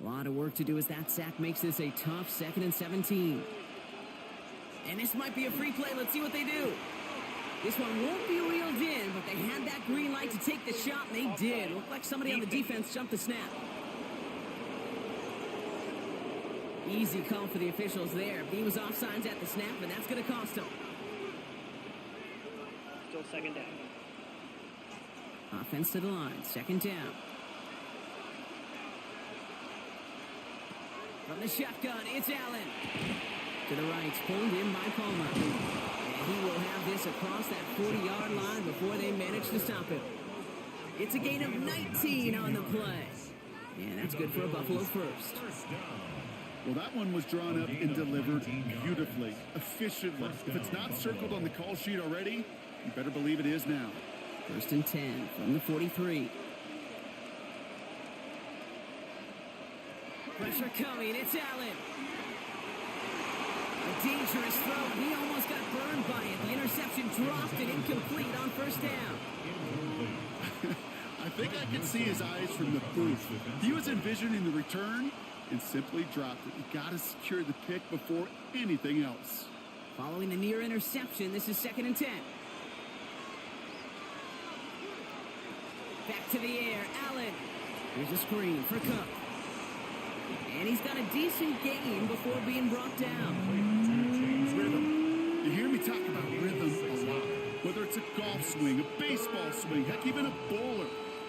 A lot of work to do as that sack makes this a tough 2nd and 17. And this might be a free play. Let's see what they do. This one won't be reeled in, but they had that green light to take the shot, and they did. Looked like somebody on the defense jumped the snap. Easy call for the officials there. He was offsides at the snap, and that's going to cost him. Still 2nd down. Offense to the line. 2nd down. From the shotgun, it's Allen. To the right, pulled in by Palmer. And he will have this across that 40-yard line before they manage to stop him. It's a gain of 19 on the play. And that's good for a Buffalo first. Well, that one was drawn up and delivered beautifully, efficiently. If it's not circled on the call sheet already, you better believe it is now. 1st and 10 from the 43. Pressure coming, it's Allen. A dangerous throw, he almost got burned by it. The interception dropped and incomplete on 1st down. I think I can see his eyes from the booth. He was envisioning the return and simply dropped it. You got to secure the pick before anything else. Following the near interception, this is 2nd and 10. Back to the air, Allen. Here's a screen for Cook. And he's got a decent gain before being brought down. Rhythm. You hear me talk about rhythm a lot. Whether it's a golf swing, a baseball swing, heck, even a bowler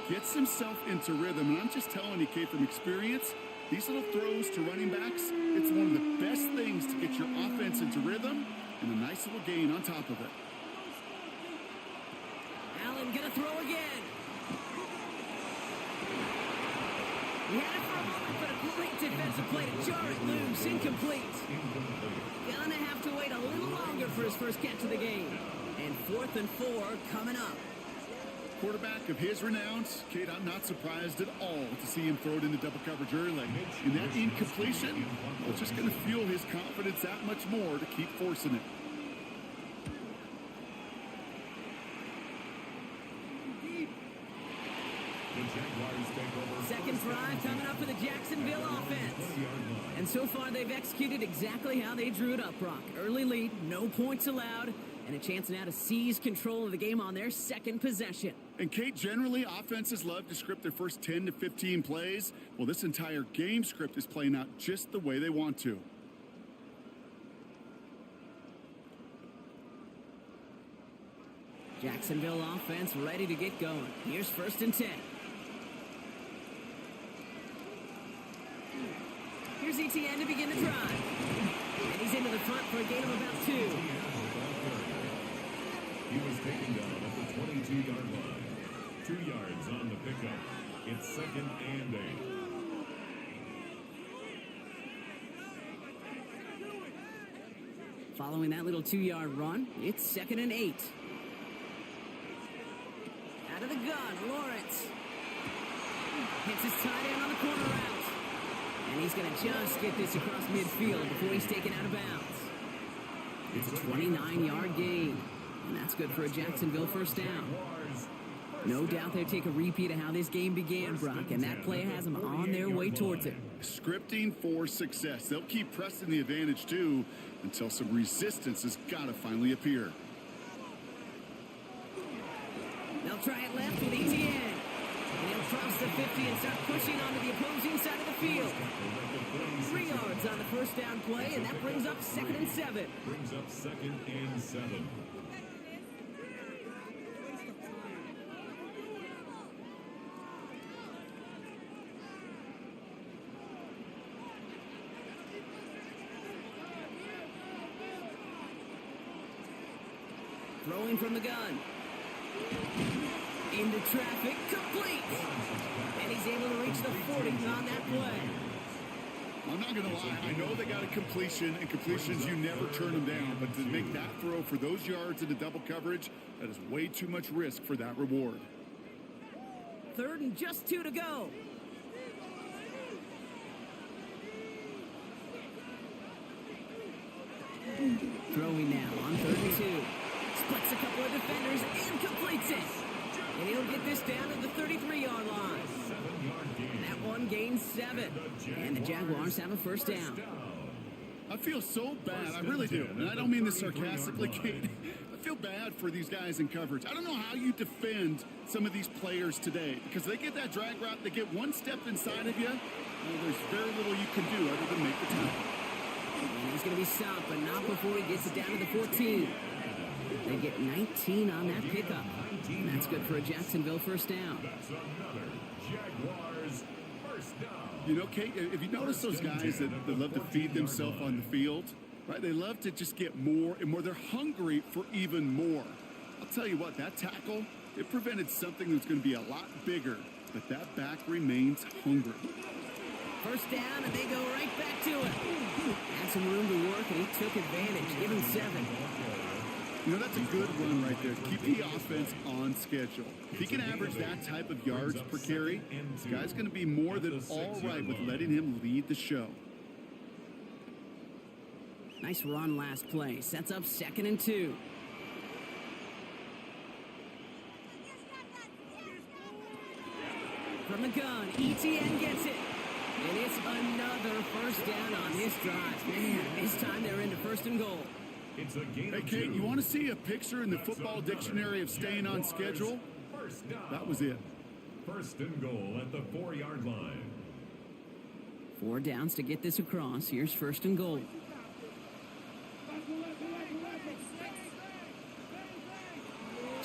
gets himself into rhythm. And I'm just telling you, Kate, from experience, these little throws to running backs, it's one of the best things to get your offense into rhythm and a nice little gain on top of it. Allen gonna throw again. He had it for a moment, but a great defensive play to jar it loose. Incomplete. Gonna have to wait a little longer for his first catch of the game. And 4th and 4 coming up. Quarterback of his renowns, Kate, I'm not surprised at all to see him throw it into double coverage early. And that incompletion, well, it's just going to fuel his confidence that much more to keep forcing it. Second drive coming up for the Jacksonville offense. And so far they've executed exactly how they drew it up, Brock. Early lead, no points allowed, and a chance now to seize control of the game on their 2nd possession. And Kate, generally offenses love to script their first 10 to 15 plays. Well, this entire game script is playing out just the way they want to. Jacksonville offense ready to get going. Here's 1st and 10. Here's ETN to begin the drive. And he's into the front for a gain of about 2. He was taken down at the 22-yard line. 2 yards on the pickup. It's 2nd and 8. Following that little 2-yard run, it's 2nd and 8. Out of the gun, Lawrence. Hits his tight end on the corner route. And he's going to just get this across midfield before he's taken out of bounds. It's a 29-yard gain. And that's good for a Jacksonville 1st down. No doubt they'll take a repeat of how this game began, Brock, and that play has them on their way towards it. Scripting for success. They'll keep pressing the advantage, too, until some resistance has got to finally appear. They'll try it left with ETN. And he'll cross the 50 and start pushing onto the opposing side of the field. 3 yards on the 1st down play, and that brings up 2nd and 7. Brings up 2nd and 7. Throwing from the gun. Into traffic, complete. And he's able to reach the 40 on that play. I'm not going to lie. I know they got a completion, and completions, you never turn them down. But to make that throw for those yards into double coverage, that is way too much risk for that reward. 3rd and just 2 to go. Throwing now on 3rd and 2. Splits a couple of defenders and completes it. And he'll get this down to the 33-yard line. 7-yard That one gains 7. And the Jaguars have a first down. I feel so bad. I really do. And I don't mean this sarcastically, Kate. I feel bad for these guys in coverage. I don't know how you defend some of these players today because they get that drag route, they get one step inside of you, and there's very little you can do other than make the tackle. And he's going to be stopped, but not before he gets it down to the 14. They get 19 on that pickup. And that's good for a Jacksonville first down. That's another Jaguars first down. You know, Kate, if you notice those guys that love to feed themselves on the field, right? They love to just get more and more. They're hungry for even more. I'll tell you what, that tackle, it prevented something that's going to be a lot bigger, but that back remains hungry. First down, and they go right back to it. Had some room to work, and he took advantage. Give him 7. You know, that's a good run right there. Keep the offense on schedule. If he can average that type of yards per carry, this guy's going to be more than all right with letting him lead the show. Nice run last play. Sets up 2nd and 2. From the gun, ETN gets it. And it's another first down on this drive. Man, this time they're into 1st and goal. It's a gain Hey, of Kate, 2. you want to see a picture in the football dictionary of staying on schedule? First down. That was it. 1st and goal at the 4-yard line. 4 downs to get this across. Here's 1st and goal.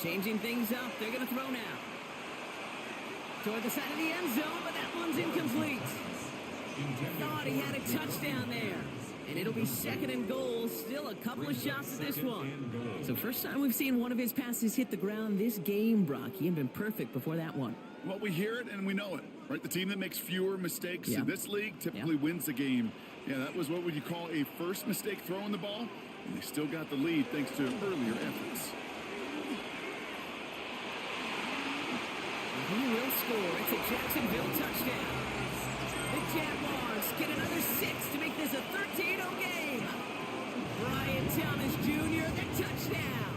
Changing things up. They're going to throw now. Toward the side of the end zone, but that one's incomplete. Thought he had a touchdown there. And it'll be 2nd and goal. Still a couple of shots at this one. So first time we've seen one of his passes hit the ground this game, Brock. He had been perfect before that one. Well, we hear it and we know it, right? The team that makes fewer mistakes Yeah. in this league typically wins the game. Yeah, that was what would you call a first mistake throwing the ball, and they still got the lead thanks to earlier efforts. He will score. It's a Jacksonville touchdown. The Jaguars get another 6 to make this a 13-0 game. Brian Thomas Jr., the touchdown.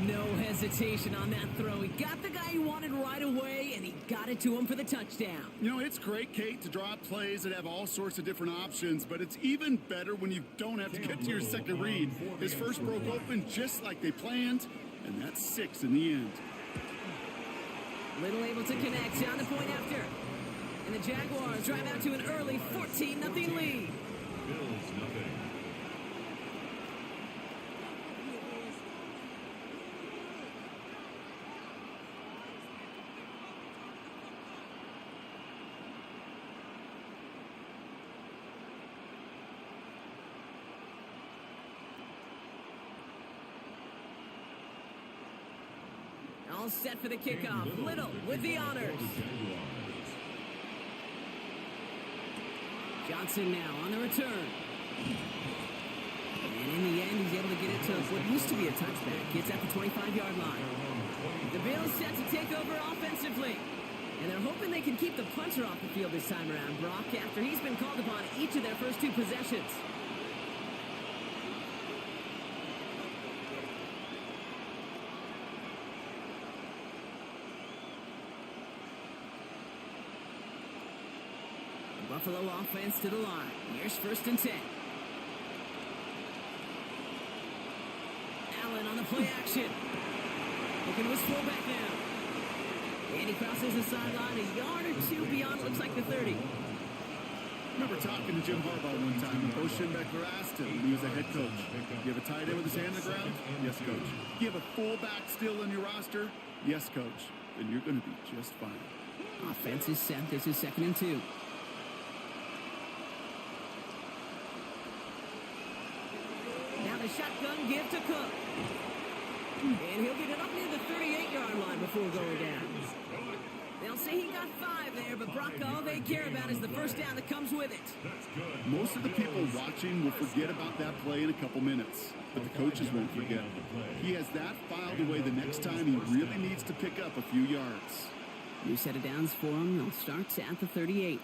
No hesitation on that throw. He got the guy he wanted right away, and he got it to him for the touchdown. You know, it's great, Kate, to draw up plays that have all sorts of different options, but it's even better when you don't have to get to your second read. His first broke open just like they planned, and that's 6 in the end. Little able to connect on the point after. And the Jaguars drive out to an early 14-0 lead. Bills nothing. All set for the kickoff. Little with the honors. Johnson now on the return. And in the end, he's able to get it to what used to be a touchback. Gets at the 25-yard line. The Bills set to take over offensively. And they're hoping they can keep the punter off the field this time around, Brock, after he's been called upon each of their first 2 possessions. Buffalo offense to the line. Here's 1st and 10. Allen on the play action. Looking to his fullback now. And he crosses the sideline a yard or 2 beyond, looks like the 30. I remember talking to Jim Harbaugh one time, and Bo Schembechler asked him when he was a head coach, you have a tight end with his hand on the ground? Yes, coach. You have a fullback still on your roster? Yes, coach. Then you're going to be just fine. Offense is set. This is 2nd and 2. Now the shotgun give to Cook. And he'll get it up near the 38-yard line before going down. They'll say he got 5 there, but Brock, all they care about is the first down that comes with it. Most of the people watching will forget about that play in a couple minutes, but the coaches won't forget. He has that filed away the next time he really needs to pick up a few yards. New set of downs for him. They'll start at the 38.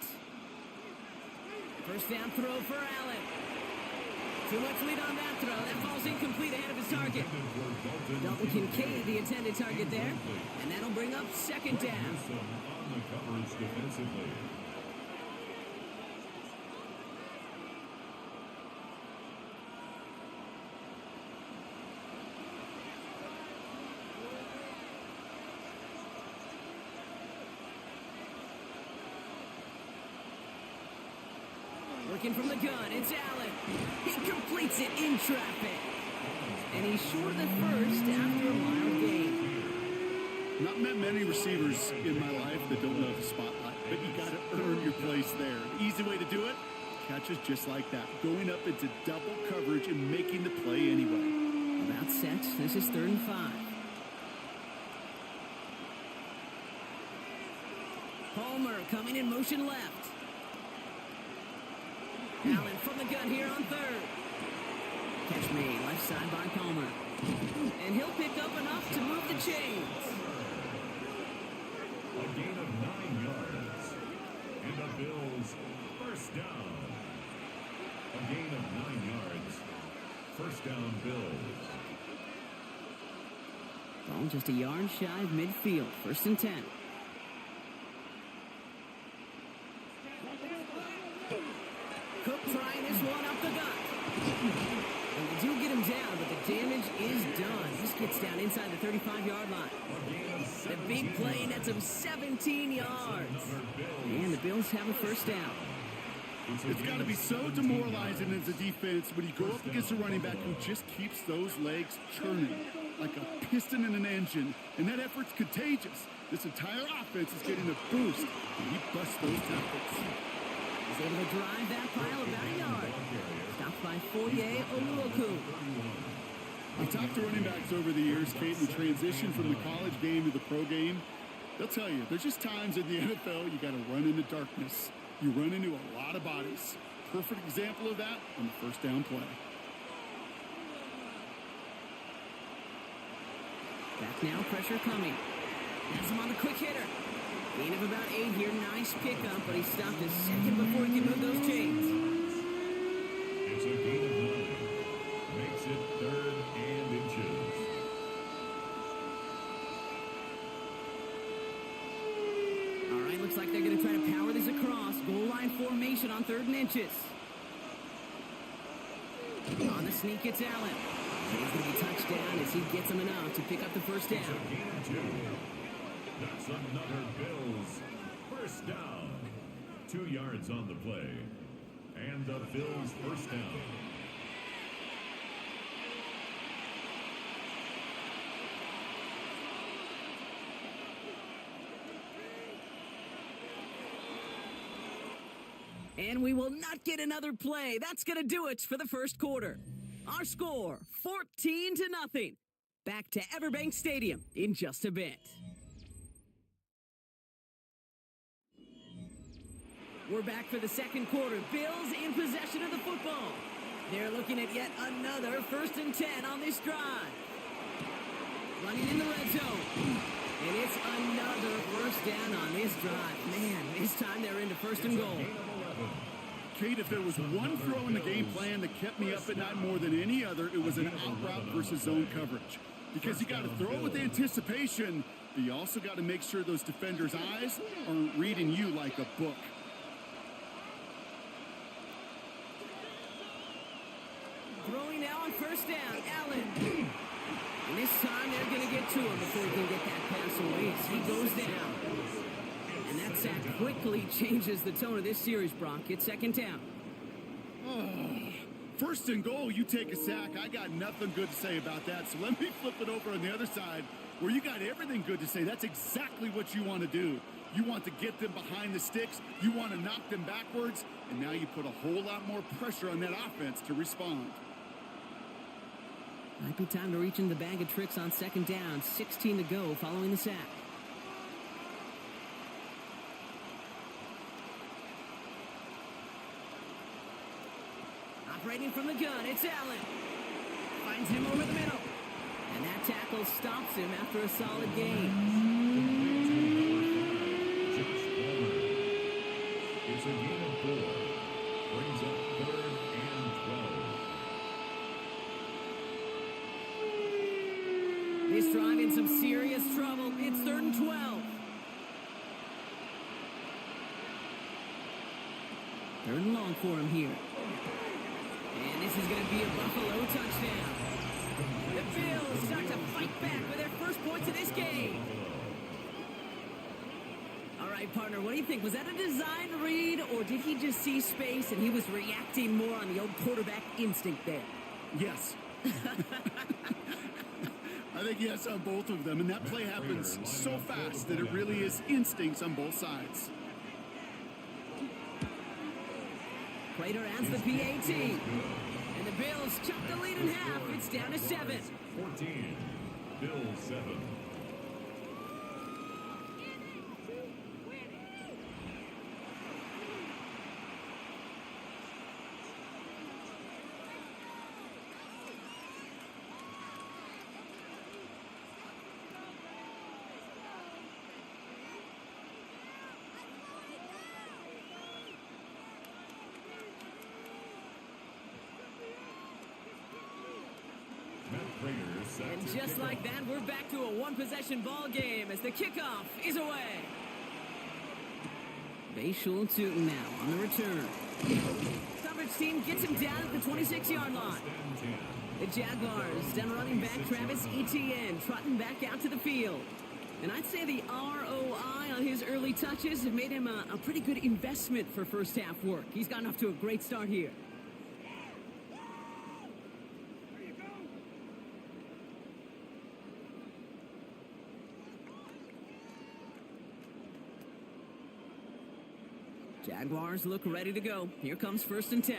First down throw for Allen. Too much lead on that throw. That ball's incomplete ahead of his target. Dalton Kincaid, the intended target there. And that'll bring up second down. On the coverage defensively. Working from the gun, it's Allen. He completes it in traffic. And he's short of the first after a wild game. Not met many receivers in my life that don't love the spotlight, but you got to earn your place there. The easy way to do it, catches just like that, going up into double coverage and making the play anyway. About set. This is 3rd and 5. Palmer coming in motion left. Allen from the gun here on 3rd. Catch made left side by Palmer. And he'll pick up enough to move the chains. A gain of 9 yards. And the Bills first down. A gain of 9 yards. First down Bills. Ball just a yard shy of midfield. 1st and 10. Cook trying this one up the gut. And they do get him down, but the damage is done. This gets down inside the 35-yard line. The big play nets him 17 yards. And the Bills have a first down. It's got to be so demoralizing as a defense when you go up against a running back who just keeps those legs churning like a piston in an engine. And that effort's contagious. This entire offense is getting a boost, and he busts those tackles. He's able to drive that pile about a yard. Stopped by Foye Oluoku. I've talked to running backs over the years, Kate, in the transition from the college game to the pro game. They'll tell you, there's just times in the NFL you got to run into darkness. You run into a lot of bodies. Perfect example of that on the first down play. Back now, pressure coming. Has him on the quick hitter. Gain of about 8 here. Nice pickup, but he stopped a second before he could move those chains. It's a gain of 9. Makes it 3rd and inches. All right, looks like they're going to try to power this across. Goal line formation on 3rd and inches. On the sneak, it's Allen. He's going to be touchdown as he gets him enough to pick up the first down. It's a gain of 2. That's another Bills first down. 2 yards on the play. And the Bills first down. And we will not get another play. That's going to do it for the first quarter. Our score, 14-0. Back to Everbank Stadium in just a bit. We're back for the second quarter. Bills in possession of the football. They're looking at yet another 1st and 10 on this drive. Running in the red zone. And it's another first down on this drive. Man, this time they're into 1st and goal. Kate, if there was one throw in the game plan that kept me up at night more than any other, it was an out route versus zone coverage. Because you got to throw with anticipation, but you also got to make sure those defenders' eyes aren't reading you like a book. Throwing now on 1st down, Allen. And this time they're going to get to him before he can get that pass away. He goes down. And that sack quickly changes the tone of this series, Brock. It's 2nd down. Oh, 1st and goal, you take a sack. I got nothing good to say about that. So let me flip it over on the other side where you got everything good to say. That's exactly what you want to do. You want to get them behind the sticks. You want to knock them backwards. And now you put a whole lot more pressure on that offense to respond. Might be time to reach in the bag of tricks on 2nd down. 16 to go following the sack. Operating from the gun, it's Allen. Finds him over the middle. And that tackle stops him after a solid gain. It's a gain of 4. Brings up 3rd and 12. This drive in some serious trouble. It's 3rd and 12. 3rd and long for him here. And this is going to be a Buffalo touchdown. The Bills start to fight back with their first points of this game. All right, partner, what do you think? Was that a design read, or did he just see space and he was reacting more on the old quarterback instinct there? Yes. I think yes on both of them, and that play happens so fast that it really is instincts on both sides. Prater adds the PAT. And the Bills chop the lead in half. It's down to 7. 14. Bills 7. And just like that, we're back to a one-possession ball game as the kickoff is away. Bayshul Tootin now on the return. Coverage team gets him down at the 26-yard line. The Jaguars down running back Travis Etienne trotting back out to the field. And I'd say the ROI on his early touches have made him a pretty good investment for first half work. He's gotten off to a great start here. Jaguars look ready to go. Here comes 1st and 10.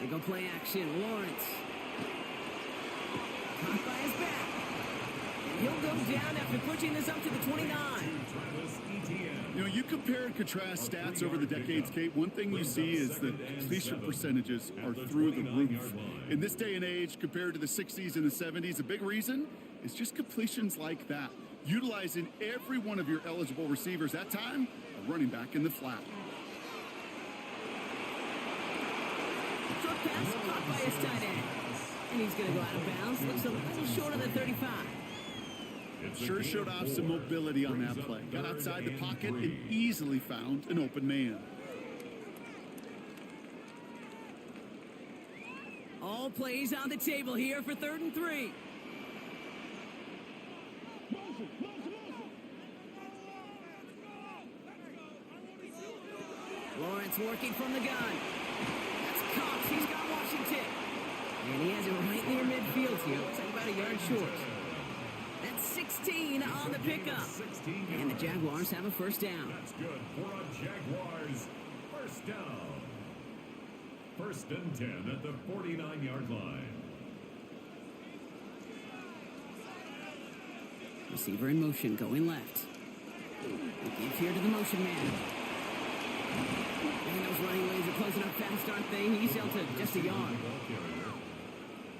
They go play action. Lawrence. Caught by his back. And he'll go down after pushing this up to the 29. You know, you compare and contrast stats over the decades, Kate. One thing you see is that completion percentages are through the roof. In this day and age, compared to the 60s and the 70s, a big reason is just completions like that. Utilizing every one of your eligible receivers. That time, a running back in the flat. Short pass caught by his tight end. And he's going to go out of bounds. Looks a little short of the 35. Sure showed off some mobility on that play. Got outside the pocket and easily found an open man. All plays on the table here for 3rd and 3. Lawrence working from the gun. That's Cox. He's got Washington. And he has it right near midfield here. Looks like about a yard short. That's 16 on the pickup. And the Jaguars have a first down. That's good for a Jaguars first down. 1st and 10 at the 49-yard line. Receiver in motion, going left. The give here to the motion man. And those running lanes are closing up fast, aren't they? He's out to just a yard.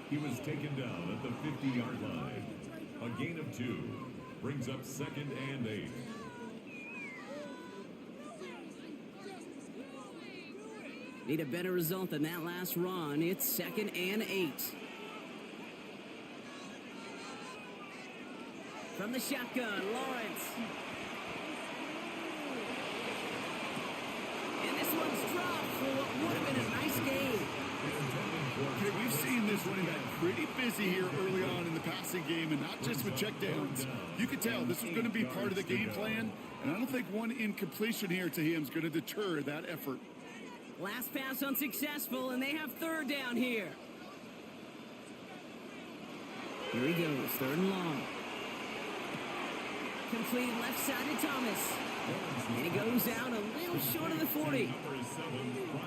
He was taken down at the 50-yard line. A gain of 2 brings up 2nd and 8. Need a better result than that last run. It's 2nd and 8. From the shotgun, Lawrence. And this one's dropped for what would have been a nice game. Okay, we've seen this running back pretty busy here early on in the passing game, and not just with checkdowns. You could tell this was going to be part of the game plan, and I don't think one incompletion here to him is going to deter that effort. Last pass unsuccessful, and they have 3rd down here. Here he goes, 3rd and long. Complete left side to Thomas. And he goes out a little short of the 40.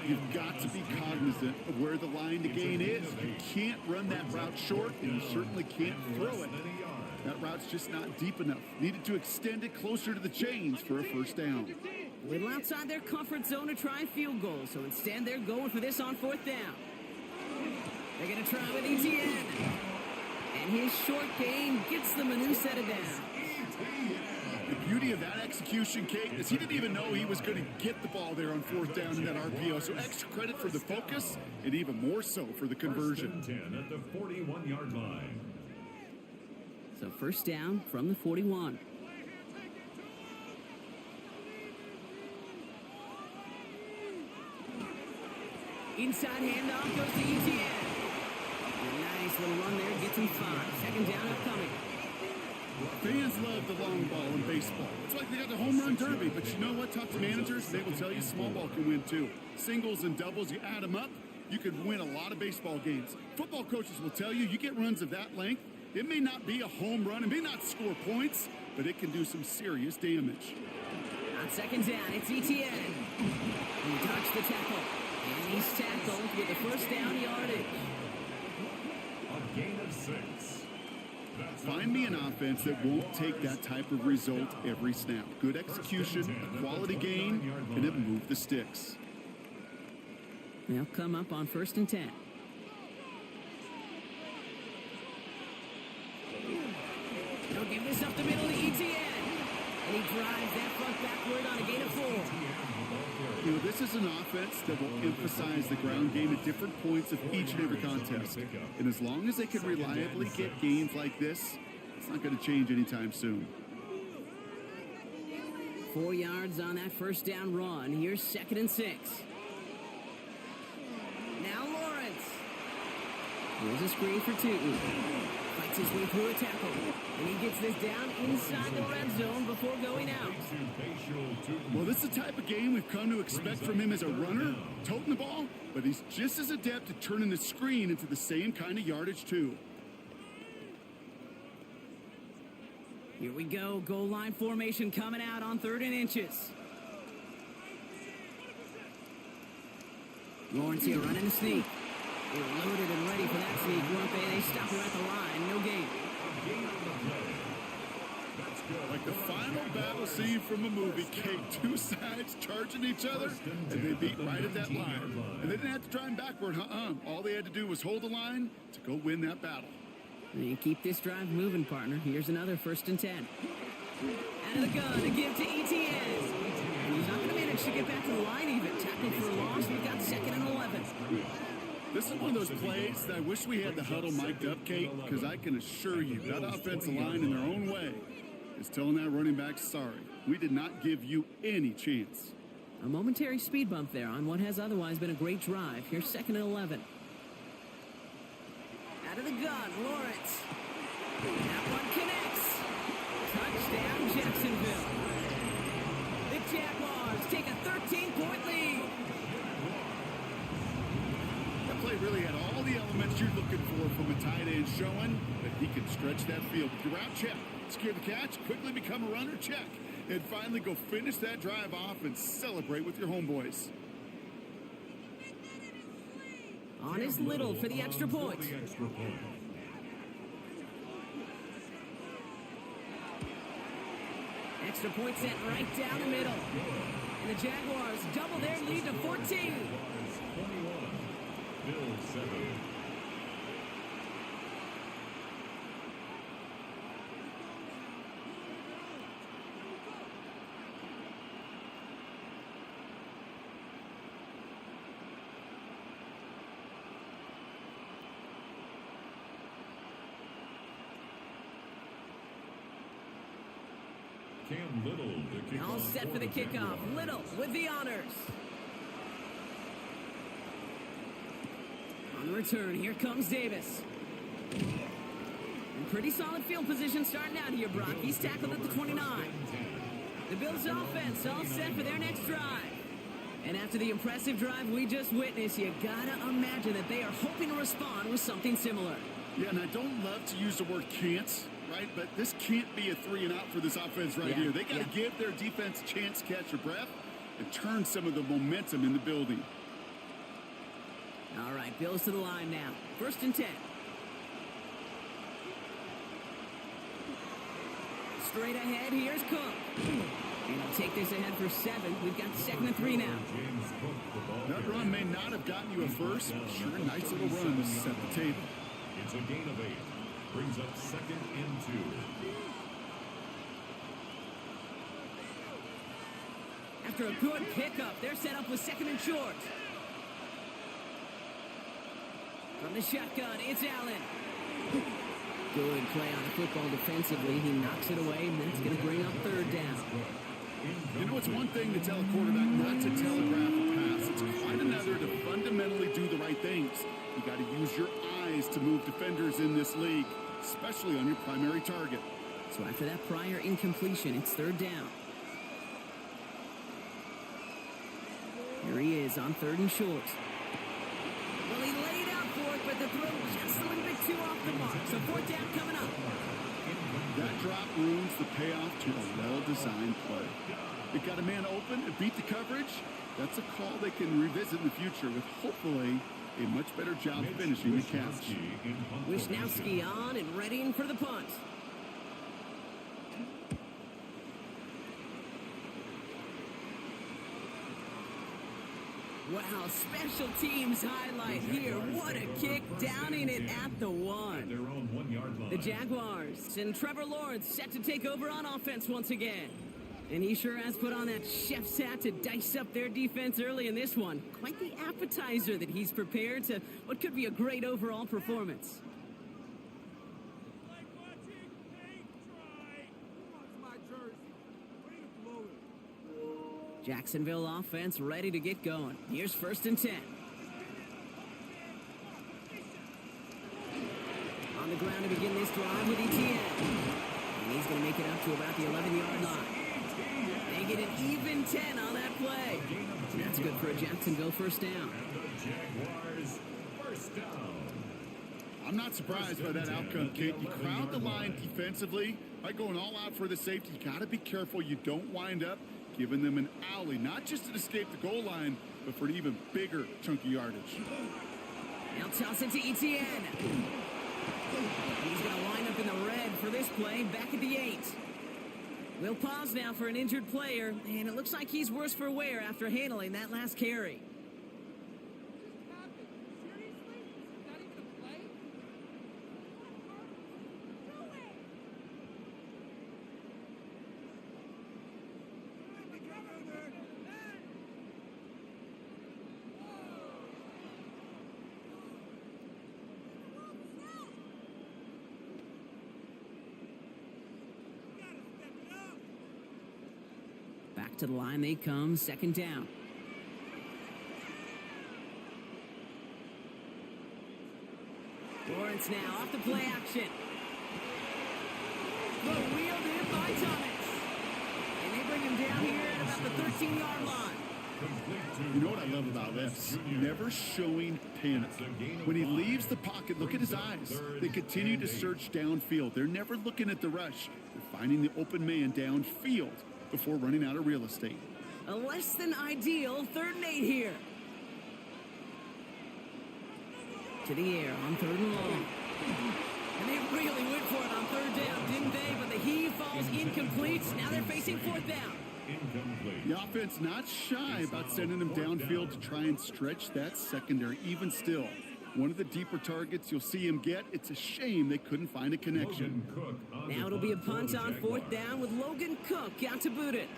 You've got to be cognizant of where the line to gain is. You can't run that route short, and you certainly can't throw it. That route's just not deep enough. Needed to extend it closer to the chains for a first down. A little outside their comfort zone to try a field goal, so instead they're going for this on 4th down. They're going to try with Etienne. And his short gain gets them a new set of downs. The beauty of that execution, Kate, is he didn't even know he was going to get the ball there on 4th down in that RPO. So extra credit for the focus and even more so for the conversion. 10 at the 41-yard line. So first down from the 41. Inside handoff goes to ETN. A nice little run there, gets him 5. Second down upcoming. Fans love the long ball in baseball. It's like they got the home run derby, but you know what? Talk to managers, they will tell you small ball can win too. Singles and doubles, you add them up, you could win a lot of baseball games. Football coaches will tell you, you get runs of that length, it may not be a home run, it may not score points, but it can do some serious damage. On second down, it's ETN. He dodged the tackle, and he's tackled with the first down yardage. A gain of 6. Find me an offense that won't take that type of result every snap. Good execution, a quality gain, and it moved the sticks. They'll come up on 1st and 10. They'll give this up the middle to ETN. And he drives that front backward on a gain of 4. You know, this is an offense that will emphasize the ground game at different points of each and every contest. And as long as they can reliably get gains like this, it's not going to change anytime soon. 4 yards on that first down run. Here's 2nd and 6. Now Lawrence. Here's a screen for 2. Fights his way through a tackle. And he gets this down inside the red zone before going out. Well, this is the type of game we've come to expect from him as a runner, toting the ball, but he's just as adept at turning the screen into the same kind of yardage, too. Here we go. Goal line formation coming out on 3rd and inches. Lawrence here running the sneak. They're loaded and ready for that sneak. They stop her at the line. No gain. Like the final battle scene from a movie, Kate, 2 sides charging each other, and they beat right at that line. And they didn't have to drive backward, All they had to do was hold the line to go win that battle. And keep this drive moving, partner. Here's another 1st and 10. Out of the gun to give to ETN. And he's not going to manage to get back to the line even. Tackled for a loss. We've got 2nd and 11. This is one of those plays that I wish we had the huddle mic'd up, Kate, because I can assure you that offensive line in their own way is telling that running back, sorry, we did not give you any chance. A momentary speed bump there on what has otherwise been a great drive. Here's 2nd and 11. Out of the gun, Lawrence. That one connects. Touchdown, Jacksonville. The Jaguars take a 13-point lead. That play really had all the elements you're looking for from a tight end, showing that he can stretch that field. With your route, check. Secure the catch, quickly become a runner, check. And finally go finish that drive off and celebrate with your homeboys. On is Little for the extra point. Extra point sent right down the middle. And the Jaguars double their lead to 14. 21. Bills 7. Cam Little, the kickoff. All set for the kickoff. Little with the honors. On the return, here comes Davis. And pretty solid field position starting out here, Brock. He's tackled at the 29. The Bills offense all set for their next drive. And after the impressive drive we just witnessed, you gotta imagine that they are hoping to respond with something similar. Yeah, and I don't love to use the word can't, right? But this can't be a 3 and out for this offense right here. They got to give their defense a chance to catch their breath and turn some of the momentum in the building. All right, Bills to the line now. 1st and 10. Straight ahead, here's Cook. And he'll take this ahead for 7. We've got 2nd and 3 now. That run may not have gotten you a first, but sure, nice little run to set the table. It's a gain of 8. Brings up 2nd and 2. After a good pickup, they're set up with second and short. From the shotgun, it's Allen. Good play on the football defensively. He knocks it away, and that's going to bring up third down. You know, it's one thing to tell a quarterback not to telegraph a pass. It's quite another to fundamentally do the right things. You got to use your eyes to move defenders in this league, especially on your primary target. So after that prior incompletion, it's third down. Here he is on third and short. Well, he laid out for it, but the throw just a little bit too off the mark. So fourth down coming up. That drop ruins the payoff to a well-designed play. It got a man open, it beat the coverage. That's a call they can revisit in the future with hopefully a much better job finishing the catch. Wisnowski on and readying for the punt. Wow, special teams highlight here. What a kick, downing it at the one. Their own 1 yard line. The Jaguars and Trevor Lawrence set to take over on offense once again. And he sure has put on that chef's hat to dice up their defense early in this one. Quite the appetizer that he's prepared to what could be a great overall performance. Jacksonville offense ready to get going. Here's first and 10. On the ground to begin this drive with Etienne. And he's going to make it up to about the 11-yard line. They get an even 10 on that play. That's good for a Jacksonville first down. Jaguars first down. I'm not surprised by that outcome, Kate. You crowd the line defensively by going all out for the safety. You got to be careful you don't wind up giving them an alley, not just to escape the goal line, but for an even bigger chunk of yardage. Now toss it to Etienne. He's going to line up in the red for this play, back at the 8. We'll pause now for an injured player, and it looks like he's worse for wear after handling that last carry. Back to the line they come, second down. Lawrence now off the play action. The wheeled in by Thomas. And they bring him down here at about the 13-yard line. You know what I love about this? Never showing panic. When he leaves the pocket, look at his eyes. They continue to search downfield. They're never looking at the rush. They're finding the open man downfield before running out of real estate. A less than ideal 3rd and 8 here. To the air on 3rd and long. And they really went for it on 3rd down, didn't they? But the heave falls incomplete. Now they're facing 4th down. Incomplete. The offense not shy about sending them downfield to try and stretch that secondary. Even still, one of the deeper targets you'll see him get. It's a shame they couldn't find a connection. Now it'll be a punt on 4th down with Logan Cook out to boot it.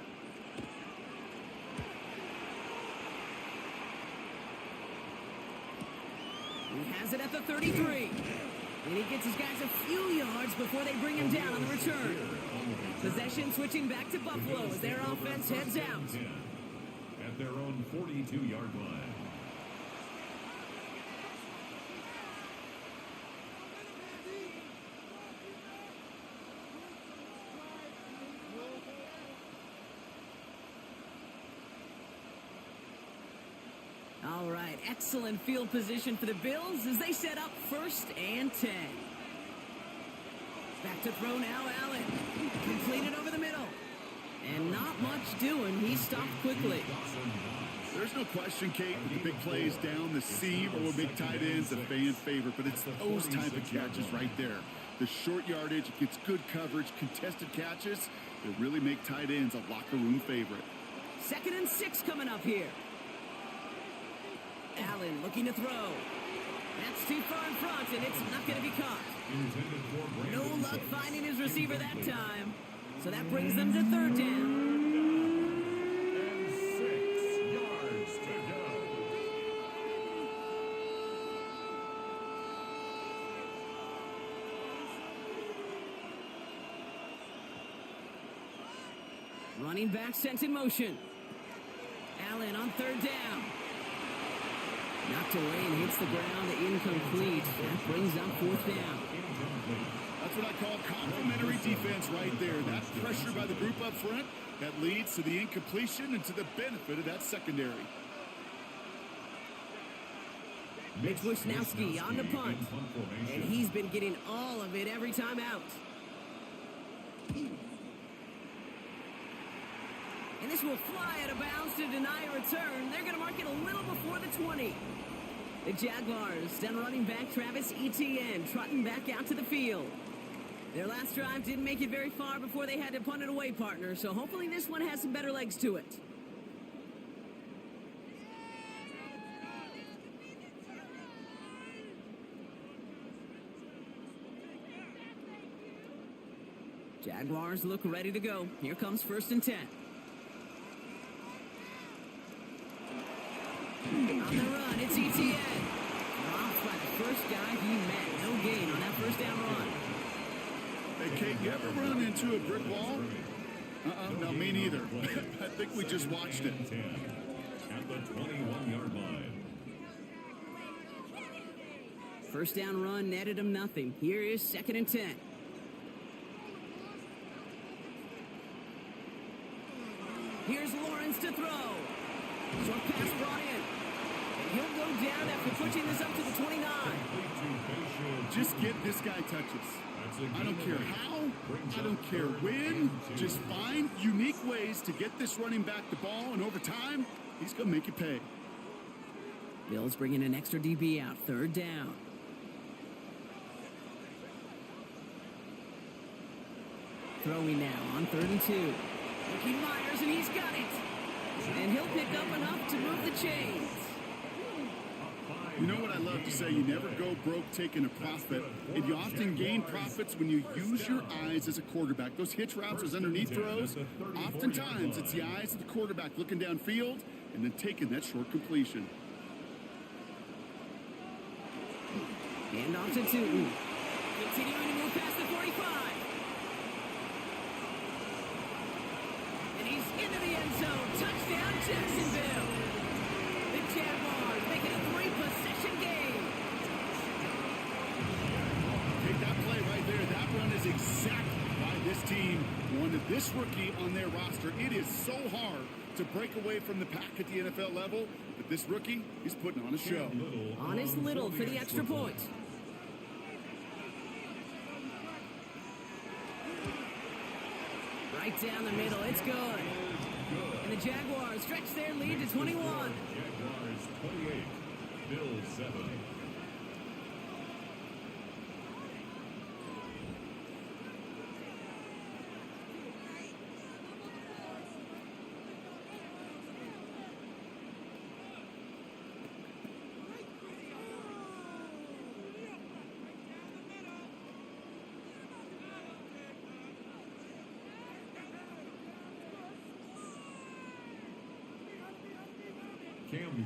He has it at the 33. And he gets his guys a few yards before they bring him down on the return. Possession switching back to Buffalo as their offense heads out. At their own 42-yard line. All right, excellent field position for the Bills as they set up 1st and 10. Back to throw now, Allen. Completed over the middle. And not much doing. He stopped quickly. There's no question, Kate, with the big plays down the seam or big tight ends, a fan favorite, but it's those type of catches right there. The short yardage, it gets good coverage, contested catches that really make tight ends a locker room favorite. 2nd and 6 coming up here. Allen looking to throw. That's too far in front, and it's not going to be caught. No luck finding his receiver that time. So that brings them to 3rd down. Running back sent in motion. Allen on third down. Knocked away and hits the ground, incomplete. That brings up fourth down. That's what I call complimentary defense right there. That pressure by the group up front, that leads to the incompletion and to the benefit of that secondary. Mitch Wisnowski on the punt. And he's been getting all of it every time out. And this will fly out of bounds to deny a return. They're going to mark it a little before the 20. The Jaguars send running back Travis Etienne trotting back out to the field. Their last drive didn't make it very far before they had to punt it away, partner, so hopefully this one has some better legs to it. Jaguars look ready to go. Here comes 1st and 10. On the run, it's Etienne. Dropped by the first guy he met. No gain on that first down run. Hey, Kate, you ever run into a brick wall? No, me neither. I think we just watched it. At the 21-yard line. First down run netted him nothing. Here is 2nd and 10. Here's Lawrence to throw. Short pass brought in. And he'll go down after pushing this up to the 29. Just get this guy touches. I don't care how, I don't care when. Just find unique ways to get this running back the ball, and over time, he's going to make you pay. Bills bringing an extra DB out. 3rd down. Throwing now on 3rd and 2. Looking Myers, and he's got it. And he'll pick up enough to move the chains. You know what I love to say? You never go broke taking a profit. And you often gain profits when you use your eyes as a quarterback. Those hitch routes, those underneath throws, oftentimes it's the eyes of the quarterback looking downfield and then taking that short completion. And off to Tootin. Continuing to move past the 45. And he's into the end zone. Touchdown, Jacksonville. The Jaguars making a 3-possession game. Take that play right there. That run is exactly why this team wanted this rookie on their roster. It is so hard to break away from the pack at the NFL level, but this rookie is putting on a show. Honest Little for the extra point. Right down the middle, it's good. And the Jaguars stretch their lead to 21. Jaguars 28, Bills 7.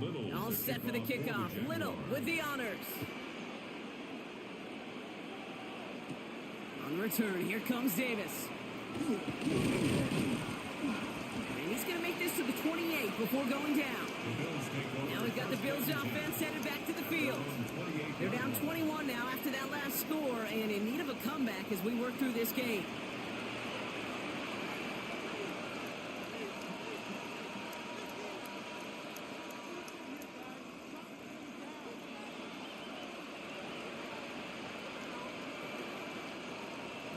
Little all set for the kickoff. Little with the honors. On return, here comes Davis. And he's going to make this to the 28 before going down. Now we've got the Bills offense headed back to the field. They're down 21 now after that last score and in need of a comeback as we work through this game.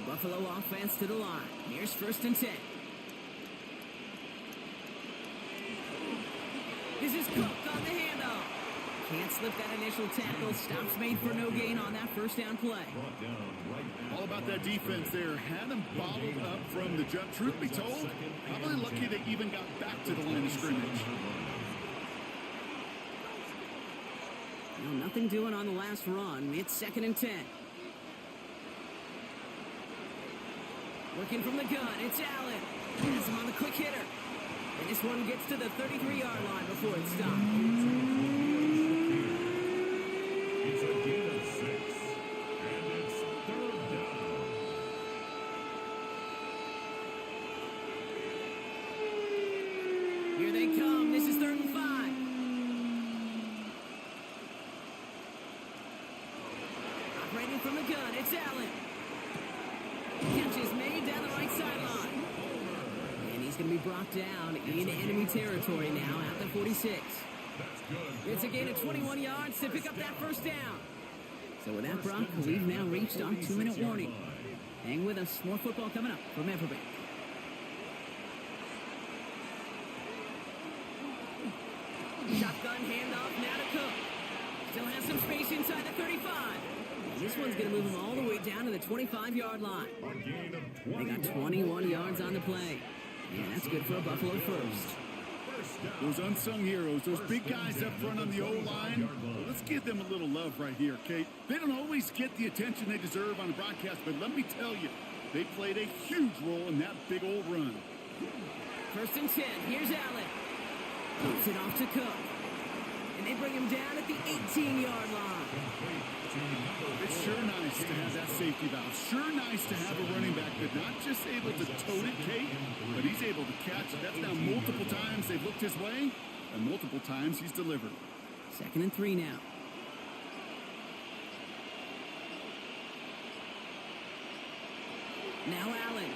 Buffalo offense to the line. Here's 1st and 10. This is Cook on the handoff. Can't slip that initial tackle. Stops made for no gain on that first down play. All about that defense there. Had them bottled up from the jump. Truth be told, probably lucky they even got back to the line of scrimmage. Well, nothing doing on the last run. It's 2nd and 10. Working from the gun, it's Allen. Has him on the quick hitter. And this one gets to the 33-yard line before it's stopped. It's a gain of 6, and it's 3rd down. Here they come. This is 3rd and 5. Operating from the gun, it's Allen. Catch is made down the right sideline. And he's going to be brought down in enemy territory now at the 46. It's a gain of 21 yards to pick up that first down. So with that, Brock, we've now reached our 2-minute warning. Hang with us. More football coming up from Everbank. Shotgun handoff now to Cook. Still has some space inside the 35. This one's going to move him all the way down to the 25-yard line. They got 21 yards on the play. Yeah, that's good for a Buffalo first. Those unsung heroes, those big guys up front on the O-line, well, let's give them a little love right here, Kate. They don't always get the attention they deserve on the broadcast, but let me tell you, they played a huge role in that big old run. 1st and 10. Here's Allen. Puts it off to Cook. And they bring him down at the 18-yard line. It's sure nice to have that safety valve. Sure nice to have a running back that's not just able to tote it, Kate, but he's able to catch it. That's now multiple times they've looked his way, and multiple times he's delivered. 2nd and 3 now. Now Allen.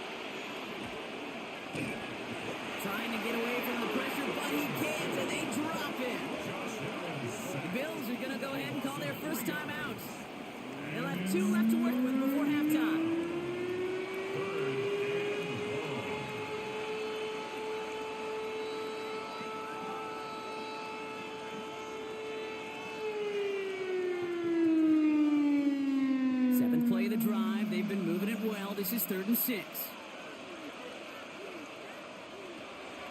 Trying to get away from the pressure, but he can't, and they drop it. The Bills are going to go ahead and call their first time out. They'll have 2 left to work with before halftime. Seventh play of the drive. They've been moving it well. This is 3rd and 6.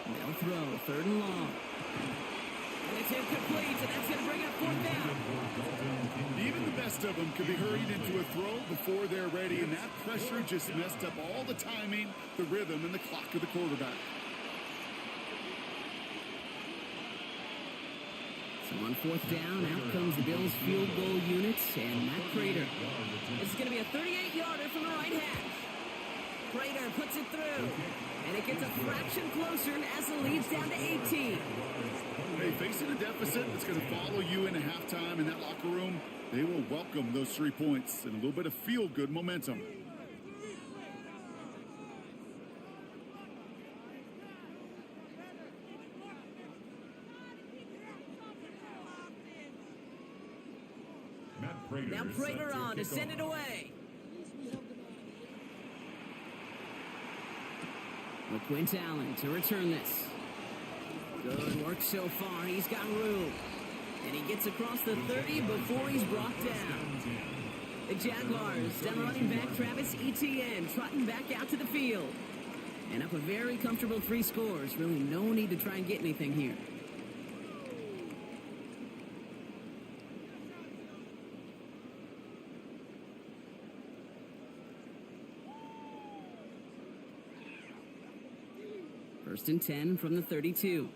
They'll throw 3rd and long. And it's incomplete, and that's going to bring up 4th down. Even the best of them could be hurried into a throw before they're ready, and that pressure just messed up all the timing, the rhythm, and the clock of the quarterback. So on 4th down, out comes the Bills' field goal unit and Matt Prater. This is going to be a 38-yarder from the right hash. Prater puts it through, and it gets a fraction closer as the lead's down to 18. Hey, facing a deficit that's going to follow you into halftime in that locker room, they will welcome those 3 points and a little bit of feel-good momentum. Now Prater on to send it away. LaQuint Allen to return this. Good work so far. He's got room. And he gets across the 30 before he's brought down. The Jaguars down running back Travis Etienne trotting back out to the field. And up a very comfortable 3 scores. Really no need to try and get anything here. First and 10 from the 32.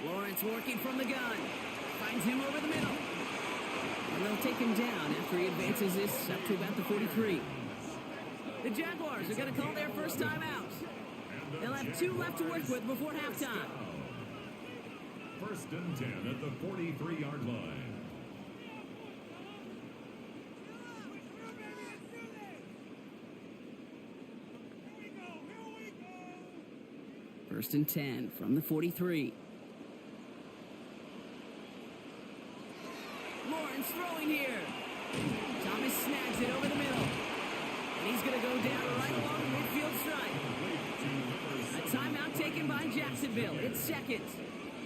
Lawrence working from the gun. Finds him over the middle. And they'll take him down after he advances this up to about the 43. The Jaguars are going to call their first time out. They'll have 2 left to work with before halftime. First and 10 at the 43-yard line. First and 10 from the 43. Lawrence throwing here. Thomas snags it over the middle. And he's going to go down right along the midfield stripe. A timeout taken by Jacksonville. It's second.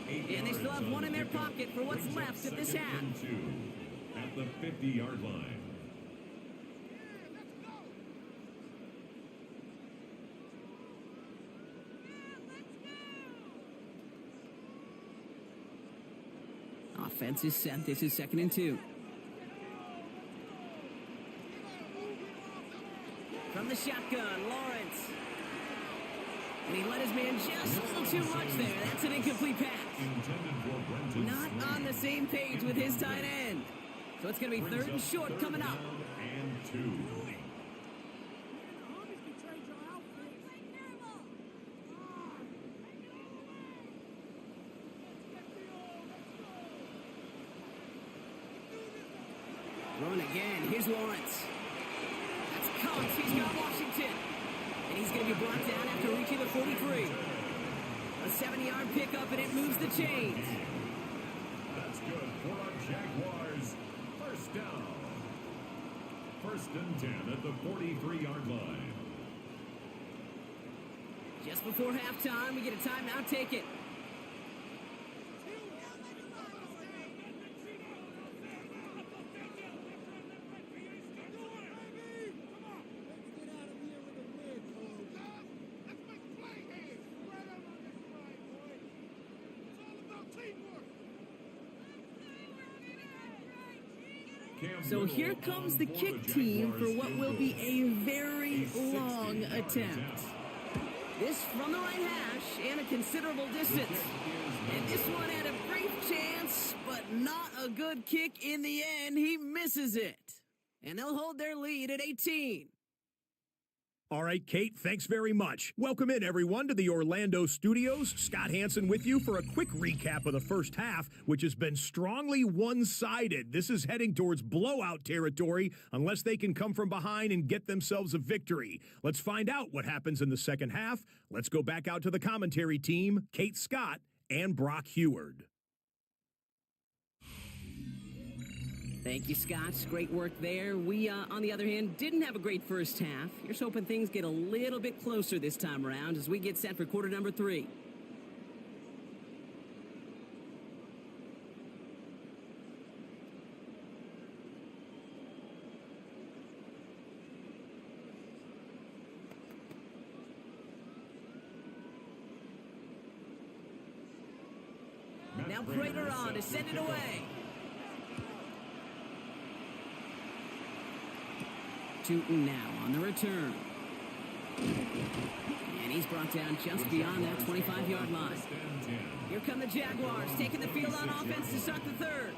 And they still have 1 in their pocket for what's left of this half. At the 50-yard line. Offense is set. This is 2nd and 2. From the shotgun, Lawrence. And he let his man just a little too much there. That's an incomplete pass. Not on the same page with his tight end. So it's going to be 3rd and short coming up. And 2. Run again. Here's Lawrence. That's Cox. He's got Washington. And he's going to be brought down after reaching the 43. A 70-yard pickup, and it moves the chains. That's good for our Jaguars. First down. First and 10 at the 43-yard line. Just before halftime, we get a timeout. Take it. So here comes the kick team for what will be a very long attempt. This from the right hash and a considerable distance. And this one had a brief chance, but not a good kick in the end. He misses it. And they'll hold their lead at 18. All right, Kate, thanks very much. Welcome in, everyone, to the Orlando studios. Scott Hansen with you for a quick recap of the first half, which has been strongly one-sided. This is heading towards blowout territory unless they can come from behind and get themselves a victory. Let's find out what happens in the second half. Let's go back out to the commentary team, Kate Scott and Brock Heward. Thank you, Scott. Great work there. We, on the other hand, didn't have a great first half. Here's hoping things get a little bit closer this time around as we get set for quarter number 3. Now Prater on to send it away. Tootin now on the return. And he's brought down just beyond that 25-yard line. Here come the Jaguars taking the field on offense to start the third.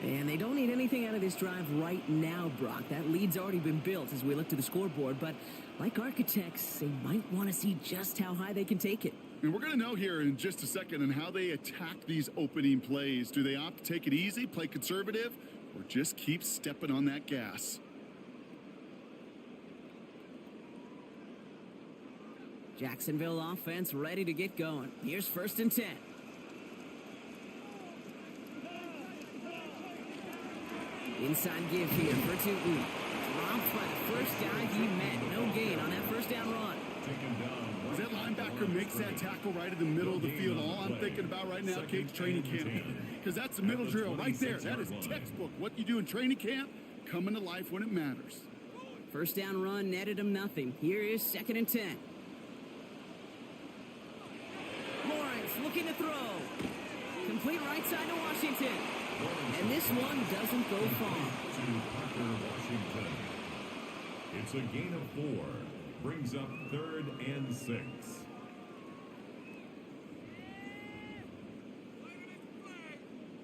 And they don't need anything out of this drive right now, Brock. That lead's already been built as we look to the scoreboard. But like architects, they might want to see just how high they can take it. And we're going to know here in just a second on how they attack these opening plays. Do they opt to take it easy, play conservative, or just keep stepping on that gas? Jacksonville offense ready to get going. Here's first and 10. Inside give here for Tootin. Dropped by the first guy he met. No gain on that first down run. As that linebacker makes that tackle right in the middle of the field, all I'm thinking about right now, Kate's training camp. Because that's the middle drill right there. That is textbook. What you do in training camp, coming to life when it matters. First down run netted him nothing. Here is second and 10. Lawrence looking to throw. Complete right side to Washington. And this one doesn't go far. It's a gain of 4. Brings up 3rd and 6.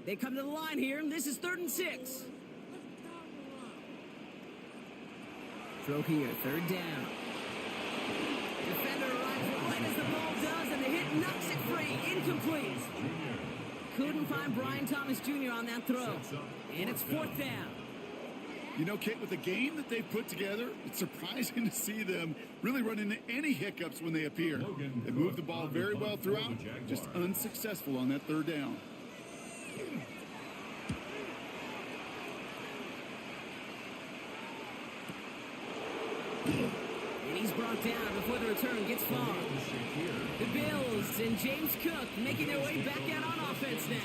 They come to the line here, and this is 3rd and 6. Throw here, 3rd down. Defender arrives right as the ball does, and the hit knocks it free. Incomplete. Couldn't find Brian Thomas Jr. on that throw. And it's 4th down. You know, Kate, with the game that they've put together, it's surprising to see them really run into any hiccups when they appear. They move the ball very well throughout, just unsuccessful on that 3rd down. And he's brought down before the return gets far. The Bills and James Cook making their way back out on offense now.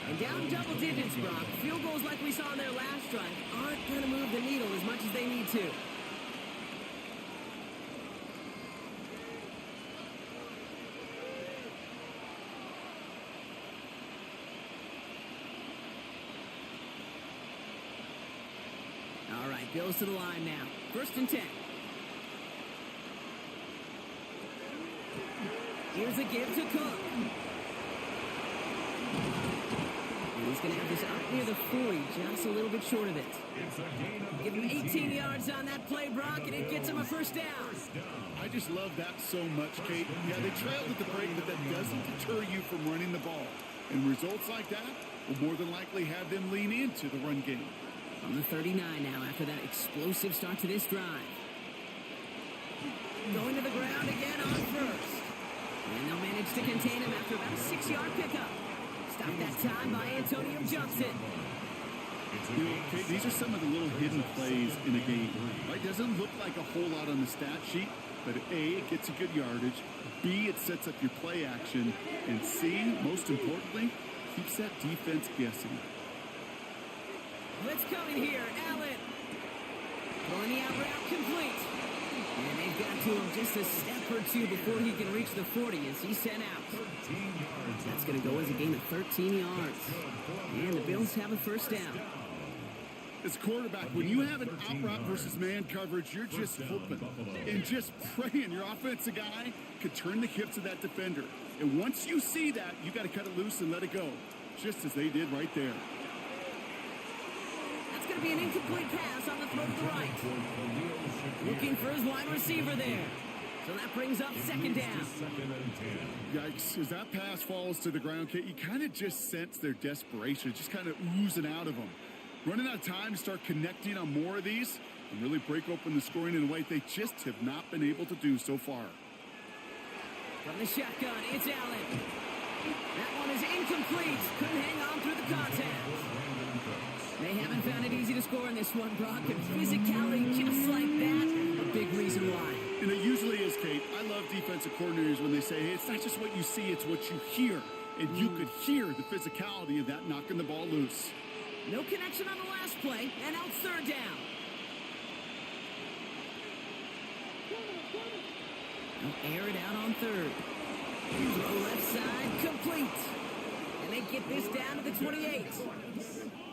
And down double digits, Brock. Field goals like we saw in their last drive aren't going to move the needle as much as they need to. All right, Bills to the line now. 1st and 10. Here's a give to Cook. He's going to have this out near the 40, just a little bit short of it. Give him 18 yards on that play, Brock, and it gets him a first down. I just love that so much, Kate. Yeah, they trailed at the break, but that doesn't deter you from running the ball. And results like that will more than likely have them lean into the run game. On the 39 now after that explosive start to this drive. Going to the ground again on first. And they'll manage to contain him after about a 6-yard pickup. Stopped that time by Antonio Johnson. Okay, these are some of the little hidden plays in a game. Right? Doesn't look like a whole lot on the stat sheet, but A, it gets a good yardage. B, it sets up your play action. And C, most importantly, keeps that defense guessing. Blitz coming here. Allen. Throwing the out route complete. And they've got to him just a step or two before he can reach the 40 as he's sent out. That's going to go as a gain of 13 yards. And the Bills have a first down. As a quarterback, when you have an out route versus man coverage, you're just hoping and just praying your offensive guy could turn the hips of that defender. And once you see that, you got to cut it loose and let it go, just as they did right there. That's going to be an incomplete pass on the throw to the right. Looking for his wide receiver there. So that brings up second down. Yikes, as that pass falls to the ground, Kate, you kind of just sense their desperation, just kind of oozing out of them. Running out of time to start connecting on more of these and really break open the scoring in a way they just have not been able to do so far. From the shotgun, it's Allen. That one is incomplete. Couldn't hang on through the contact. They haven't found it easy to score in this one, Brock. And physicality just like that, a big reason why. And it usually is, Kate. I love defensive coordinators when they say, hey, it's not just what you see, it's what you hear. And you could hear the physicality of that knocking the ball loose. No connection on the last play, and now it's third down. They'll air it out on third. Throw left side, complete. And they get this down to the 28.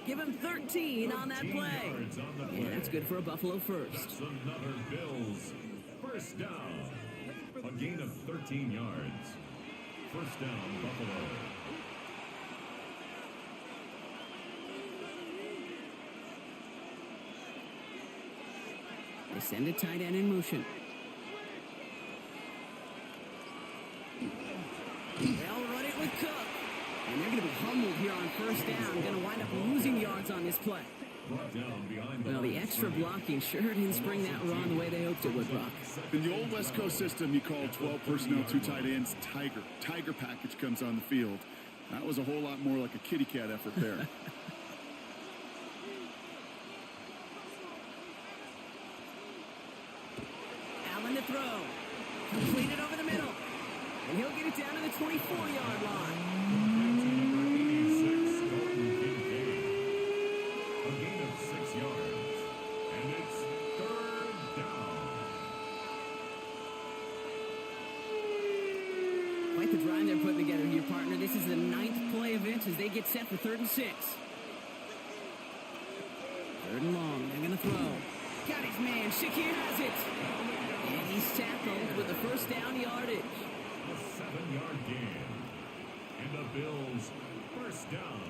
Give him 13 on that play. Yeah, that's good for a Buffalo first. That's another Bills first down. A gain of 13 yards. First down, Buffalo. They send a tight end in motion. They'll run it with Cook. And they're going to be humbled here on first down. Going to wind up losing yards on this play. Well, the extra blocking sure didn't spring that run the way they hoped it would, Brock. In the old West Coast system, you call 12 personnel, 2 tight ends, Tiger. Tiger package comes on the field. That was a whole lot more like a kitty cat effort there. Allen to throw. Completed over the middle. And he'll get it down to the 24-yard line. A gain of 6 yards. And it's third down. Quite the drive they're putting together here, partner. This is the 9th play of it as they get set for 3rd and 6. 3rd and long. They're going to throw. Got his man. Shakir has it. And he's tackled with the first down yardage. A 7-yard gain. And the Bills first down.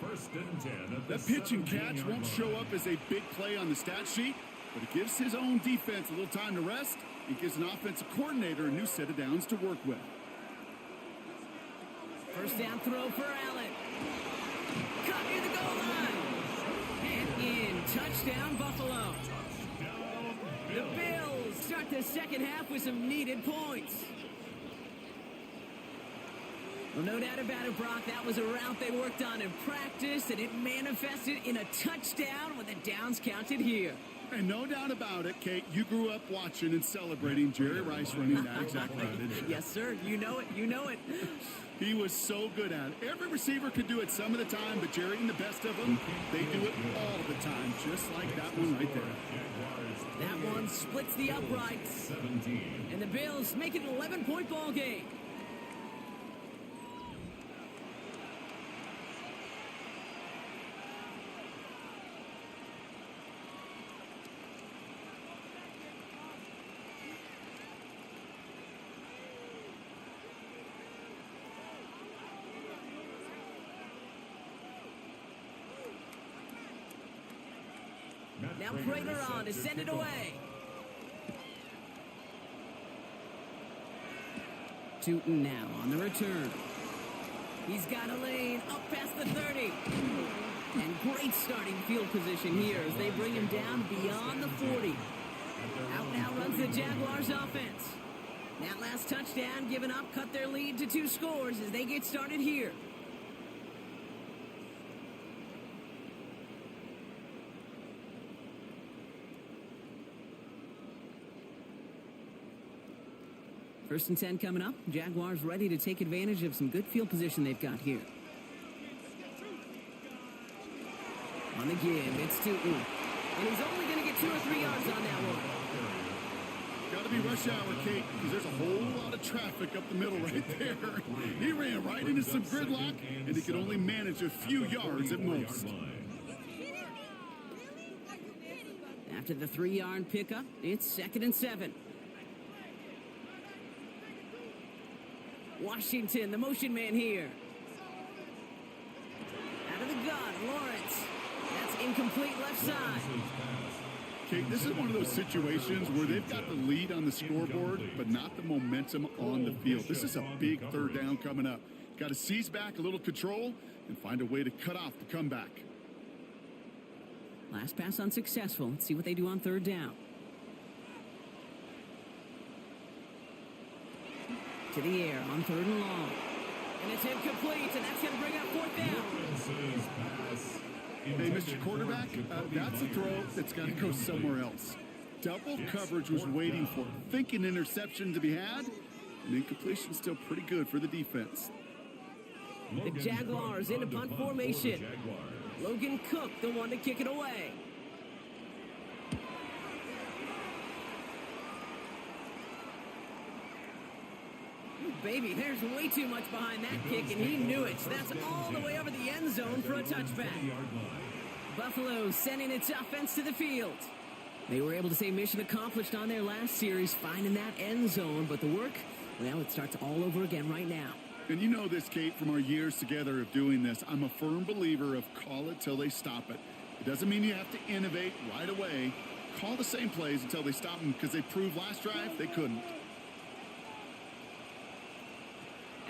First and 10 at the That pitch and catch 17-yard won't line. show up as a big play on the stat sheet, but it gives his own defense a little time to rest. It gives an offensive coordinator a new set of downs to work with. First down throw for Allen. Cut near the goal line. And in. Touchdown, Buffalo. The Bills start the second half with some needed points. Well, no doubt about it, Brock. That was a route they worked on in practice, and it manifested in a touchdown with the downs counted here. And no doubt about it, Kate, you grew up watching and celebrating Jerry Rice running that exact route, didn't you? Yes, sir. You know it. You know it. He was so good at it. Every receiver could do it some of the time, but Jerry and the best of them, they do it all the time, just like that one right there. That one splits the uprights. 17. And the Bills make it an 11-point ball game. Now Prater on to send it away. Tootin now on the return. He's got a lane up past the 30. And great starting field position here as they bring him down beyond the 40. Out now runs the Jaguars offense. That last touchdown given up cut their lead to 2 scores as they get started here. First and 10 coming up. Jaguars ready to take advantage of some good field position they've got here. On the give, it's Tootin. And he's only going to get 2 or 3 yards on that one. Got to be rush hour, Kate, because there's a whole lot of traffic up the middle right there. He ran right into some gridlock, and he could only manage a few yards at most. After the 3-yard pickup, it's 2nd and 7. Washington, the motion man here. Out of the gun, Lawrence. That's incomplete left side. Kate, this is one of those situations where they've got the lead on the scoreboard, but not the momentum on the field. This is a big 3rd down coming up. Got to seize back a little control and find a way to cut off the comeback. Last pass unsuccessful. Let's see what they do on 3rd down. To the air on 3rd and long. And it's incomplete, and that's going to bring up 4th down. Hey, Mr. Quarterback, that's a throw that's got to go somewhere else. Double coverage was waiting for it. Thinking interception to be had, and incompletion still pretty good for the defense. The Jaguars into punt formation. Logan Cook, the one to kick it away. Baby, there's way too much behind that kick, and he knew it. That's all the way over the end zone for a touchback. Buffalo sending its offense to the field. They were able to say mission accomplished on their last series, finding that end zone, but the work, well, it starts all over again right now. And you know this, Kate, from our years together of doing this. I'm a firm believer of call it till they stop it. It doesn't mean you have to innovate right away. Call the same plays until they stop them, because they proved last drive they couldn't.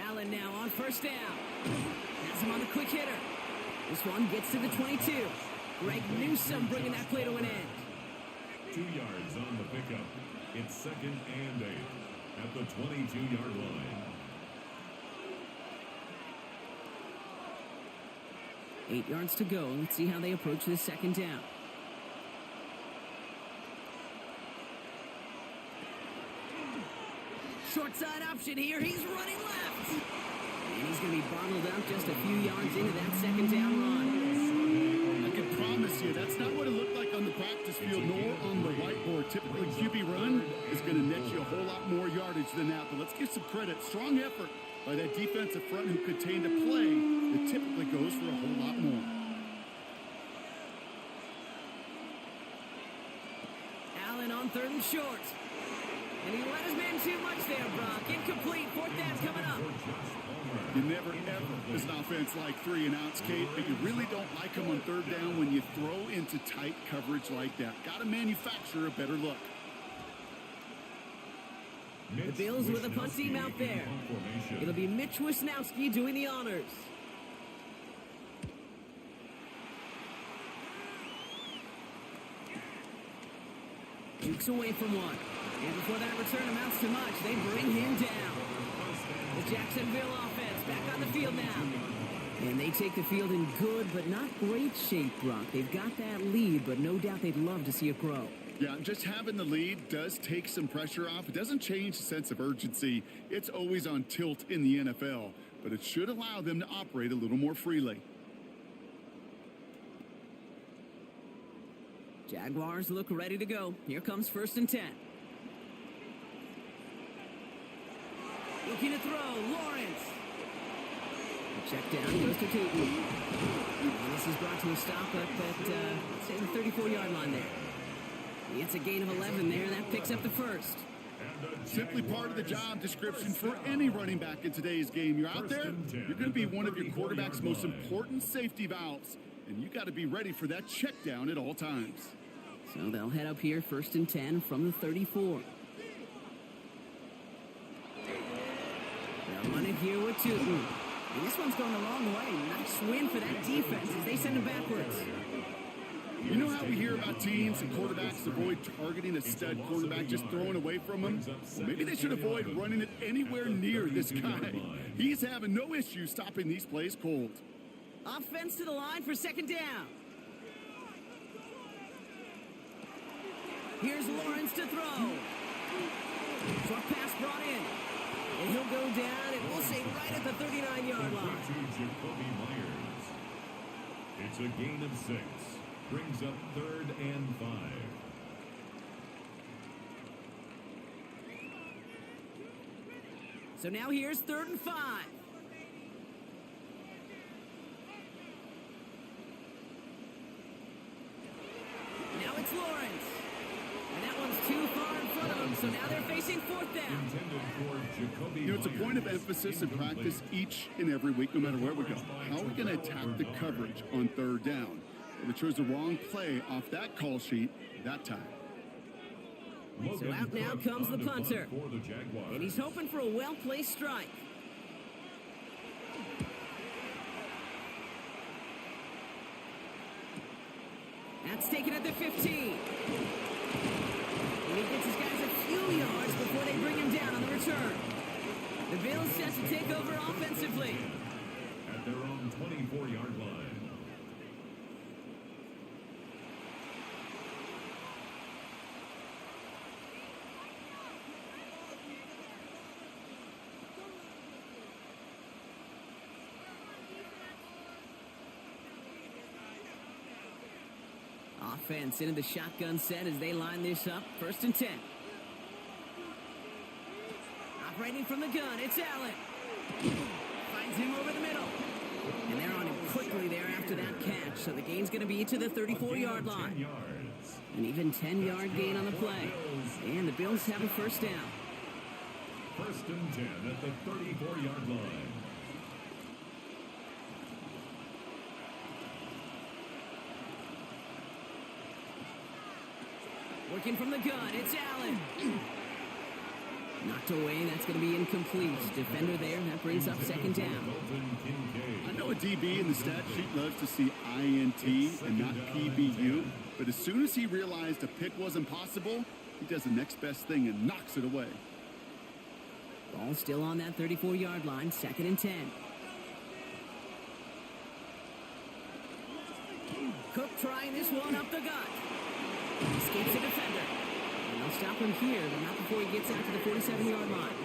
Allen now on 1st down. Has him on the quick hitter. This one gets to the 22. Greg Newsome bringing that play to an end. 2 yards on the pickup. It's 2nd and 8 at the 22-yard line. 8 yards to go. Let's see how they approach this 2nd down. Short side option here. He's running left. And he's going to be bottled up just a few yards into that 2nd down run. I can promise you that's not what it looked like on the practice field nor on the whiteboard. Typically, QB run is going to net you a whole lot more yardage than that. But let's give some credit. Strong effort by that defensive front who contained a play that typically goes for a whole lot more. Allen on 3rd and short. And he let his man too much there, Brock. Incomplete. 4th down coming up. You never, ever, as an offense, like 3 and outs, Kate, but you really don't like them on 3rd down when you throw into tight coverage like that. Got to manufacture a better look. The Bills with a punt team out there. It'll be Mitch Wisnowski doing the honors. Jukes away from one. And before that return amounts to much, they bring him down. The Jacksonville offense back on the field now. And they take the field in good but not great shape, Brock. They've got that lead, but no doubt they'd love to see it grow. Yeah, just having the lead does take some pressure off. It doesn't change the sense of urgency. It's always on tilt in the NFL, but it should allow them to operate a little more freely. Jaguars look ready to go. Here comes 1st and 10. Looking to throw, Lawrence. The check down goes to Tootin. And this is brought to a stop up at, say, the 34-yard line there. It's a gain of 11 there. That picks up the 1st. Simply part of the job description for any running back in today's game. You're out there, you're going to be one of your quarterback's most important safety valves, and you got to be ready for that check down at all times. So they'll head up here 1st and 10 from the 34. They'll run it here with Tootin. And this one's going a long way. Nice win for that defense as they send him backwards. You know how we hear about teams and quarterbacks avoid targeting a stud quarterback, just throwing away from him? Well, maybe they should avoid running it anywhere near this guy. He's having no issue stopping these plays cold. Offense to the line for second down. Here's Lawrence to throw. Short pass brought in. And he'll go down, and we'll say right at the 39-yard line. It's a gain of 6. Brings up 3rd and 5. So now here's 3rd and 5. Now it's Lawrence. And that one's too far in front of him, so now they're facing 4th down. You know, it's a point of emphasis in practice each and every week, no matter where we go. How are we going to attack the coverage on 3rd down? They chose the wrong play off that call sheet that time. So out now comes the punter. And he's hoping for a well-placed strike. That's taken at the 15. And he gets his guys a few yards before they bring him down on the return. The Bills set to take over offensively. At their own 24-yard line. Offense into the shotgun set as they line this up. 1st and 10. Operating from the gun, it's Allen. Finds him over the middle. And they're on him quickly there after that catch. So the gain's going to be to the 34-yard line. An even 10-yard gain on the play. And the Bills have a 1st down. 1st and 10 at the 34-yard line. Working from the gun, it's Allen. Knocked away, that's going to be incomplete. Defender there, that brings up 2nd down. I know a DB in the stat sheet loves to see INT and not PBU, but as soon as he realized a pick wasn't possible, he does the next best thing and knocks it away. Ball still on that 34-yard line, 2nd and 10. Cook trying this one up the gut. Escapes the defender. And they'll stop him here, but not before he gets out to the 47-yard line.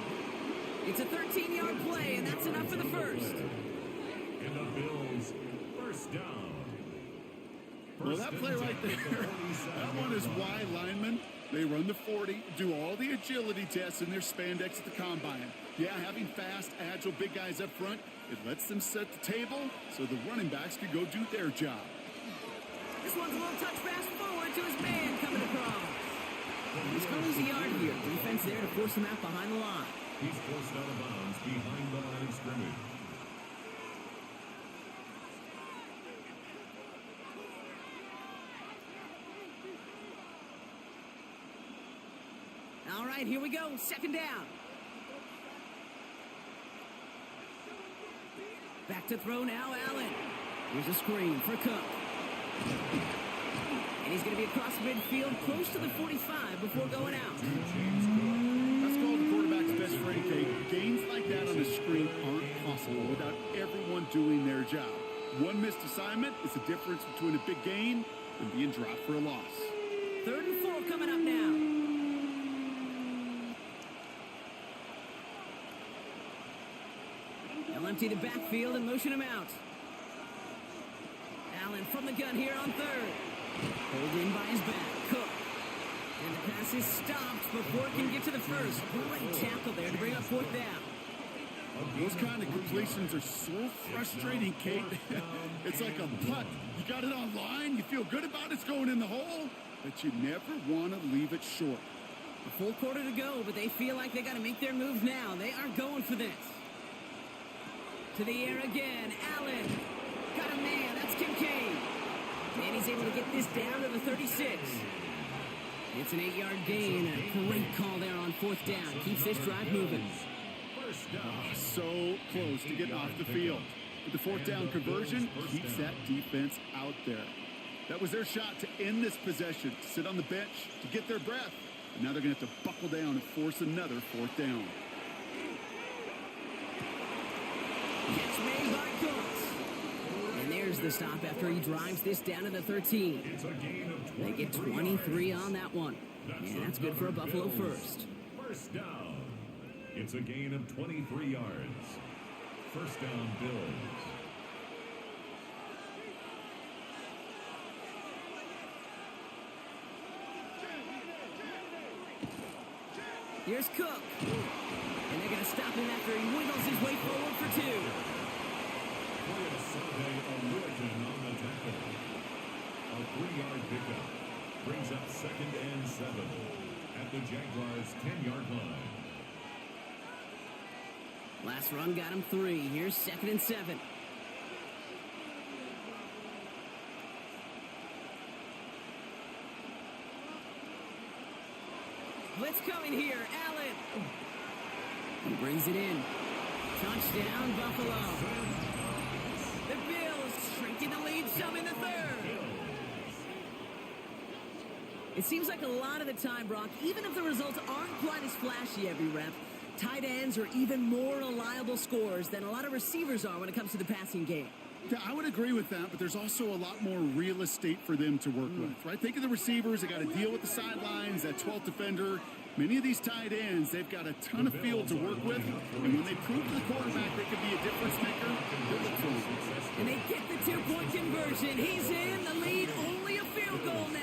It's a 13-yard play, and that's enough for the 1st. And the Bills, 1st down. Well, that play right there, that one is wide linemen. They run the 40, do all the agility tests in their spandex at the combine. Yeah, having fast, agile, big guys up front, it lets them set the table so the running backs can go do their job. This one's a little touch pass forward to his man coming across. He's going to lose a yard here. Defense there to force him out behind the line. He's forced out of bounds behind the line of scrimmage. All right, here we go. 2nd down. Back to throw now, Allen. Here's a screen for Cook. And he's going to be across midfield, close to the 45 before going out. That's called the quarterback's best friend, Kate. Gains like that on a screen aren't possible without everyone doing their job. One missed assignment is the difference between a big gain and being dropped for a loss. 3rd and 4 coming up now. They'll empty the backfield and motion him out. Allen from the gun here on 3rd. Pulled in by his back. Cook. And the pass is stopped before it can get to the 1st. Great tackle there to bring up 4th down. Those kind of completions are so frustrating, Kate. It's like a putt. You got it on line, you feel good about it's going in the hole, but you never want to leave it short. A full quarter to go, but they feel like they got to make their move now. They are going for this. To the air again. Allen. Got a man. That's Kincaid. And he's able to get this down to the 36. It's an 8-yard gain. A great call there on 4th down. Keeps this drive moving. First down. So close to getting off the field. But the fourth down conversion keeps that defense out there. That was their shot to end this possession, to sit on the bench, to get their breath. And now they're going to have to buckle down and force another fourth down. Catch made by Cooks. And there's the stop after he drives this down to the 13. It's a gain of 23 They get 23 on that one. And that's good for a Buffalo first. First down. It's a gain of 23 yards. First down, Bills. Here's Cook. And they're going to stop him after he wiggles his way forward for 2. On the tackle. A 3-yard pickup brings up 2nd and 7 at the Jaguars' 10-yard line. Last run got him 3. Here's 2nd and 7. Blitz coming here. Allen. He brings it in. Touchdown, Buffalo. The Bills shrinking the lead some in the 3rd. It seems like a lot of the time, Brock, even if the results aren't quite as flashy every rep, tight ends are even more reliable scorers than a lot of receivers are when it comes to the passing game. Yeah, I would agree with that, but there's also a lot more real estate for them to work with, right? Think of the receivers. They got to deal with the sidelines, that 12th defender. Many of these tight ends, they've got a ton of field to work with, and when they prove to the quarterback they could be a difference maker, they'll look for him. And they get the 2-point conversion. He's in the lead, only a field goal now.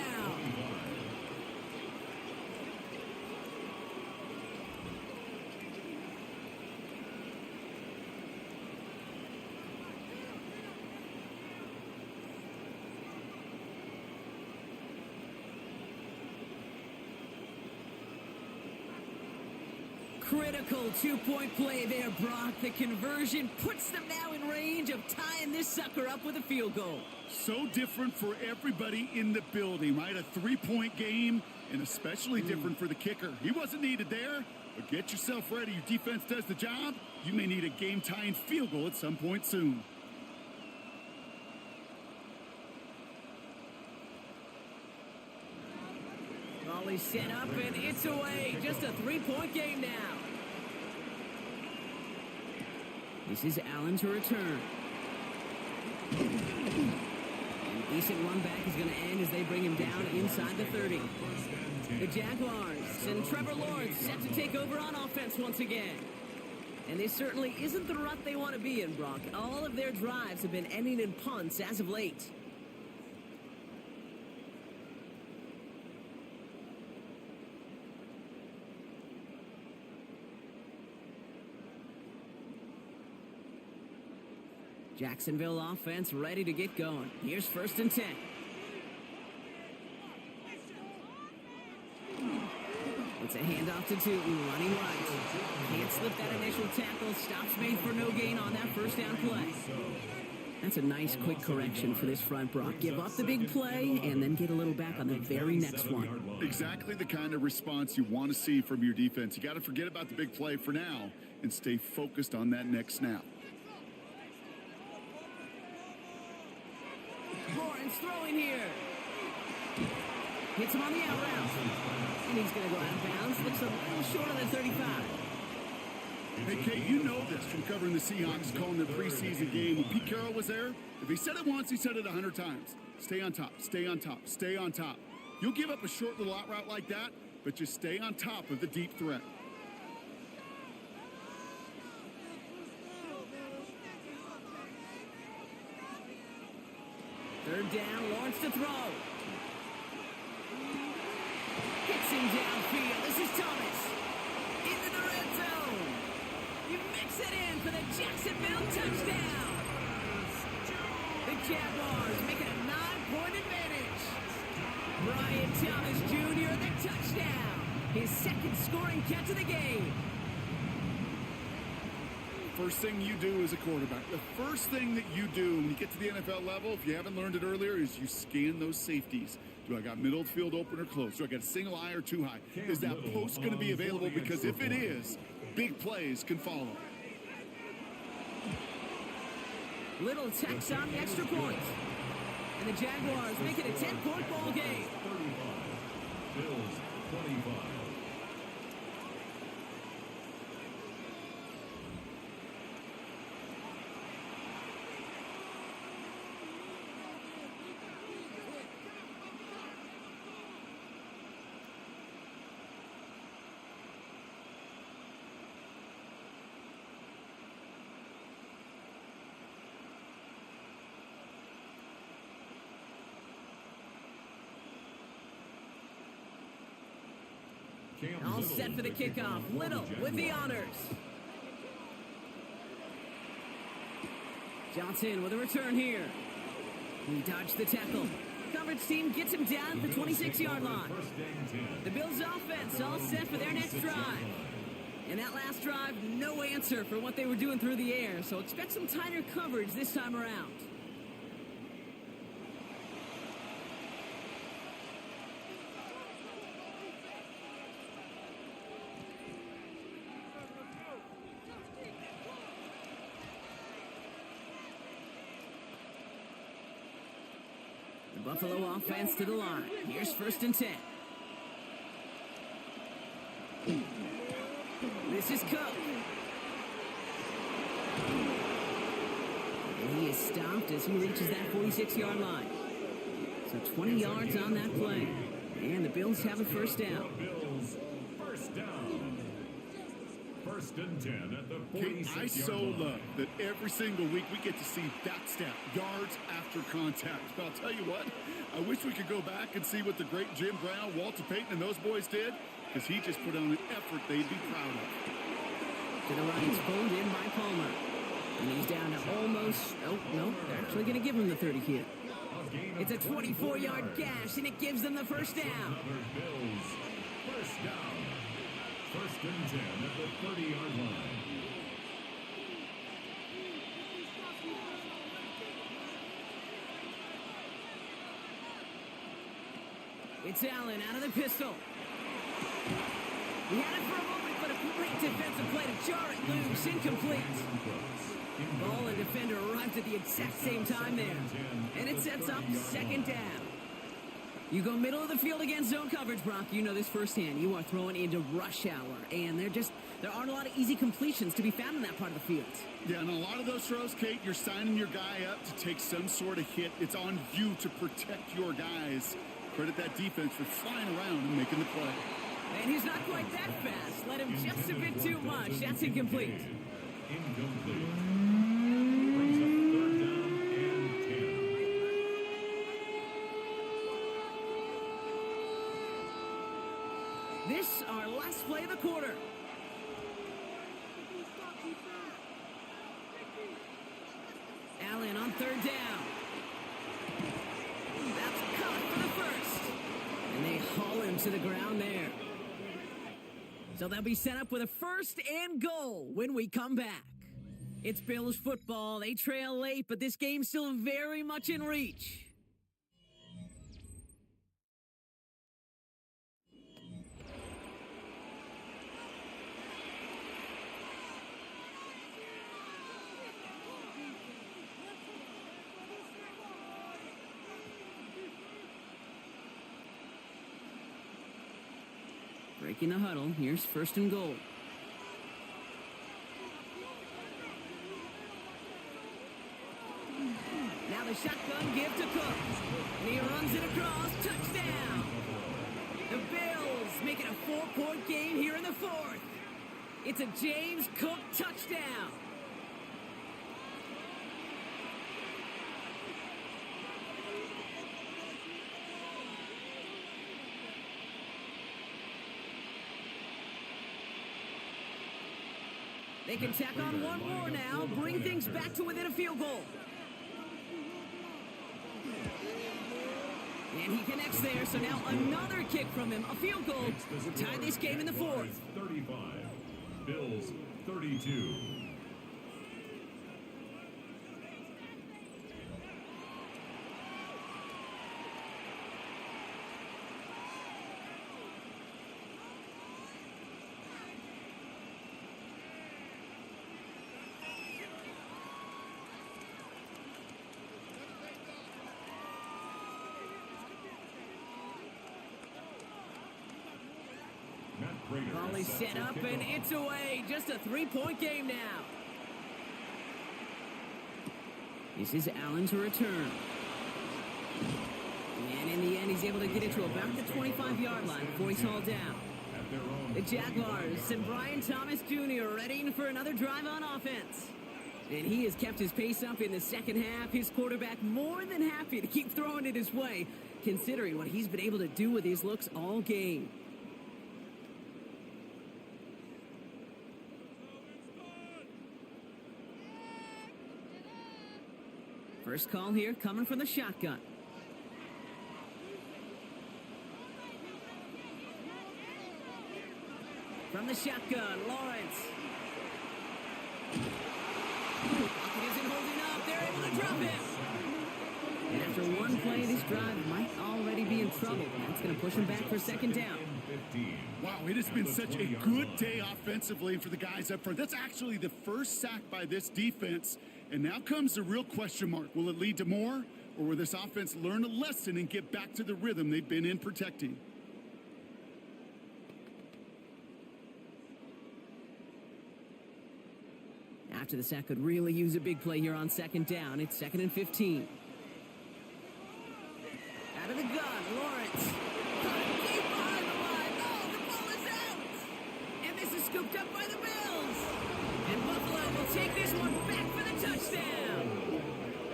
Critical 2-point play there, Brock. The conversion puts them now in range of tying this sucker up with a field goal. So different for everybody in the building, right? A 3-point game, and especially different for the kicker. He wasn't needed there, but get yourself ready. Your defense does the job. You may need a game-tying field goal at some point soon. Volley set up, and it's away. Just a 3-point game now. This is Allen to return. And decent run back is going to end as they bring him down inside the 30. The Jaguars and Trevor Lawrence set to take over on offense once again. And this certainly isn't the rut they want to be in, Brock. All of their drives have been ending in punts as of late. Jacksonville offense ready to get going. Here's 1st and 10. It's a handoff to Tootin, running right. Can't slip that initial tackle. Stops made for no gain on that 1st down play. That's a nice quick correction for this front, Brock. Give up the big play and then get a little back on the very next one. Exactly the kind of response you want to see from your defense. You got to forget about the big play for now and stay focused on that next snap. Lawrence throwing here. Hits him on the out route. And he's going to go out of bounds. Looks a little short of the 35. Hey, Kate, you know this from covering the Seahawks, calling the preseason game. When Pete Carroll was there, if he said it once, he said it 100 times. Stay on top, stay on top, stay on top. You'll give up a short little out route like that, but just stay on top of the deep threat. Third down, Lawrence to throw. Hits him downfield. This is Thomas. Into the red zone. You mix it in for the Jacksonville touchdown. The Jaguars make it a 9-point advantage. Brian Thomas Jr., the touchdown. His 2nd scoring catch of the game. First thing you do as a quarterback, the first thing that you do when you get to the NFL level, if you haven't learned it earlier, is you scan those safeties. Do I got middle field open or close? Do I got a single high or 2 high? Is that post going to be available? Because if it is, big plays can follow. Little text on the extra point. And the Jaguars make it a 10-point ball game. 35. Bills 25. All set for the kickoff. Little with the honors. Johnson with a return here. He dodged the tackle. Coverage team gets him down at the 26-yard line. The Bills offense all set for their next drive. And that last drive, no answer for what they were doing through the air, so expect some tighter coverage this time around. Buffalo offense to the line. Here's 1st and 10. This is Cook. And he is stopped as he reaches that 46-yard line. So 20 yards on that play. And the Bills have a 1st down. Bills 1st down. 1st and 10 at the 46-yard line. I so love that every single week we get to see that stat, yards after contact. But I'll tell you what, I wish we could go back and see what the great Jim Brown, Walter Payton, and those boys did, because he just put on an effort they'd be proud of. To the right, it's pulled in by Palmer. And he's down to almost, oh, no, they're actually going to give him the 30 here. It's a 24-yard gash, and it gives them the 1st down. Bills 1st down. 1st and 10 at the 30-yard line. It's Allen out of the pistol. He had it for a moment, but a great defensive play to jar it loose. Incomplete. Ball and defender arrived at the exact same time there. And it sets up 2nd down. You go middle of the field against zone coverage, Brock. You know this firsthand. You are throwing into rush hour. And there aren't a lot of easy completions to be found in that part of the field. Yeah, and a lot of those throws, Kate, you're signing your guy up to take some sort of hit. It's on you to protect your guys. Credit that defense for flying around and making the play. And he's not quite that fast. Let him just a bit too much. That's incomplete. Incomplete. Brings up 3rd down and 10. This our last play of the quarter. Allen on 3rd down. That's caught for the 1st. And they haul him to the ground there. So they'll be set up with a 1st and goal when we come back. It's Bills football. They trail late, but this game's still very much in reach. Breaking the huddle. Here's 1st and goal. Now the shotgun give to Cook. And he runs it across. Touchdown. The Bills make it a 4-point game here in the 4th. It's a James Cook touchdown. They can tack on one more now, bring things back to within a field goal. And he connects there, so now another kick from him, a field goal will tie this game in the 4th. 35, Bills 32. Prater Ball is set to up kick and off. it's away. Just a 3-point game now. This is Allen to return. And in the end, he's able to get it to about the 25-yard line before he's hauled down. At their own The Jaguars and Brian Thomas Jr. ready for another drive on offense. And he has kept his pace up in the second half. His quarterback more than happy to keep throwing it his way, considering what he's been able to do with his looks all game. First call here coming from the shotgun. From the shotgun, Lawrence. Pocket isn't holding up. They're able to drop him. And after one play, this drive might already be in trouble. That's going to push him back for second down. 15. Wow, it has been such a good day offensively for the guys up front. That's actually the first sack by this defense. And now comes the real question mark. Will it lead to more? Or will this offense learn a lesson and get back to the rhythm they've been in protecting? After the sack, could really use a big play here on second down. It's 2nd and 15. Out of the gun, Lawrence. Deep behind the line. Oh, the ball is out. And this is scooped up by the Bills. And Buffalo will take this one back for the touchdown.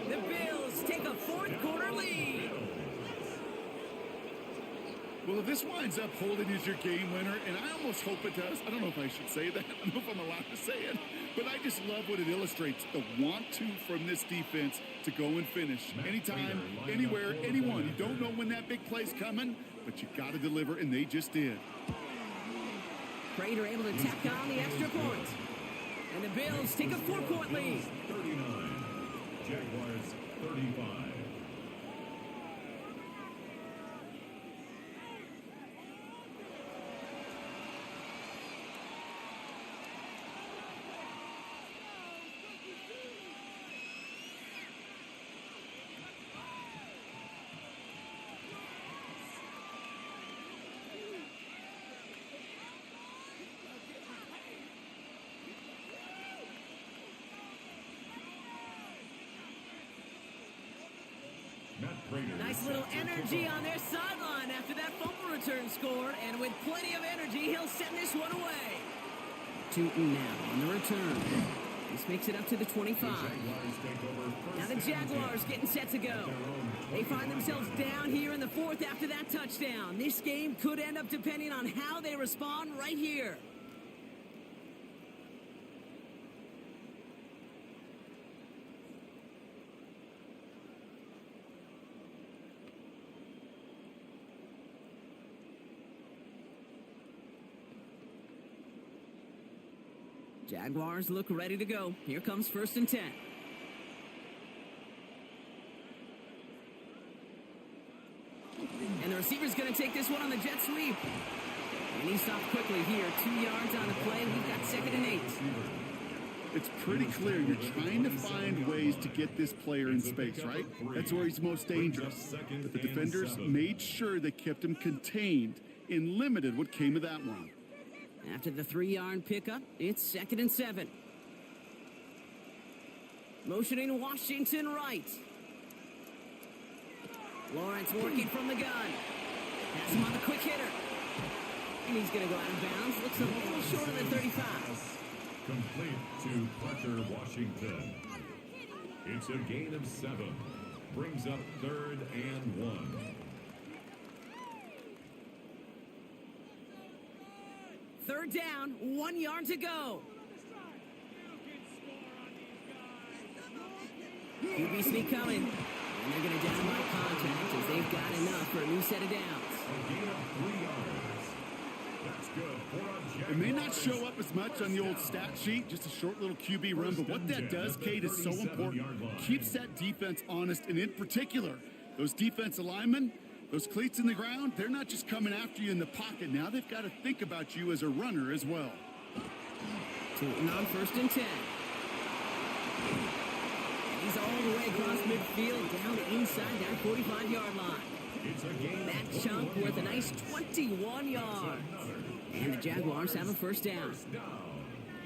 The Bills take a fourth-quarter lead. Well, if this winds up holding as your game winner, and I almost hope it does. I don't know if I should say that. I don't know if I'm allowed to say it. But I just love what it illustrates. The want-to from this defense to go and finish. Anytime, anywhere, anyone. You don't know when that big play's coming, but you got to deliver, and they just did. Prater able to tack on the extra point. And the Bills take a 4-point lead. 39. Jaguars 35. Nice little energy on their sideline after that fumble return scored, and with plenty of energy, he'll send this one away. Tootin now on the return. This makes it up to the 25. Now the Jaguars getting set to go. They find themselves down here in the fourth after that touchdown. This game could end up depending on how they respond right here. Jaguars look ready to go. Here comes 1st and 10. And the receiver's going to take this one on the jet sweep. And he stopped quickly here. 2 yards on the play. We've got 2nd and 8. It's pretty clear you're trying to find ways to get this player in space, right? That's where he's most dangerous. But the defenders made sure they kept him contained and limited what came of that one. After the 3-yard pickup, it's 2nd and 7. Motioning Washington right. Lawrence working from the gun. Pass him on the quick hitter. And he's going to go out of bounds. Looks a little short of the 35. Complete to Parker Washington. It's a gain of 7. Brings up 3rd and 1. 3rd down, 1 yard to go. QB sneak coming. And they're going to down by contact as they've got enough for a new set of downs. A gain of 3 yards. That's good for a Jaguar. It may not show up as much on the old stat sheet, just a short little QB run, but what that does, Kate, is so important. Keeps that defense honest, and in particular, those defensive linemen, those cleats in the ground, they're not just coming after you in the pocket. Now they've got to think about you as a runner as well. Tootin on 1st and 10. He's all the way across midfield, down inside that 45-yard line. It's a gain That chunk worth a nice 21 yards. And the Jaguars have a first down.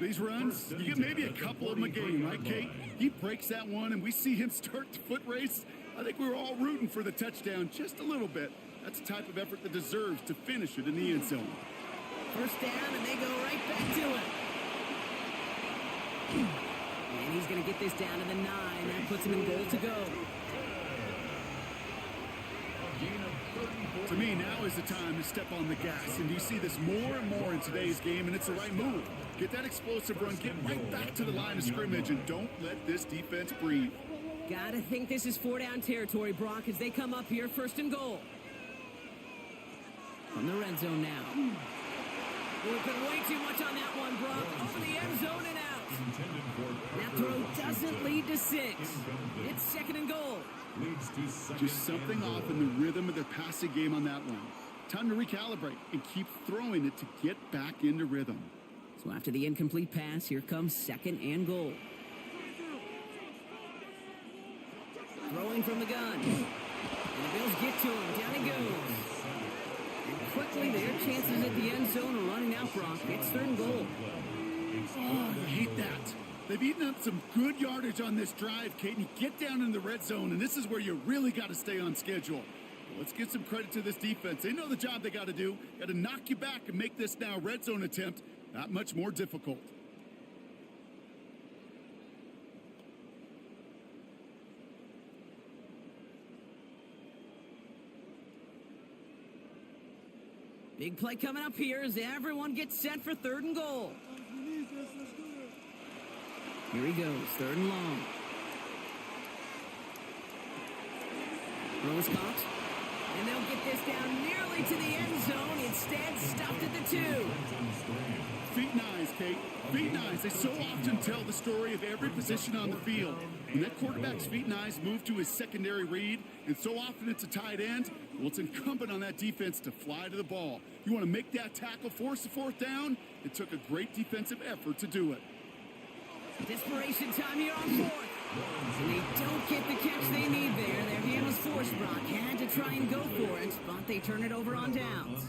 These runs, you get maybe a couple of them a game, right, Kate? He breaks that one, and we see him start the foot race. I think we were all rooting for the touchdown just a little bit. That's the type of effort that deserves to finish it in the end zone. First down, and they go right back to it. And he's going to get this down to the 9. That puts him in goal to go. To me, now is the time to step on the gas, and you see this more and more in today's game, and it's the right move. Get that explosive run, get right back to the line of scrimmage, and don't let this defense breathe. Gotta think this is 4-down territory, Brock, as they come up here first and goal. From the red zone now. We've been way too much on that one, Brock. Over the end zone and out. That throw doesn't lead to 6. It's second and goal. Just something off in the rhythm of their passing game on that one. Time to recalibrate and keep throwing it to get back into rhythm. So after the incomplete pass, here comes second and goal. Throwing from the gun. And the Bills get to him. Down he goes. And quickly, their chances at the end zone are running out, Brock. It's third and goal. Oh, I hate that. They've eaten up some good yardage on this drive, Kate, and you get down in the red zone, and this is where you really got to stay on schedule. Well, let's give some credit to this defense. They know the job they got to do. Got to knock you back and make this now red zone attempt that much more difficult. Big play coming up here as everyone gets set for third and goal. Here he goes, third and long. Throw is caught. And they'll get this down nearly to the end zone. Instead, stopped at the 2. Feet and eyes, Kate. Feet and eyes. They so often tell the story of every position on the field. When that quarterback's feet and eyes move to his secondary read, and so often it's a tight end, well, it's incumbent on that defense to fly to the ball. You want to make that tackle, force the fourth down? It took a great defensive effort to do it. Desperation time here on fourth. And they don't get the catch they need there. Their hand was forced, Brock. Had to try and go for it, but they turn it over on downs.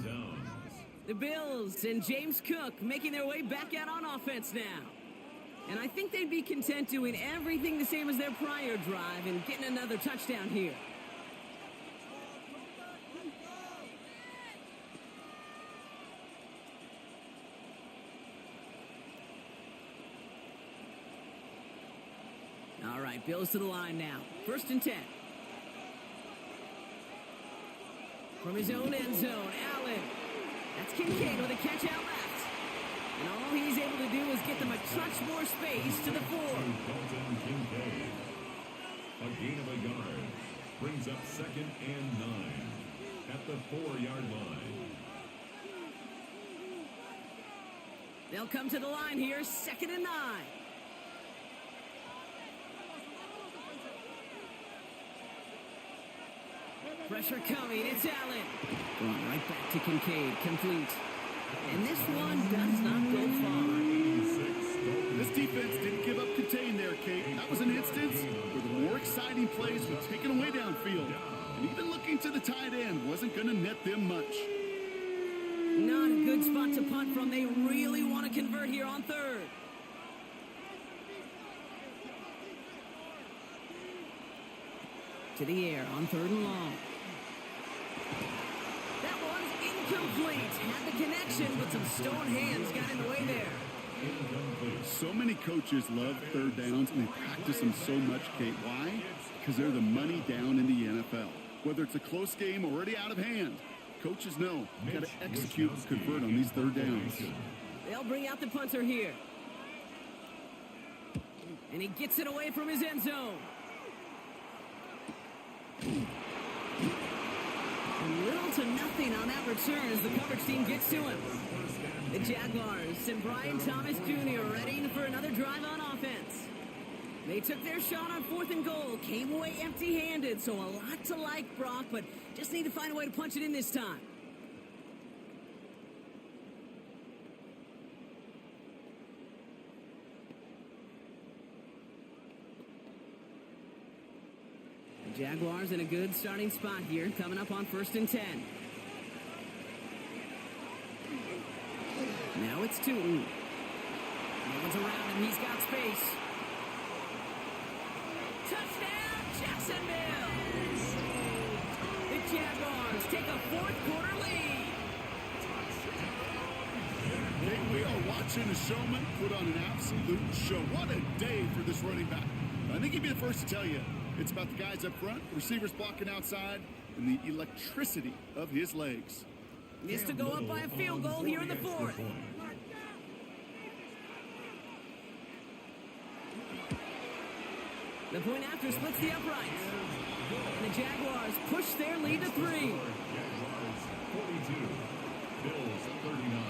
The Bills and James Cook making their way back out on offense now. And I think they'd be content doing everything the same as their prior drive and getting another touchdown here. All right, Bills to the line now. First and 10. From his own end zone, Allen. That's Kincaid with a catch out left. And all he's able to do is get them a touch more space to the 4. A gain of a yard. Brings up second and 9 at the 4-yard line. They'll come to the line here, second and 9. Pressure coming, it's Allen. Going right back to Kincaid, complete. And this one does not go far. This defense didn't give up contain there, Kate. That was an instance where the more exciting plays were taken away downfield. And even looking to the tight end wasn't going to net them much. Not a good spot to punt from. They really want to convert here on third. To the air on third and long. That one's incomplete. Had the connection, but some stone hands got in the way there. So many coaches love third downs, and they practice them so much, Kate. Why? Because they're the money down in the NFL. Whether it's a close game already out of hand, coaches know you got to execute and convert on these third downs. They'll bring out the punter here. And he gets it away from his end zone. And little to nothing on that return as the coverage team gets to him. The Jaguars and Brian Thomas Jr. ready for another drive on offense. They took their shot on fourth and goal, came away empty-handed, so a lot to like, Brock, but just need to find a way to punch it in this time. The Jaguars in a good starting spot here, coming up on first and 10. Now it's Tootin. No one's around him. He's got space. Touchdown, Jacksonville! The Jaguars take a fourth-quarter lead. Hey, we are watching a showman put on an absolute show. What a day for this running back. I think he'd be the first to tell you. It's about the guys up front, receivers blocking outside, and the electricity of his legs. This to go up by a field goal here in the fourth. The point after splits the uprights. And the Jaguars push their lead to 3. Jaguars 42, Bills 39.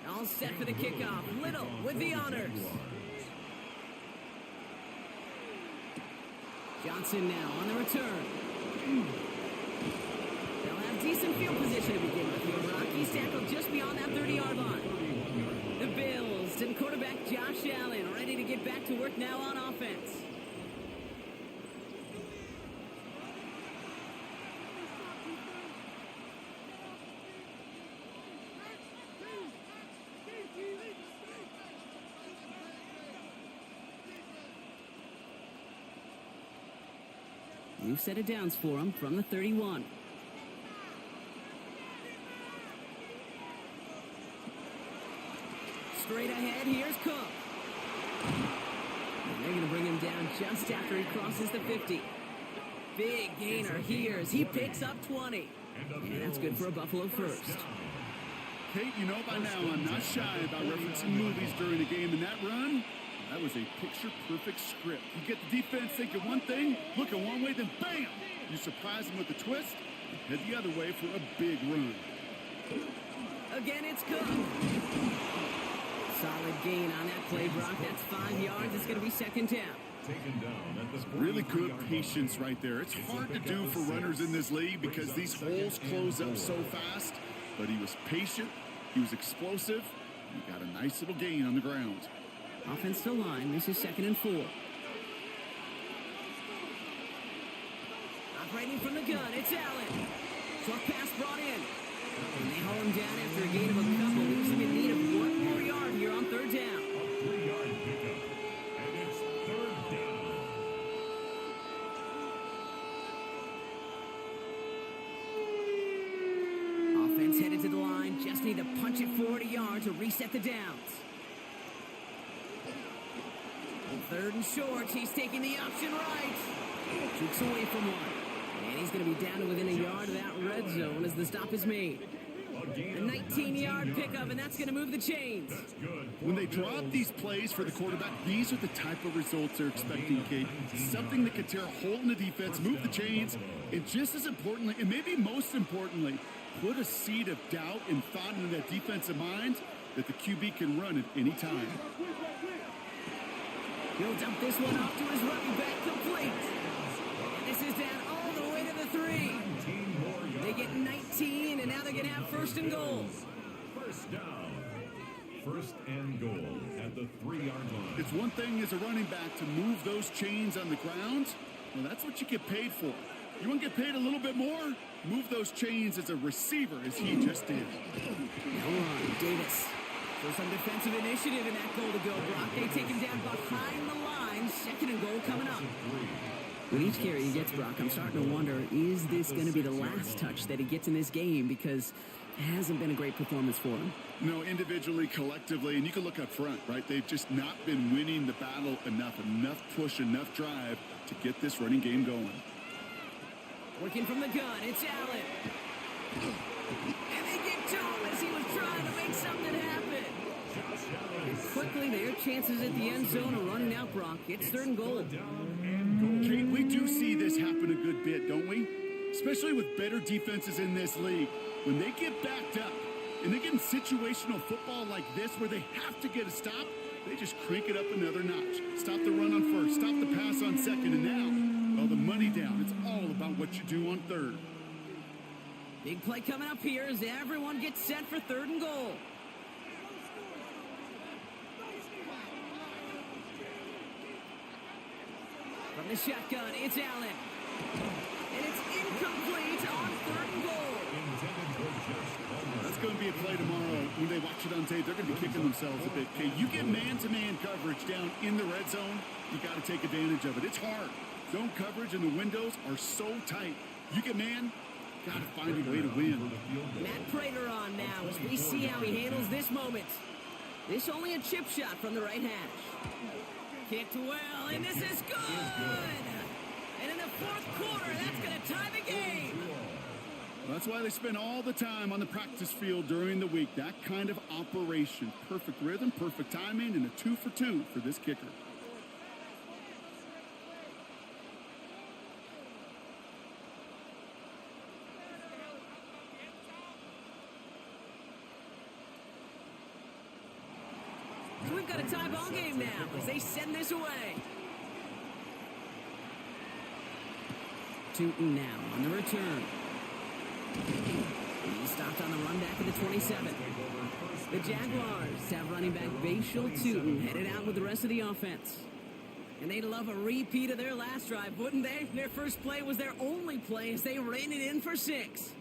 All set for the kickoff. Little with the honors. Johnson now on the return. They'll have decent field position to begin with here. Rocky's tackled just beyond that 30-yard line. The Bills and quarterback Josh Allen ready to get back to work now on offense. New set of downs for him from the 31. Straight ahead, here's Cook. And they're going to bring him down just after he crosses the 50. Big gainer here as he picks up 20. And that's good for a Buffalo first. Kate, you know by now I'm not shy about referencing movies during a game, and that run, that was a picture-perfect script. You get the defense thinking one thing, looking one way, then bam! You surprise them with a twist, and head the other way for a big run. Again, it's Cook. Solid gain on that play, Brock. That's 5 yards. It's going to be second down. Taken down at the Really good patience right there. It's hard to do for runners in this league because these holes close up so fast. But he was patient, he was explosive, and he got a nice little gain on the ground. Offensive line, this is 2nd and 4. Operating from the gun, it's Allen. Short pass brought in. And they haul him down after a gain of a couple. Leaves him in need of 1 more yard here on 3rd down. A 3-yard pickup. And it's 3rd down. Offense headed to the line. Just need to punch it 40 yards to reset the downs. 3rd and short. He's taking the option right. Jukes away from one. And he's going to be down to within a yard of that red zone as the stop is made. A 19-yard pickup, and that's going to move the chains. When they drop these plays for the quarterback, these are the type of results they're expecting, Kate. Something that could tear a hole in the defense, move the chains, and just as importantly, and maybe most importantly, put a seed of doubt and thought into that defensive mind that the QB can run at any time. He'll dump this one off to his running back complete. And this is down all the way to the 3. They get 19, and now they're going to have 1st and goal. First down. 1st and goal at the 3-yard line. It's one thing as a running back to move those chains on the ground. Well, that's what you get paid for. You want to get paid a little bit more? Move those chains as a receiver, as he just did. Now on, Davis. For some defensive initiative in that goal to go, Brock. They take him down behind the line. 2nd and goal coming up. With each carry he gets, Brock, I'm starting to wonder, is this going to be the last touch that he gets in this game? Because it hasn't been a great performance for him. No, individually, collectively, and you can look up front, right? They've just not been winning the battle enough push, enough drive to get this running game going. Working from the gun, it's Allen. And they get to him as he was trying to make something happen. Quickly, their chances at the end zone are running out, Brock. It's 3rd and goal. Kate, we do see this happen a good bit, don't we? Especially with better defenses in this league. When they get backed up, And they get in situational football like this where they have to get a stop. They just crank it up another notch. Stop the run on first, stop the pass on second, and now, well, the money down. It's all about what you do on third. Big play coming up here as everyone gets set for 3rd and goal. From the shotgun, it's Allen. And it's incomplete on 3rd and goal. That's going to be a play tomorrow. When they watch it on tape, they're going to be kicking themselves a bit. Okay, you get man-to-man coverage down in the red zone, you got to take advantage of it. It's hard. Zone coverage and the windows are so tight. You get man, got to find a way to win. Matt Prater on now as we see how he handles this moment. This only a chip shot from the right hash. Kicked well, and this is good! And in the 4th quarter, that's going to tie the game. That's why they spend all the time on the practice field during the week. That kind of operation. Perfect rhythm, perfect timing, and a 2 for 2 for this kicker. So we've got a tie ball game now as they send this away. Tootin now on the return. He stopped on the run back at the 27. The Jaguars have running back Bashal Tootin headed out with the rest of the offense. And they'd love a repeat of their last drive, wouldn't they? Their first play was their only play as they ran it in for 6.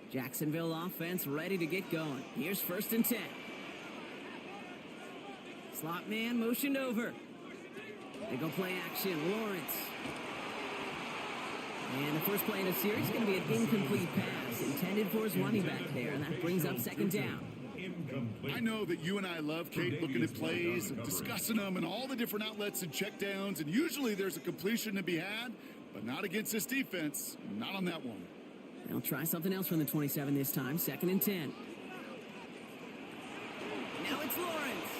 Jacksonville offense ready to get going. Here's 1st and 10. Slot man motioned over. They go play action. Lawrence. And the first play in the series is going to be an incomplete pass intended for his running back there, and that brings up 2nd down. I know that you and I love, Kate, looking at plays, and discussing them, and all the different outlets and checkdowns, and usually there's a completion to be had, but not against this defense, not on that one. They'll try something else from the 27 this time, 2nd and 10. Now it's Lawrence.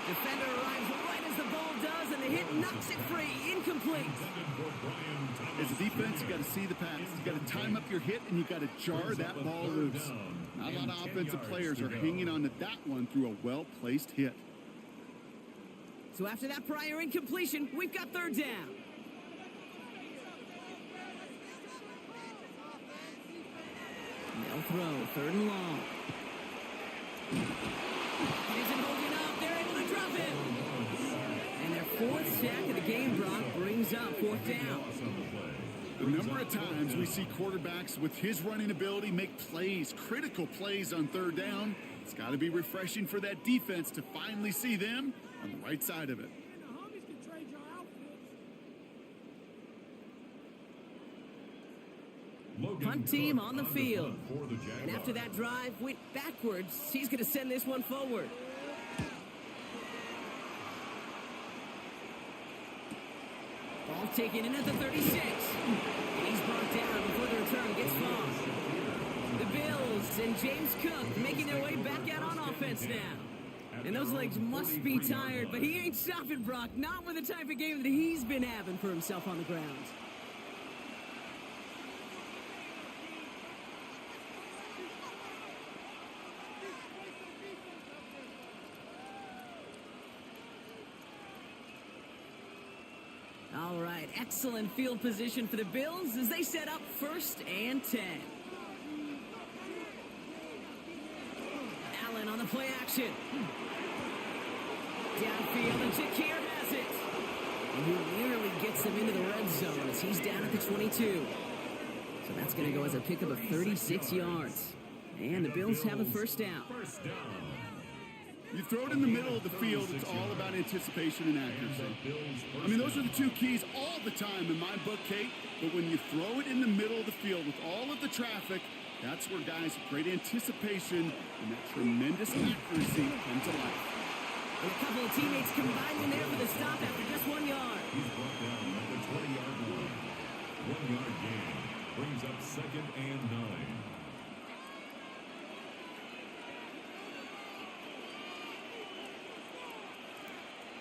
Defender arrives right as the ball does, and the hit knocks it free. Incomplete. As a defense, you got to see the pass. You got to time up your hit, and you got to jar that ball loose. Not a lot of offensive players are hanging on to that one through a well-placed hit. So after that prior incompletion, we've got 3rd down. They'll throw 3rd and long. He isn't holding up. They're able to drop him. And their 4th sack of the game, Brock, brings up 4th down. The number of times we see quarterbacks with his running ability make plays, critical plays on 3rd down, it's got to be refreshing for that defense to finally see them on the right side of it. Punt team on the field. And after that drive went backwards, he's going to send this one forward. Ball taken in at the 36. And he's brought down before the return gets far. The Bills and James Cook making their way back out on offense now. And those legs must be tired, but he ain't stopping, Brock. Not with the type of game that he's been having for himself on the ground. All right, excellent field position for the Bills as they set up 1st and 10. Allen on the play action. Downfield, and Shakir has it. And he nearly gets them into the red zone as he's down at the 22. So that's going to go as a pickup of 36 yards. And the Bills have a 1st down. You throw it in the middle of the field, it's all about anticipation and accuracy. I mean, those are the 2 keys all the time in my book, Kate. But when you throw it in the middle of the field with all of the traffic, that's where guys with great anticipation and that tremendous accuracy come to life. And a couple of teammates combined in there for the stop after just 1 yard. He's brought down at the 20-yard line. 1-yard gain brings up 2nd and 9. 1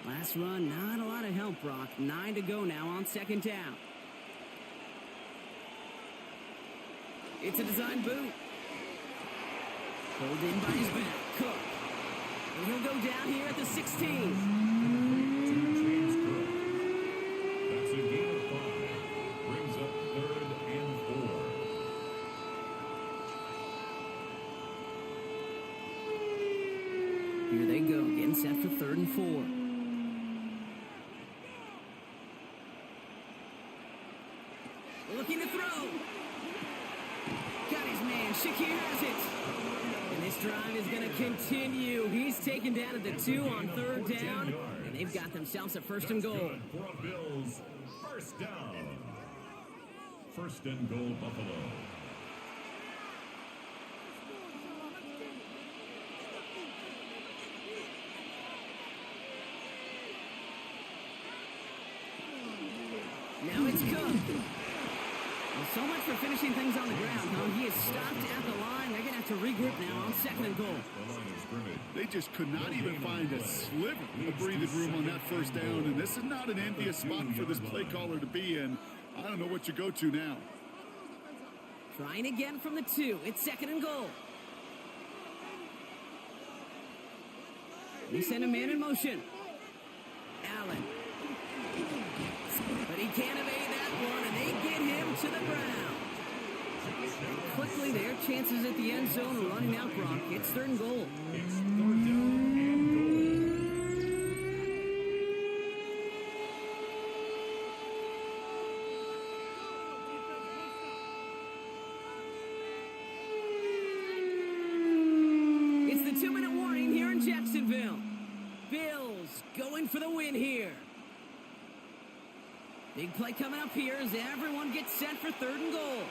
Last run, not a lot of help, Brock. 9 to go now on second down. It's a design boot. Pulled in by his back, Cook. And he'll go down here at the 16. James Cook. That's a gain of 5. Brings up 3rd and 4. Here they go, getting set for 3rd and 4. Looking to throw. Got his man. Shakir has it. And this drive is going to continue. He's taken down at the 2 on 3rd down. And they've got themselves a 1st and goal. Good for a Bills first down. 1st and goal, Buffalo. Now it's Cook. Well, so much for finishing things on the ground, huh? He is stopped at the line. They're going to have to regroup now on 2nd and goal. The line of scrimmage. They just could not even find a sliver of breathing room on that 1st down, and this is not an envious spot for this play caller to be in. I don't know what you go to now. Trying again from the 2. It's 2nd and goal. They send a man in motion. Allen. But he can't evade that one, and they get him to the ground. And quickly, their chances at the end zone are running out, Brock. It's 3rd and goal. It's 3rd down and goal. It's the 2-minute warning here in Jacksonville. Bills going for the win here. Big play coming up here as everyone gets set for 3rd and goal.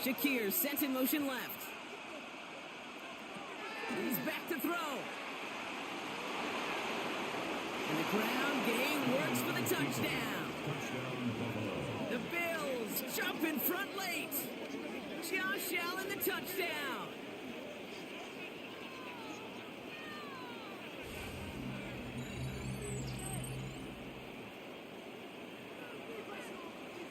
Shakir sent in motion left. He's back to throw. And the ground game works for the touchdown. Touchdown, Buffalo. The Bills jump in front late. Josh Allen the touchdown.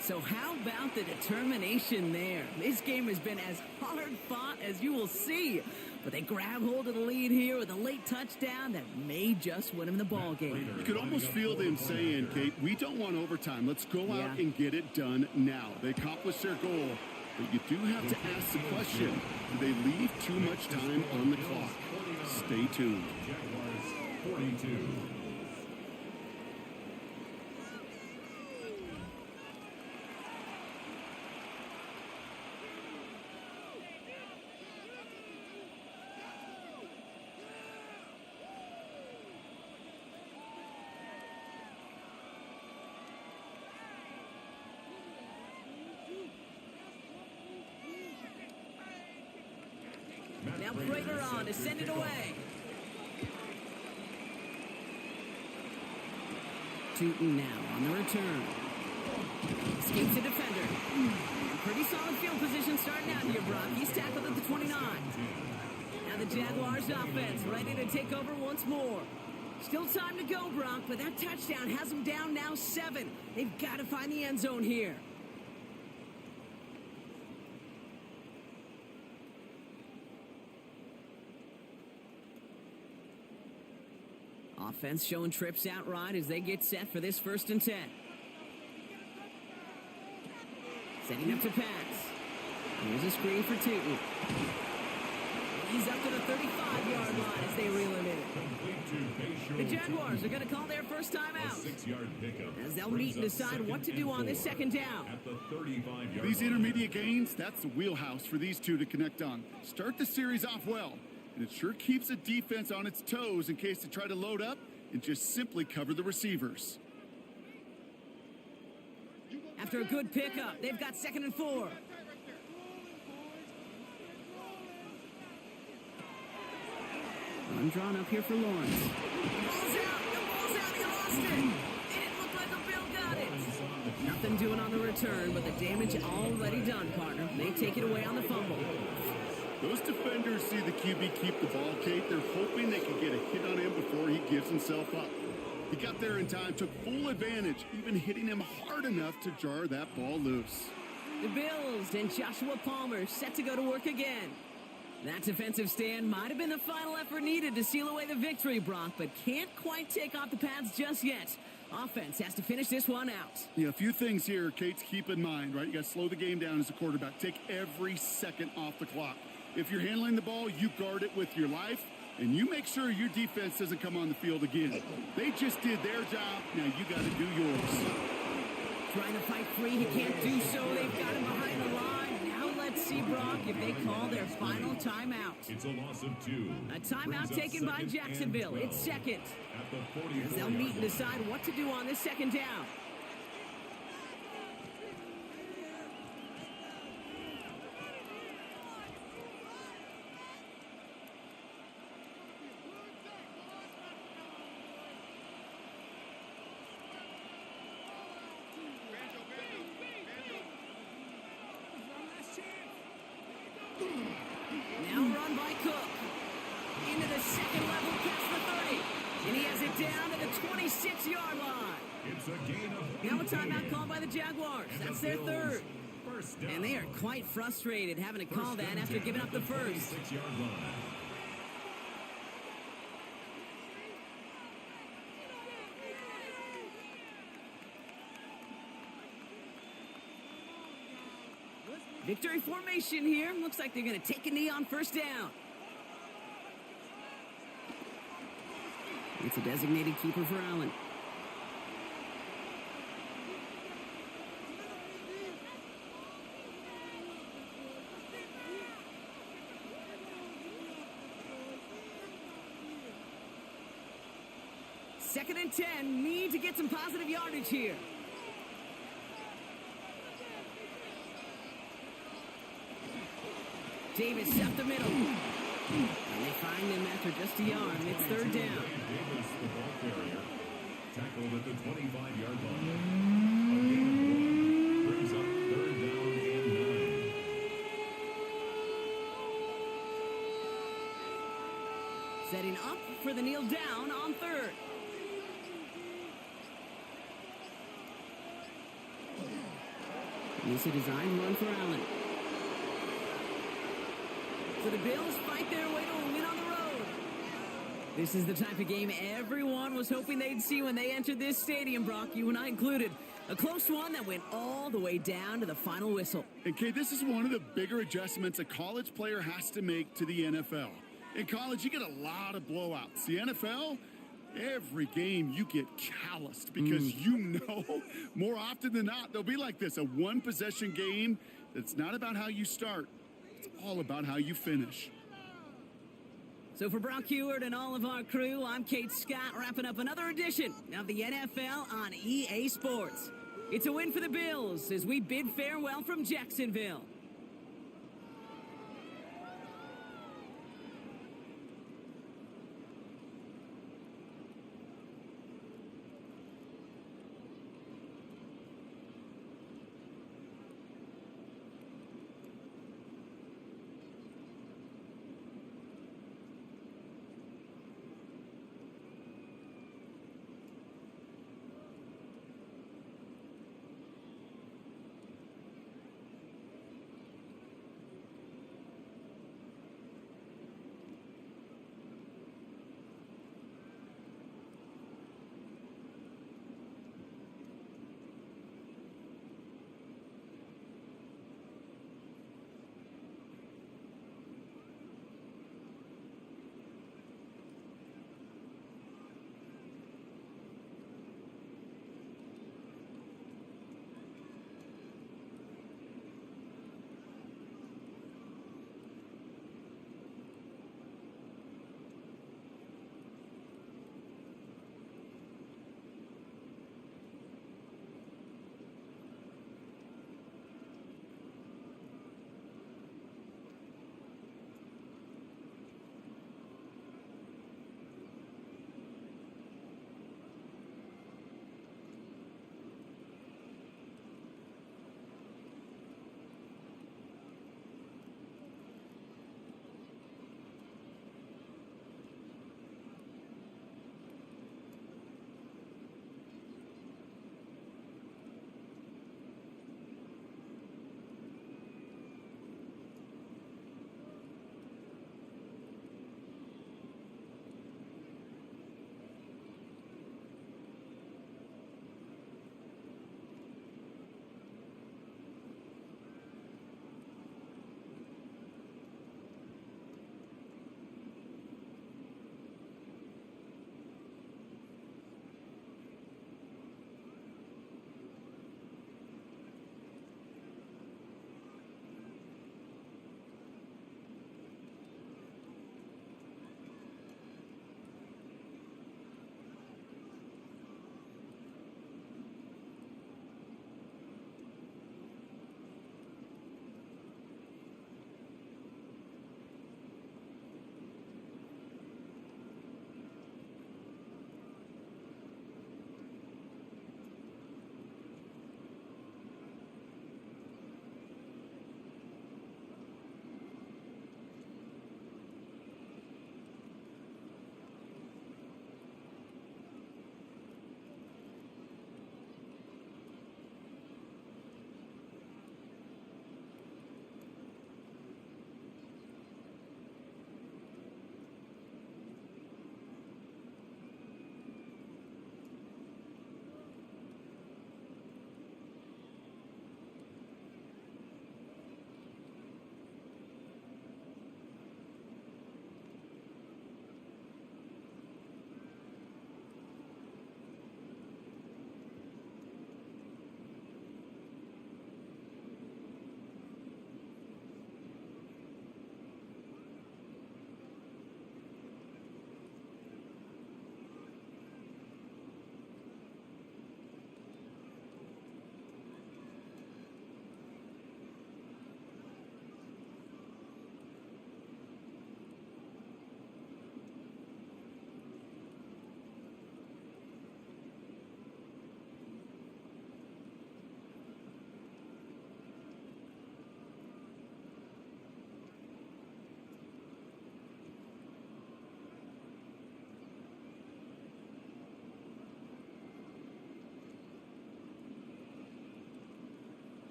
So how about the determination there? This game has been as hard fought as you will see. But they grab hold of the lead here with a late touchdown that may just win them the ball game. You could almost feel them saying, Kate, we don't want overtime. Let's go out and get it done now. They accomplished their goal, but you do have to ask the question, do they leave too much time on the clock? Stay tuned. Jaguars 42. Now Prater on to send it away. Tootin now on the return. Escapes the defender. Pretty solid field position starting out here, Brock. He's tackled at the 29. Now the Jaguars offense ready to take over once more. Still time to go, Brock, but that touchdown has them down now 7. They've got to find the end zone here. Offense showing trips out right as they get set for this 1st and 10. Setting up to pass. Here's a screen for Tootin. He's up to the 35-yard line as they reel him in. The Jaguars are going to call their first time out, 6-yard pickup. as they'll meet and decide what to do on this 2nd down. At the 35-yard These line. intermediate gains, that's the wheelhouse for these two to connect on. Start the series off well, and it sure keeps the defense on its toes in case they try to load up and just simply cover the receivers. After a good pickup, they've got 2nd and 4. Run drawn up here for Lawrence. Ball's out! The ball's out! He lost it! It didn't look like a Bill got it! Nothing doing on the return, but the damage already done, partner. They take it away on the fumble. Those defenders see the QB keep the ball, Kate. They're hoping they can get a hit on him before he gives himself up. He got there in time, took full advantage, even hitting him hard enough to jar that ball loose. The Bills and Joshua Palmer set to go to work again. That defensive stand might have been the final effort needed to seal away the victory, Brock, but can't quite take off the pads just yet. Offense has to finish this one out. Yeah, a few things here, Kate, to keep in mind, right? You got to slow the game down as a quarterback. Take every second off the clock. If you're handling the ball, you guard it with your life, and you make sure your defense doesn't come on the field again. They just did their job. Now you got to do yours. Trying to fight free, he can't do so. They've got him behind the line. Now let's see, Brock, if they call their final timeout. It's a loss of 2. A timeout taken by Jacksonville. It's second. At the As they'll meet and decide what to do on this second down. Now run by Cook. Into the second level past the 30. And he has it down to the 26-yard line. It's a gain of Now a timeout called by the Jaguars. That's their third. First down. And they are quite frustrated having to call that after giving up the first. 26-yard line. Victory formation here. Looks like they're going to take a knee on first down. It's a designated keeper for Allen. Second and 10. Need to get some positive yardage here. Davis up the middle. And they find him after just a yard. It's third down. Davis, the ball carrier, tackled at the 25-yard line. A gain of 1 brings up third down and 9. Setting up for the kneel down on third. It's a designed run for Allen. So the Bills fight their way to a win on the road. This is the type of game everyone was hoping they'd see when they entered this stadium, Brock, you and I included. A close one that went all the way down to the final whistle. And Kate, this is one of the bigger adjustments a college player has to make to the NFL. In college, you get a lot of blowouts. The NFL, every game you get calloused because you know more often than not they'll be like this, a one-possession game that's not about how you start. It's all about how you finish. So for Brock Heward and all of our crew, I'm Kate Scott, wrapping up another edition of the NFL on EA Sports. It's a win for the Bills as we bid farewell from Jacksonville.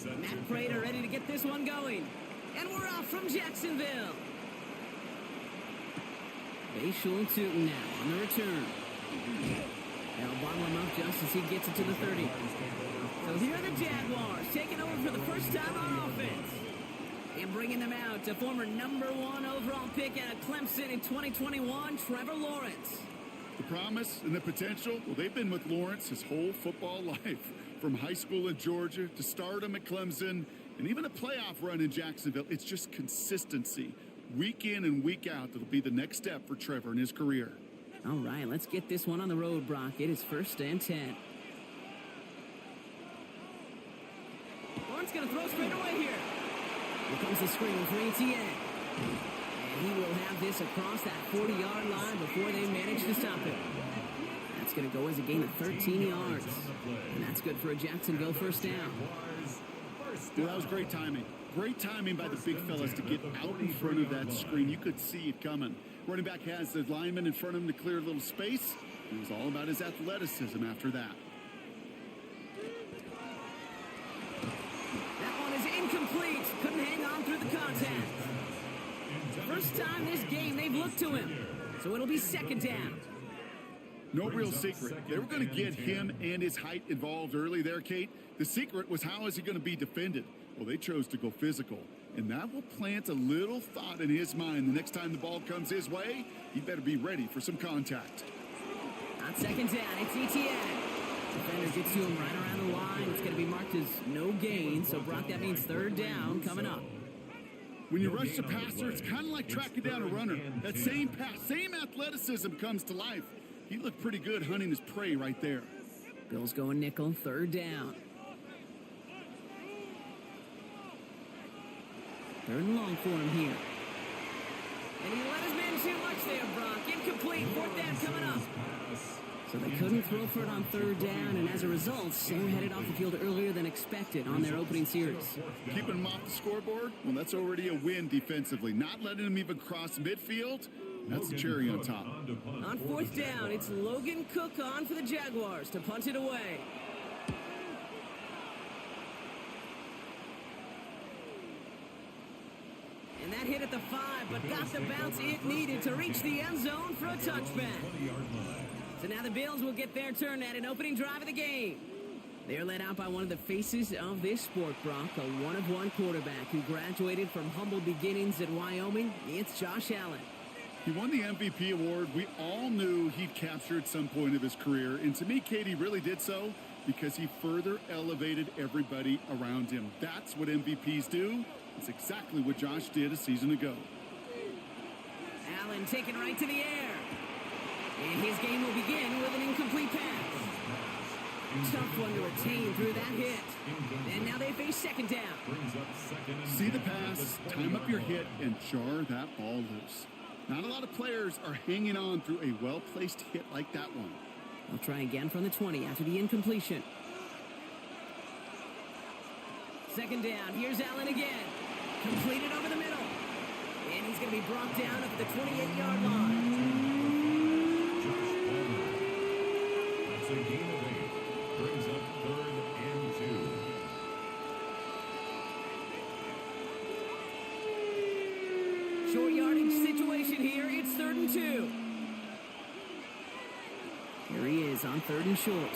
Matt Prater ready to get this one going. And we're off from Jacksonville. Bayshul Tootin now on the return. They'll bottle him up just as he gets it to the 30. So here are the Jaguars taking over for the first time on offense. And bringing them out to former #1 overall pick out of Clemson in 2021, Trevor Lawrence. The promise and the potential, well, they've been with Lawrence his whole football life. From high school in Georgia to stardom at Clemson and even a playoff run in Jacksonville. It's just consistency. Week in and week out, that'll be the next step for Trevor in his career. All right, let's get this one on the road, Brock. It is 1st and 10. Lawrence going to throw straight away here. Here comes the screen for ETN. And he will have this across that 40-yard line before they manage to stop it. That's going to go as a gain of 13 yards. And that's good for a Jacksonville first down. Well, that was great timing. Great timing by the big fellas to get out in front of that screen. You could see it coming. Running back has the lineman in front of him to clear a little space. It was all about his athleticism after that. That one is incomplete. Couldn't hang on through the contact. First time this game they've looked to him. So it'll be 2nd down. No real secret. They were going to get him and his height involved early there, Kate. The secret was how is he going to be defended? Well, they chose to go physical. And that will plant a little thought in his mind. The next time the ball comes his way, he better be ready for some contact. On 2nd down, it's ETN. Defender gets to him right around the line. It's going to be marked as no gain. So, Brock, that means 3rd down coming up. When you rush the passer, it's kind of like tracking down a runner. That same pass, same athleticism comes to life. He looked pretty good hunting his prey right there. Bills going nickel, 3rd down. 3rd and long for him here. And he let his man too much there, Brock. Incomplete, 4th down coming up. So they couldn't throw for it on 3rd down, and as a result, they're headed off the field earlier than expected on their opening series. Keeping him off the scoreboard? Well, that's already a win defensively. Not letting him even cross midfield? That's the cherry on top. On 4th down, it's Logan Cook on for the Jaguars to punt it away. And that hit at the 5, but got the bounce it needed to reach the end zone for a touchback. So now the Bills will get their turn at an opening drive of the game. They're led out by one of the faces of this sport, Brock, a one-of-one quarterback who graduated from humble beginnings at Wyoming. It's Josh Allen. He won the MVP award. We all knew he'd capture at some point of his career. And to me, Katie really did so because he further elevated everybody around him. That's what MVPs do. It's exactly what Josh did a season ago. Allen taken right to the air. And his game will begin with an incomplete pass. Tough one to retain through that hit. And now they face 2nd down. See the pass, time up your hit, and jar that ball loose. Not a lot of players are hanging on through a well-placed hit like that one. They'll try again from the 20 after the incompletion. 2nd down. Here's Allen again. Completed over the middle. And he's going to be brought down at the 28-yard line. That's a gain of 8. Brings up 3rd and 2. Short yardage situation here. It's 3rd and 2. Here he is on 3rd and short.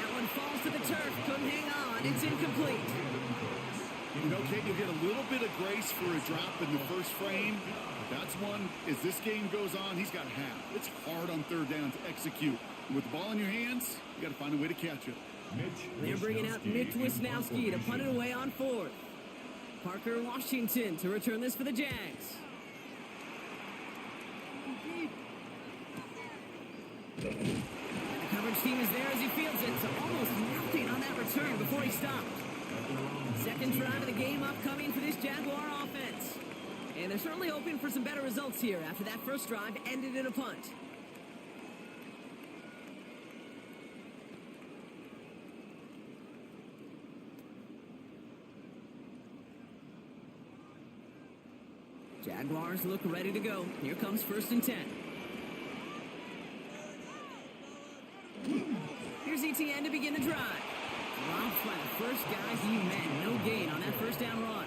That one falls to the turf. Couldn't hang on. It's incomplete. You know, Kate, you get a little bit of grace for a drop in the first frame. But that's one, as this game goes on, he's got half. It's hard on 3rd down to execute. And with the ball in your hands, you got to find a way to catch it. They're bringing out Mitch Wisnowski to punt it away on 4th. Parker Washington to return this for the Jags. The coverage team is there as he fields it, so almost nothing on that return before he stopped. 2nd drive of the game upcoming for this Jaguar offense. And they're certainly hoping for some better results here after that first drive ended in a punt. Jaguars look ready to go. Here comes 1st and 10. Here's ETN to begin the drive. Dropped by the first guy he met. No gain on that first down run.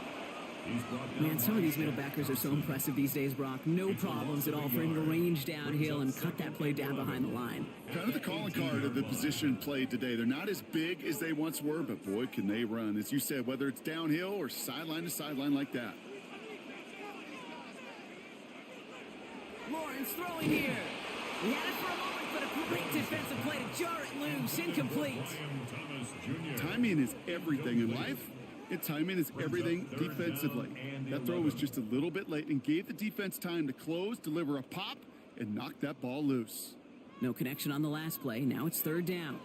Man, some of these middle backers are so impressive these days, Brock. No problems at all for him to range downhill and cut that play down behind the line. Kind of the calling card of the position played today. They're not as big as they once were, but boy, can they run. As you said, whether it's downhill or sideline to sideline like that. Lawrence throwing here. He had it for a moment, but a great defensive play to jar it loose. Incomplete. Timing is everything in life. And timing is everything defensively. That throw was just a little bit late and gave the defense time to close, deliver a pop, and knock that ball loose. No connection on the last play. Now it's third down.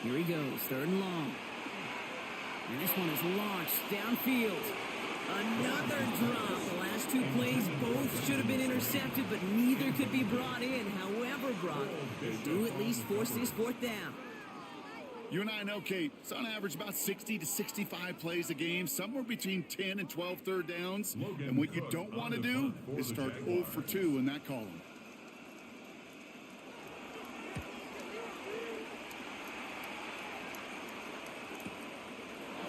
Here he goes, third and long. And this one is launched downfield. Another drop. The last two plays both should have been intercepted, but neither could be brought in. However, Brock, they do at least force this fourth down. You and I know, Kate, it's on average about 60 to 65 plays a game, somewhere between 10 and 12 third downs. And what you don't want to do is start 0 for 2 in that column.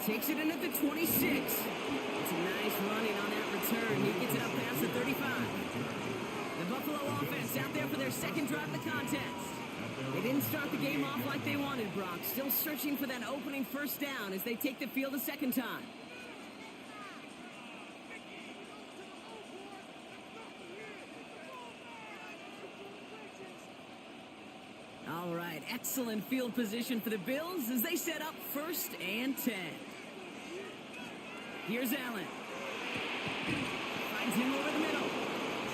Takes it in at the 26. It's a nice running on that return. He gets it up past the 35. The Buffalo offense out there for their second drive of the contest. They didn't start the game off like they wanted, Brock. Still searching for that opening first down as they take the field a second time. All right, excellent field position for the Bills as they set up 1st and 10. Here's Allen. Finds him over the middle.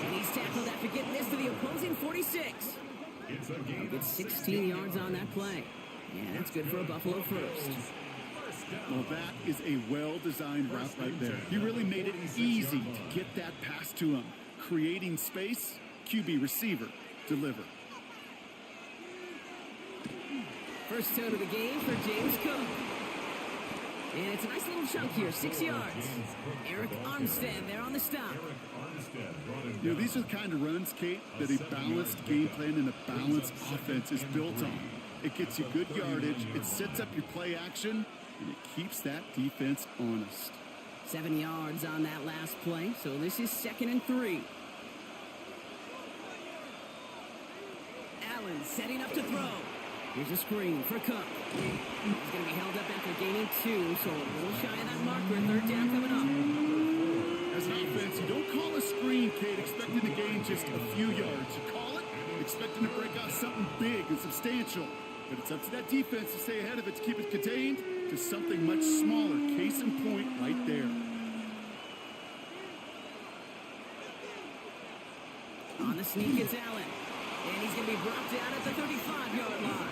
And he's tackled after getting this to the opposing 46. He'll get 16 yards on that play. Yeah, that's good for a Buffalo first. Well, that is a well-designed route right there. He really made it easy to get that pass to him. Creating space, QB receiver, deliver. First tone of the game for James Cook. And it's a nice little chunk here, 6 yards. Eric Armstead there on the stop. You know, these are the kind of runs, Kate, that a balanced game plan and a balanced offense is built on. It gets you good yardage, it sets up your play action, and it keeps that defense honest. 7 yards on that last play, so this is 2nd and 3. Allen setting up to throw. Here's a screen for Cook. He's going to be held up after gaining 2, so a little shy of that marker. Third down coming up. As an offense, you don't call a screen, Kate, expecting to gain just a few yards. You call it expecting to break out something big and substantial. But it's up to that defense to stay ahead of it, to keep it contained to something much smaller. Case in point right there. On the sneak, it's Allen. And he's going to be brought down at the 35-yard line.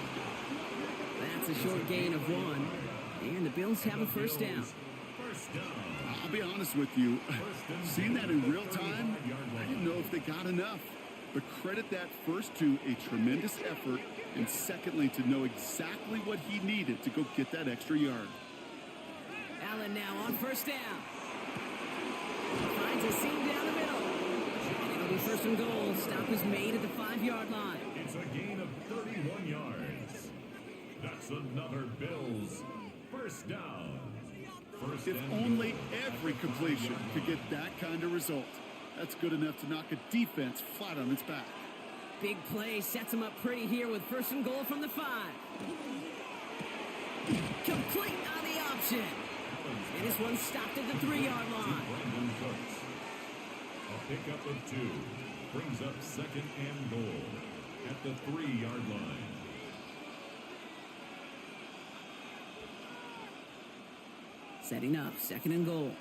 That's a short gain of 1. And the Bills have a first down. I'll be honest with you. Seeing that in real time, I didn't know if they got enough. But credit that first to a tremendous effort, and secondly, to know exactly what he needed to go get that extra yard. Allen now on first down. Finds a seam down the middle. And it'll be 1st and goal. Stop is made at the 5-yard line. It's a gain of 31 yards. That's another Bills first down. If only every completion could get that kind of result. That's good enough to knock a defense flat on its back. Big play sets him up pretty here with 1st and goal from the 5. Complete on the option. And this one stopped at the 3-yard line. A pickup of 2 brings up 2nd and goal at the 3-yard line. Setting up 2nd and goal.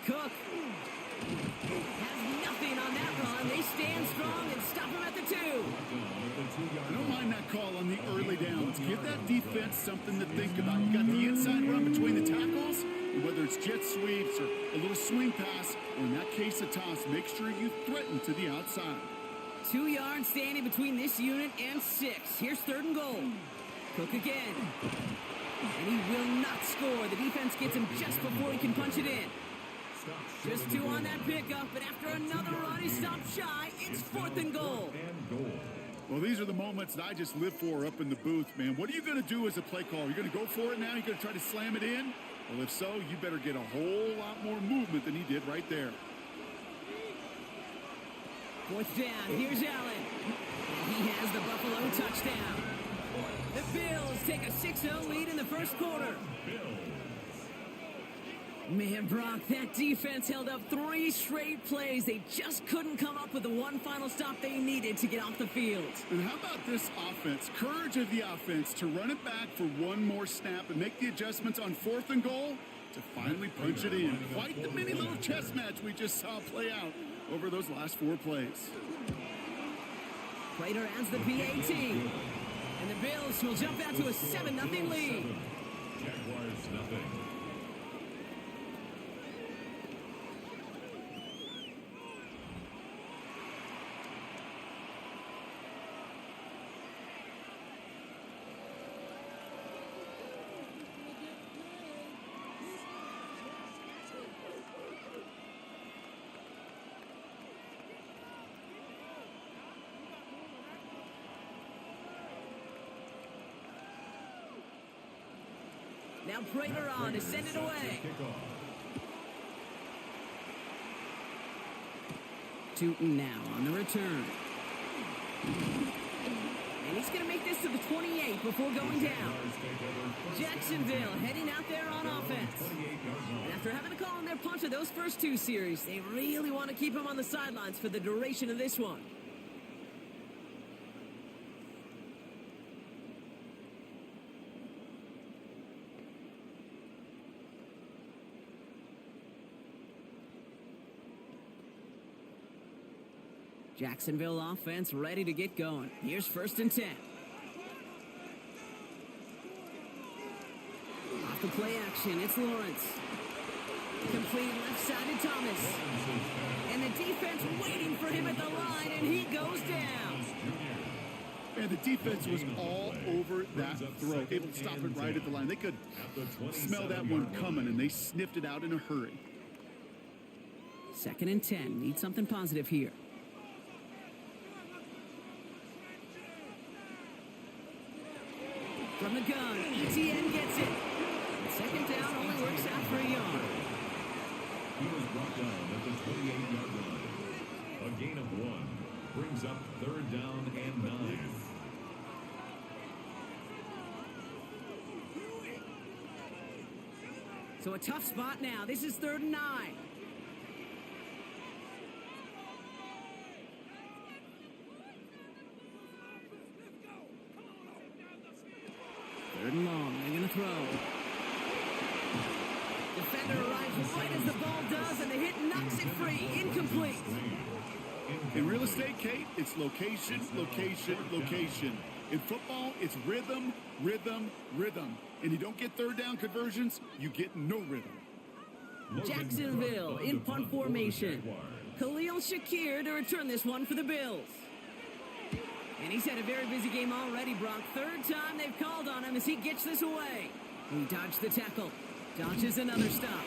Cook has nothing on that run. They stand strong and stop him at the 2. I don't mind that call on the early downs. Give that defense something to think about. You got the inside run between the tackles, and whether it's jet sweeps or a little swing pass, or in that case a toss, make sure you threaten to the outside. 2 yards standing between this unit and 6. Here's 3rd and goal. Cook again. And he will not score. The defense gets him just before he can punch it in. Just two on that pickup, but after another run, he stopped shy. It's 4th and goal. Well, these are the moments that I just live for up in the booth, man. What are you going to do as a play caller? You're going to go for it now? You're going to try to slam it in? Well, if so, you better get a whole lot more movement than he did right there. 4th down. Here's Allen. And he has the Buffalo touchdown. The Bills take a 6-0 lead in the first quarter. Man, Brock, that defense held up 3 straight plays. They just couldn't come up with the one final stop they needed to get off the field. And how about this offense? Courage of the offense to run it back for one more snap and make the adjustments on 4th and goal to finally punch it in. Quite the mini little chess match we just saw play out over those last 4 plays. Prater adds the PAT. And the Bills will jump out to a 7-0 lead. Jaguars nothing. Now Prater on to send it away. Tootin now on the return. And he's going to make this to the 28 before going down. Jacksonville heading out there on offense. And after having to call on their punch of those first 2 series, they really want to keep him on the sidelines for the duration of this one. Jacksonville offense ready to get going. Here's 1st and 10. Off the play action, it's Lawrence. Complete left side to Thomas. And the defense waiting for him at the line, and he goes down. And the defense was all over that throw, able to stop it right at the line. They could smell that one coming, and they sniffed it out in a hurry. 2nd and 10. Need something positive here. From the gun, ETN gets it. 2nd down only works out for a yard. He was brought down at the 28-yard line. A gain of 1 brings up 3rd down and 9. So a tough spot now. This is 3rd and 9. 3rd and long. They're going to throw. Defender arrives right as the ball does, and the hit knocks it free. Incomplete. In real estate, Kate, it's location, location, location. In football, it's rhythm, rhythm, rhythm. And you don't get 3rd down conversions, you get no rhythm. Jacksonville in punt formation. Khalil Shakir to return this one for the Bills. And he's had a very busy game already, Brock. 3rd time they've called on him as he gets this away. He dodged the tackle. Dodges another stop.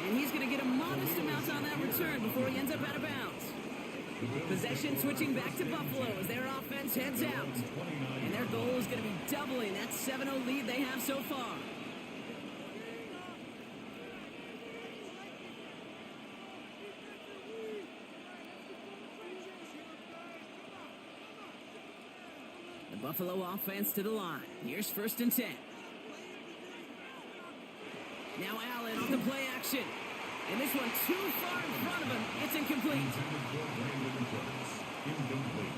And he's going to get a modest amount on that return before he ends up out of bounds. Possession switching back to Buffalo as their offense heads out. And their goal is going to be doubling that 7-0 lead they have so far. The Buffalo offense to the line. Here's 1st and 10. Now Allen on the play action. And this one too far in front of him. It's incomplete. Incomplete.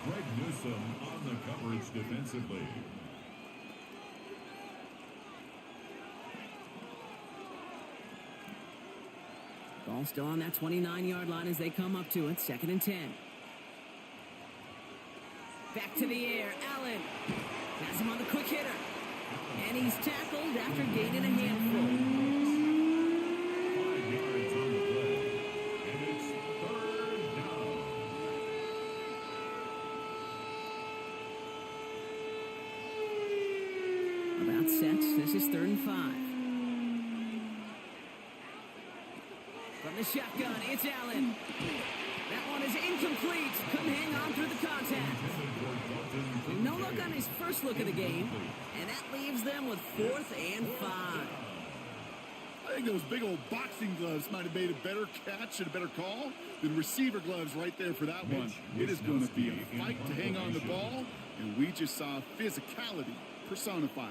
Greg Newsome on the coverage defensively. Ball still on that 29-yard line as they come up to it. 2nd and 10. Back to the air. Allen has him on the quick hitter. And he's tackled after gaining a handful. 5 yards on the play. And it's 3rd down. About set. This is 3rd and 5. shotgun. It's Allen. That one is incomplete. Couldn't hang on through the contact. No look on his first look of the game. And that leaves them with 4th and 5. I think those big old boxing gloves might have made a better catch and a better call than receiver gloves right there for that one. It is going to be a fight to hang on the ball, and we just saw physicality personified.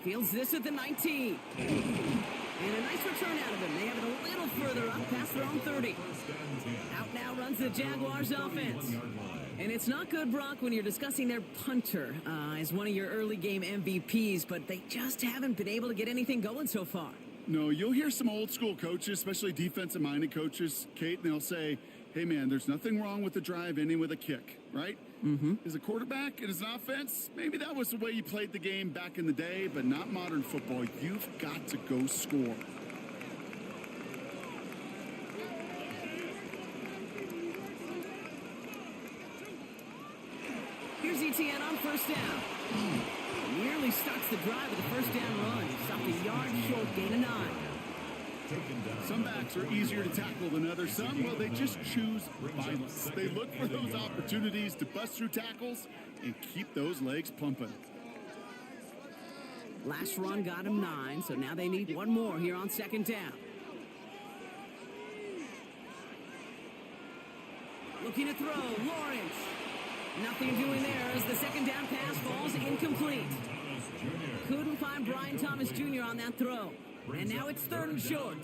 Fields this at the 19. And a nice return out of him. They have it a little further up past their own 30. Out now runs the Jaguars offense. And it's not good, Brock, when you're discussing their punter as one of your early game MVPs, but they just haven't been able to get anything going so far. No, you'll hear some old school coaches, especially defensive-minded coaches, Kate, and they'll say, hey, man, there's nothing wrong with the drive ending with a kick, right? Mm-hmm. As a quarterback and as an offense, maybe that was the way you played the game back in the day, but not modern football. You've got to go score. Here's ETN on first down. Nearly starts the drive with a first down run. Stopped a yard short, gain of 9. Some backs are easier to tackle than others. Some, well, they just choose violence. They look for those opportunities to bust through tackles and keep those legs pumping. Last run got him 9, so now they need one more here on second down. Looking to throw, Lawrence. Nothing doing there as the second down pass falls incomplete. Couldn't find Brian Thomas Jr. on that throw. And now it's 3rd and short.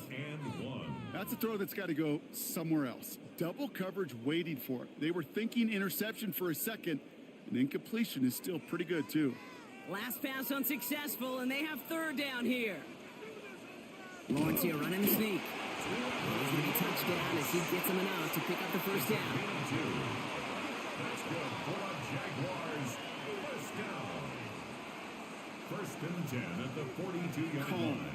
That's a throw that's got to go somewhere else. Double coverage waiting for it. They were thinking interception for a second, and incompletion is still pretty good, too. Last pass unsuccessful, and they have 3rd down here. Lawrence here running the sneak. He's going to be touchdown as he gets him enough to pick up the first down. That's good for Jaguars. First down. 1st and 10 at the 42-yard line.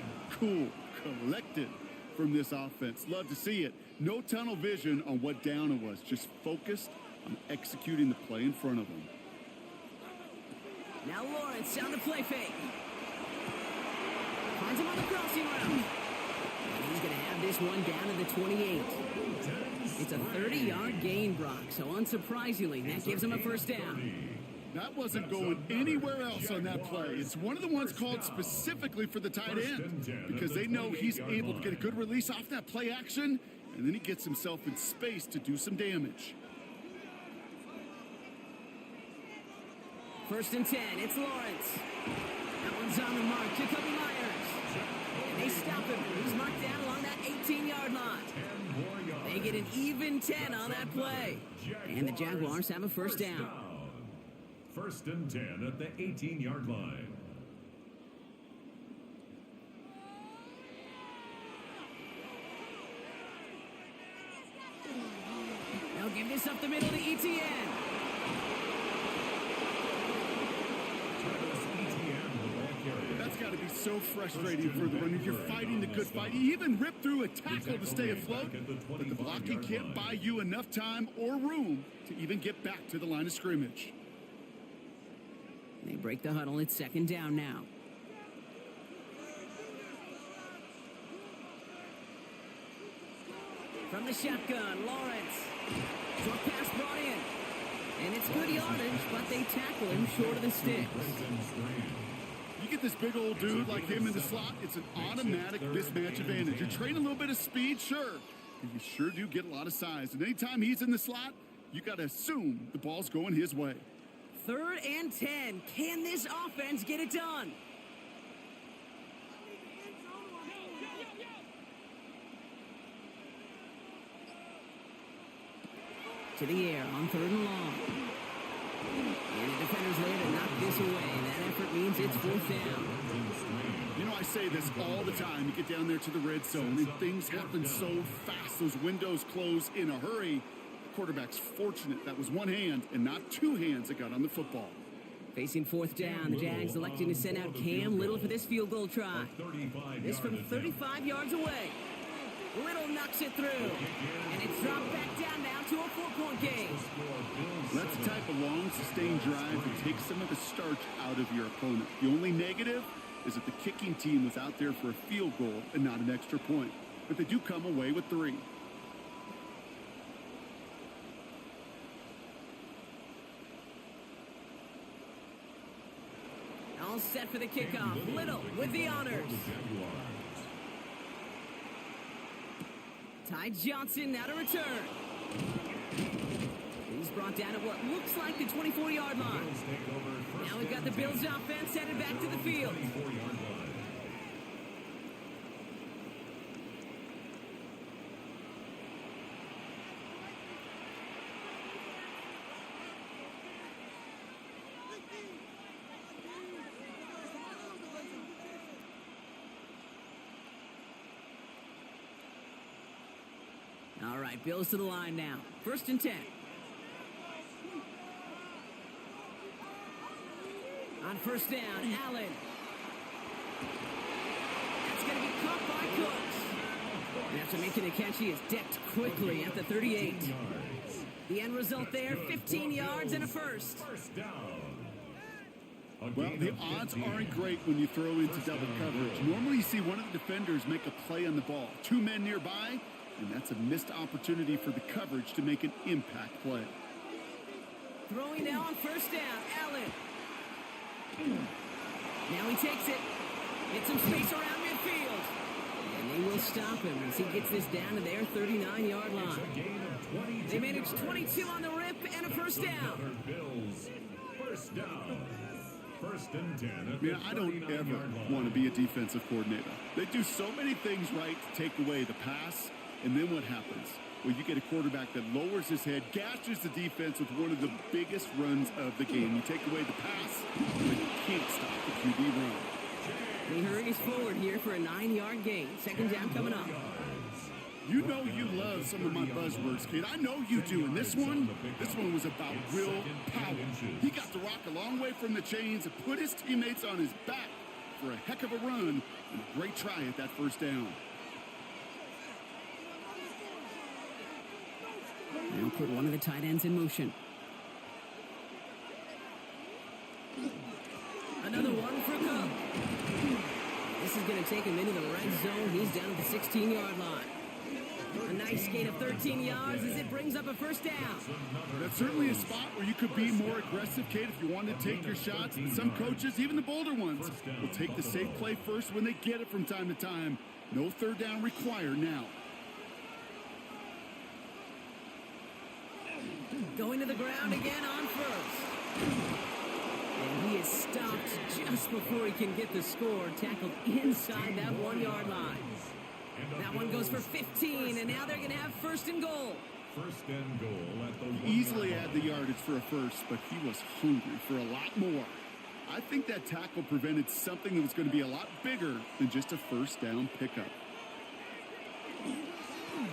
Cool, collected from this offense. Love to see it. No tunnel vision on what down it was. Just focused on executing the play in front of them. Now Lawrence on the play fake. Finds him on the crossing route. And he's going to have this one down to the 28. It's a 30-yard gain, Brock. So unsurprisingly, that gives him a first down. That wasn't going anywhere else on that play. It's one of the ones called specifically for the tight end because they know he's able to get a good release off that play action, and then he gets himself in space to do some damage. 1st and 10, it's Lawrence. That one's on the mark, Jacoby Myers. And they stop him. He's marked down along that 18-yard line. They get an even 10 on that play. And the Jaguars have a first down. 1st and 10 at the 18-yard line. They'll give this up the middle to ETN. That's got to be so frustrating for the runner. You're fighting the good fight. You even rip through a tackle to stay afloat, but the blocking can't buy you enough time or room to even get back to the line of scrimmage. They break the huddle. It's 2nd down now. From the shotgun, Lawrence. Short pass brought in. And it's good yardage, but they tackle him short of the sticks. You get this big old dude like him in the slot, it's an automatic mismatch advantage. You train a little bit of speed, sure, but you sure do get a lot of size. And anytime he's in the slot, you got to assume the ball's going his way. 3rd and 10. Can this offense get it done? To the air on 3rd and long. And the defender's there to knock this away. That effort means it's 4th down. You know, I say this all the time. You get down there to the red zone, and things happen so fast. Those windows close in a hurry. The quarterback's fortunate that was one hand and not two hands that got on the football. Facing 4th down, the Jags electing to send out Cam Little for this field goal try. This from 35 yards away. Little knocks it through. And it's dropped back down now to a 4-point game. That's the type of long, sustained drive that takes some of the starch out of your opponent. The only negative, is that the kicking team was out there for a field goal and not an extra point. But they do come away with 3. All set for the kickoff. Little with the honors. Ty Johnson now to return. He's brought down at what looks like the 24-yard line. Now we've got the Bills offense headed back to the field. All right, Bills to the line now. 1st and 10. On 1st down, Allen. That's going to be caught by Cooks. And after making a catch, he is decked quickly at the 38. The end result there, 15 yards and a first. Well, the odds aren't great when you throw into double coverage. Normally you see one of the defenders make a play on the ball. 2 men nearby, and that's a missed opportunity for the coverage to make an impact play. Throwing now on 1st down, Allen. Now he takes it. Gets some space around midfield. And they will stop him as he gets this down to their 39-yard line. They manage 22 on the rip and a 1st down. First down. 1st and 10. Man, I don't ever want to be a defensive coordinator. They do so many things right to take away the pass, and then what happens? Well, you get a quarterback that lowers his head, gashes the defense with one of the biggest runs of the game. You take away the pass, but you can't stop the QB run. He hurries forward here for a 9-yard gain. 2nd down coming up. You know you love some of my buzzwords, kid. I know you do. And this one was about will power. He got the rock a long way from the chains and put his teammates on his back for a heck of a run and a great try at that 1st down. Now put one of the tight ends in motion. Another one for Cook. This is going to take him into the red zone. He's down at the 16-yard line. A nice gain of 13 yards as it brings up a 1st down. That's certainly a spot where you could be more aggressive, Kate, if you want to take your shots. Some coaches, even the bolder ones, will take the safe play first when they get it from time to time. No 3rd down required now. Going to the ground again on 1st. And he is stopped just before he can get the score. Tackled inside that 1-yard line. That one goes for 15, and now they're going to have 1st and goal. 1st and goal at the He easily had the yardage for a first, but he was hungry for a lot more. I think that tackle prevented something that was going to be a lot bigger than just a 1st down pickup.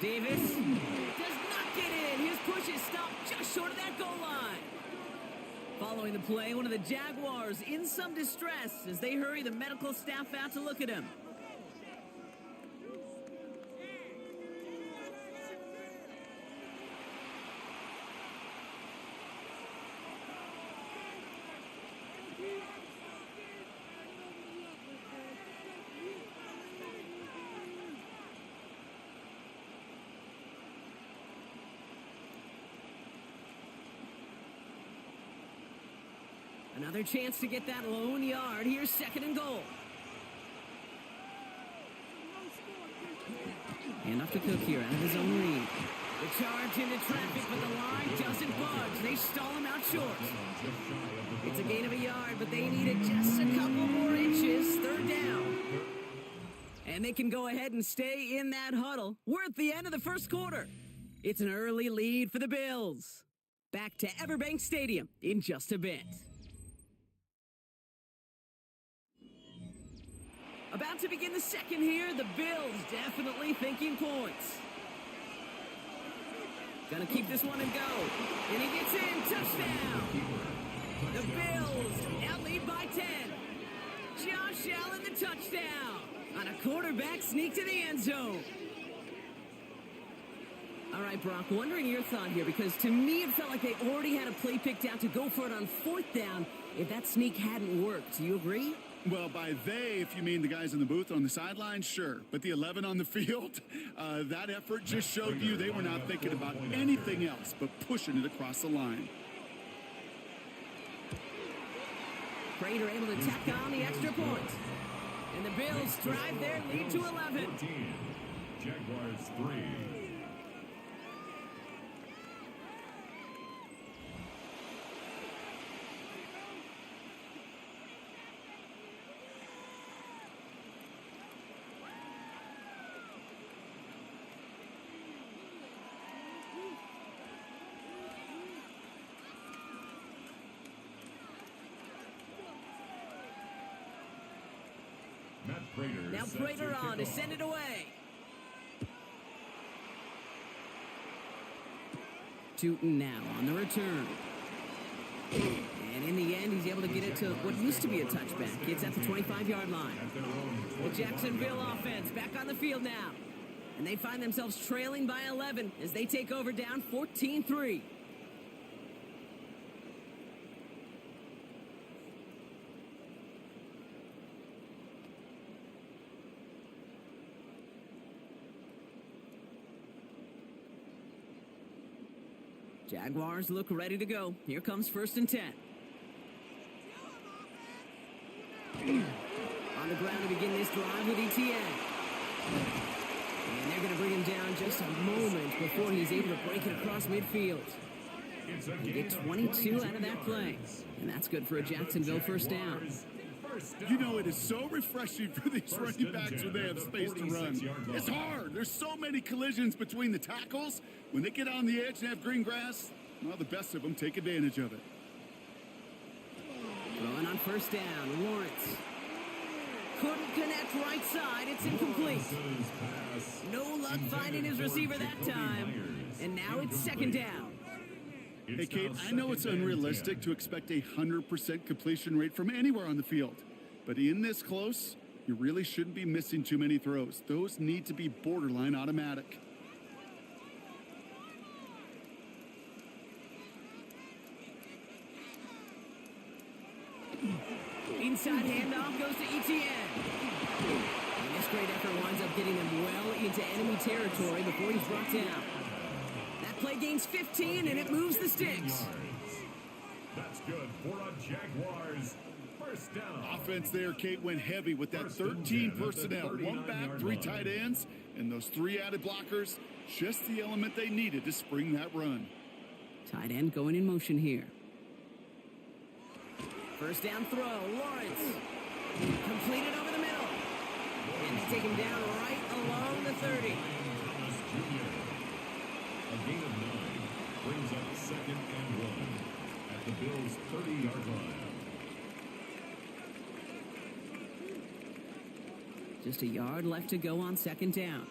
Davis does not get in. His push is stopped just short of that goal line. Following the play, one of the Jaguars in some distress as they hurry the medical staff out to look at him. Another chance to get that lone yard. Here's 2nd and goal. And off to Cook here out of his own read. The charge into traffic, but the line doesn't budge. They stall him out short. It's a gain of a yard, but they needed just a couple more inches. 3rd down. And they can go ahead and stay in that huddle. We're at the end of the 1st quarter. It's an early lead for the Bills. Back to Everbank Stadium in just a bit. About to begin the 2nd here. The Bills definitely thinking points. Gonna keep this one and go. And he gets in. Touchdown. The Bills now lead by 10. Josh Allen the touchdown. On a quarterback sneak to the end zone. All right, Brock, wondering your thought here, because to me it felt like they already had a play picked out to go for it on 4th down if that sneak hadn't worked. Do you agree? Well, by they, if you mean the guys in the booth on the sideline, sure. But the 11 on the field, that effort just showed you they were not thinking about anything else but pushing it across the line. Prater able to tack on the extra point. And the Bills drive their lead to 11. 14. Jaguars 3. Now Prater on to send it away. Tootin now on the return. And in the end, he's able to get it to what used to be a touchback. It's at the 25-yard line. The Jacksonville offense back on the field now. And they find themselves trailing by 11 as they take over down 14-3. Jaguars look ready to go. Here comes 1st and 10. On the ground to begin this drive with ETN. And they're going to bring him down just a moment before he's able to break it across midfield. He gets 22 out of that play. And that's good for a Jacksonville first down. You know, it is so refreshing for these running backs when they have space to run. It's hard. There's so many collisions between the tackles. When they get on the edge and have green grass, well, the best of them take advantage of it. Throwing on 1st down, Lawrence. Couldn't connect right side. It's incomplete. No luck finding his receiver that time. And now it's 2nd down. Hey, Kate, I know it's unrealistic to expect a 100% completion rate from anywhere on the field. But in this close, you really shouldn't be missing too many throws. Those need to be borderline automatic. Inside handoff goes to ETN. And this great effort winds up getting him well into enemy territory before he's brought down. That play gains 15, and it moves the sticks. That's good for a Jaguars first down. Offense there, Kate, went heavy with that 13 personnel. 1 back, 3 tight ends, and those 3 added blockers. Just the element they needed to spring that run. Tight end going in motion here. 1st down throw, Lawrence. Completed over the middle. And they take him down right along the 30. A gain of 9 brings up 2nd and 1 at the Bills' 30-yard line. Just a yard left to go on 2nd down.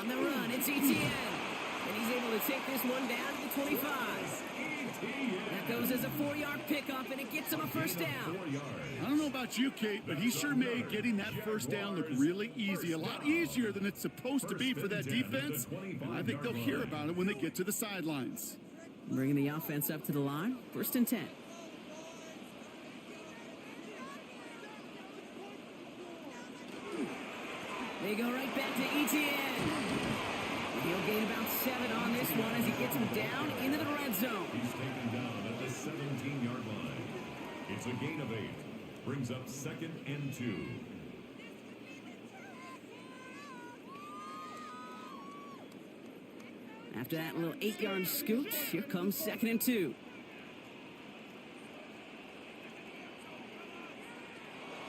On the run, it's ETN. And he's able to take this one down to the 25. That goes as a 4-yard pickup, and it gets him a 1st down. I don't know about you, Kate, but he sure made getting that 1st down look really easy. A lot easier than it's supposed to be for that defense. And I think they'll hear about it when they get to the sidelines. Bringing the offense up to the line. 1st and 10. They go right back to ETN. He'll gain about 7 on this one as he gets him down into the red zone. He's taken down at the 17-yard line. It's a gain of 8. Brings up 2nd and 2. After that little 8-yard scoot, here comes 2nd and 2.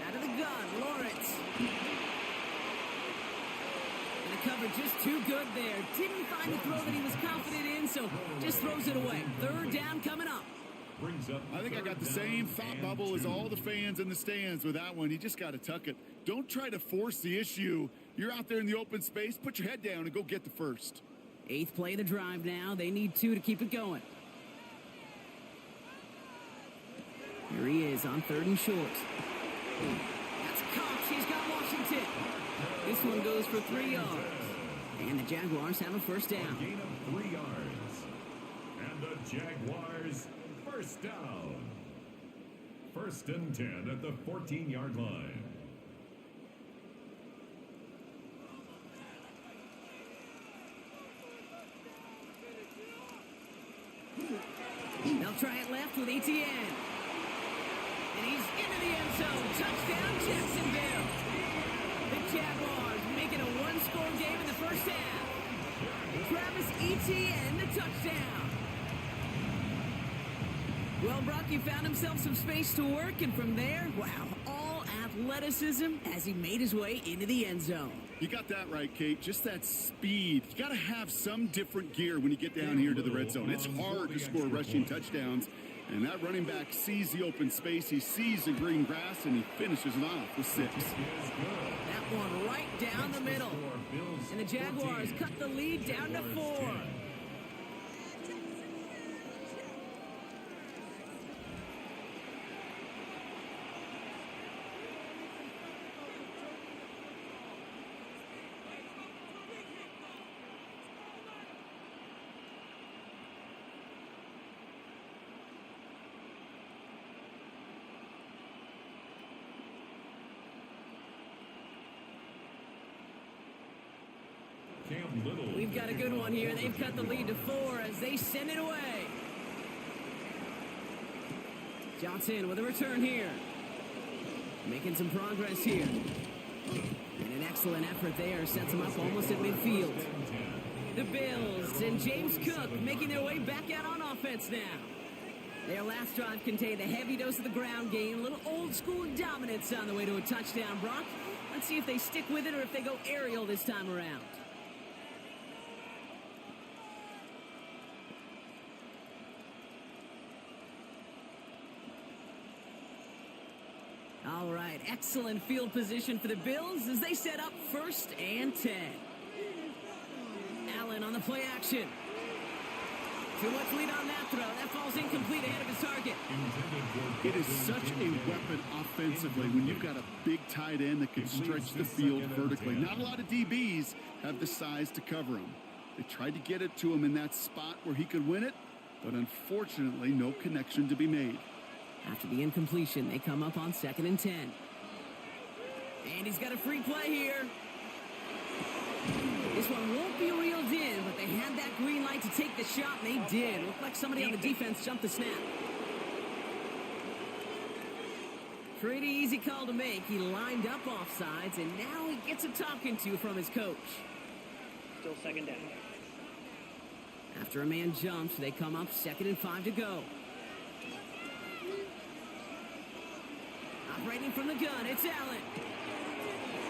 Out of the gun, Lawrence. Cover just too good there. Didn't find the throw that he was confident in, so just throws it away. 3rd down coming up. I think I got the same thought bubble as all the fans in the stands with that one. You just got to tuck it. Don't try to force the issue. You're out there in the open space. Put your head down and go get the 1st. 8th play of the drive now. They need 2 to keep it going. Here he is on 3rd and short. That's Cox. He's got Washington. This one goes for 3 yards. And the Jaguars have a 1st down. A gain of 3 yards. And the Jaguars first down. 1st and 10 at the 14-yard line. They'll try it left with Etienne. And he's into the end zone. Touchdown, Jacksonville. The Jaguars make it a one-score game in the first half. Travis Etienne, the touchdown. Well, Brock, he found himself some space to work, and from there, wow, all athleticism as he made his way into the end zone. You got that right, Kate. Just that speed. You got to have some different gear when you get down here to the red zone. It's hard to score rushing touchdowns. And that running back sees the open space, he sees the green grass, and he finishes it off with 6. That one right down the middle. And the Jaguars cut the lead down to 4. We've got a good one here. They've cut the lead to 4 as they send it away. Johnson with a return here. Making some progress here. And an excellent effort there sets them up almost at midfield. The Bills and James Cook making their way back out on offense now. Their last drive contained a heavy dose of the ground game, a little old-school dominance on the way to a touchdown, Brock. Let's see if they stick with it or if they go aerial this time around. All right, excellent field position for the Bills as they set up 1st and 10. Allen on the play action. Too much lead on that throw. That falls incomplete ahead of his target. It is such a weapon offensively when you've got a big tight end that can stretch the field vertically. Not a lot of DBs have the size to cover him. They tried to get it to him in that spot where he could win it, but unfortunately, no connection to be made. After the incompletion, they come up on 2nd and 10. And he's got a free play here. This one won't be reeled in, but they had that green light to take the shot, and they did. Looked like somebody on the defense jumped the snap. Pretty easy call to make. He lined up offsides, and now he gets a talking to from his coach. Still 2nd down. After a man jumps, they come up 2nd and 5 to go. Operating from the gun, it's Allen.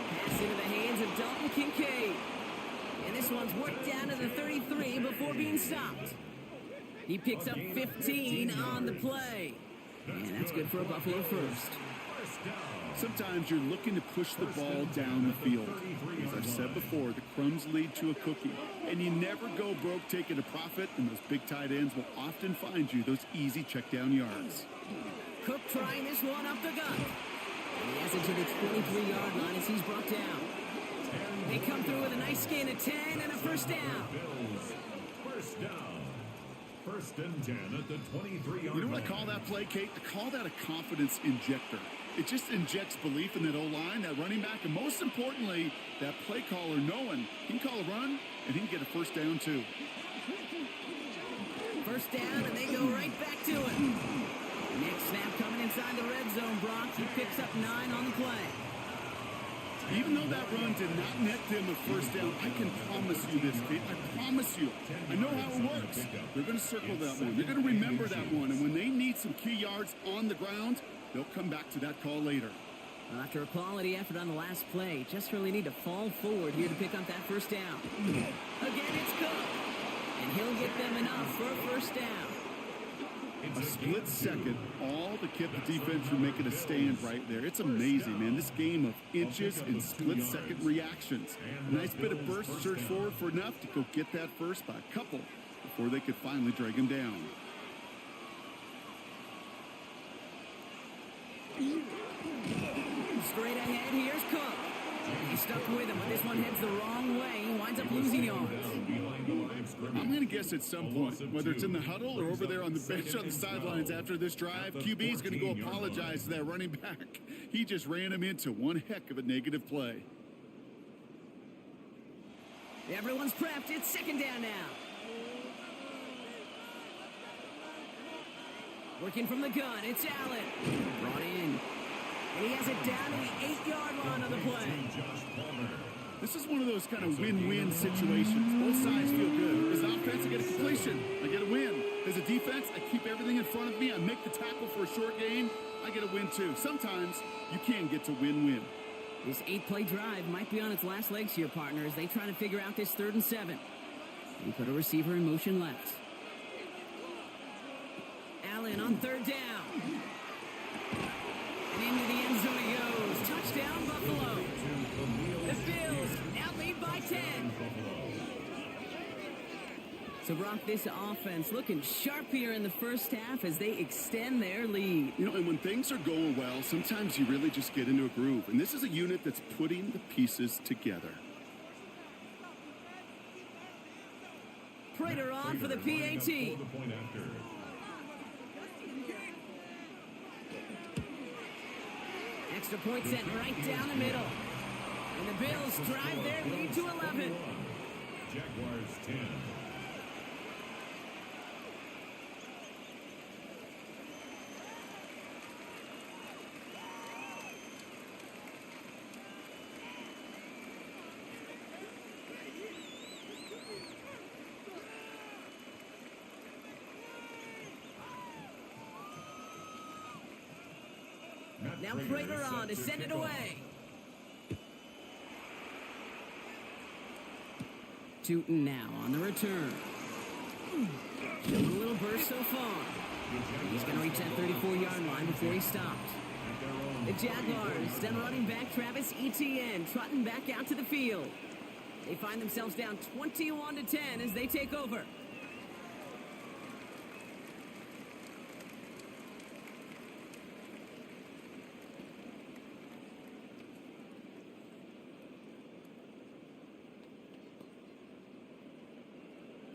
Pass into the hands of Dalton Kincaid. And this one's worked down to the 33 before being stopped. He picks up 15 on the play. And that's good for a Buffalo first. Sometimes you're looking to push the ball down the field. As I've said before, the crumbs lead to a cookie. And you never go broke taking a profit, and those big tight ends will often find you those easy check down yards. Cook trying this one up the gut. And he has it to the 23-yard line as he's brought down. They come through with a nice gain of 10 and a first down. First down. 1st and 10 at the 23-yard line. You know what I call that play, Kate? I call that a confidence injector. It just injects belief in that O-line, that running back, and most importantly, that play caller knowing he can call a run and he can get a first down too. First down, and they go right back to it. Next snap coming inside the red zone, Brock. He picks up 9 on the play. Even though that run did not net them a first down, I can promise you this, Kate. I promise you. I know how it works. They're going to circle that one. They're going to remember that one. And when they need some key yards on the ground, they'll come back to that call later. After a quality effort on the last play, just really need to fall forward here to pick up that first down. Again, it's Cook. And he'll get them enough for a first down. A split second, all to keep the defense from making a stand right there. It's amazing, man. This game of inches and split-second reactions. A nice bit of burst, search forward for enough to go get that first by a couple before they could finally drag him down. Straight ahead, here's Cook. He stuck with him, but this one heads the wrong way. He winds up losing yards. I'm going to guess at some point, whether it's in the huddle or over there on the bench on the sidelines after this drive, QB is going to go apologize to that running back. He just ran him into one heck of a negative play. Everyone's prepped. It's second down now. Working from the gun, it's Allen. Brought in. And he has it down to the 8-yard line on the play. This is one of those kind of win-win situations. Both sides feel good. As an offense, I get a completion. I get a win. As a defense, I keep everything in front of me. I make the tackle for a short gain. I get a win, too. Sometimes you can get to win-win. This 8-play drive might be on its last legs here, partner, as they try to figure out this 3rd and 7. And put a receiver in motion left. Allen on 3rd down. And into the end zone he goes. Touchdown, Buffalo. The Bills now lead by 10. So, Brock, this offense looking sharp here in the first half as they extend their lead. You know, and when things are going well, sometimes you really just get into a groove. And this is a unit that's putting the pieces together. Prater on for the PAT. Extra point sent right down the middle. And the Bills drive their lead to 11. Jaguars 10. Now Prater on to send it away. Tootin now on the return. Showing a little burst so far. He's going to reach that 34-yard line before he stops. The Jaguars, then running back Travis Etienne, trotting back out to the field. They find themselves down 21-10 as they take over.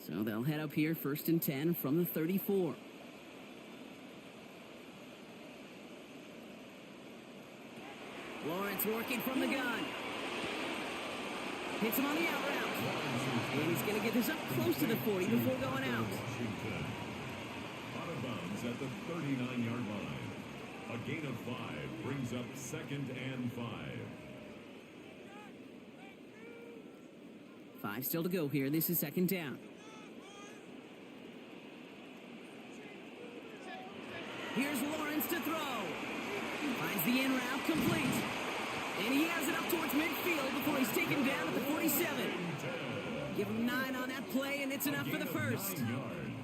So they'll head up here 1st and 10 from the 34. Lawrence working from the gun. Hits him on the out route. And he's going to get this up close to the 40 before going out. Washington. Out of bounds at the 39-yard line. A gain of 5 brings up 2nd and 5. 5 still to go here. This is 2nd down. Here's Lawrence to throw. Finds the in route complete. And he has it up towards midfield before he's taken down at the 47. Give him 9 on that play, and it's enough for the first.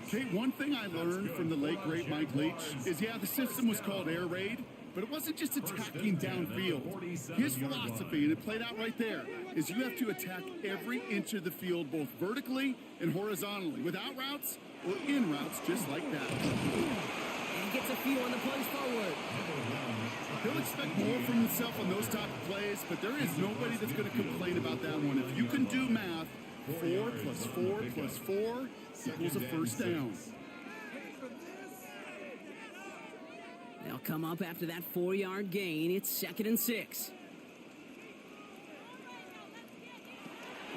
Kate, one thing I learned from the late, great Mike Leach is, yeah, the system was called air raid, but it wasn't just attacking downfield. His philosophy, and it played out right there, is you have to attack every inch of the field, both vertically and horizontally, without routes or in routes, just like that. And he gets a few on the plays forward. He'll expect more from himself on those type of plays, but there is nobody that's going to complain about that one. If you can do math, 4 plus 4 plus 4 equals a first down. They'll come up after that 4-yard gain. It's 2nd and 6.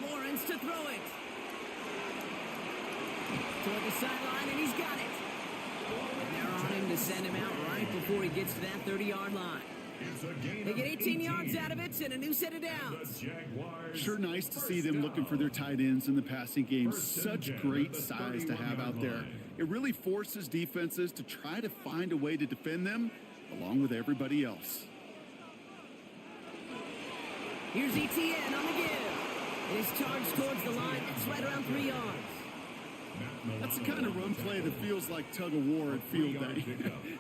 Lawrence to throw it. Toward the sideline, and he's got it. And they're on him to send him out right before he gets to that 30-yard line. They get 18 yards out of it and a new set of downs. Sure nice to see them looking for their tight ends in the passing game. Such great size to have out there. It really forces defenses to try to find a way to defend them along with everybody else. Here's Etienne on the give. And his charge towards the line. That's right around 3 yards. That's the kind of run play that feels like tug-of-war at field day.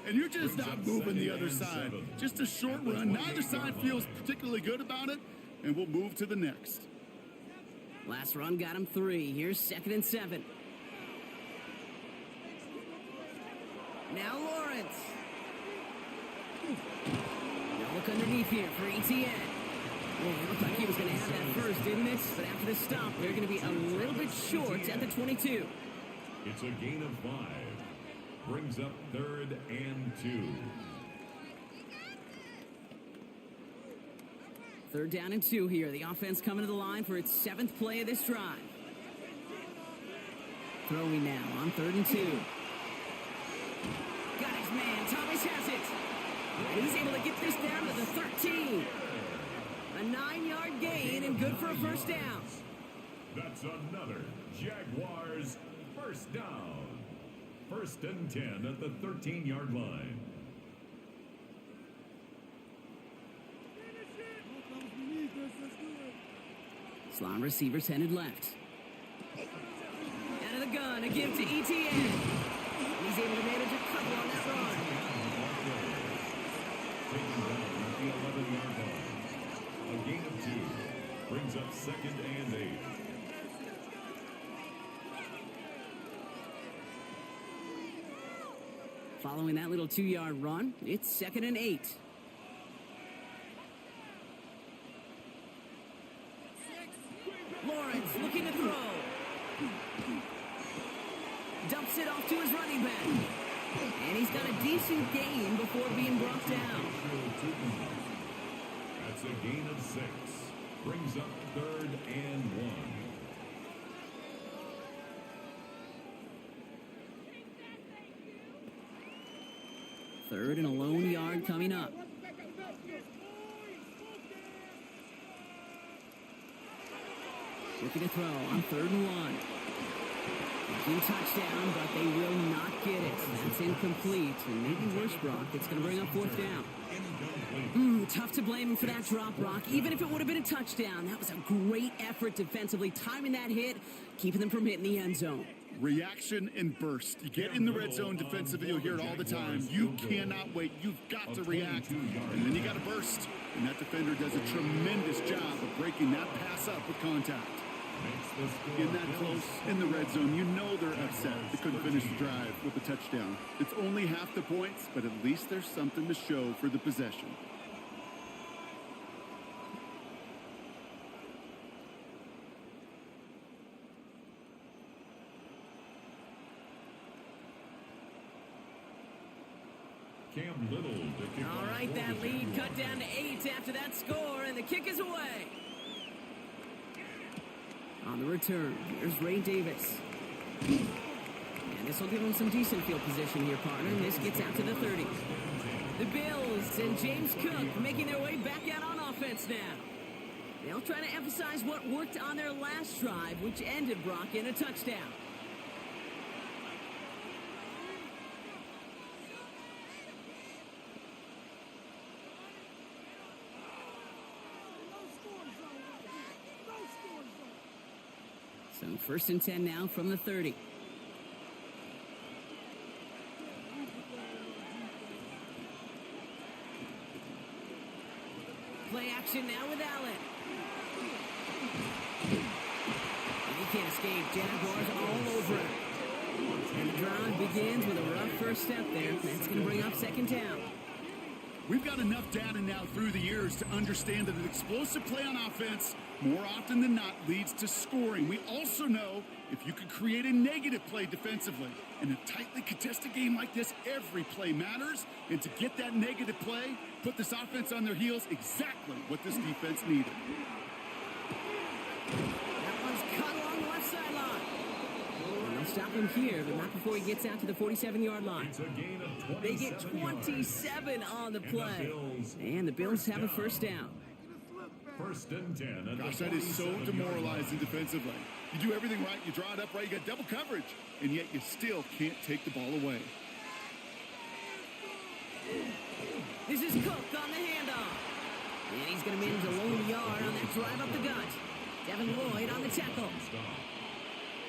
And you're just not moving the other side. Just a short run. Neither side feels particularly good about it, and we'll move to the next. Last run got him 3. Here's 2nd and 7. Now Lawrence. Now look underneath here for Etienne. Oh, it looked like he was going to yards, but after the stop, they're going to be a little bit short at the 22. It's a gain of 5. Brings up 3rd and 2. 3rd down and 2 here. The offense coming to the line for its 7th play of this drive. Throwing now on 3rd and 2. Got his man. Thomas has it. And he's able to get this down to the 13. A 9-yard gain and good for a first down. That's another Jaguars first down. 1st and 10 at the 13-yard line. Slot receivers headed left. Out of the gun, a give to ETN. He's able to manage a couple on that run. Taken down at the 11-yard line. A gain of 2. Brings up 2nd and 8. Following that little 2-yard run, it's 2nd and 8. Lawrence looking to throw. Dumps it off to his running back. And he's got a decent gain before being brought down. That's a gain of 6. Brings up 3rd and 1. Third and a lone yard coming up. Looking to throw on 3rd and 1. Looking touchdown, but they will not get it. That's incomplete. And maybe worse, Brock, it's going to bring up 4th down. Tough to blame him for that drop, Brock. Even if it would have been a touchdown, that was a great effort defensively, timing that hit, keeping them from hitting the end zone. Reaction and burst. You get in the red zone defensively, you'll hear it all the time. You cannot wait. You've got to react. And then you got to burst. And that defender does a tremendous job of breaking that pass up with contact. In that close, in the red zone, you know they're upset. They couldn't finish the drive with a touchdown. It's only half the points, but at least there's something to show for the possession. Cam Little to kick All right, that lead cut down to 8 after that score, and the kick is away. On the return, here's Ray Davis. And this will give him some decent field position here, partner. And this gets out to the 30. The Bills and James Cook making their way back out on offense now. They'll try to emphasize what worked on their last drive, which ended, Brock, in a touchdown. So 1st and 10 now from the 30. Play action now with Allen. And he can't escape. Jaguars all over him. And the drive begins with a rough first step there. That's going to bring up 2nd down. We've got enough data now through the years to understand that an explosive play on offense more often than not leads to scoring. We also know if you can create a negative play defensively. In a tightly contested game like this, every play matters. And to get that negative play, put this offense on their heels, exactly what this defense needed. That one's cut along the left sideline. And they'll stop him here, but not before he gets out to the 47-yard line. It's a gain of 27 They get 27 on the play. And the Bills have a first down. 1st and 10. At Gosh, the that is so 47-yard demoralizing line. defensively. You do everything right, you draw it up right, you got double coverage, and yet you still can't take the ball away. This is Cook on the handoff. And he's going to manage a lone yard on that drive up the gut. Devin Lloyd on the tackle.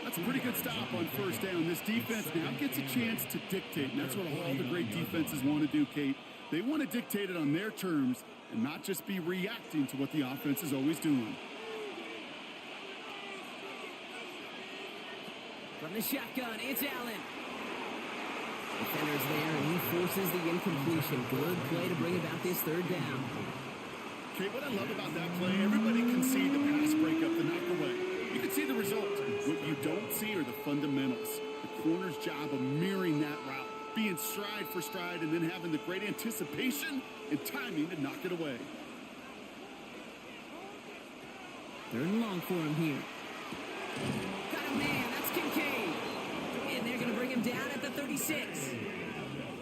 That's a pretty good stop on 1st down. This defense now gets a chance to dictate, and that's what all the great defenses want to do, Kate. They want to dictate it on their terms and not just be reacting to what the offense is always doing. From the shotgun, it's Allen. Defender's there, and he forces the incompletion. Good play to bring about this 3rd down. Kate, what I love about that play, everybody can see the pass breakup, the not first stride and then having the great anticipation and timing to knock it away. 3rd and long for him here. Got a man. That's Kincaid. And they're going to bring him down at the 36.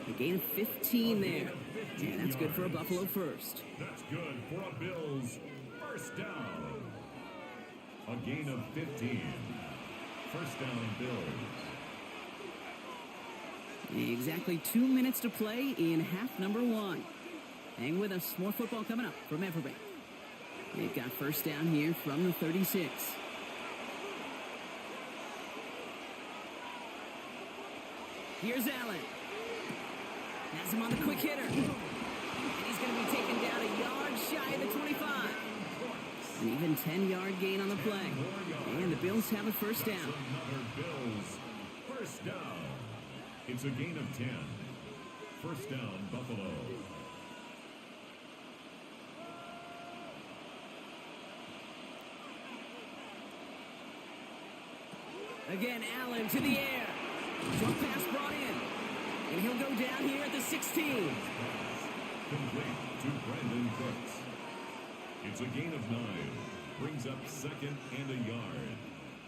A gain of 15 there. And that's good for a Buffalo first. That's good for a Bills first down. A gain of 15. First down, Bills. Exactly 2 minutes to play in half number 1. Hang with us. More football coming up from Everbank. They've got first down here from the 36. Here's Allen. Has him on the quick hitter. And he's going to be taken down a yard shy of the 25. An even 10-yard gain on the play. And the Bills have a first down. Another Bills first down. It's a gain of 10. First down, Buffalo. Again, Allen to the air. Short pass brought in. And he'll go down here at the 16. Complete to Brandon Cooks. It's a gain of 9. Brings up second and a yard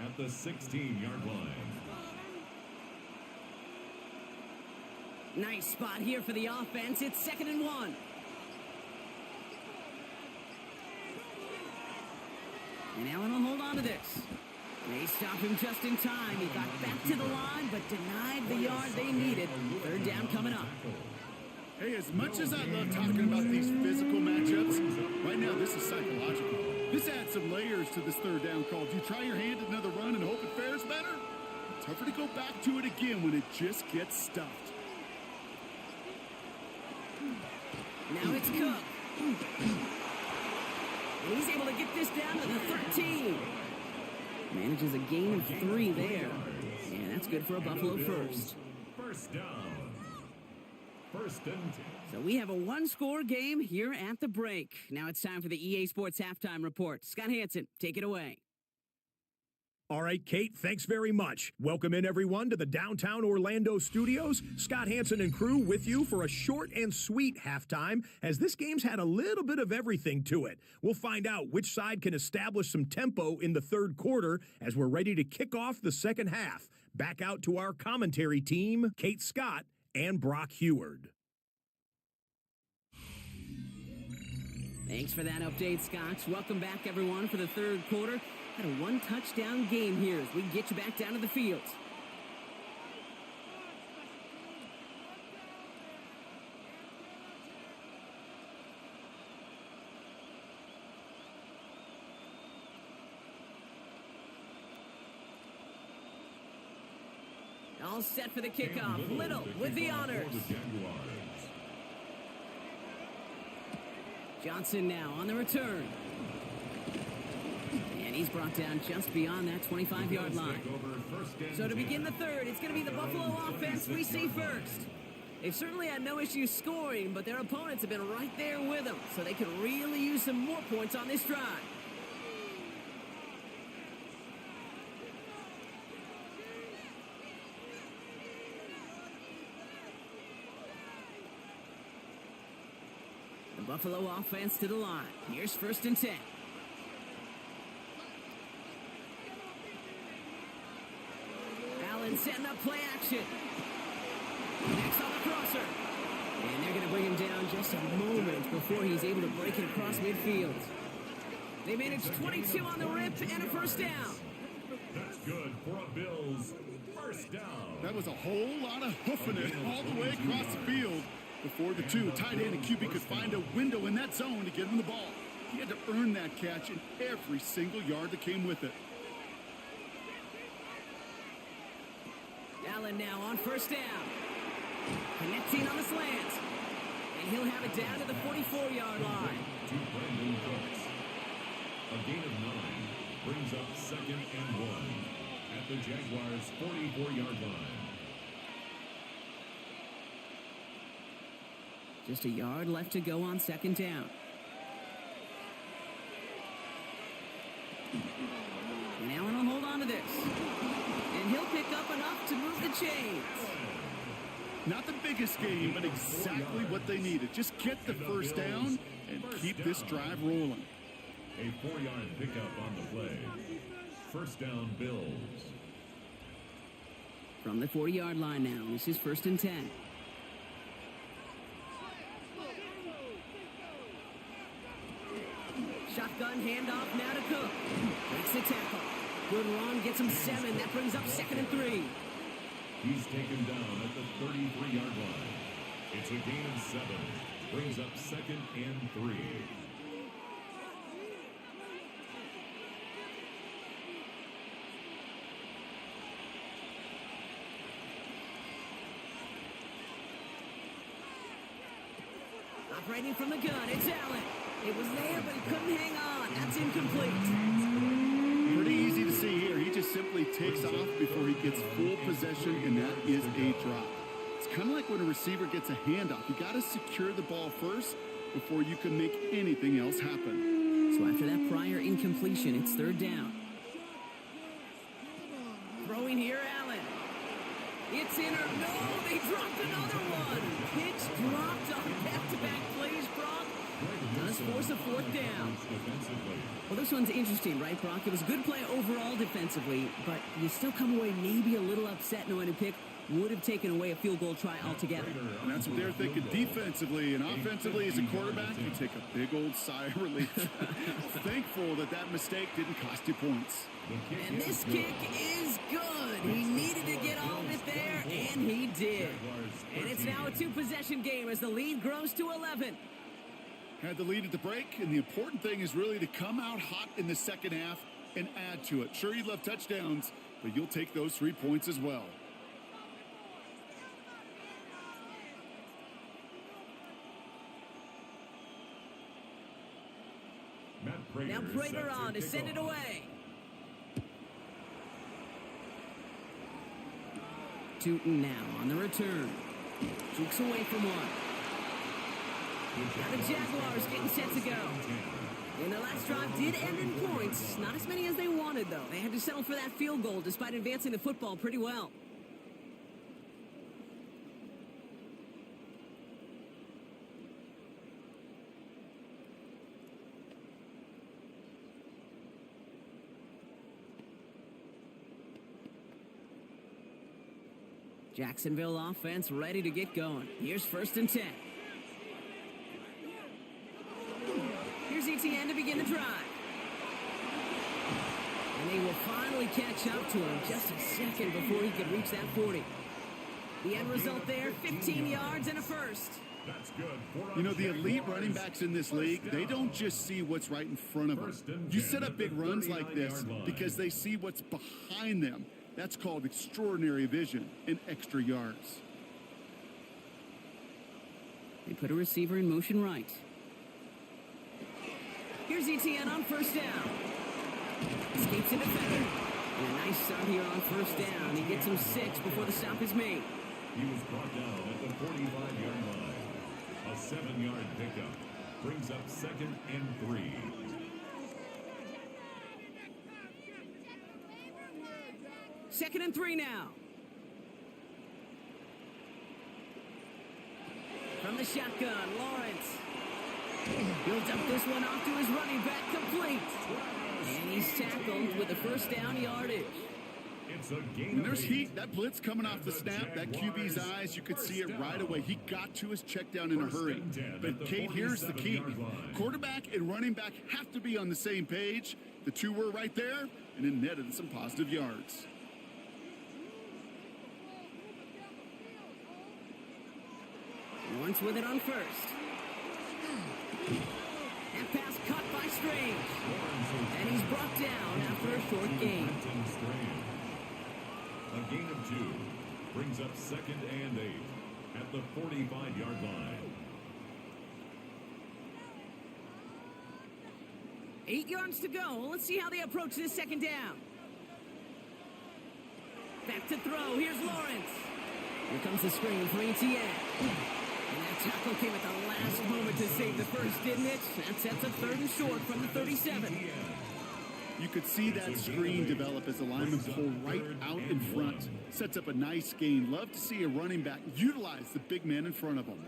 at the 16-yard line. Nice spot here for the offense. It's 2nd and 1. And Allen will hold on to this. They stop him just in time. He got back to the line, but denied the yard they needed. 3rd down coming up. Hey, as much as I love talking about these physical matchups, right now this is psychological. This adds some layers to this 3rd down call. Do you try your hand at another run and hope it fares better? Tougher to go back to it again when it just gets stuffed. Now it's Cook. And he's able to get this down to the 13. Manages a gain of 3 there. And that's good for a Buffalo first. First down. First and 10. So we have a 1-score game here at the break. Now it's time for the EA Sports Halftime Report. Scott Hansen, take it away. All right, Kate, thanks very much. Welcome in, everyone, to the downtown Orlando studios. Scott Hansen and crew with you for a short and sweet halftime, as this game's had a little bit of everything to it. We'll find out which side can establish some tempo in the 3rd quarter as we're ready to kick off the 2nd half. Back out to our commentary team, Kate Scott and Brock Heward. Thanks for that update, Scott. Welcome back, everyone, for the 3rd quarter. Had a 1-touchdown game here as we get you back down to the field. All set for the kickoff. Little with the honors. Johnson now on the return. And he's brought down just beyond that 25-yard line. So to begin the 3rd, it's going to be the Buffalo offense we see first. They've certainly had no issues scoring, but their opponents have been right there with them, so they could really use some more points on this drive. The Buffalo offense to the line. Here's 1st and 10. Allen setting up play action. Next on the crosser. And they're going to bring him down just a moment before he's able to break it across midfield. They managed 22 on the rip and a first down. That's good for a Bills first down. That was a whole lot of hoofing it all the way across the field before the two tight end and QB could find a window in that zone to get him the ball. He had to earn that catch in every single yard that came with it. Allen now on first down. Connecting on the slant. And he'll have it down to the 44-yard line. To Brandon Cooks. A gain of 9 brings up 2nd and 1 at the Jaguars' 44-yard line. Just a yard left to go on 2nd down. And Allen will hold on to this. And he'll pick up enough to move the chains. Not the biggest game, but exactly what they needed. Just get the first down and keep this drive rolling. A 4-yard pickup on the play. First down, Bills. From the 40-yard line now, this is 1st and 10. Shotgun handoff now to Cook. Breaks the tackle. Good run, gets him 7. That brings up 2nd and 3. He's taken down at the 33-yard line. It's a gain of 7. Brings up 2nd and 3. Operating from the gun, it's Allen. It was there, but he couldn't hang on. That's incomplete. Pretty easy to see here. He just simply takes off before he gets full possession, and that is a drop. It's kind of like when a receiver gets a handoff. You got to secure the ball first before you can make anything else happen. So after that prior incompletion, it's 3rd down. Throwing here, Allen. It's in or no, they dropped another one. Pitch dropped on back-to-back plays, Brock. Does force a 4th down. Well, this one's interesting, right, Brock? It was a good play overall defensively, but you still come away maybe a little upset knowing a pick would have taken away a field goal try altogether. And that's what they're thinking defensively. And offensively, as a quarterback, you take a big old sigh of relief. Thankful that that mistake didn't cost you points. And this kick is good. He needed to get all of it there, and he did. And it's now a 2-possession game as the lead grows to 11. Had the lead at the break, and the important thing is really to come out hot in the second half and add to it. Sure, you love touchdowns, but you'll take those 3 points as well. Now Prater on to send it away. Tootin now on the return. Jukes away from one. Now the Jaguars getting set to go. And the last drive did end in points. Not as many as they wanted, though. They had to settle for that field goal despite advancing the football pretty well. Jacksonville offense ready to get going. Here's 1st and 10. Here's ETN to begin the drive. And they will finally catch up to him just a second before he could reach that 40. The end result there, 15 yards and a first. That's good. You know, the elite running backs in this league, they don't just see what's right in front of them. You set up big runs like this because they see what's behind them. That's called extraordinary vision and extra yards. They put a receiver in motion right. Here's ETN on 1st down. Escapes a defender. And a nice start here on 1st down. He gets him 6 before the stop is made. He was brought down at the 45-yard line. A 7-yard pickup brings up 2nd and 3. Second and 3 now. From the shotgun, Lawrence. Builds up this one off to his running back, complete. And he's tackled with the 1st down yardage. It's a gain. And there's heat. That blitz coming off the snap, that QB's eyes, you could see it right away. He got to his check down in a hurry. But, Kate, here's the key. Quarterback and running back have to be on the same page. The two were right there, and it netted some positive yards. Lawrence with it on 1st. That pass caught by Strange. And he's brought down after a short gain. A gain of 2 brings up 2nd and 8 at the 45-yard line. 8 yards to go. Let's see how they approach this 2nd down. Back to throw. Here's Lawrence. Here comes the screen for ETN. And that tackle came at the last moment to save the first, didn't it? That sets up 3rd and short from the 37. You could see that screen develop as the linemen pull right out in front. Sets up a nice gain. Love to see a running back utilize the big man in front of him.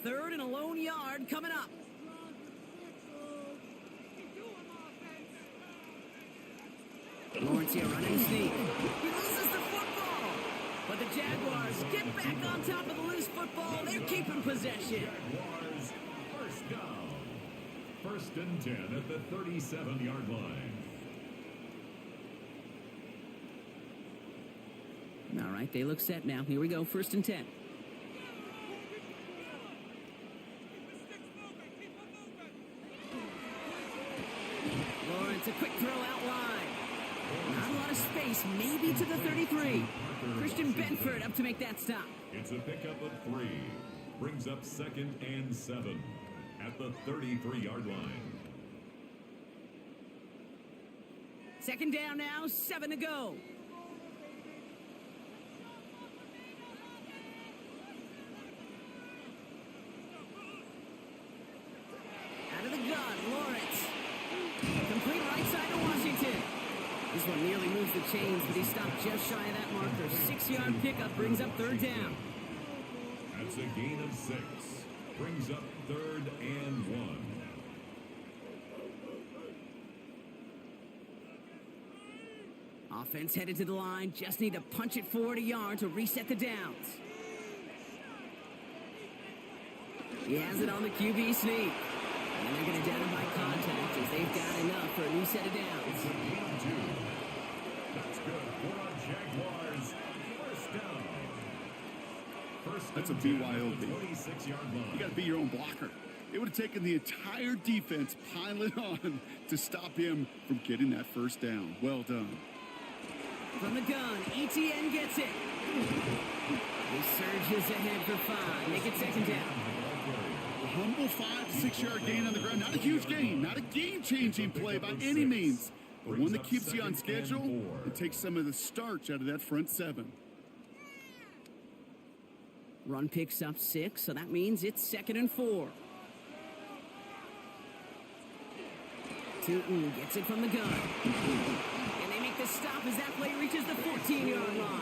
3rd and a lone yard coming up. Lawrence here running sneak. He loses the football. But the Jaguars get back on top of the loose football. They're keeping possession. Jaguars, first down. 1st and 10 at the 37-yard line. All right, they look set now. Here we go, 1st and 10. Lawrence, a quick throw out wide. Not a lot of space, maybe to the 33. Christian Benford up to make that stop. It's a pickup of 3. Brings up 2nd and 7 at the 33-yard line. 2nd down now, 7 to go. Out of the gun, Lawrence. Complete right side to Washington. This one nearly moves the chains, but he stopped just shy of that marker. 6-yard pickup brings up 3rd down. That's a gain of 6. Brings up 3rd and 1. Offense headed to the line. Just need to punch it forward a yard to reset the downs. He has it on the QB sneak. And they're going to down him by contact as they've got enough for a new set of downs. It's a gain of 2. That's good for our Jaguars. First down. That's a BYOB. 26-yard line. You got to be your own blocker. It would have taken the entire defense piling on to stop him from getting that first down. Well done. From the gun, ETN gets it. He surges ahead for 5. Make it 2nd down. A humble 5 to 6-yard gain on the ground. Not a huge gain. Not a game-changing play by any means. But one that keeps you on schedule and takes some of the starch out of that front 7. Run picks up 6, so that means it's 2nd and 4. Tootin gets it from the gun. And they make the stop as that play reaches the 14-yard line.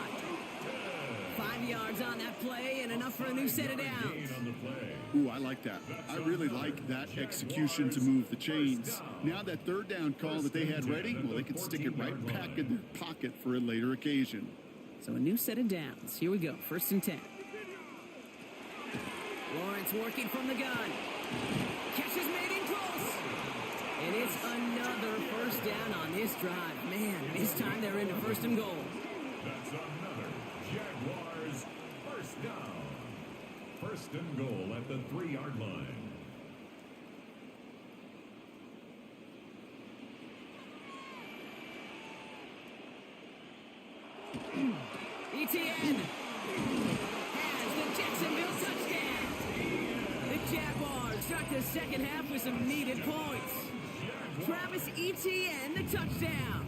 5 yards on that play and enough for a new set of downs. Ooh, I like that. I really like that execution to move the chains. Now that 3rd down call that they had ready, well, they can stick it right back in their pocket for a later occasion. So a new set of downs. Here we go, 1st and 10. Lawrence working from the gun. Catch is made in close. And it's another 1st down on this drive. Man, this time they're into 1st and goal. That's another Jaguars 1st down. 1st and goal at the 3-yard line. ETN has the Jacksonville touchdown. The Jaguars start the 2nd half with some needed points. Travis Etienne, the touchdown.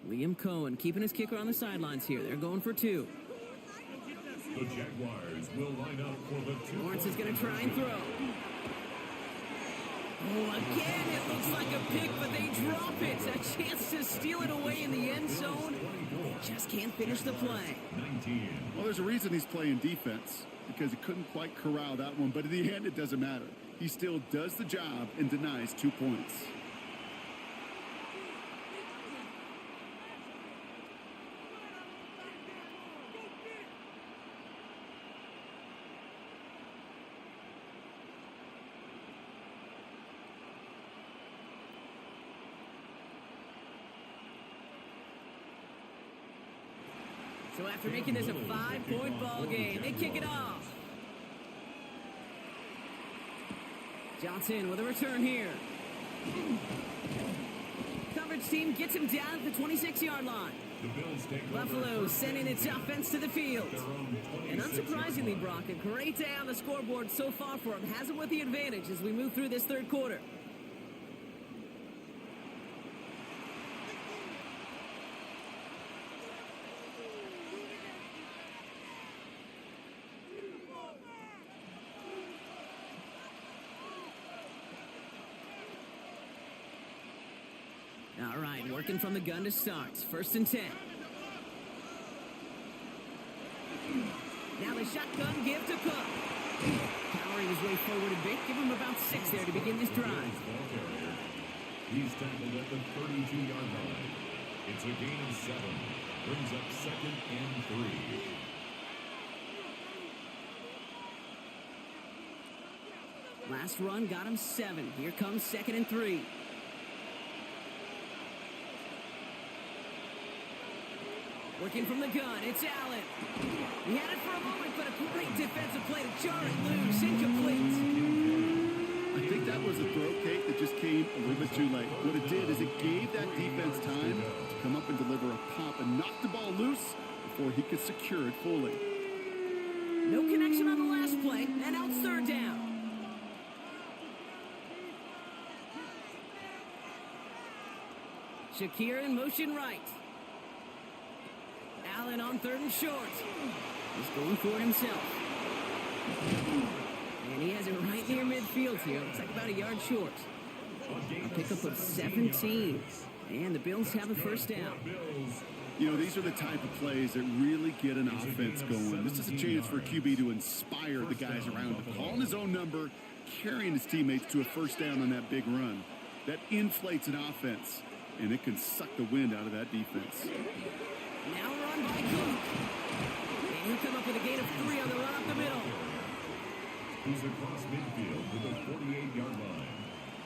Liam Cohen keeping his kicker on the sidelines here. They're going for 2. The Jaguars will line up for the 2. Lawrence is going to try and throw. Oh, again, it looks like a pick, but they drop it. A chance to steal it away in the end zone. They just can't finish the play. 19. Well, there's a reason he's playing defense, because he couldn't quite corral that one. But in the end, it doesn't matter. He still does the job and denies 2 points. So after making this a 5-point ball game, they kick it off. Johnson with a return here. Coverage team gets him down at the 26-yard line. Buffalo sending its offense to the field. And unsurprisingly, Brock, a great day on the scoreboard so far for him. Has him with the advantage as we move through this 3rd quarter. All right, working from the gun to start. 1st and 10. Now the shotgun give to Cook. Powering his way forward a bit. Give him about 6 there to begin this drive. He's tackled at the 32-yard line. It's a gain of 7. Brings up 2nd and 3. Last run got him 7. Here comes 2nd and 3. Working from the gun, it's Allen. He had it for a moment, but a great defensive play to jar it loose. Incomplete. I think that was a throw, Kate, that just came a little bit too late. What it did is it gave that defense time to come up and deliver a pop and knock the ball loose before he could secure it fully. No connection on the last play, and now it's 3rd down. Shakir in motion right. Allen on 3rd and short. He's going for it himself. And he has it right near midfield here. Looks like about a yard short. A pickup of 17. And the Bills have a 1st down. You know, these are the type of plays that really get an offense going. This is a chance for a QB to inspire the guys around him. Calling his own number, carrying his teammates to a 1st down on that big run. That inflates an offense, and it can suck the wind out of that defense. Now run by Cook. And he'll come up with a gain of 3 on the run up the middle. He's across midfield to the 48-yard line.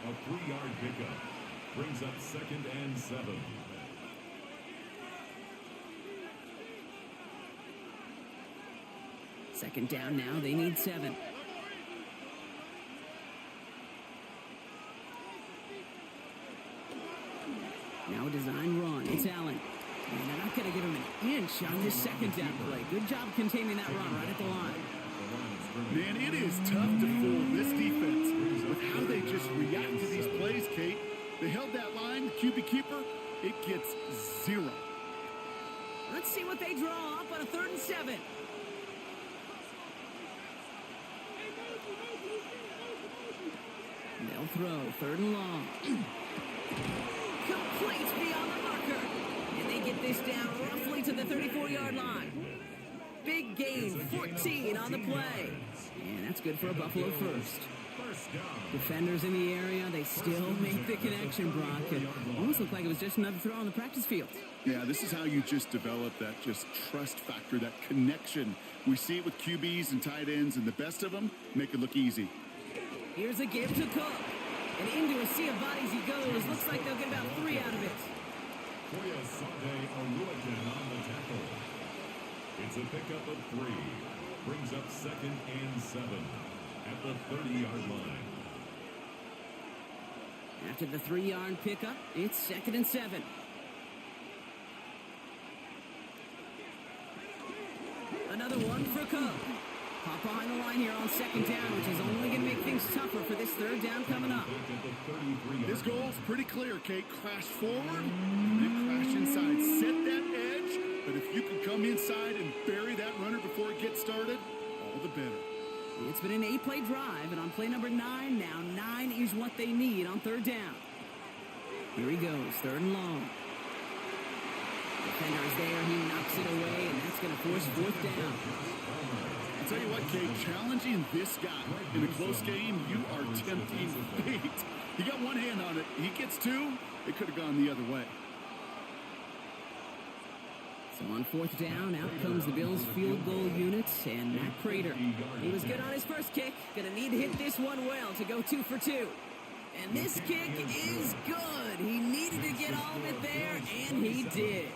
A 3-yard pickup. Brings up 2nd and 7. Second down now. They need 7. Now a design run. It's Allen. And they're not going to give him an inch on this 2nd down play. Good job containing that run right at the line. Man, it is tough to fool this defense with how they just react to these plays, Kate. They held that line, the QB keeper, it gets 0. Let's see what they draw up on a 3rd and 7. They'll throw 3rd and long. Complete beyond the marker. And they get this down roughly to the 34-yard line. Big gain, 14 on the play. And that's good for a Buffalo 1st. Defenders in the area, they still make the connection, Brock. It almost looked like it was just another throw on the practice field. Yeah, this is how you just develop that just trust factor, that connection. We see it with QBs and tight ends, and the best of them make it look easy. Here's a give to Cook. And into a sea of bodies he goes. Looks like they'll get about 3 out of it. It's a pickup of 3. Brings up 2nd and 7 at the 30-yard line. After the 3-yard pickup, it's 2nd and 7. Another one for Cook. Pop behind the line here on 2nd down, which is only going to make things tougher for this 3rd down coming up. His goal's pretty clear, Kate. Crash forward, and then crash inside. Set that edge, but if you can come inside and bury that runner before it gets started, all the better. It's been an 8-play drive, and on play number 9, now 9 is what they need on 3rd down. Here he goes, 3rd and long. Defender is there, he knocks it away, and that's going to force 4th down. I'll tell you what, Kate, challenging this guy in a close game, you are tempting fate. He got one hand on it. He gets 2, it could have gone the other way. So on 4th down, out comes the Bills' field goal unit, and Matt Prater. He was good on his first kick. Going to need to hit this one well to go 2 for 2. And this kick is good. He needed to get all of it there, and he did.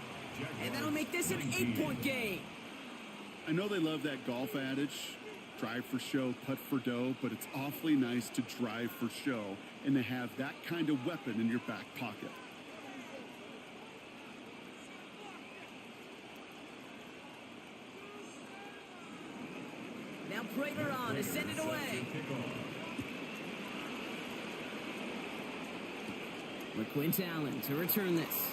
And that'll make this an 8-point game. I know they love that golf adage, drive for show, putt for dough, but it's awfully nice to drive for show and to have that kind of weapon in your back pocket. Now Prater on to send it away. LaQuint Allen to return this.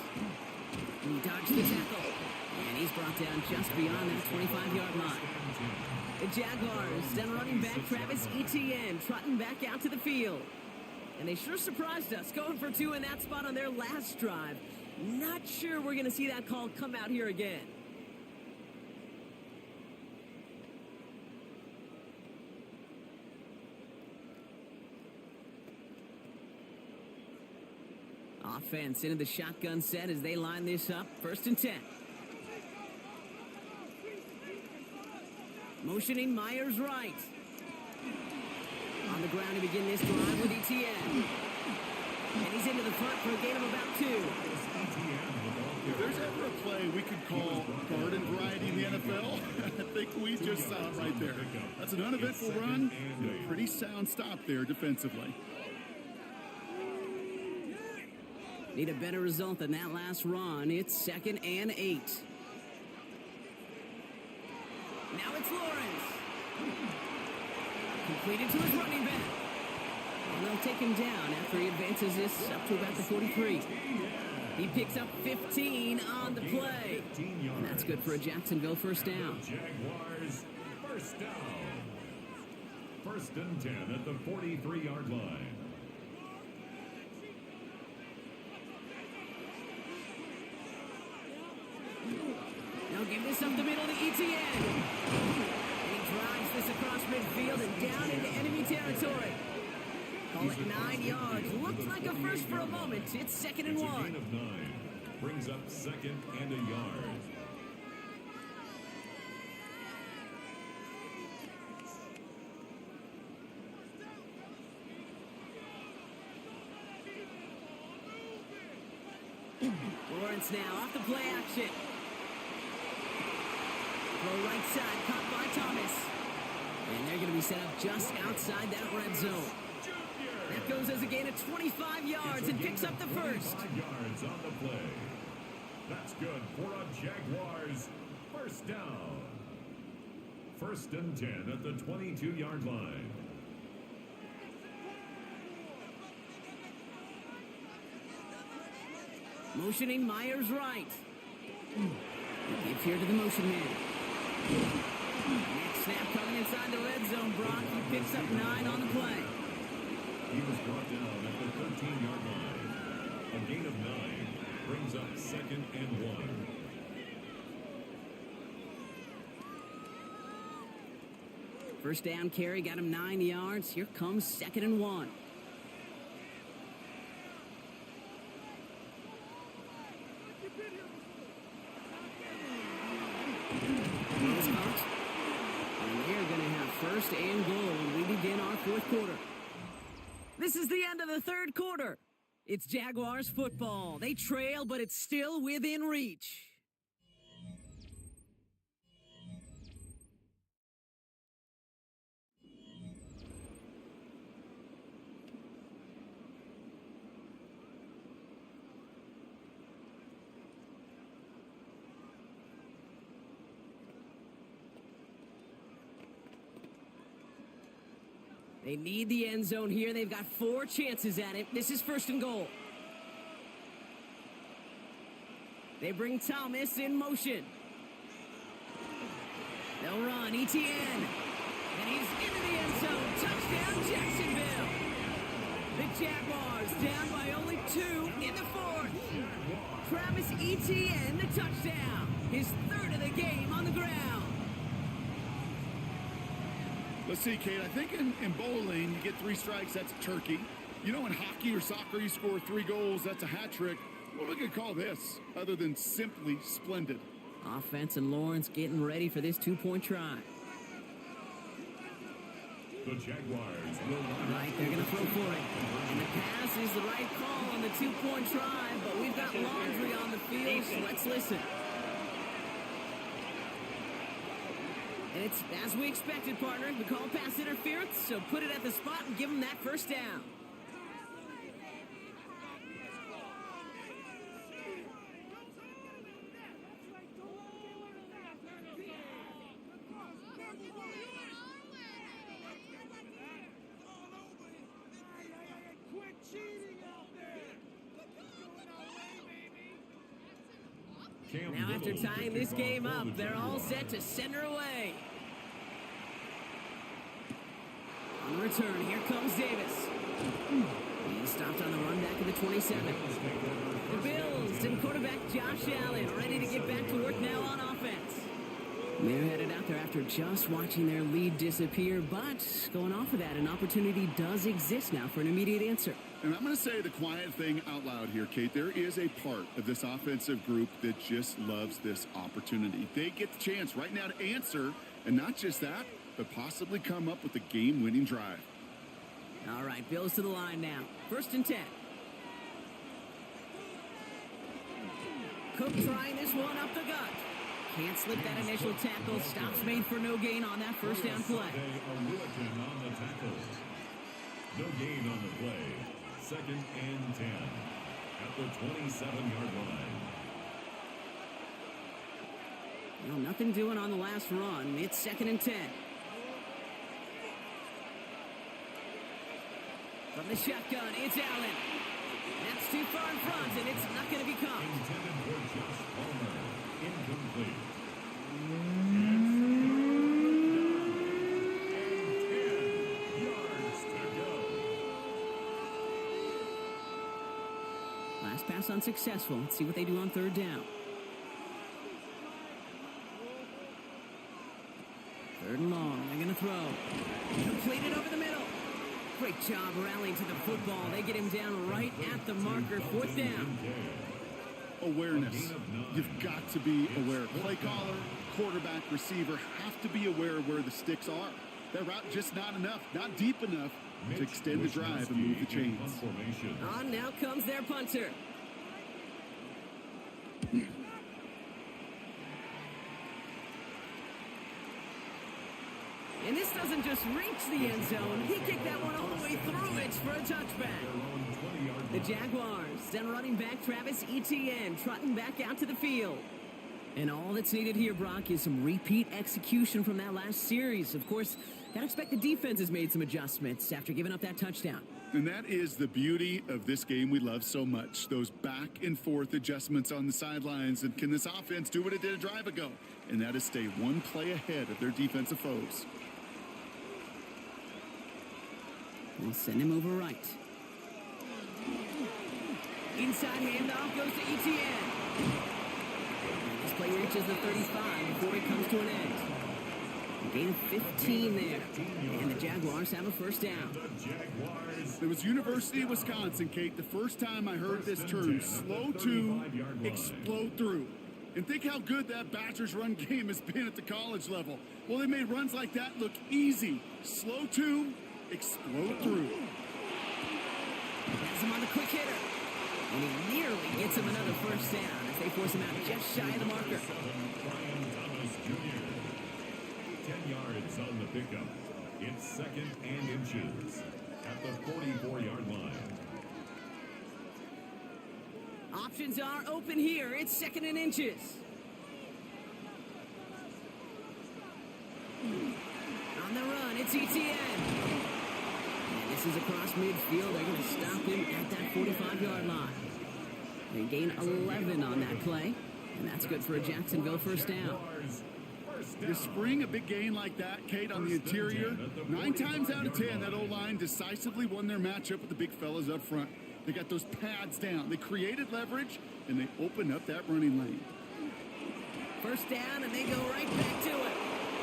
He dodged the tackle. And he's brought down just beyond that 25-yard line. The Jaguars, then running back Travis Etienne, trotting back out to the field. And they sure surprised us, going for 2 in that spot on their last drive. Not sure we're going to see that call come out here again. Offense into the shotgun set as they line this up. 1st and 10. Motioning Myers right. On the ground to begin this drive with ETN. And he's into the front for a gain of about 2. If there's ever a play we could call garden variety in the NFL, I think we just saw it right there. That's an uneventful run and a pretty sound stop there defensively. Need a better result than that last run. It's 2nd and 8. Now it's Lawrence. Completed to his running back. And they'll take him down after he advances this up to about the 43. He picks up 15 on the play. And that's good for a Jacksonville 1st down. Jaguars 1st down. 1st and 10 at the 43-yard line. Now give this up the middle to ETN. And he drives this across midfield and down into enemy territory. Call it 9 yards. Looked like a first for a moment. It's 2nd and 1. A gain of 9. Brings up 2nd and a yard. Lawrence now off the play action. Throw right side, caught by Thomas. And they're going to be set up just outside that red zone. That goes as a gain of 25 yards and picks up the 1st. 5 yards on the play. That's good for a Jaguars 1st down. 1st and 10 at the 22-yard line. Motioning Myers right. He gives here to the motion man. Next snap coming inside the red zone. Brock, he picks up 9 on the play. He was brought down at the 13-yard line. A gain of 9 brings up 2nd and 1. First down carry got him 9 yards. Here comes 2nd and 1. And we're going to have 1st and goal when we begin our 4th quarter. This is the end of the 3rd quarter. It's Jaguars football. They trail, but it's still within reach. They need the end zone here. They've got 4 chances at it. This is 1st and goal. They bring Thomas in motion. They'll run. ETN. And he's into the end zone. Touchdown, Jacksonville. The Jaguars down by only 2 in the 4th. Travis Etienne, the touchdown. His 3rd of the game on the ground. Let's see, Kate, I think in bowling, you get 3 strikes, that's a turkey. You know, in hockey or soccer, you score 3 goals, that's a hat trick. What we could call this, other than simply splendid? Offense and Lawrence getting ready for this 2-point try. The Jaguars will Right, they're going to throw for it. And the pass is the right call on the 2-point try, but we've got laundry on the field, so let's listen. And it's as we expected, partner. We call pass interference, so put it at the spot and give them that 1st down. Now after tying this game up, they're all set to send her away. On return, here comes Davis. He stopped on the run back at the 27. The Bills and quarterback Josh Allen ready to get back to work now on offense. They're headed out there after just watching their lead disappear, but going off of that, an opportunity does exist now for an immediate answer. And I'm going to say the quiet thing out loud here, Kate. There is a part of this offensive group that just loves this opportunity. They get the chance right now to answer, and not just that, but possibly come up with a game-winning drive. All right, Bills to the line now. 1st and 10. Cook trying this one up the gut. Can't slip that initial tackle. Stops made for no gain on that first down play. On the tackle. No gain on the play. 2nd and 10 at the 27-yard line. Well, nothing doing on the last run. It's 2nd and 10. From the shotgun, it's Allen. That's too far in front, and it's not going to be caught. Intended for Josh Palmer. Incomplete. Last pass unsuccessful. Let's see what they do on 3rd down. 3rd and long. They're going to throw. Completed over the middle. Great job rallying to the football. They get him down right at the marker. 4th down. Awareness. You've got to be aware. Play caller, quarterback, receiver have to be aware of where the sticks are. That route just not enough, not deep enough to extend the drive and move the chains. On now comes their punter. And this doesn't just reach the end zone. He kicked that one all the way through it for a touchback. The Jaguars send running back Travis Etienne trotting back out to the field. And all that's needed here, Brock, is some repeat execution from that last series. Of course, gotta expect the defense has made some adjustments after giving up that touchdown. And that is the beauty of this game we love so much. Those back and forth adjustments on the sidelines. And can this offense do what it did a drive ago? And that is stay one play ahead of their defensive foes. We'll send him over right. Inside handoff goes to Etienne. This play reaches the 35 before it comes to an end. A gain of 15 there. And the Jaguars have a 1st down. It was University of Wisconsin, Kate, the first time I heard this term, slow to explode through. And think how good that Badgers run game has been at the college level. Well, they made runs like that look easy. Slow to explode through. Has him on the quick hitter. And he nearly gets him another 1st down as they force him out just shy of the marker. 10 yards on the pickup. It's 2nd and inches at the 44-yard line. Options are open here. It's 2nd and inches. On the run, it's Etienne. And this is across midfield. They're going to stop him at that 45-yard line. They gain 11 on that play. And that's good for a Jacksonville 1st down. You spring a big gain like that, Kate, on the interior, 9 times out of 10, that O-line decisively won their matchup with the big fellas up front. They got those pads down. They created leverage, and they opened up that running lane. 1st down, and they go right back to it.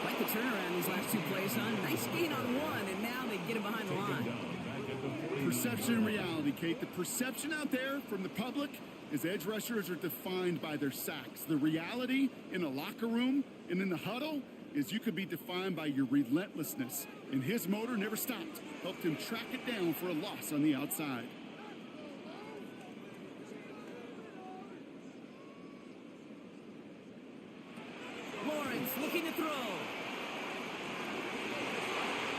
Quite the turnaround these last 2 plays, son. Nice gain on one, and now they get him behind the line. Perception and reality, Kate. The perception out there from the public is edge rushers are defined by their sacks. The reality in a locker room and in the huddle is you could be defined by your relentlessness. And his motor never stopped. Helped him track it down for a loss on the outside. Lawrence looking to throw.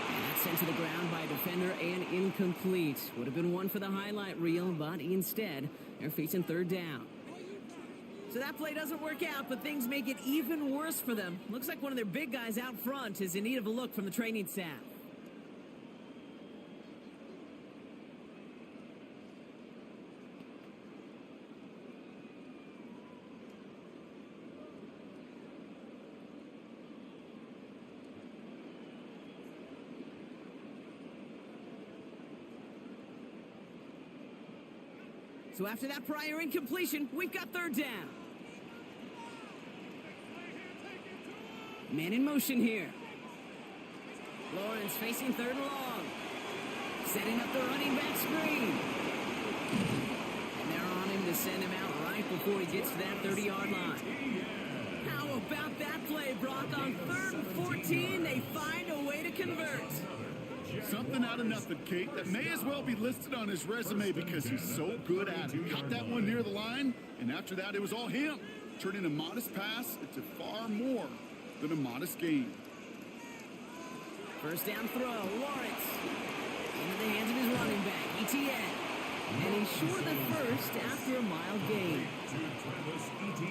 And that's sent to the ground by a defender and incomplete. Would have been one for the highlight reel, but instead, they're facing 3rd down. So that play doesn't work out, but things make it even worse for them. Looks like one of their big guys out front is in need of a look from the training staff. So after that prior incompletion, we've got third down. Man in motion here. Lawrence facing third and long. Setting up the running back screen. And they're on him to send him out right before he gets to that 30-yard line. How about that play, Brock? On 3rd and 14, they find a way to convert. Something out of nothing, Kate. That may as well be listed on his resume because he's so good at it. Got that one near the line, and after that, it was all him. Turning a modest pass into far more than a modest gain. First down throw, Lawrence. Into the hands of his running back, ETN. And he's short of the first after a mild gain.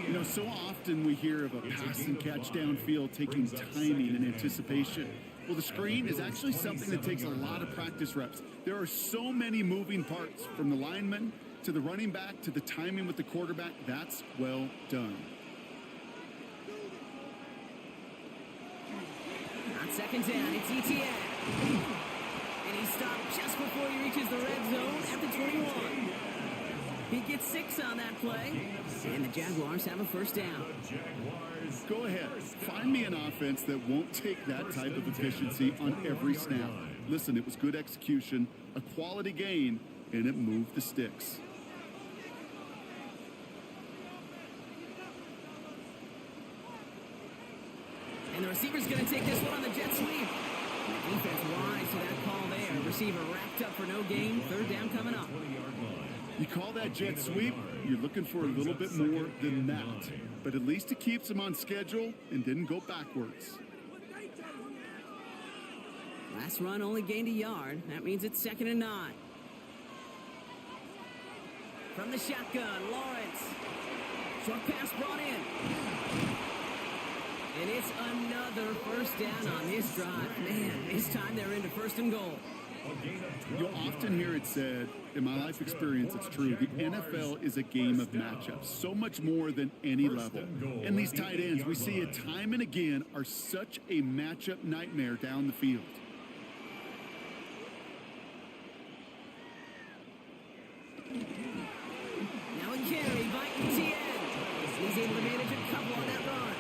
You know, so often we hear of a pass and catch downfield taking timing and anticipation. Well, the screen is actually something that takes a lot of practice reps. There are so many moving parts, from the lineman to the running back to the timing with the quarterback. That's well done. On second down, it's ETN. And he stopped just before he reaches the red zone at the 21. He gets 6 on that play, and the Jaguars have a first down. Go ahead. Find me an offense that won't take that type of efficiency on every snap. Listen, it was good execution, a quality gain, and it moved the sticks. And the receiver's going to take this one on the jet sweep. And the defense wise to that call there. Receiver wrapped up for no gain. Third down coming up. You call that jet sweep, you're looking for a little bit more than that. But at least it keeps him on schedule and didn't go backwards. Last run only gained a yard. That means it's 2nd and 9. From the shotgun, Lawrence. Short pass brought in. And it's another first down on this drive. Man, this time they're into 1st and goal. You'll often hear it said, in my life experience, it's true, the NFL is a game of matchups, so much more than any level. And these tight ends, we see it time and again, are such a matchup nightmare down the field. Now a carry by ETN. He's able to manage a couple on that run.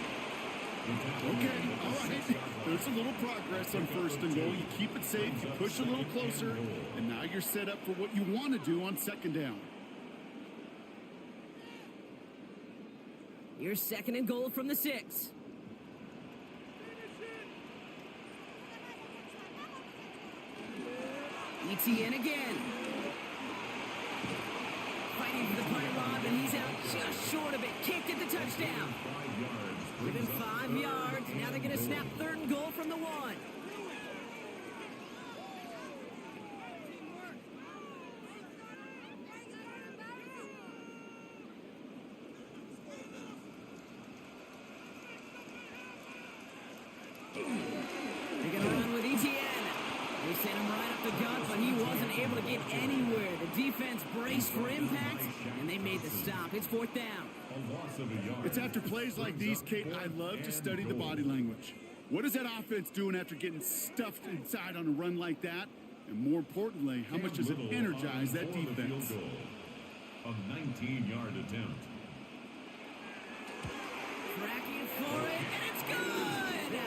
Okay, all right. There's a little progress on 1st and goal. You keep it safe, you push a little closer, and now you're set up for what you want to do on 2nd down. Your 2nd and goal from the 6. ETN again. Fighting for the punt rod, but he's out just short of it. Kicked at the touchdown. Within 5 yards. Now they're going to snap 3rd and goal from the 1. They're going to run with ETN. They sent him right up the gut, but he wasn't able to get anywhere. The defense braced for impact, and they made the stop. It's 4th down. It's after plays like these, Kate, I love to study the body language. What is that offense doing after getting stuffed inside on a run like that? And more importantly, how much does it energize that defense? A 19-yard attempt. Tracking for it, and it's good!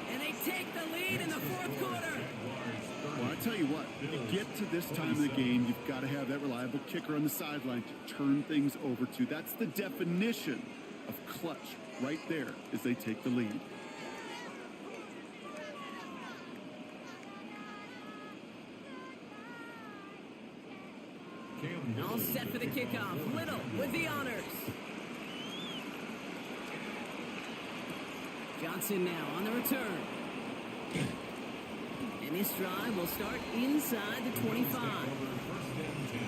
And they take the lead in the 4th quarter. Well, I tell you what, you get to this time of the game, you've got to have that reliable kicker on the sideline to turn things over to. That's the definition of clutch right there as they take the lead. All set for the kickoff. Little with the honors. Johnson now on the return. And this drive will start inside the 25.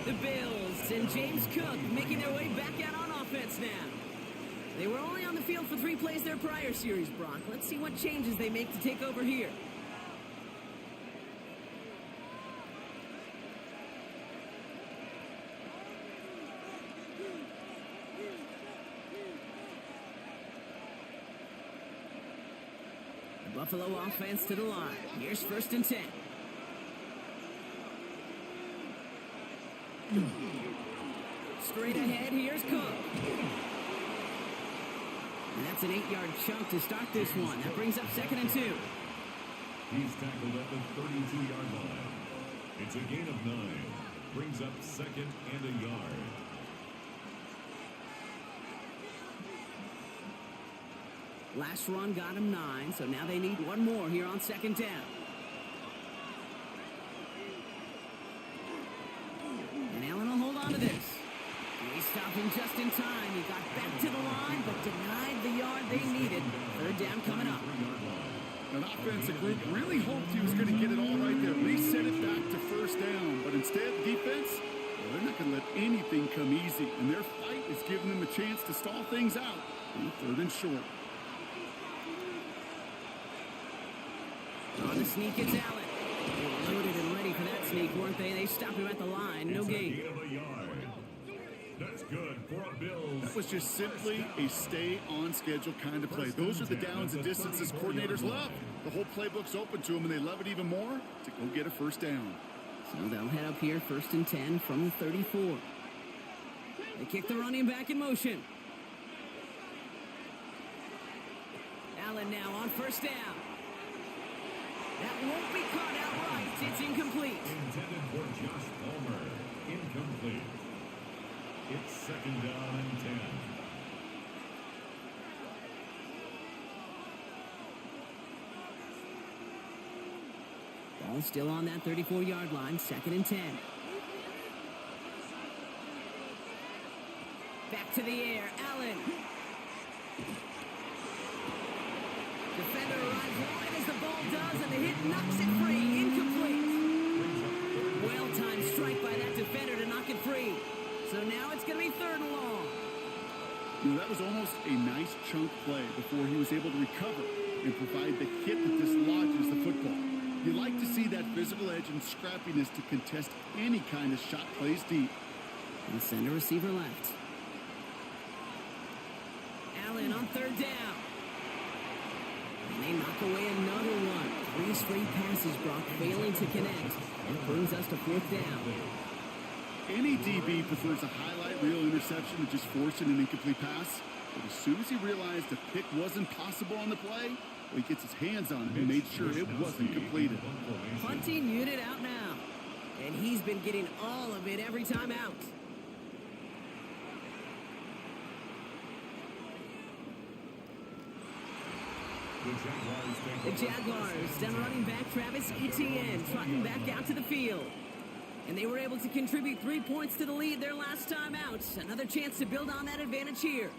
The Bills and James Cook making their way back out on offense now. They were only on the field for 3 plays their prior series, Brock. Let's see what changes they make to take over here. The Buffalo offense to the line. Here's 1st and 10. Straight ahead, here's Cook. And that's an 8-yard chunk to start this one. That brings up 2nd and 2. He's tackled at the 32-yard line. It's a gain of 9. Brings up 2nd and a yard. Last run got him 9, so now they need one more here on 2nd down. And Allen will hold on to this. He stopped him just in time. He got back to the line, but denied the yard they needed. 3rd down coming up. An offensive group really hoped he was going to get it all right there, reset it back to 1st down. But instead, defense, well, they're not going to let anything come easy. And their fight is giving them a chance to stall things out on 3rd and short. On the sneak, it's Allen. They were loaded and ready for that sneak, weren't they? They stopped him at the line. No gain. That's good for a Bills. That was just simply a stay-on-schedule kind of play. Those are the downs and distances coordinators love. The whole playbook's open to them, and they love it even more to go get a 1st down. So they'll head up here 1st and 10 from the 34. They kick the running back in motion. Allen now on 1st down. That won't be caught outright. It's incomplete. Intended for Josh Palmer. Incomplete. It's 2nd down and 10. Ball still on that 34-yard line. 2nd and 10. Back to the air. Allen. Defender arrives wide as the ball does, and the hit knocks it free. Incomplete. Well-timed strike by that defender to knock it free. So now it's going to be 3rd and long. You know, that was almost a nice chunk play before he was able to recover and provide the hit that dislodges the football. You like to see that physical edge and scrappiness to contest any kind of shot plays deep. And send a receiver left. Allen on 3rd down. And they knock away another one. 3 straight passes, Brock, failing to connect. That brings us to 4th down. Any DB prefers a highlight reel interception to just forcing an incomplete pass. But as soon as he realized a pick wasn't possible on the play, well, he gets his hands on it and made sure it wasn't completed. Punting unit out now. And he's been getting all of it every time out. The Jaguars send running back Travis Etienne trotting back out to the field. And they were able to contribute 3 points to the lead their last time out. Another chance to build on that advantage here.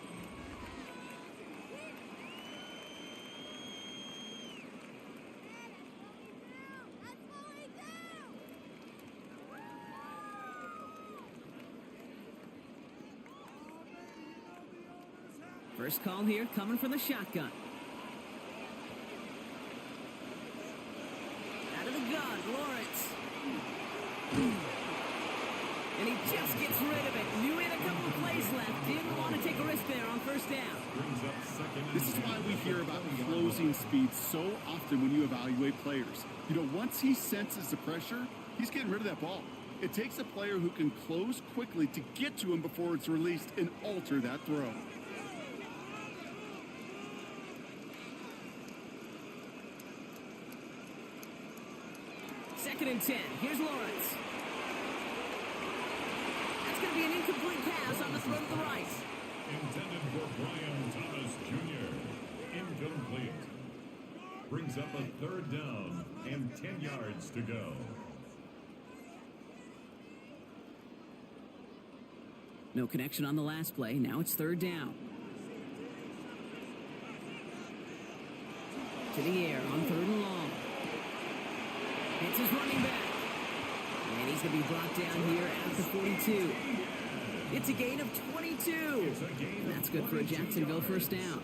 First call here coming from the shotgun. Out of the gun, Lawrence. And he just gets rid of it. Knew he had a couple of plays left. Didn't want to take a risk there on 1st down. This is why we hear about closing speed so often when you evaluate players. You know, once he senses the pressure, he's getting rid of that ball. It takes a player who can close quickly to get to him before it's released and alter that throw. Second and 10. Here's Lawrence. That's going to be an incomplete pass on the throw to the right. Intended for Brian Thomas Jr. Incomplete. Brings up a 3rd down and 10 yards to go. No connection on the last play. Now it's 3rd down. To the air on 3rd and long. It's his running back. And he's going to be brought down here at the 42. It's a gain of 22. And that's good for a Jacksonville 1st down.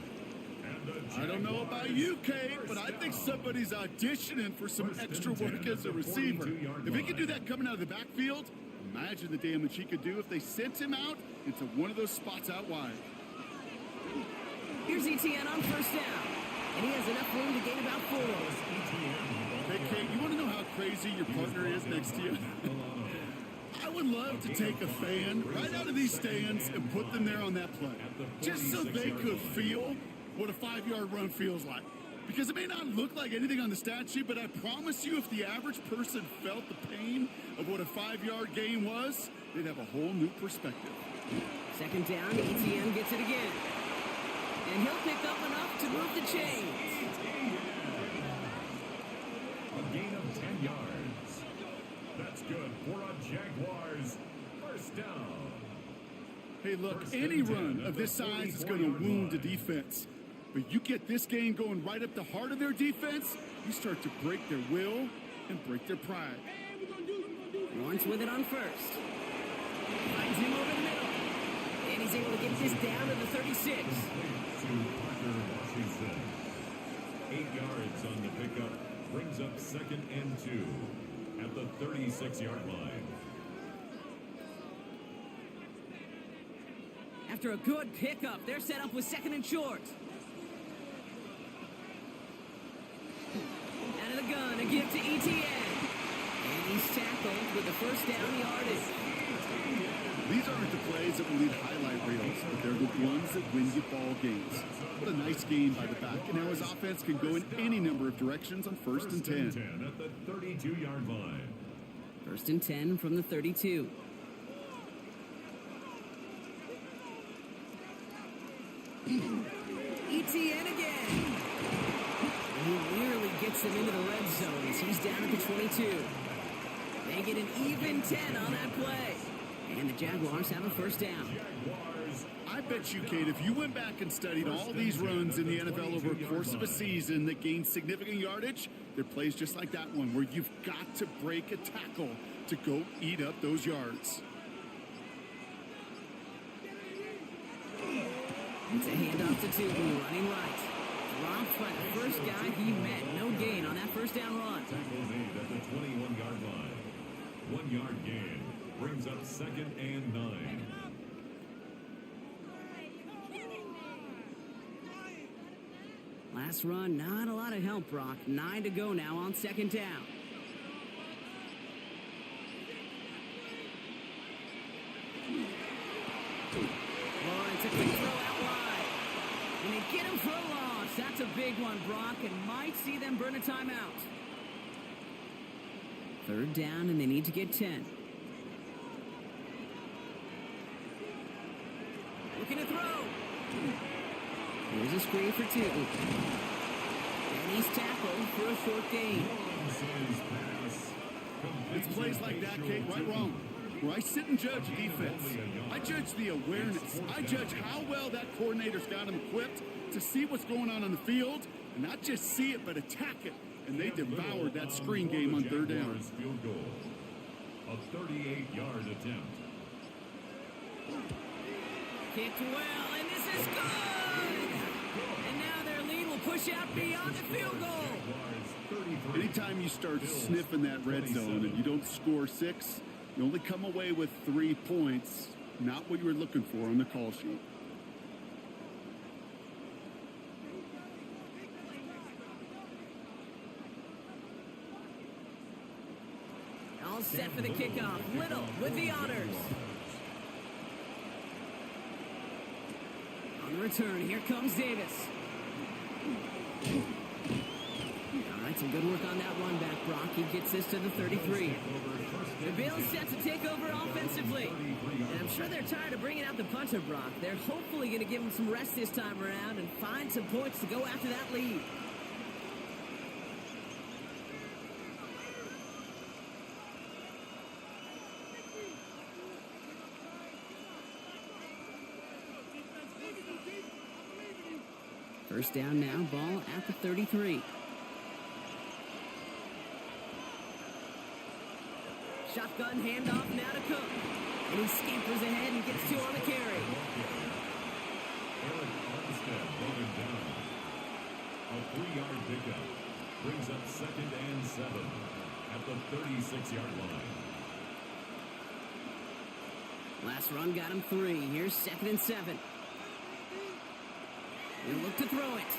I don't know about you, Kate, but I think somebody's auditioning for some extra work as a receiver. If he could do that coming out of the backfield, imagine the damage he could do if they sent him out into one of those spots out wide. Here's Etienne on 1st down. And he has enough room to gain about 4. Hey, Kate, you want to know how crazy your partner is next to you? I would love to take a fan right out of these stands and put them there on that play, just so they could feel what a 5-yard run feels like. Because it may not look like anything on the stat sheet, but I promise you if the average person felt the pain of what a 5-yard gain was, they'd have a whole new perspective. Second down, ETN gets it again. And he'll pick up enough to move the chains. A gain of 10 yards. That's good for a Jaguars first down. Hey, look, any run of this size is going to wound the defense. But you get this game going right up the heart of their defense, you start to break their will and break their pride. Lawrence with it on first. Finds him over the middle. And he's able to get this down to the 36. To Parker, Washington. 8 yards on the pickup. Brings up 2nd and 2 at the 36-yard line. After a good pickup, they're set up with 2nd and short. Out of the gun, a give to ETN. And he's tackled with the first down yardage. These aren't the plays that will lead highlight reels, but they're the ones that win you ball games. What a nice game by the back, and now his offense can go in any number of directions on 1st and 10. At the 32-yard line. 1st and 10 from the 32. ETN again. He nearly gets him into the red zone as he's down at the 22. They get an even 10 on that play. And the Jaguars have a first down. I bet you, Kate, if you went back and studied all these runs in the NFL over a course of a season that gained significant yardage, they're plays just like that one where you've got to break a tackle to go eat up those yards. It's a handoff to Tootin, running right. Dropped by the first guy he met. No gain on that first down run. Tackle made at the 21-yard line. 1 yard gain brings up 2nd and 9. Last run, not a lot of help, Brock. 9 to go now on 2nd down. Lawrence, a quick throw out wide. And they get him for a loss. That's a big one, Brock, and might see them burn a timeout. 3rd down, and they need to get 10. Looking to throw. Here's a screen for 2. And he's tackled for a short gain. It's plays like that, Kate, right wrong. Where I sit and judge defense. I judge the awareness. I judge how well that coordinator's got him equipped to see what's going on the field, and not just see it, but attack it. And they devoured that screen game on 3rd down. Field goal. A 38-yard attempt. Kicked well, and this is good! And now their lead will push out beyond the field goal. Anytime you start sniffing that red zone and you don't score 6, you only come away with 3 points, not what you were looking for on the call sheet. All set for the kickoff. Little with the honors. On the return, here comes Davis. All right, some good work on that one back, Brock. He gets this to the 33. The Bills set to take over offensively. And I'm sure they're tired of bringing out the punter, Brock. They're hopefully going to give him some rest this time around and find some points to go after that lead. First down now, ball at the 33. Shotgun handoff now to Cook. And he scampers ahead and gets 2 on the carry. Eric Armstead brought him down. A 3-yard pickup brings up 2nd and 7 at the 36-yard line. Last run got him 3. Here's 2nd and 7. He'll look to throw it.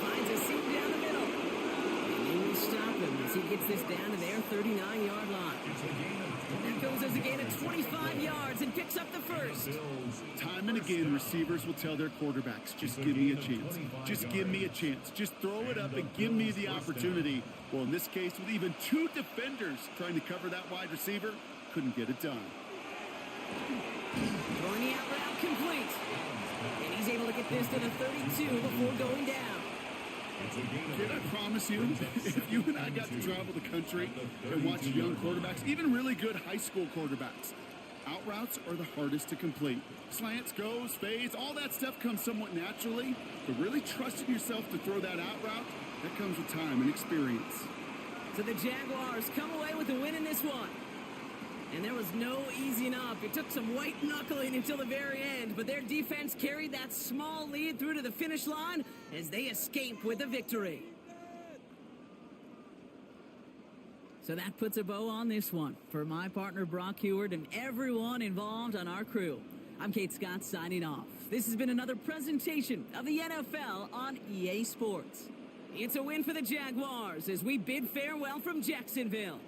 Finds a seam down the middle. And they will stop him with as he gets this down to their 39-yard line. That goes as a gain of 25 yards and picks up the first. Time and again, receivers will tell their quarterbacks, just give me a chance. Just give me a chance. Just throw it up and give me the opportunity. Well, in this case, with even two defenders trying to cover that wide receiver, couldn't get it done. Throwing the out route complete. And he's able to get this to the 32 before going down. Kid, I promise you, if you and I got to travel the country and watch young quarterbacks, even really good high school quarterbacks, out routes are the hardest to complete. Slants, goes, fades, all that stuff comes somewhat naturally, but really trusting yourself to throw that out route, that comes with time and experience. So the Jaguars come away with the win in this one. And there was no easing up. It took some white knuckling until the very end, but their defense carried that small lead through to the finish line as they escape with a victory. So that puts a bow on this one. For my partner Brock Heward and everyone involved on our crew, I'm Kate Scott signing off. This has been another presentation of the NFL on EA Sports. It's a win for the Jaguars as we bid farewell from Jacksonville.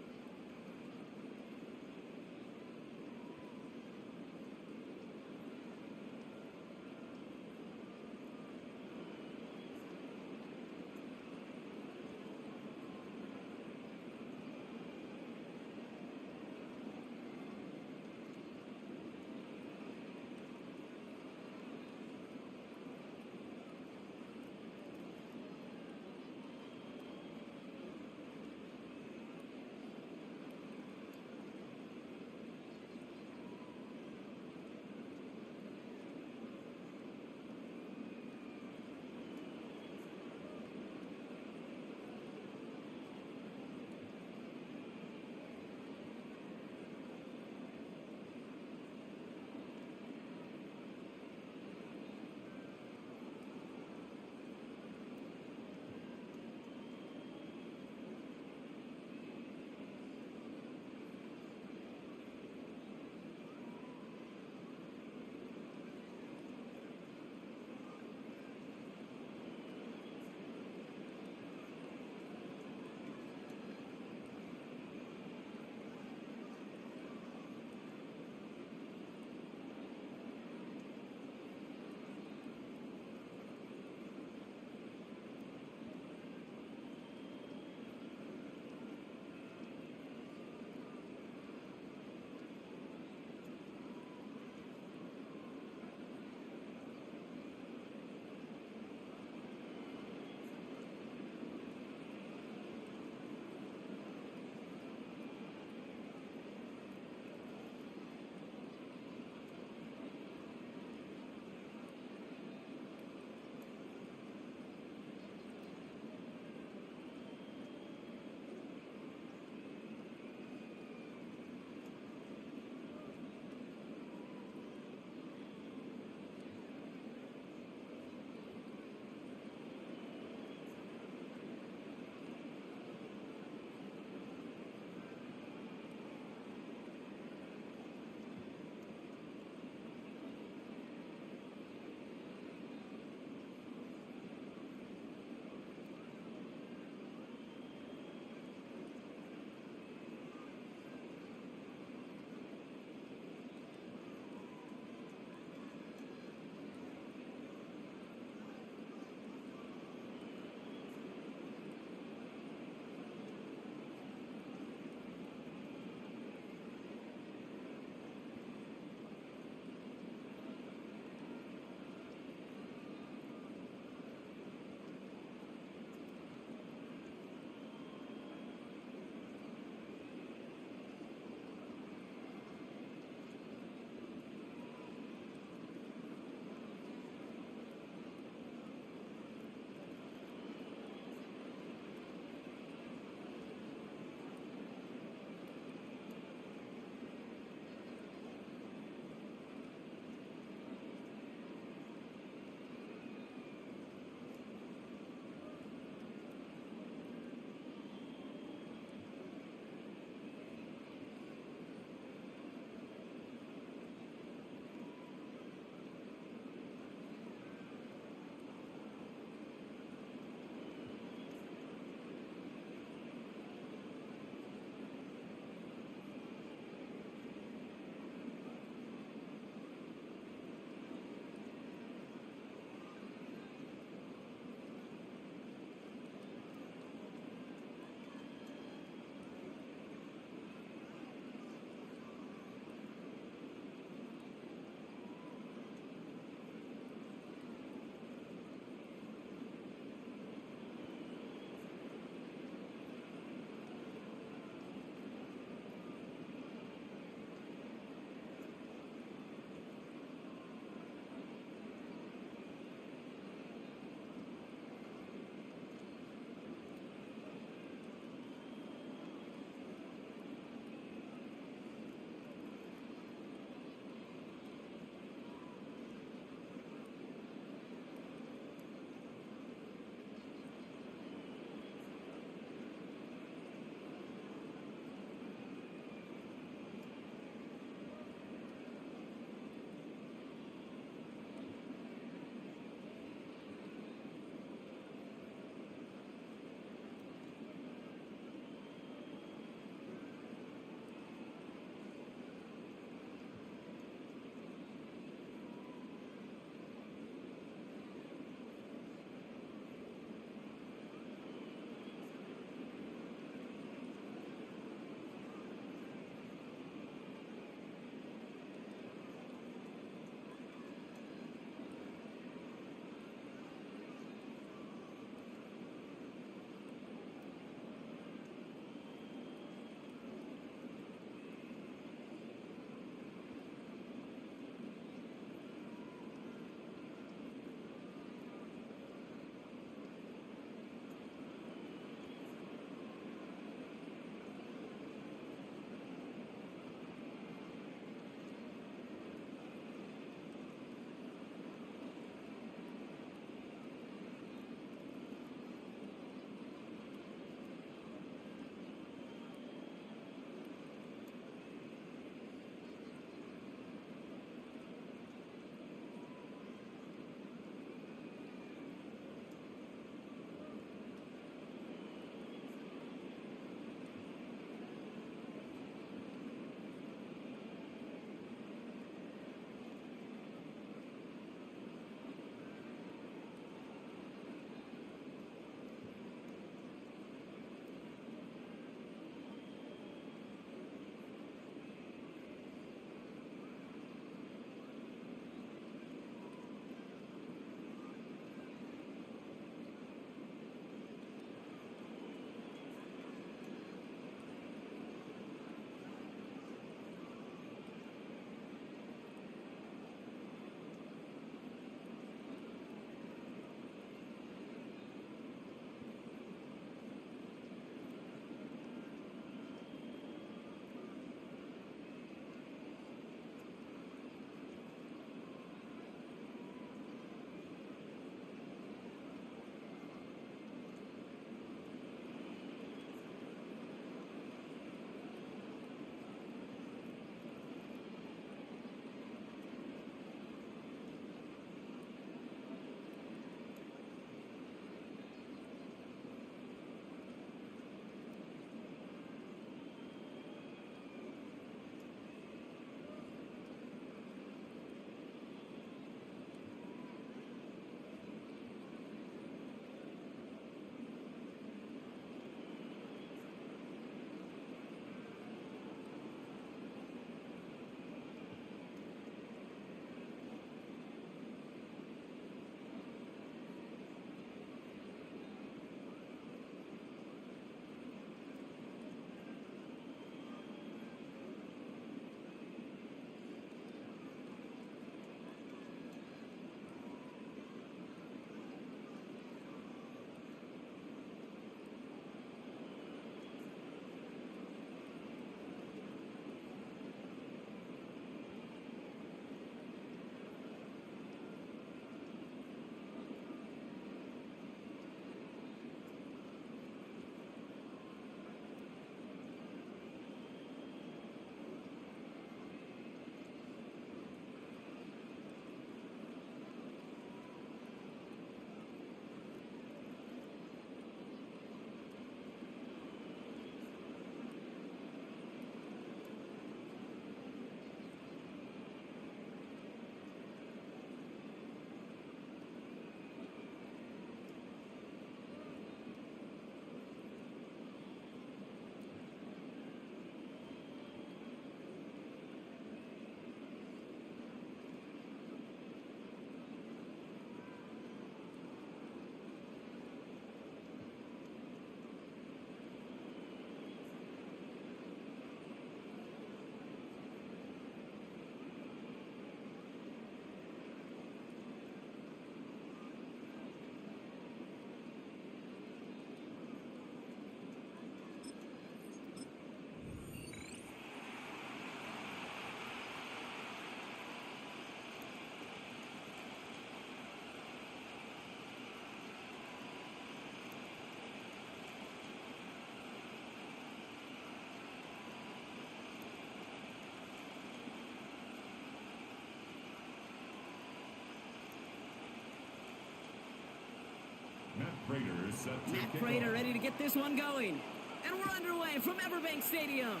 Prater set to Matt kick Prater off. ready to get this one going. And we're underway from Everbank Stadium.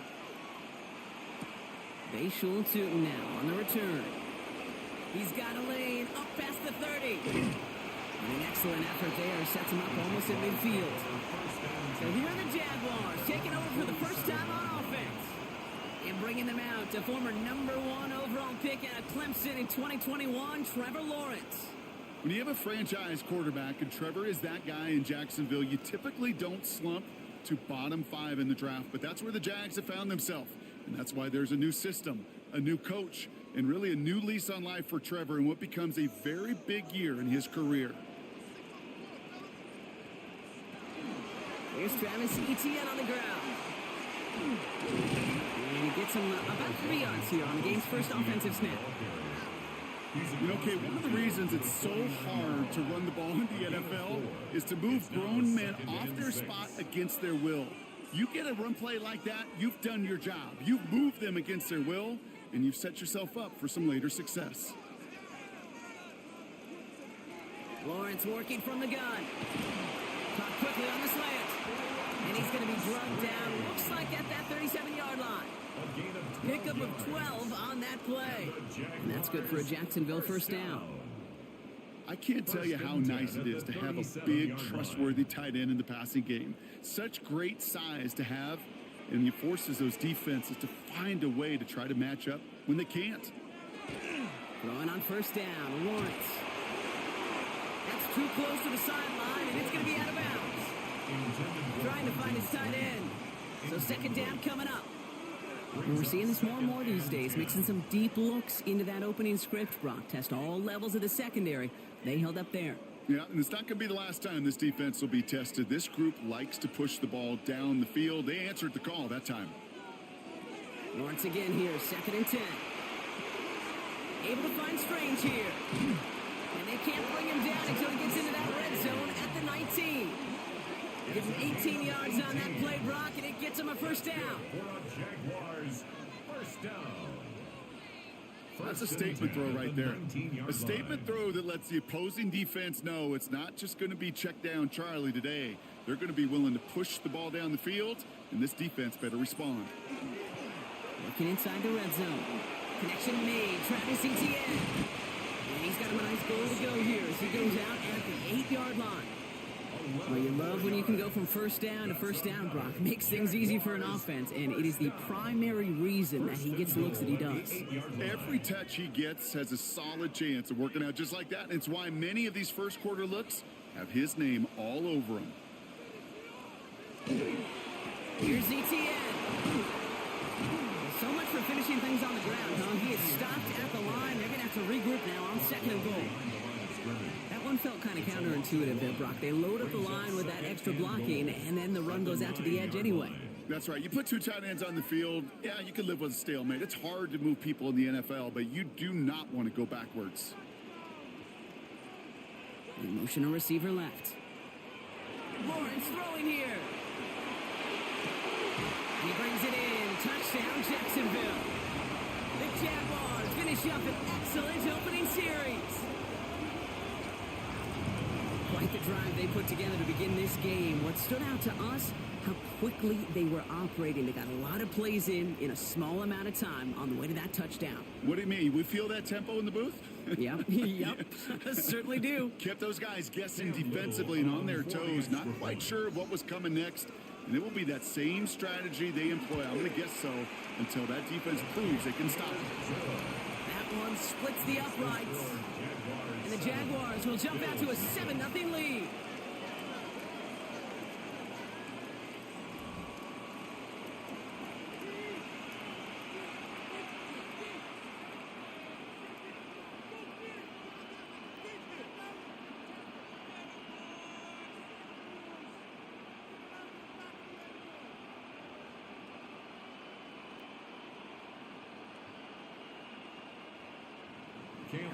Bayshul Tootin now on the return. He's got a lane up past the 30. And an excellent effort there sets him up almost at midfield. So here are the Jaguars taking over for the first time on offense. And bringing them out to former #1 overall pick out of Clemson in 2021, Trevor Lawrence. When you have a franchise quarterback, and Trevor is that guy in Jacksonville, you typically don't slump to bottom 5 in the draft, but that's where the Jags have found themselves. And that's why there's a new system, a new coach, and really a new lease on life for Trevor in what becomes a very big year in his career. Here's Travis Etienne on the ground. And he gets him about 3 yards here on the game's first offensive snap. You know, Kate, one of the reasons it's so hard to run the ball in the NFL is to move grown men off their spot against their will. You get a run play like that, you've done your job. You've moved them against their will, and you've set yourself up for some later success. Lawrence working from the gun. Caught quickly on the slant. And he's going to be drugged down, looks like at that 37-yard line. Pickup of 12 on that play. And that's good for a Jacksonville first down. I can't tell you how nice it is to have a big, trustworthy tight end in the passing game. Such great size to have, and he forces those defenses to find a way to try to match up when they can't. Throwing on first down, Lawrence. That's too close to the sideline, and it's going to be out of bounds. Trying to find his tight end. So second down coming up. And we're seeing this more and more these days, mixing some deep looks into that opening script, Brock. Test all levels of the secondary. They held up there. Yeah, and it's not going to be the last time this defense will be tested. This group likes to push the ball down the field. They answered the call that time. Lawrence again here, 2nd and 10. Able to find Strange here. And they can't bring him down until he gets into that red zone at the 19. Gives him 18 yards on that play, Brock, and it gets him a first down. Jaguars, first down. That's a statement throw right there. A statement throw that lets the opposing defense know it's not just going to be check down Charlie today. They're going to be willing to push the ball down the field, and this defense better respond. Looking inside the red zone. Connection made. Travis Etienne. And he's got him a nice goal to go here as he goes out at the 8-yard line. Well, you love when you can go from first down to first down, Brock. Makes things easy for an offense, and it is the primary reason that he gets the looks that he does. Every touch he gets has a solid chance of working out just like that, and it's why many of these first quarter looks have his name all over them. Here's Etienne. So much for finishing things on the ground, huh? He is stopped at the line. They're going to have to regroup now on 2nd and goal. That one felt kind of counterintuitive there, Brock. They load up the line with that extra blocking, and then the run goes out to the edge anyway. That's right. You put 2 tight ends on the field, yeah, you can live with a stalemate. It's hard to move people in the NFL, but you do not want to go backwards. Motion a receiver left. Lawrence throwing here. He brings it in. Touchdown, Jacksonville. The Jaguars finish up an excellent opening series. Quite the drive they put together to begin this game. What stood out to us, how quickly they were operating. They got a lot of plays in a small amount of time on the way to that touchdown. What do you mean? We feel that tempo in the booth? Yep, certainly do. Kept those guys guessing defensively and on their toes, not quite sure of what was coming next. And it will be that same strategy they employ, I'm going to guess so, until that defense proves they can stop it. That one splits the uprights. And the Jaguars will jump out to a 7-0 lead.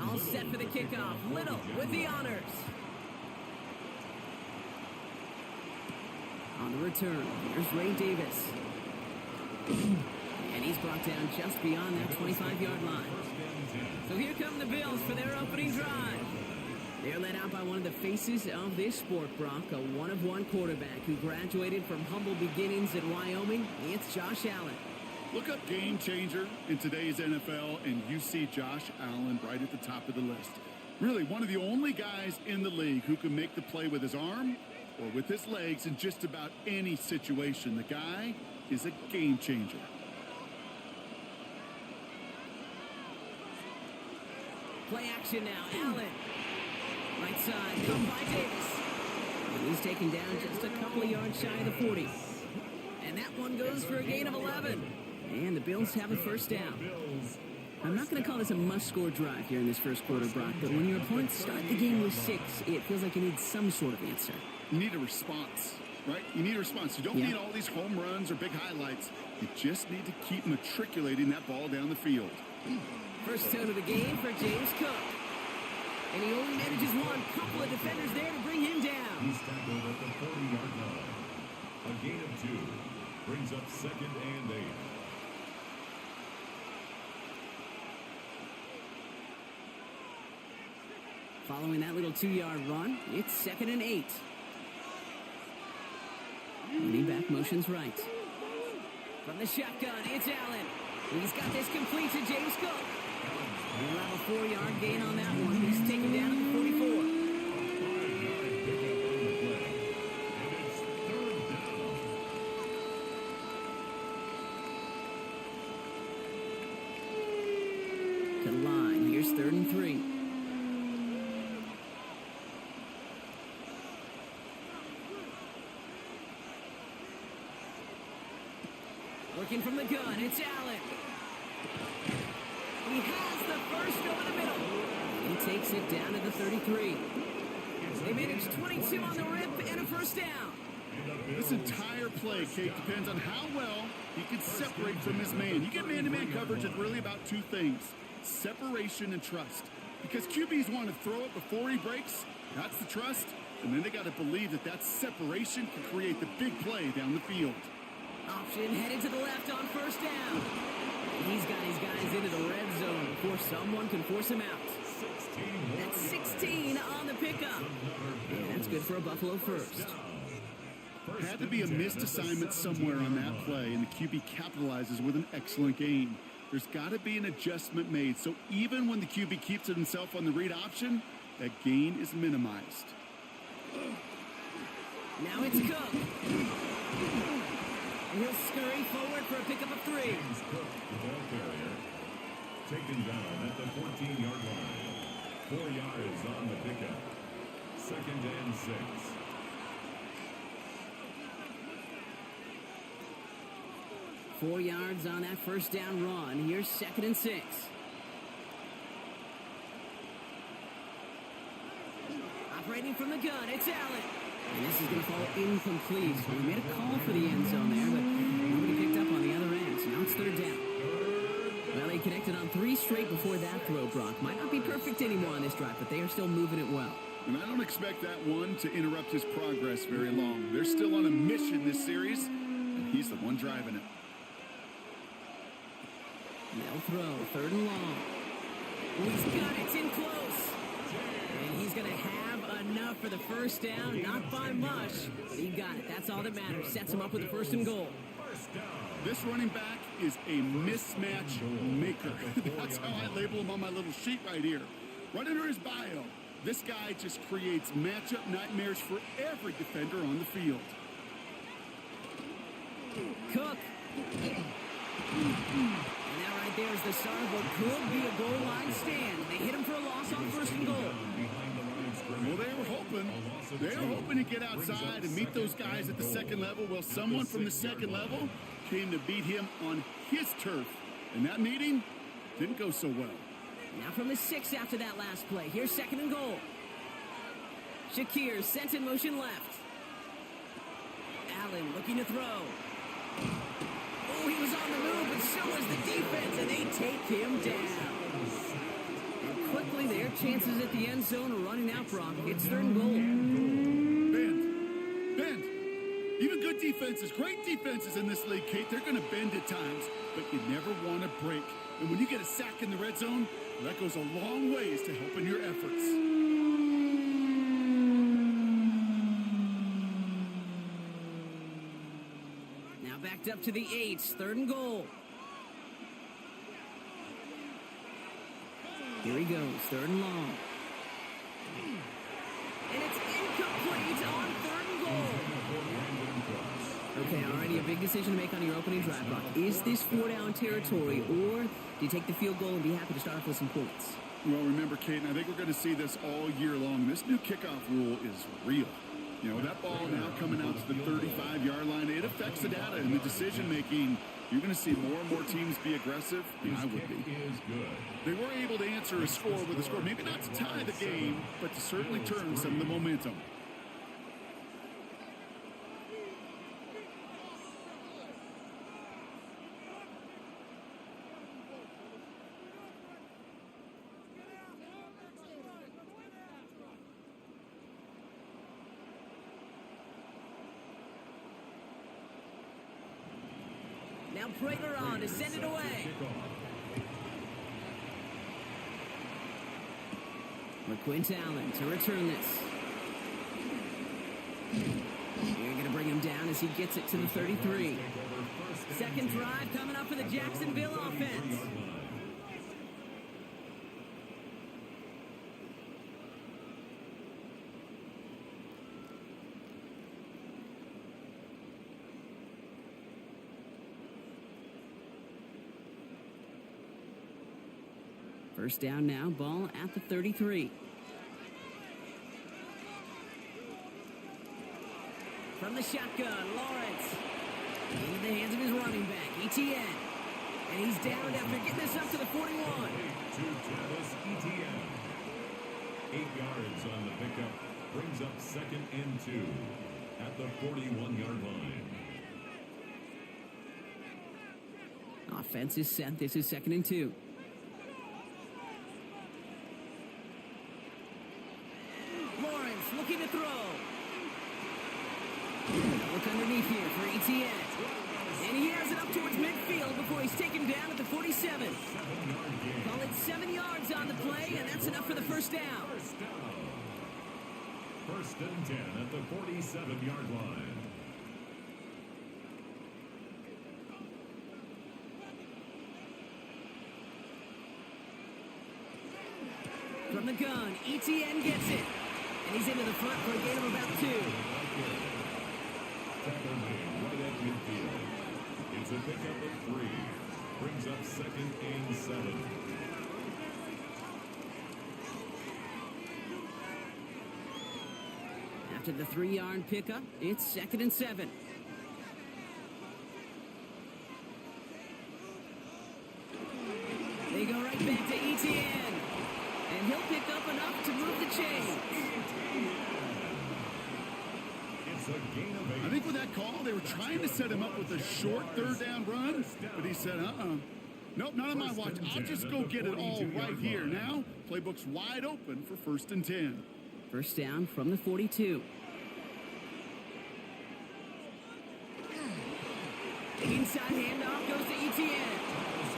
All set for the kickoff. Little with the honors. On the return, here's Ray Davis. And he's brought down just beyond that 25-yard line. So here come the Bills for their opening drive. They're led out by one of the faces of this sport, Brock, a one-of-one quarterback who graduated from humble beginnings at Wyoming. It's Josh Allen. Look up game changer in today's NFL, and you see Josh Allen right at the top of the list. Really, one of the only guys in the league who can make the play with his arm or with his legs in just about any situation. The guy is a game changer. Play action now, Allen. Right side, come by Davis. And he's taken down just a couple of yards shy of the 40. And that one goes for a gain of 11. And the Bills have a first down. I'm not going to call this a must-score drive here in this first quarter, Brock, but when your opponents start the game with 6, it feels like you need some sort of answer. You need a response, right? You need a response. You don't need all these home runs or big highlights. You just need to keep matriculating that ball down the field. First tone of the game for James Cook. And he only manages one. Couple of defenders there to bring him down. He's tackled at the 40-yard line. A gain of 2 brings up 2nd and 8. Following that little 2-yard run, it's 2nd and 8. Running back motions right. From the shotgun, it's Allen. He's got this complete to James Cook. We'll have a 4-yard gain on that one. He's taken down at the 44. 5-yard pickup on the play. And it's 3rd down. To the line, here's 3rd and 3. Working from the gun, it's Allen. He has the first over the middle. He takes it down to the 33. They managed 22 on the rip and a first down. This entire play, Kate, depends on how well he can separate from his man. You get man-to-man coverage, it's really about 2 things, separation and trust. Because QBs want to throw it before he breaks, that's the trust, and then they got to believe that that separation can create the big play down the field. Option headed to the left on first down. He's got his guys into the red zone before someone can force him out. That's 16 on the pickup. And that's good for a Buffalo first. Had to be a missed assignment somewhere on that play, and the QB capitalizes with an excellent gain. There's got to be an adjustment made, so even when the QB keeps it himself on the read option, that gain is minimized. Now it's Cook. He'll scurry forward for a pickup of 3. James Cook, the ball carrier, taken down at the 14-yard line. 4 yards on the pickup. 2nd and 6. Four yards on that first down run. Here's 2nd and 6. Operating from the gun, it's Allen. And this is going to fall incomplete. So he made a call for the end zone there, but nobody picked up on the other end. So now it's 3rd down. Well, they connected on 3 straight before that throw, Brock. Might not be perfect anymore on this drive, but they are still moving it well. And I don't expect that one to interrupt his progress very long. They're still on a mission this series, and he's the one driving it. They'll throw, 3rd and long. Oh, he's got it, it's in close. And he's going to have enough for the first down, not by much, but he got it. That's all that matters. Sets him up with a 1st and goal. This running back is a mismatch maker. That's how I label him on my little sheet right here. Right under his bio, this guy just creates matchup nightmares for every defender on the field. Cook. And that right there is the start of what could be a goal line stand. They hit him for a loss on 1st and goal. Well, they were hoping to get outside and meet those guys at the 2nd level. Well, someone from the 2nd level came to beat him on his turf. And that meeting didn't go so well. Now from the 6 after that last play. Here's 2nd and goal. Shakir sent in motion left. Allen looking to throw. Oh, he was on the move, but so was the defense, and they take him down. And quickly, their chances at the end zone are running out, Brock. It's 3rd and goal. Bend. Even good defenses, great defenses in this league, Kate, they're going to bend at times, but you never want to break. And when you get a sack in the red zone, that goes a long ways to helping your efforts. backed up to the 8. 3rd and goal. Here he goes. 3rd and long. And it's incomplete on 3rd and goal. Okay, already a big decision to make on your opening drive, Buck. Is this 4-down territory, or do you take the field goal and be happy to start off with some points? Well, remember, Kate, and I think we're going to see this all year long. This new kickoff rule is real. You know, that ball now coming out to the 35-yard line, it affects the data and the decision-making. You're going to see more and more teams be aggressive, and I would be. They were able to answer a score with a score. Maybe not to tie the game, but to certainly turn some of the momentum. Now Prager on to send it away. McQuint Allen to return this. You're going to bring him down as he gets it to the 33. Second drive coming up for the Jacksonville offense. First down now, ball at the 33. From the shotgun, Lawrence. Into the hands of his running back, Etienne. And he's down after getting this up to the 41. To Travis Etienne. 8 yards on the pickup. Brings up 2nd and 2 at the 41-yard line. Offense is set. This is 2nd and 2. Looking to throw. Look underneath here for Etienne. And he has it up towards midfield before he's taken down at the 47. Call it 7 yards on the play, and that's enough for the first down. First and 10 at the 47-yard line. From the gun, Etienne gets it. And he's into the front for a gain of about 2. Tackle made right at midfield. It's a pickup of 3. Brings up 2nd and 7. After the 3-yard pickup, it's 2nd and 7. They go right back to Etienne. And he'll pick up enough to move the chains. I think with that call, they were trying to set him up with a short 3rd down run, but he said, nope, not on my watch. I'll just go get it all right here. Now, playbook's wide open for 1st and 10. First down from the 42. Inside handoff goes to Etienne.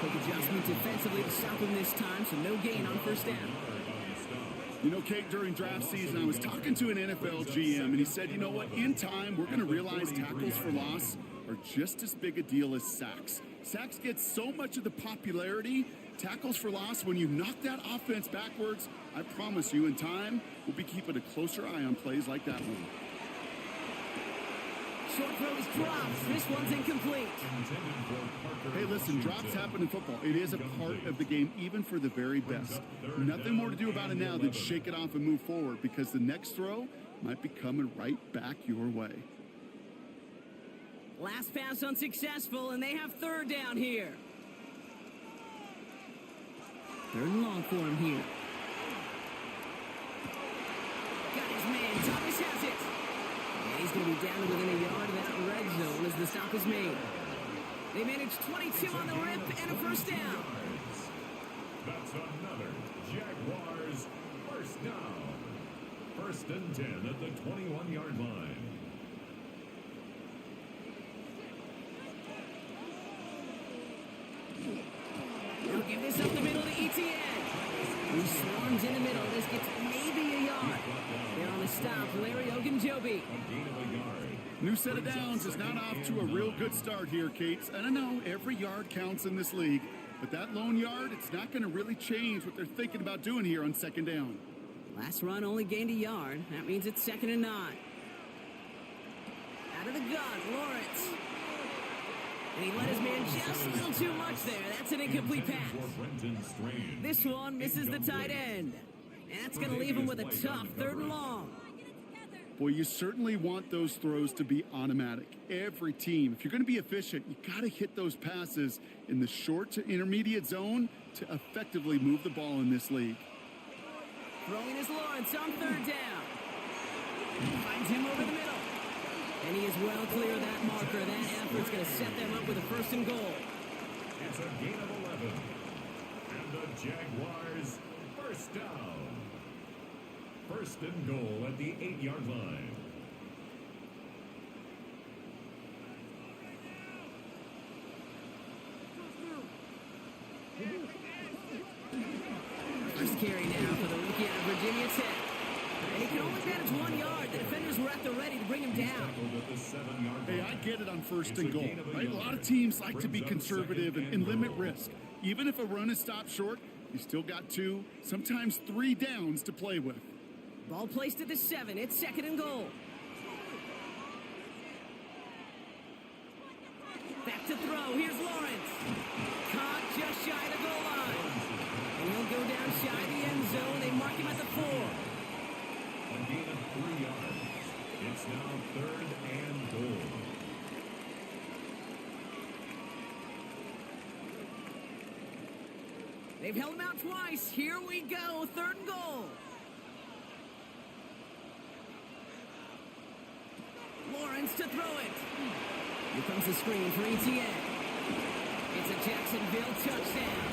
Quick adjustment defensively to stop him this time, so no gain on first down. You know, Kate, during draft season, I was talking to an NFL GM, and he said, you know what, in time, we're going to realize tackles for loss are just as big a deal as sacks. Sacks get so much of the popularity. Tackles for loss, when you knock that offense backwards, I promise you, in time, we'll be keeping a closer eye on plays like that one. Short throw is dropped. This one's incomplete. Hey, listen, drops happen in football. It is a part of the game, even for the very best. Nothing more to do about it now than shake it off and move forward, because the next throw might be coming right back your way. Last pass unsuccessful, and they have 3rd down here. 3rd and long for him here. Got his man. Thomas has it. And he's going to be down to within a yard of that red zone as the stop is made. They managed 22 on the rip and a first down. That's another Jaguars first down. 1st and 10 at the 21-yard line. They'll give this up the middle to Etienne. He swarms in the middle. This gets maybe a yard. They're on the stop. Larry Ogunjobi. A gain of a yard. New set of downs is not off to a real good start here, Kate. And I know every yard counts in this league, but that lone yard, it's not going to really change what they're thinking about doing here on second down. Last run only gained a yard. That means it's 2nd and 9. Out of the gun, Lawrence. And he let his man just a little too much there. That's an incomplete pass. This one misses the tight end. And that's going to leave him with a tough 3rd and long. Boy, you certainly want those throws to be automatic. Every team, if you're going to be efficient, you got to hit those passes in the short to intermediate zone to effectively move the ball in this league. Throwing is Lawrence on 3rd down. Finds him over the middle. And he is well clear of that marker. That effort's going to set them up with a 1st and goal. It's a gain of 11. And the Jaguars 1st down. 1st and goal at the 8-yard line. First carry now for the rookie out of Virginia Tech. And he can only manage 1 yard. The defenders were at the ready to bring him down. Hey, I get it on 1st and goal, right? A lot of teams like to be conservative and limit risk. Even if a run is stopped short, you still got 2, sometimes 3 downs to play with. Ball placed at the 7. It's 2nd and goal. Back to throw. Here's Lawrence. Caught just shy of the goal line. And he'll go down shy of the end zone. They mark him at the 4. A gain of 3 yards. It's now 3rd and goal. They've held him out twice. Here we go. 3rd and goal. Lawrence to throw it. Here comes the screen for ETN. It's a Jacksonville touchdown.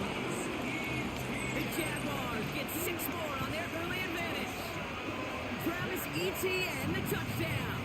The Jaguars get 6 more on their early advantage. Travis Etienne, the touchdown.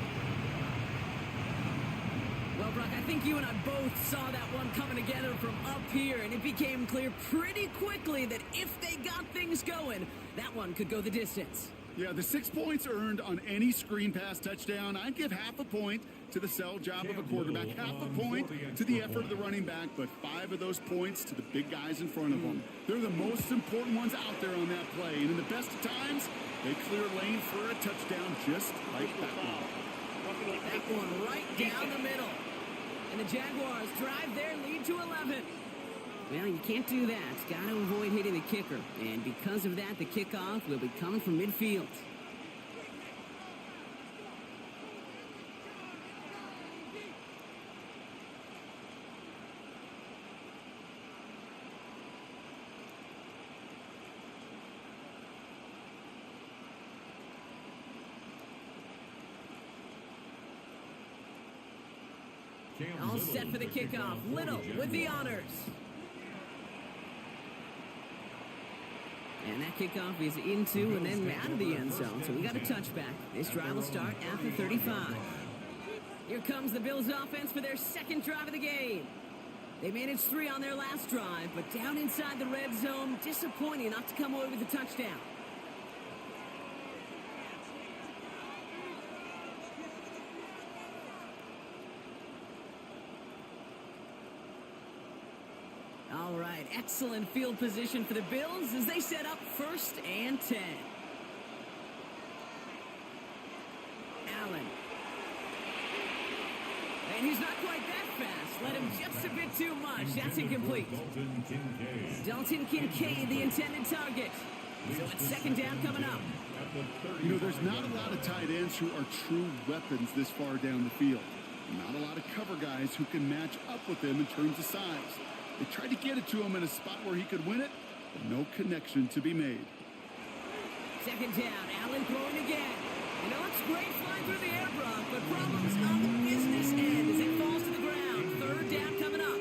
Well, Brock, I think you and I both saw that one coming together from up here, and it became clear pretty quickly that if they got things going, that one could go the distance. Yeah, the 6 points earned on any screen pass touchdown. I'd give half a point to the sell job of a quarterback, half a point to the effort of the running back, but 5 of those points to the big guys in front of them. They're the most important ones out there on that play, and in the best of times, they clear lane for a touchdown just like that one. That one right down the middle. And the Jaguars drive their lead to 11. Well, you can't do that. Got to avoid hitting the kicker. And because of that, the kickoff will be coming from midfield. All set for the kickoff. Little with the honors. And that kickoff is into and then out of the end zone. So we got a touchback. This drive will start at the 35. Here comes the Bills offense for their 2nd drive of the game. They managed 3 on their last drive, but down inside the red zone, disappointing not to come away with a touchdown. All right, excellent field position for the Bills as they set up 1st and 10. Allen. And he's not quite that fast. Let him just a bit too much. That's incomplete. Dalton Kincaid, the intended target. So it's 2nd down coming up. You know, there's not a lot of tight ends who are true weapons this far down the field. Not a lot of cover guys who can match up with him in terms of size. They tried to get it to him in a spot where he could win it, but no connection to be made. 2nd down, Allen throwing again. You know, it's great flying through the air, Brock, but problems on the business end as it falls to the ground. 3rd down coming up.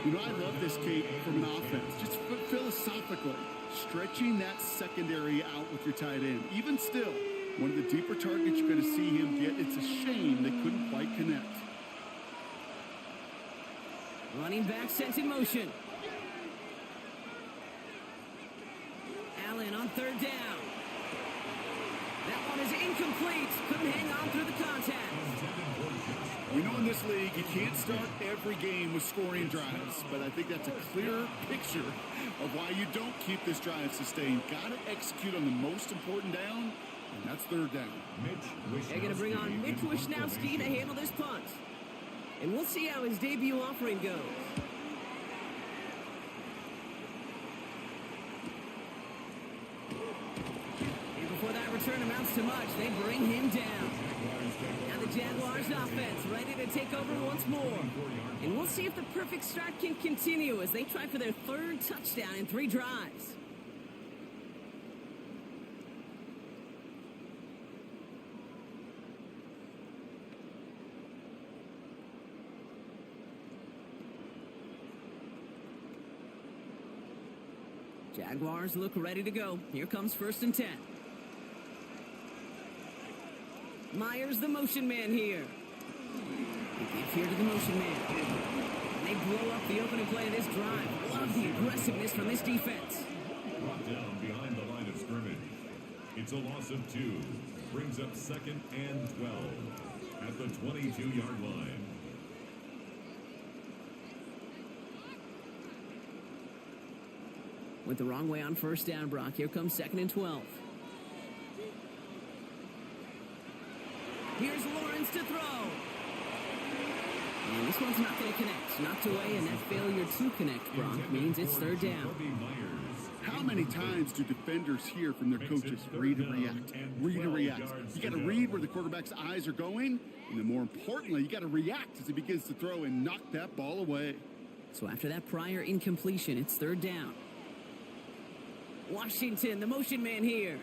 You know, I love this, Kate, from an offense. Just philosophically, stretching that secondary out with your tight end. Even still, one of the deeper targets you're going to see him get. It's a shame they couldn't quite connect. Running back sent in motion. Allen on 3rd down. That one is incomplete. Couldn't hang on through the contact. We know in this league you can't start every game with scoring drives, but I think that's a clear picture of why you don't keep this drive sustained. Got to execute on the most important down, and that's third down. They're going to bring on Mitch Wishnowski to handle this punt. And we'll see how his debut offering goes. And before that return amounts to much, they bring him down. Now the Jaguars offense ready to take over once more. And we'll see if the perfect start can continue as they try for their third touchdown in 3 drives. Jaguars look ready to go. Here comes 1st and 10. Myers, the motion man here. He gives here to the motion man. And they blow up the opening play of this drive. Love the aggressiveness from this defense. Brought down behind the line of scrimmage. It's a loss of 2. Brings up 2nd and 12 at the 22-yard line. Went the wrong way on 1st down, Brock. Here comes 2nd and 12. Here's Lawrence to throw. And this one's not going to connect. Knocked away, and that failure to connect, Brock, means it's 3rd down. How many times do defenders hear from their coaches, read and react, read and react? You got to read where the quarterback's eyes are going, and then more importantly, you got to react as he begins to throw and knock that ball away. So after that prior incompletion, it's 3rd down. Washington, the motion man here.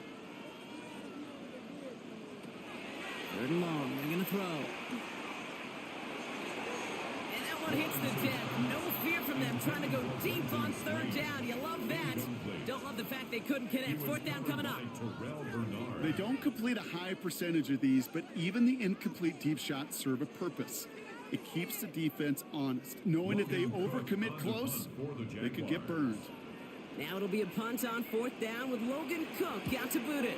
3rd and long, they're going to throw. And that one hits the deck. No fear from them trying to go deep on 3rd down. You love that. Don't love the fact they couldn't connect. 4th down coming up. They don't complete a high percentage of these, but even the incomplete deep shots serve a purpose. It keeps the defense honest, knowing if they overcommit close, they could get burned. Now it'll be a punt on 4th down with Logan Cook out to boot it.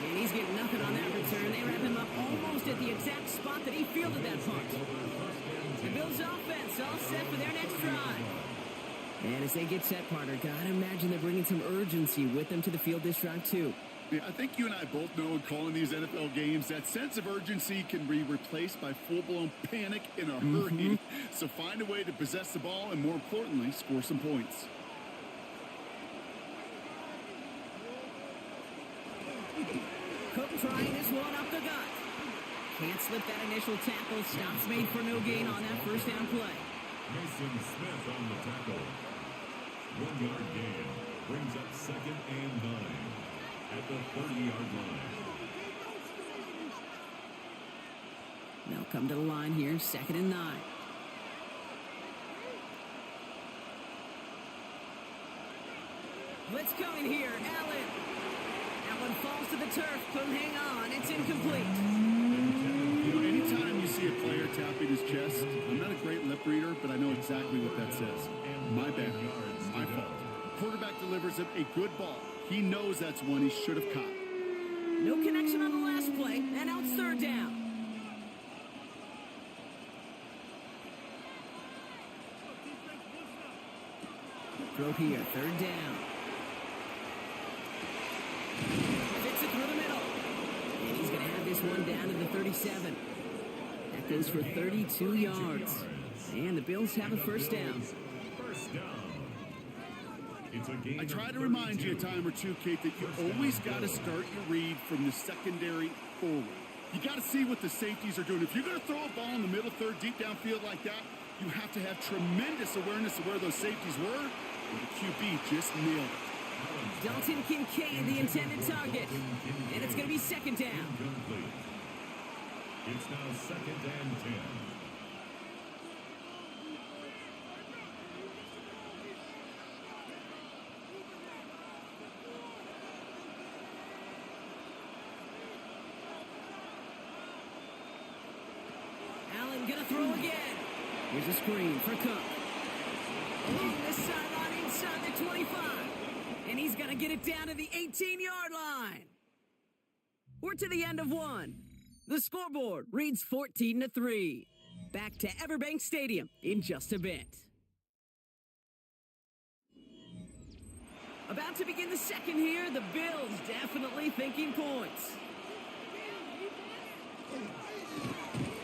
And he's getting nothing on that return. They wrap him up almost at the exact spot that he fielded that punt. The Bills offense all set for their next drive. And as they get set, partner, gotta imagine they're bringing some urgency with them to the field this drive too. Yeah, I think you and I both know in calling these NFL games that sense of urgency can be replaced by full-blown panic in a hurry. So find a way to possess the ball and, more importantly, score some points. Cook trying this one up the gut. Can't slip that initial tackle. Stops made for no gain on that 1st down play. Mason Smith on the tackle. 1-yard gain. Brings up 2nd and 9. At the 30-yard line. Now come to the line here, 2nd and 9. Blitz coming here, Allen. That one falls to the turf, couldn't hang on, it's incomplete. You know, anytime you see a player tapping his chest, I'm not a great lip reader, but I know exactly what that says. My bad, my fault. Quarterback delivers a good ball. He knows that's one he should have caught. No connection on the last play, and now it's 3rd down. Throw here, 3rd down. Fits it through the middle. And he's going to have this one down to the 37. That goes for 32 yards. And the Bills have a 1st down. I try to remind you a time or two, Kate, that you always got to start your read from the secondary forward. You got to see what the safeties are doing. If you're going to throw a ball in the middle third, deep downfield like that, you have to have tremendous awareness of where those safeties were, and the QB just nailed it. Dalton Kincaid, the intended target. And it's going to be 2nd down. It's now 2nd and 10. Allen gonna throw again. Here's a screen for Cook. Along this sideline inside the 25. And he's gonna get it down to the 18-yard line. We're to the end of one. The scoreboard reads 14-3. Back to Everbank Stadium in just a bit. About to begin the second here, the Bills definitely thinking points.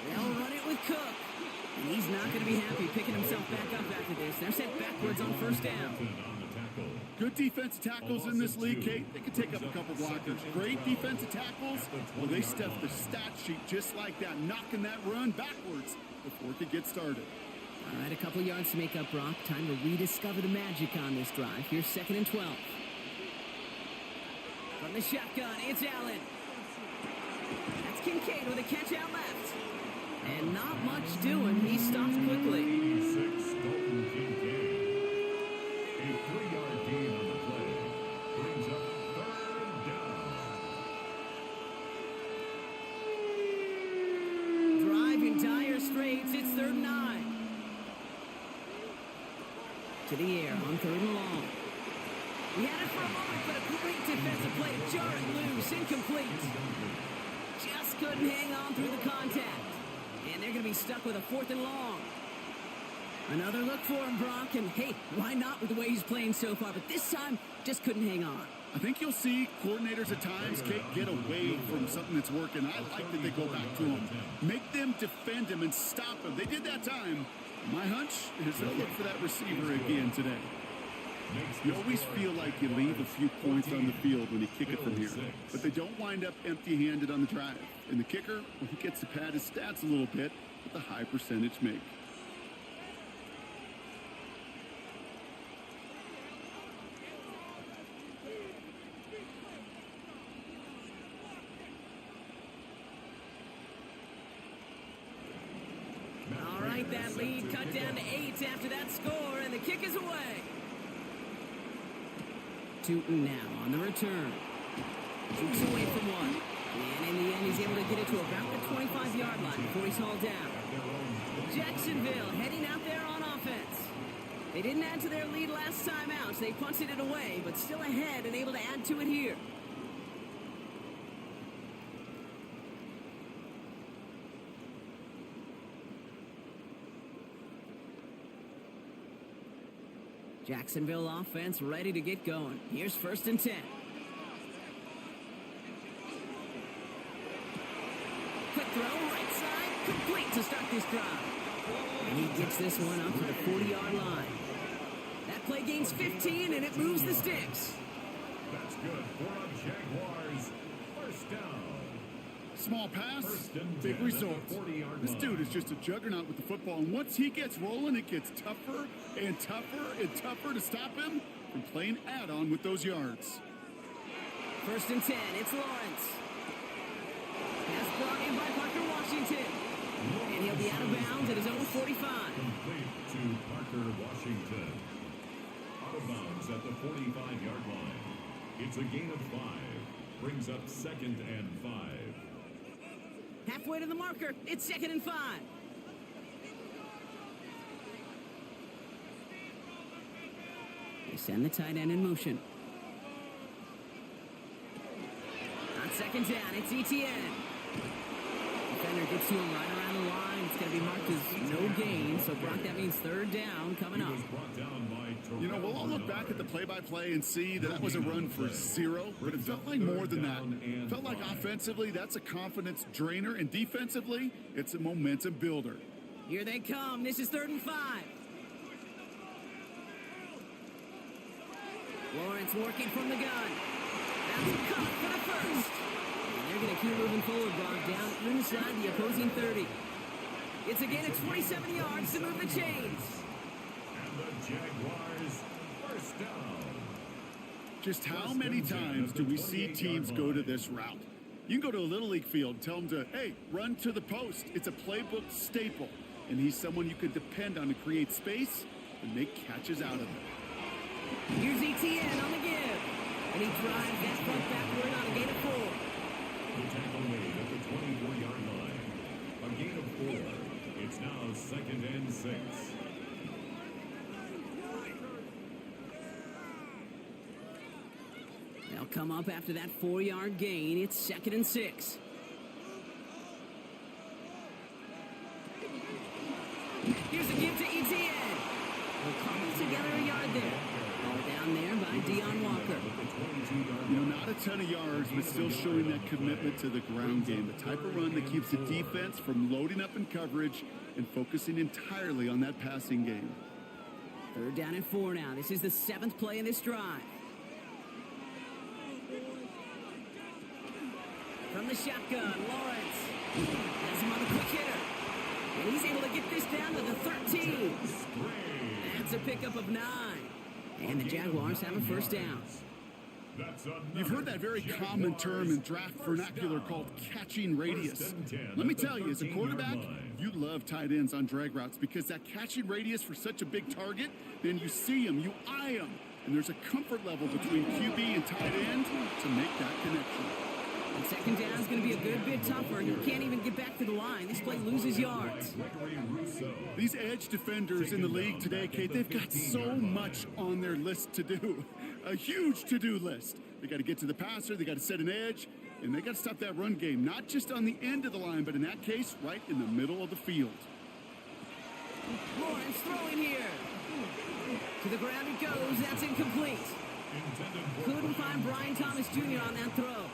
They'll run it with Cook. And he's not going to be happy picking himself back up after this. They're sent backwards on first down. Good defensive tackles in this league, Kate. They can take up a couple blockers. Great defensive tackles. Well, they stuff the stat sheet just like that, knocking that run backwards before it could get started. All right, a couple yards to make up, Brock. Time to rediscover the magic on this drive. Here's 2nd and 12. From the shotgun, it's Allen. That's Kincaid with a catch out left. And not much doing. He stopped quickly. 86, Dalton Kincaid. A 3-yard gain on the play. Brings up 3rd down. Drive in dire straits. It's 3rd and 9. To the air on 3rd and long. He had it for a moment, but a great defensive play to jar it loose. Incomplete. Just couldn't hang on through the contact. And they're going to be stuck with a 4th and long. Another look for him, Brock. And hey, why not with the way he's playing so far? But this time, just couldn't hang on. I think you'll see coordinators at times, Kate, get away from something that's working. I like that they go back to him. Make them defend him and stop him. They did that time. My hunch is they'll look for that receiver again today. You always feel like you leave a few points on the field when you kick it from here, but they don't wind up empty-handed on the drive. And the kicker, well, he gets to pad his stats a little bit with a high percentage make. All right, that lead cut down to 8 after that score, and the kick is away. Tootin now on the return. Jukes away from one. And in the end, he's able to get it to about the 25-yard line before he's hauled down. Jacksonville heading out there on offense. They didn't add to their lead last time out, so they punted it away, but still ahead and able to add to it here. Jacksonville offense ready to get going. Here's 1st and 10. Quick throw, right side, complete to start this drive. And he gets this one up to the 40-yard line. That play gains 15, and it moves the sticks. That's good for a Jaguars. 1st down. Small pass, big results. This dude is just a juggernaut with the football, and once he gets rolling, it gets tougher and tougher and tougher to stop him from playing add-on with those yards. 1st and 10, it's Lawrence. Pass brought in by Parker Washington. And he'll be out of bounds at his own 45. Complete to Parker Washington. Out of bounds at the 45-yard line. It's a gain of 5. Brings up 2nd and 5. Halfway to the marker, it's 2nd and 5. They send the tight end in motion. On 2nd down, it's Etienne. Defender gets to him right around the line. It's going to be marked as no gain. So, Brock, that means 3rd down coming up. You know, we'll all look back at the play-by-play and see that was a run for 0, but it felt like more than that. It felt like offensively, that's a confidence drainer, and defensively, it's a momentum builder. Here they come. This is 3rd and 5. Lawrence working from the gun. That's a cut for the 1st. And they're going to keep moving forward, Brock, down inside the opposing 30. It's a gain of 27 yards to move the chains. And the Jaguars 1st down. Just how many times do we see teams go to this route? You can go to a Little League field and tell them to, hey, run to the post. It's a playbook staple. And he's someone you can depend on to create space and make catches out of it. Here's Etienne on the give. And he drives that front backward on a gain of 4. The tackle made at the 24-yard line. A gain of 4. It's now 2nd and 6. They'll They'll come up after that 4-yard gain. It's 2nd and 6. Here's a give to ETN. We'll cobble together a yard there. Ball down there by Deion Walker. You know, not a ton of yards, but still showing that commitment to the ground game. The type of run that keeps the defense from loading up in coverage and focusing entirely on that passing game. 3rd down and 4 now. This is the 7th play in this drive. From the shotgun, Lawrence has him on the quick hitter. And he's able to get this down to the 13. That's a pickup of 9. And the Jaguars have a 1st down. You've heard that very common term in draft vernacular called catching radius. Let me tell you, as a quarterback, you love tight ends on drag routes because that catching radius for such a big target, then you see him, you eye him, and there's a comfort level between QB and tight end to make that connection. And 2nd down is going to be a good bit tougher. You can't even get back to the line. This play loses yards. These edge defenders in the league today, Kate, they've got so much on their list to do. A huge to-do list. They got to get to the passer, they got to set an edge, and they got to stop that run game, not just on the end of the line, but in that case, right in the middle of the field. Lawrence throwing here. To the ground it goes. That's incomplete. Couldn't find Brian Thomas Jr. on that throw.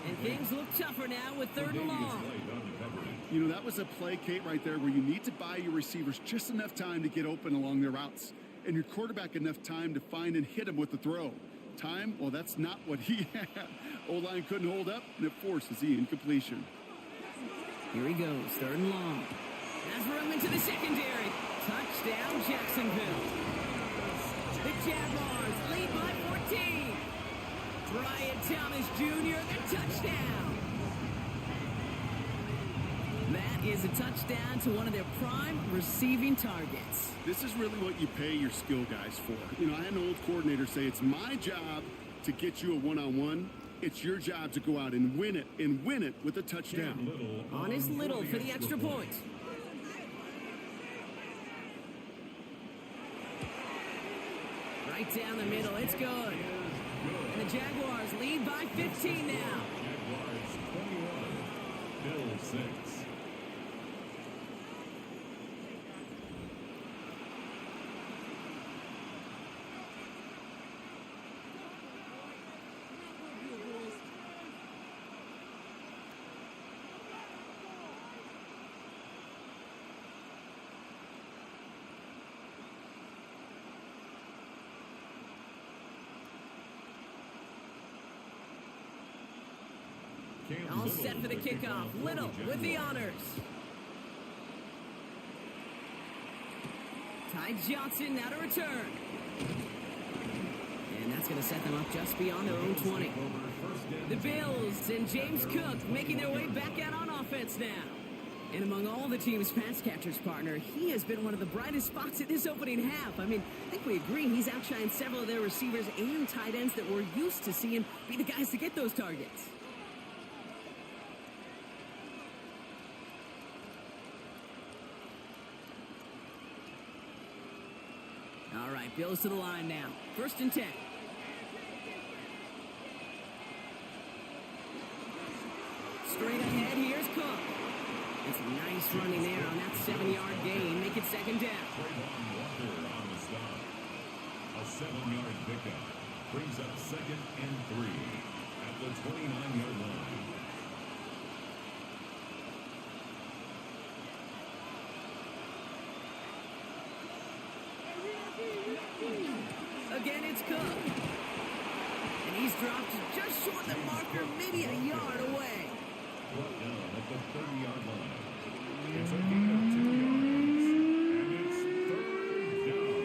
And things look tougher now with 3rd and long. You know, that was a play, Kate, right there where you need to buy your receivers just enough time to get open along their routes. And your quarterback enough time to find and hit him with the throw. Time? Well, that's not what he had. O-line couldn't hold up, and it forces the incompletion. Here he goes, 3rd and long. Has room into the secondary. Touchdown, Jacksonville. The Jaguars lead by 14. Brian Thomas Jr., the touchdown. That is a touchdown to one of their prime receiving targets. This is really what you pay your skill guys for. You know, I had an old coordinator say, it's my job to get you a one-on-one. It's your job to go out and win it with a touchdown. On is Little for the extra point. Right down the middle, it's good. And the Jaguars lead by 15 now. Jaguars 21, Bills 6. All set for the kickoff. Little with the honors. Ty Johnson now to return. And that's going to set them up just beyond their own 20. The Bills and James Cook making their way back out on offense now. And among all the team's pass catchers, partner, he has been one of the brightest spots in this opening half. I mean, I think we agree he's outshined several of their receivers and tight ends that we're used to seeing be the guys to get those targets. All right, Bills to the line now. 1st and 10. Straight ahead, here's Cook. It's a nice running there on that 7-yard gain. Make it 2nd down. Walker on the stop. A 7-yard pickup brings up 2nd and 3 at the 29-yard line. Again, it's Cook. And he's dropped just short of the marker, maybe a yard away. Brought down at the 30-yard line. It's a gain of 2 yards. And it's 3rd down.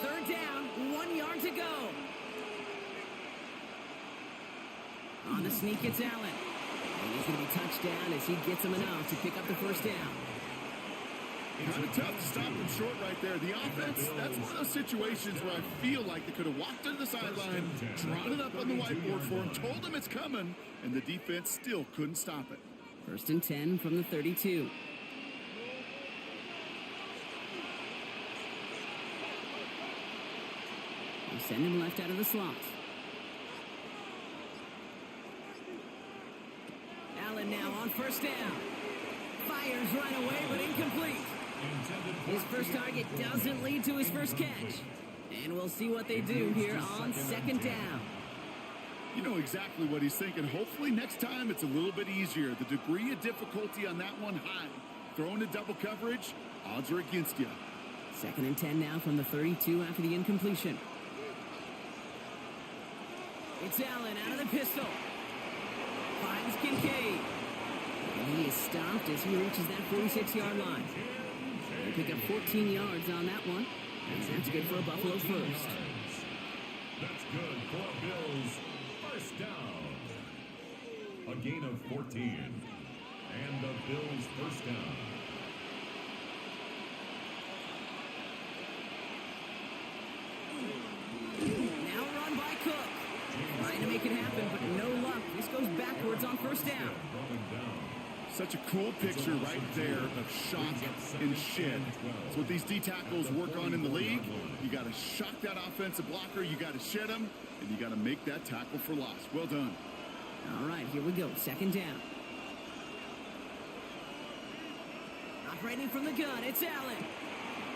Third down, 1 yard to go. On the sneak, it's Allen. And he's going to be touched down as he gets him enough to pick up the 1st down. Kind of tough to stop him short right there. The offense, that's one of those situations where I feel like they could have walked to the sideline, drawn it up on the whiteboard for him, told him it's coming, and the defense still couldn't stop it. 1st and 10 from the 32. They send him left out of the slot. Allen now on first down. Fires right away, but incomplete. His first target doesn't lead to his first catch. And we'll see what they do here on second down. You know exactly what he's thinking. Hopefully next time it's a little bit easier. The degree of difficulty on that one high. Throwing to double coverage, odds are against you. 2nd and 10 now from the 32 after the incompletion. It's Allen out of the pistol. Finds Kincaid. And he is stopped as he reaches that 46-yard line. They pick up 14 yards on that one. And that's good for a Buffalo first. That's good for Bills. First down. A gain of 14. And the Bills first down. Now run by Cook. Trying to make it happen, but no luck. This goes backwards on first down. Such a cool picture right there of shock and shed. That's what these D tackles work on in the league. You got to shock that offensive blocker, you got to shed him, and you got to make that tackle for loss. Well done. All right, here we go. Second down. Operating from the gun, it's Allen.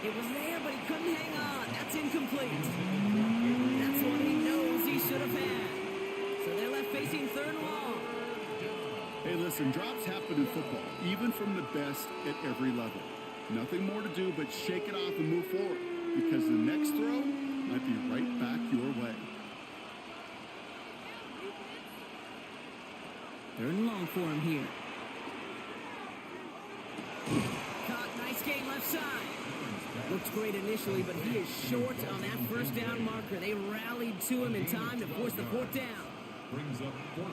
It was there, but he couldn't hang on. That's incomplete. That's what he knows he should have had. So they're left facing third and long. Hey, listen, drops happen in football, even from the best at every level. Nothing more to do but shake it off and move forward, because the next throw might be right back your way. Third and long for him here. Caught, nice game left side. Looks great initially, but he is short on that first down marker. They rallied to him in time to force the fourth down.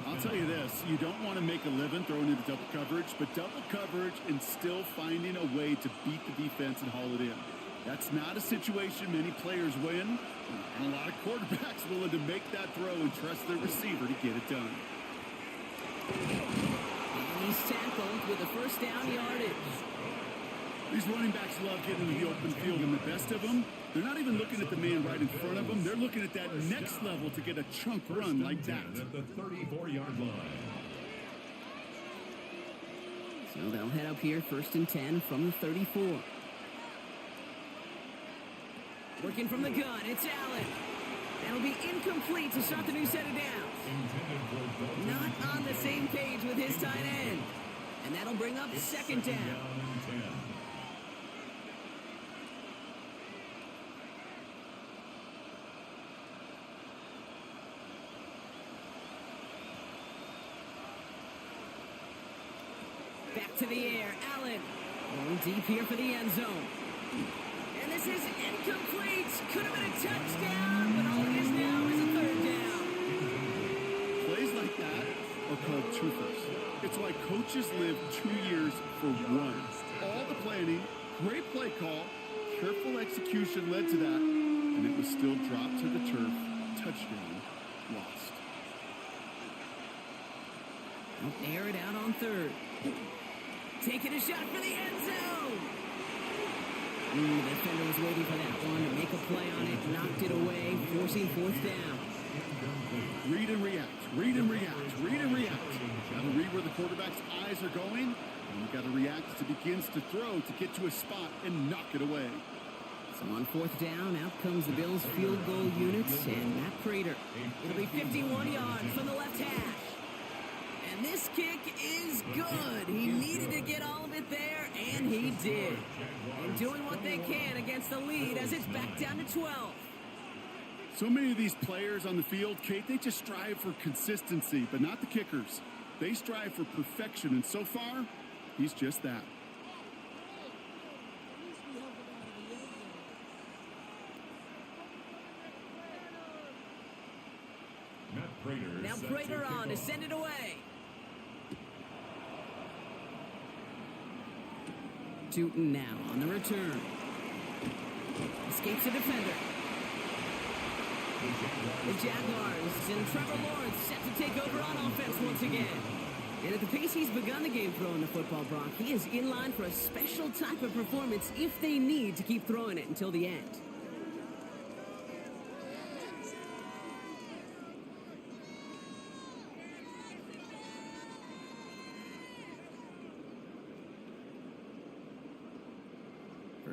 I'll tell you this, you don't want to make a living throwing into double coverage, but double coverage and still finding a way to beat the defense and haul it in. That's not a situation many players win, and a lot of quarterbacks willing to make that throw and trust their receiver to get it done. And he's tackled with a first down yardage. These running backs love getting in the open field, and the best of them, they're not even looking at the man right in front of them. They're looking at that next level to get a chunk run like that. At the 34-yard line. So they'll head up here, 1st and 10 from the 34. Working from the gun, it's Allen. That'll be incomplete to start the new set of downs. Not on the same page with his tight end. And that'll bring up second down. Back to the air, Allen. Going deep here for the end zone. And this is incomplete. Could have been a touchdown, but all it is now is a third down. Plays like that are called twofers. It's why coaches live 2 years for one. All the planning, great play call, careful execution led to that, and it was still dropped to the turf. Touchdown, lost. They'll air it out on third. Taking a shot for the end zone. The defender was waiting for that one to make a play on it, knocked it away, forcing fourth down. Read and react, read and react, read and react. Got to read where the quarterback's eyes are going, and you got to react as it begins to throw to get to a spot and knock it away. So on fourth down, out comes the Bills' field goal units and Matt Prater. It'll be 51 yards from the left hash. And this kick is good. He needed to get all of it there, and he did. And doing what they can against the lead as it's back down to 12. So many of these players on the field, Kate, they just strive for consistency, but not the kickers. They strive for perfection, and so far, he's just that. Now Prater on to send it away. Tootin now on the return. Escapes the defender. The Jaguars and Trevor Lawrence set to take over on offense once again. And at the pace he's begun the game throwing the football, Brock, he is in line for a special type of performance if they need to keep throwing it until the end.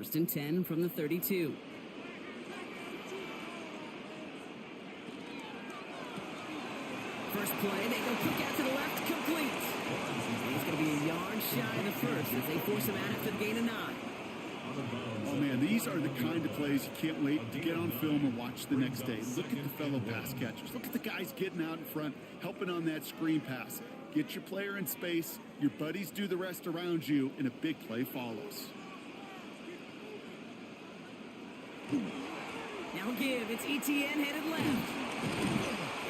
First and 10 from the 32. First play, they go quick out to the left, complete. He's going to be a yard shy of the first as they force him out after the gain of 9. Oh, man, these are the kind of plays you can't wait to get on film and watch the next day. Look at the fellow pass catchers. Look at the guys getting out in front, helping on that screen pass. Get your player in space, your buddies do the rest around you, and a big play follows. Now a give, it's ETN headed left.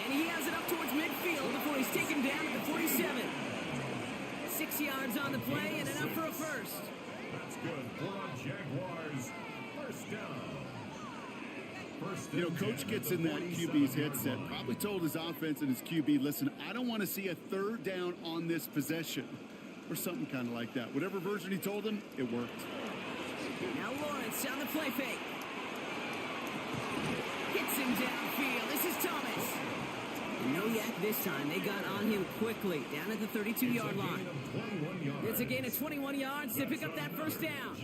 And he has it up towards midfield before he's taken down at the 47. 6 yards on the play and enough for a first. That's good for a Jaguars. First down. You know, coach gets in that QB's headset, probably told his offense and his QB, listen, I don't want to see a third down on this possession, or something kind of like that. Whatever version he told him, it worked. Now Lawrence on the play fake. Hits him downfield. This is Thomas. No yak this time. They got on him quickly, down at the 32-yard line. It's a gain of 21 yards to pick up that first down.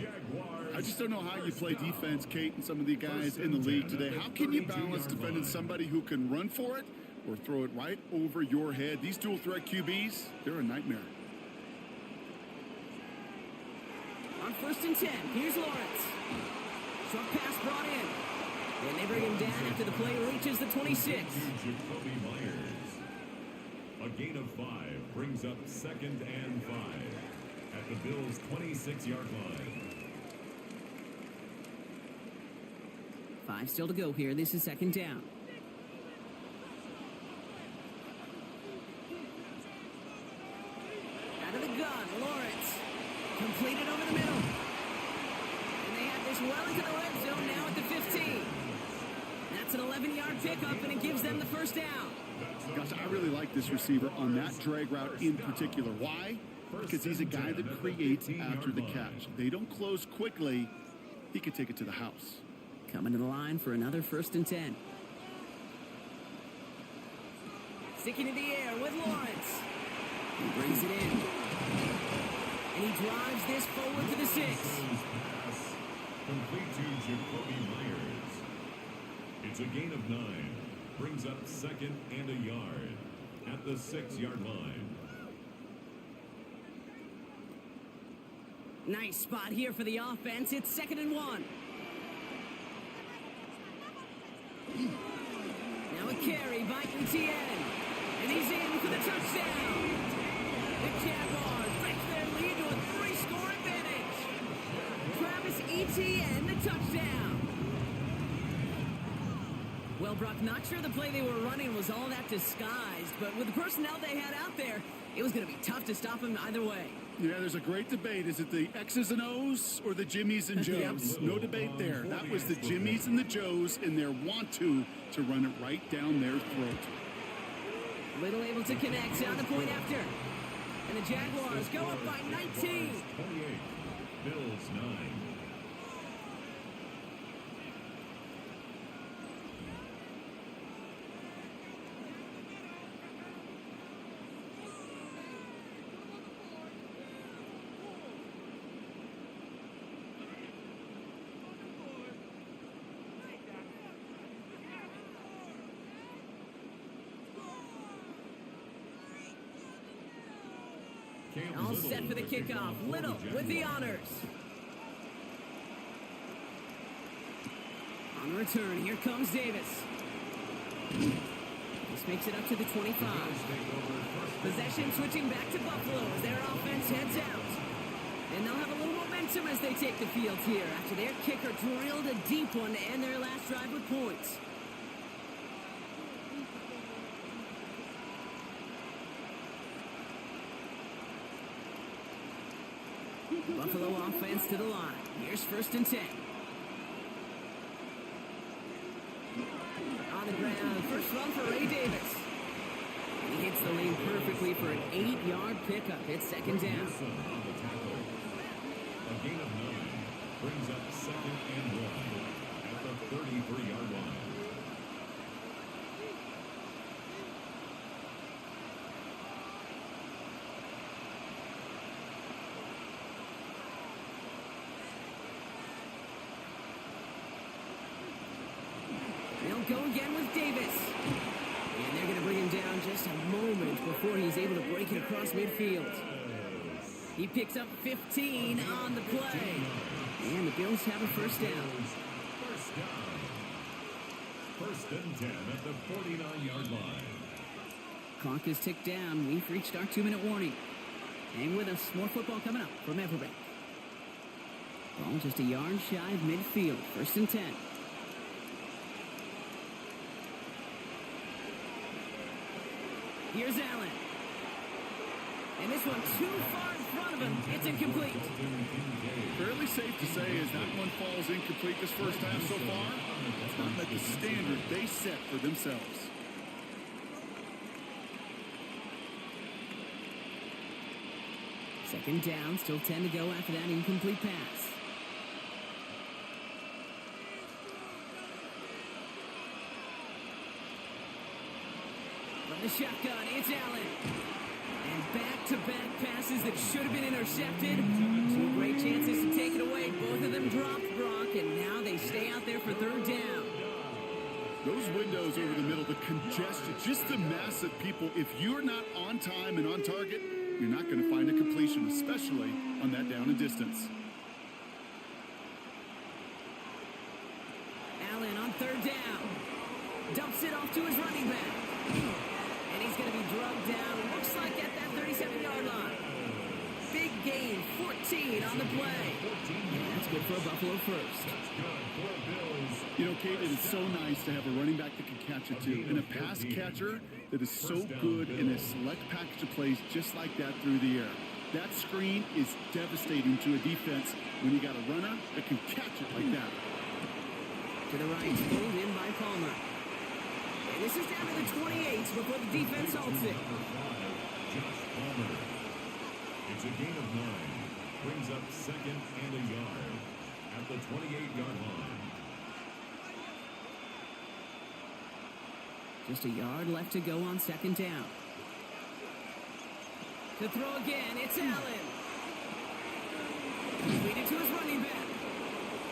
I just don't know how you play defense, Kate, and some of the guys in the league today. How can you balance defending somebody who can run for it or throw it right over your head? These dual threat QBs, they're a nightmare. On first and 10, here's Lawrence. Short pass brought in. And they bring him down after the play reaches the 26. A gain of 5 brings up 2nd and 5 at the Bills' 26-yard line. 5 still to go here. This is 2nd down. Out of the gun, Lawrence. Completed over the middle. And they have this well into the red zone now at the 15. That's an 11-yard pickup, and it gives them the first down. Gosh, I really like this receiver on that drag route in particular. Why? Because he's a guy that creates after the catch. They don't close quickly. He could take it to the house. Coming to the line for another first and 10. Sticking in the air with Lawrence. He brings it in. And he drives this forward to the 6. Pass complete to Jacoby Myers. It's a gain of 9. Brings up 2nd and a yard at the 6-yard line. Nice spot here for the offense. It's 2nd and 1. Now a carry by ETN. And he's in for the touchdown. The Jaguars break their lead to a 3-score advantage. Travis Etienne, the touchdown. Well, Brock, not sure the play they were running was all that disguised, but with the personnel they had out there, it was going to be tough to stop him either way. Yeah, there's a great debate. Is it the X's and O's or the Jimmies and Joes? No debate there. That was the Jimmies and the Joes in their want-to run it right down their throat. Little able to connect on the point after. And the Jaguars go up by 19. 28. Bills 9. All set for the kickoff. Little with the honors. On return, here comes Davis. This makes it up to the 25. Possession switching back to Buffalo as their offense heads out. And they'll have a little momentum as they take the field here after their kicker drilled a deep one to end their last drive with points. Buffalo offense to the line. Here's first and 10. On the ground, first run for Ray Davis. And he hits the lane perfectly for an 8-yard pickup. It's 2nd down. A gain of 9 brings up 2nd and 1 at the 33-yard line. go again with Davis. And they're going to bring him down just a moment before he's able to break it across midfield. He picks up 15 on the play. And the Bills have a first down. First down. First and 10 at the 49-yard line. Clock is ticked down. We've reached our 2-minute warning. Hang with us. More football coming up from Everbank. Ball just a yard shy of midfield. First and 10. Here's Allen. And this one too far in front of him. It's incomplete. Fairly safe to say as that one falls incomplete this first half so far. It's not met the standard they set for themselves. Second down, still 10 to go after that incomplete pass. From the shotgun, it's Allen. And back-to-back passes that should have been intercepted. Two great chances to take it away. Both of them dropped, Brock, and now they stay out there for third down. Those windows over the middle, the congestion, just the mass of people. If you're not on time and on target, you're not going to find a completion, especially on that down and distance. Allen on third down. Dumps it off to his running back. And he's going to be drugged down, looks like at that 37-yard line. Big gain, 14 on the play. And that's good for a Buffalo first. You know, Kate, it is so nice to have a running back that can catch it too. And a pass catcher that is so good in a select package of plays just like that through the air. That screen is devastating to a defense when you got a runner that can catch it like that. To the right, pulled in by Palmer. And this is down to the 28 before the defense halts it. Josh Palmer. It's a gain of 9. Brings up second and a yard at the 28-yard line. Just a yard left to go on second down. To throw again, it's Allen. Completed to his running back.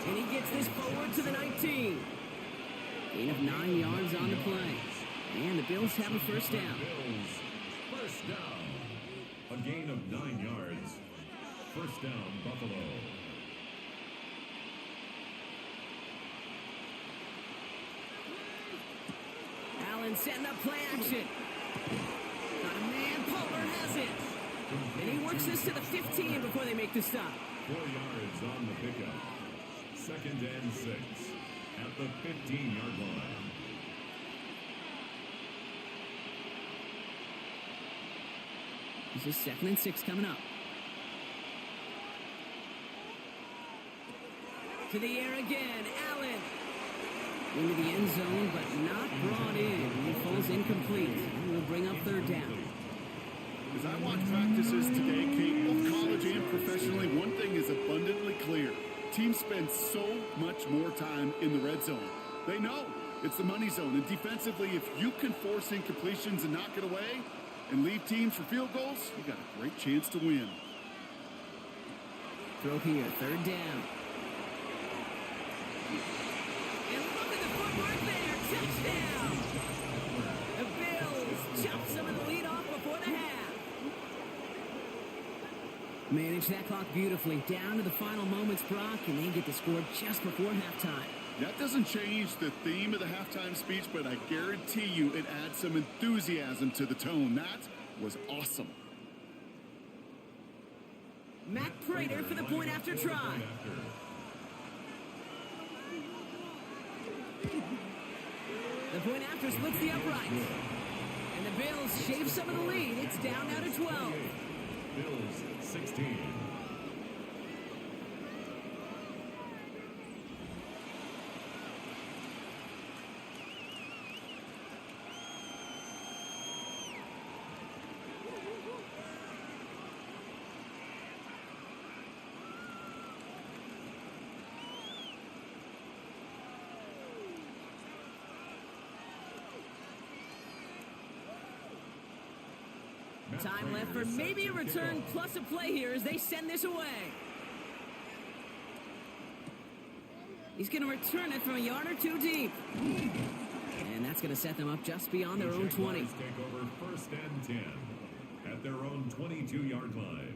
And he gets this forward to the 19. Gain of 9 yards on the play. And the Bills have a first down. Bills, first down. A gain of 9 yards. First down, Buffalo. Allen setting up play action. Got a man, Palmer has it. And he works this to the 15 before they make the stop. 4 yards on the pickup. Second and 6 at the 15-yard line. This is second and 6 coming up. To the air again, Allen. Into the end zone, but not brought in. He falls incomplete. And will bring up third down. As I watch practices today, Kate, both college and professionally, one thing is abundantly clear. Teams spend so much more time in the red zone. They know it's the money zone. And defensively, if you can force incompletions and knock it away and leave teams for field goals, you got a great chance to win. Throw here, third down. And look at the footwork there, touchdown! The Bills chop some of the lead off before the half. Manage that clock beautifully, down to the final moments, Brock, and they get the score just before halftime. That doesn't change the theme of the halftime speech, but I guarantee you it adds some enthusiasm to the tone. That was awesome. Matt Prater for the point after try. The point after splits the uprights. And the Bills shave some of the lead. It's down now to 12. Bills 16. Time left for maybe a return plus a play here as they send this away. He's going to return it from a yard or two deep. And that's going to set them up just beyond their own 20. Jaguars take over 1st and 10 at their own 22-yard line.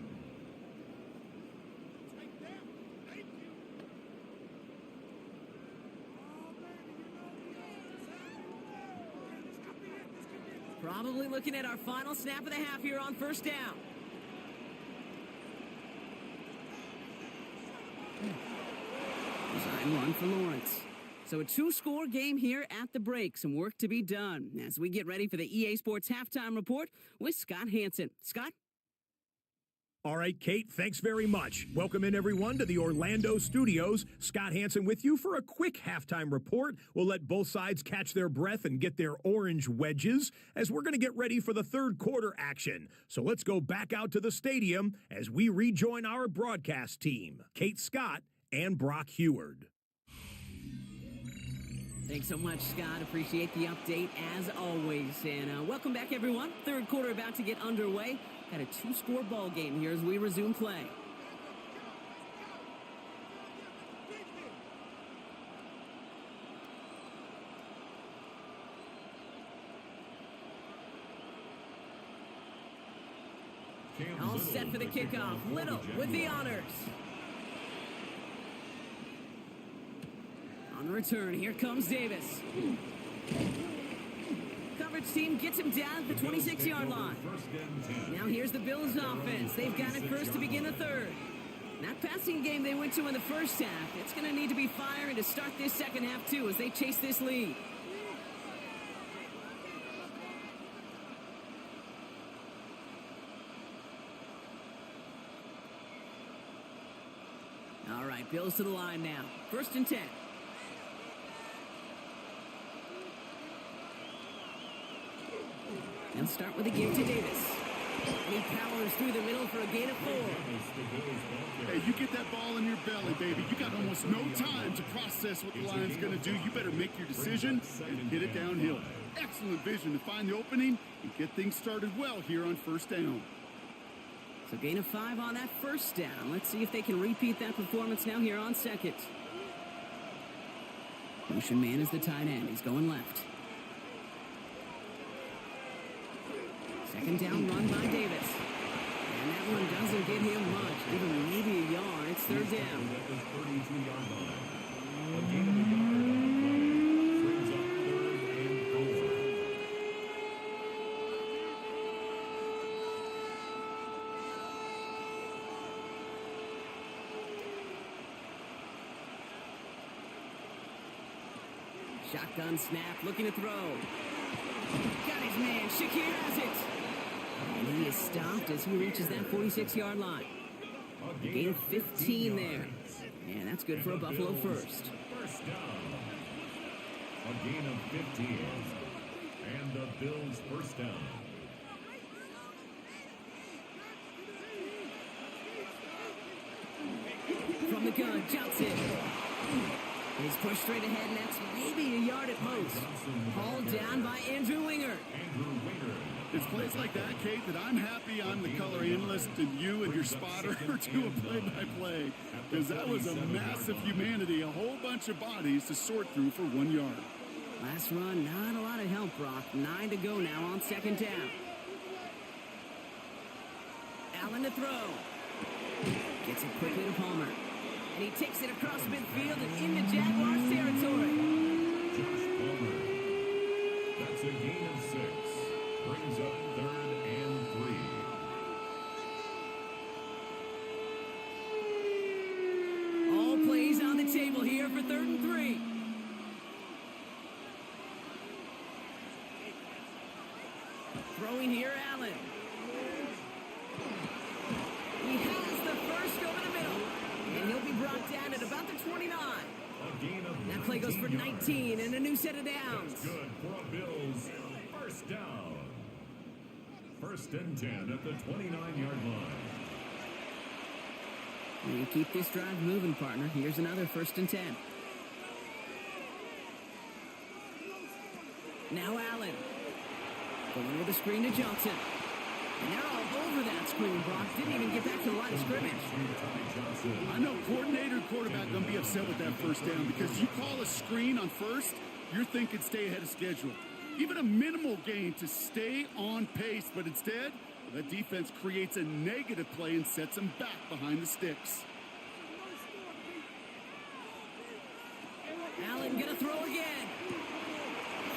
Probably looking at our final snap of the half here on 1st down. Design run for Lawrence. So a 2-score game here at the break. Some work to be done as we get ready for the EA Sports Halftime Report with Scott Hansen. Scott? All right, Kate, thanks very much. Welcome in, everyone, to the Orlando studios. Scott Hansen with you for a quick halftime report. We'll let both sides catch their breath and get their orange wedges as we're going to get ready for the third quarter action. So let's go back out to the stadium as we rejoin our broadcast team, Kate Scott and Brock Heward. Thanks so much, Scott. Appreciate the update as always. And welcome back, everyone. Third quarter about to get underway. Got a 2-score ball game here as we resume play. All set for the kickoff. Little with the honors. On the return, here comes Davis. Coverage team gets him down at the 26-yard line. Now here's the Bills offense. They've got it first to begin the third. That passing game they went to in the first half, it's going to need to be firing to start this second half too as they chase this lead. All right, Bills to the line now. 1st and 10. They'll start with a give to Davis. And he powers through the middle for a gain of 4. Hey, you get that ball in your belly, baby. You got almost no time to process what the line's going to do. You better make your decision and hit it downhill. Excellent vision to find the opening and get things started well here on 1st down. So gain of 5 on that 1st down. Let's see if they can repeat that performance now here on 2nd. Motion man is the tight end. He's going left. 2nd down run by Davis. And that one doesn't get him much, even maybe a yard. It's 3rd down. A gain of a yard on the play. Brings up 3rd and 4. Shotgun snap, looking to throw. Got his man. Shakir has it. And he is stopped as he reaches that 46-yard line. A gain of 15 there. And that's good for a Buffalo first. 1st down. A gain of 15. And the Bills 1st down. From the gun, Johnson. He's pushed straight ahead, and that's maybe a yard at most. Hauled down by Andrew Winger. It's plays like that, Kate, that I'm happy I'm the color analyst and you and your spotter do a play-by-play. Because that was a massive humanity, a whole bunch of bodies to sort through for 1 yard. Last run, not a lot of help, Brock. 9 to go now on 2nd down. Allen to throw. Gets it quickly to Palmer. And he takes it across midfield and into Jaguars territory. Josh Palmer. That's a gain of 6. Brings up 3rd and 3. All plays on the table here for 3rd and 3. Throwing here, Allen. He has the first over the middle. And he'll be brought down at about the 29. That play goes for 19 and a new set of downs. That's good for a Bills 1st down. 1st and 10 at the 29-yard line. You keep this drive moving, partner. Here's another 1st and 10. Now Allen. Going with a screen to Johnson. And they're all over that screen, Brock. Didn't even get back to the line of scrimmage. I know coordinator and quarterback going to be upset with that 1st down because you call a screen on 1st, you're thinking stay ahead of schedule. Even a minimal gain to stay on pace, but instead, the defense creates a negative play and sets them back behind the sticks. Allen gonna throw again.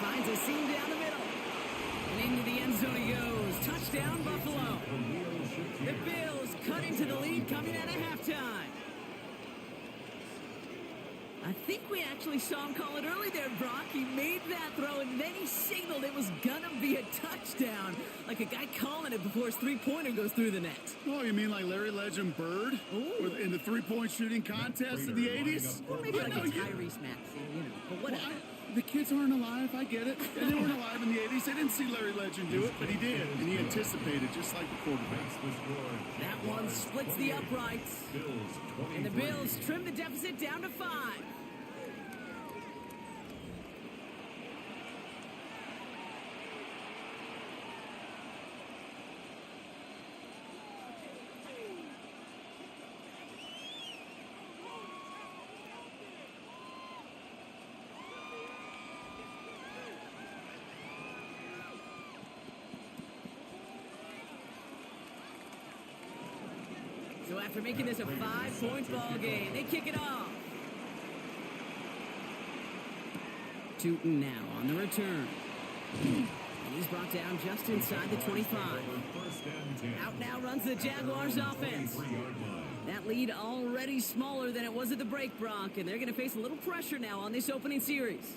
Finds a seam down the middle. And into the end zone he goes. Touchdown, Buffalo. The Bills cut into the lead coming out of halftime. I think we actually saw him call it early there, Brock. He made that throw, and then he signaled it was gonna be a touchdown. Like a guy calling it before his three-pointer goes through the net. Oh, you mean like Larry Legend Bird? In the three-point shooting contest in the 80s? Or maybe like a Tyrese Maxey, but whatever. Well, the kids aren't alive, I get it. And they weren't alive in the 80s. They didn't see Larry Legend do it, but he did. And he anticipated, just like the quarterback. That one splits the uprights. And the Bills trim the deficit down to 5. So after making this a 5-point ball game, they kick it off. Tootin now on the return. And he's brought down just inside the 25. Out now runs the Jaguars offense. That lead already smaller than it was at the break, Brock, and they're going to face a little pressure now on this opening series.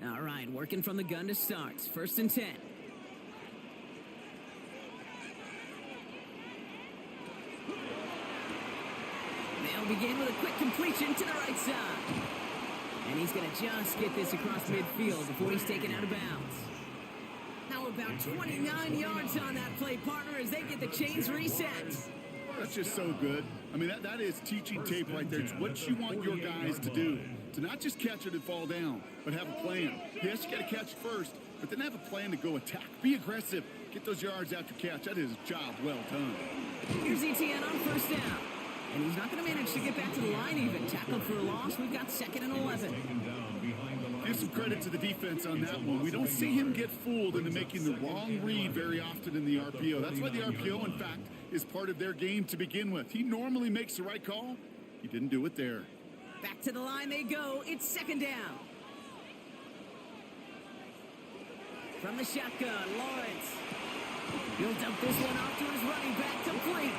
All right, working from the gun to start. 1st and 10. They'll begin with a quick completion to the right side. And he's going to just get this across midfield before he's taken out of bounds. Now about 29 yards on that play, partner, as they get the chains reset. That's just so good. I mean, that is teaching tape right there. It's what you want your guys to do. To not just catch it and fall down, but have a plan. Yes, you got to catch first, but then have a plan to go attack. Be aggressive. Get those yards after catch. That is a job well done. Here's ETN on 1st down. And he's not going to manage to get back to the line even. Tackled for a loss. We've got 2nd and 11. Give some credit to the defense on that one. We don't see him get fooled into making the wrong read very often in the RPO. That's why the RPO, in fact, is part of their game to begin with. He normally makes the right call. He didn't do it there. Back to the line they go. It's 2nd down. From the shotgun, Lawrence. He'll dump this one off to his running back, complete.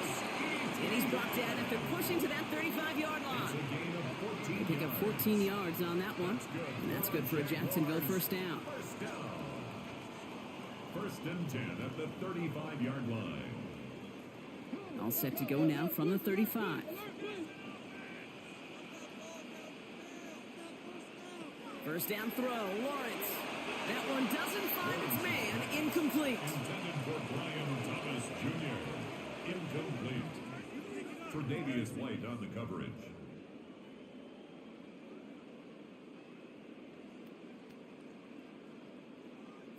And he's brought down after pushing to that 35-yard line. They pick up 14 yards on that one. And that's good for a Jacksonville 1st down. 1st and 10 at the 35-yard line. All set to go now from the 35. First down throw, Lawrence. That one doesn't find its man, incomplete. Intended for Brian Thomas Jr. Incomplete. For Davius White on the coverage.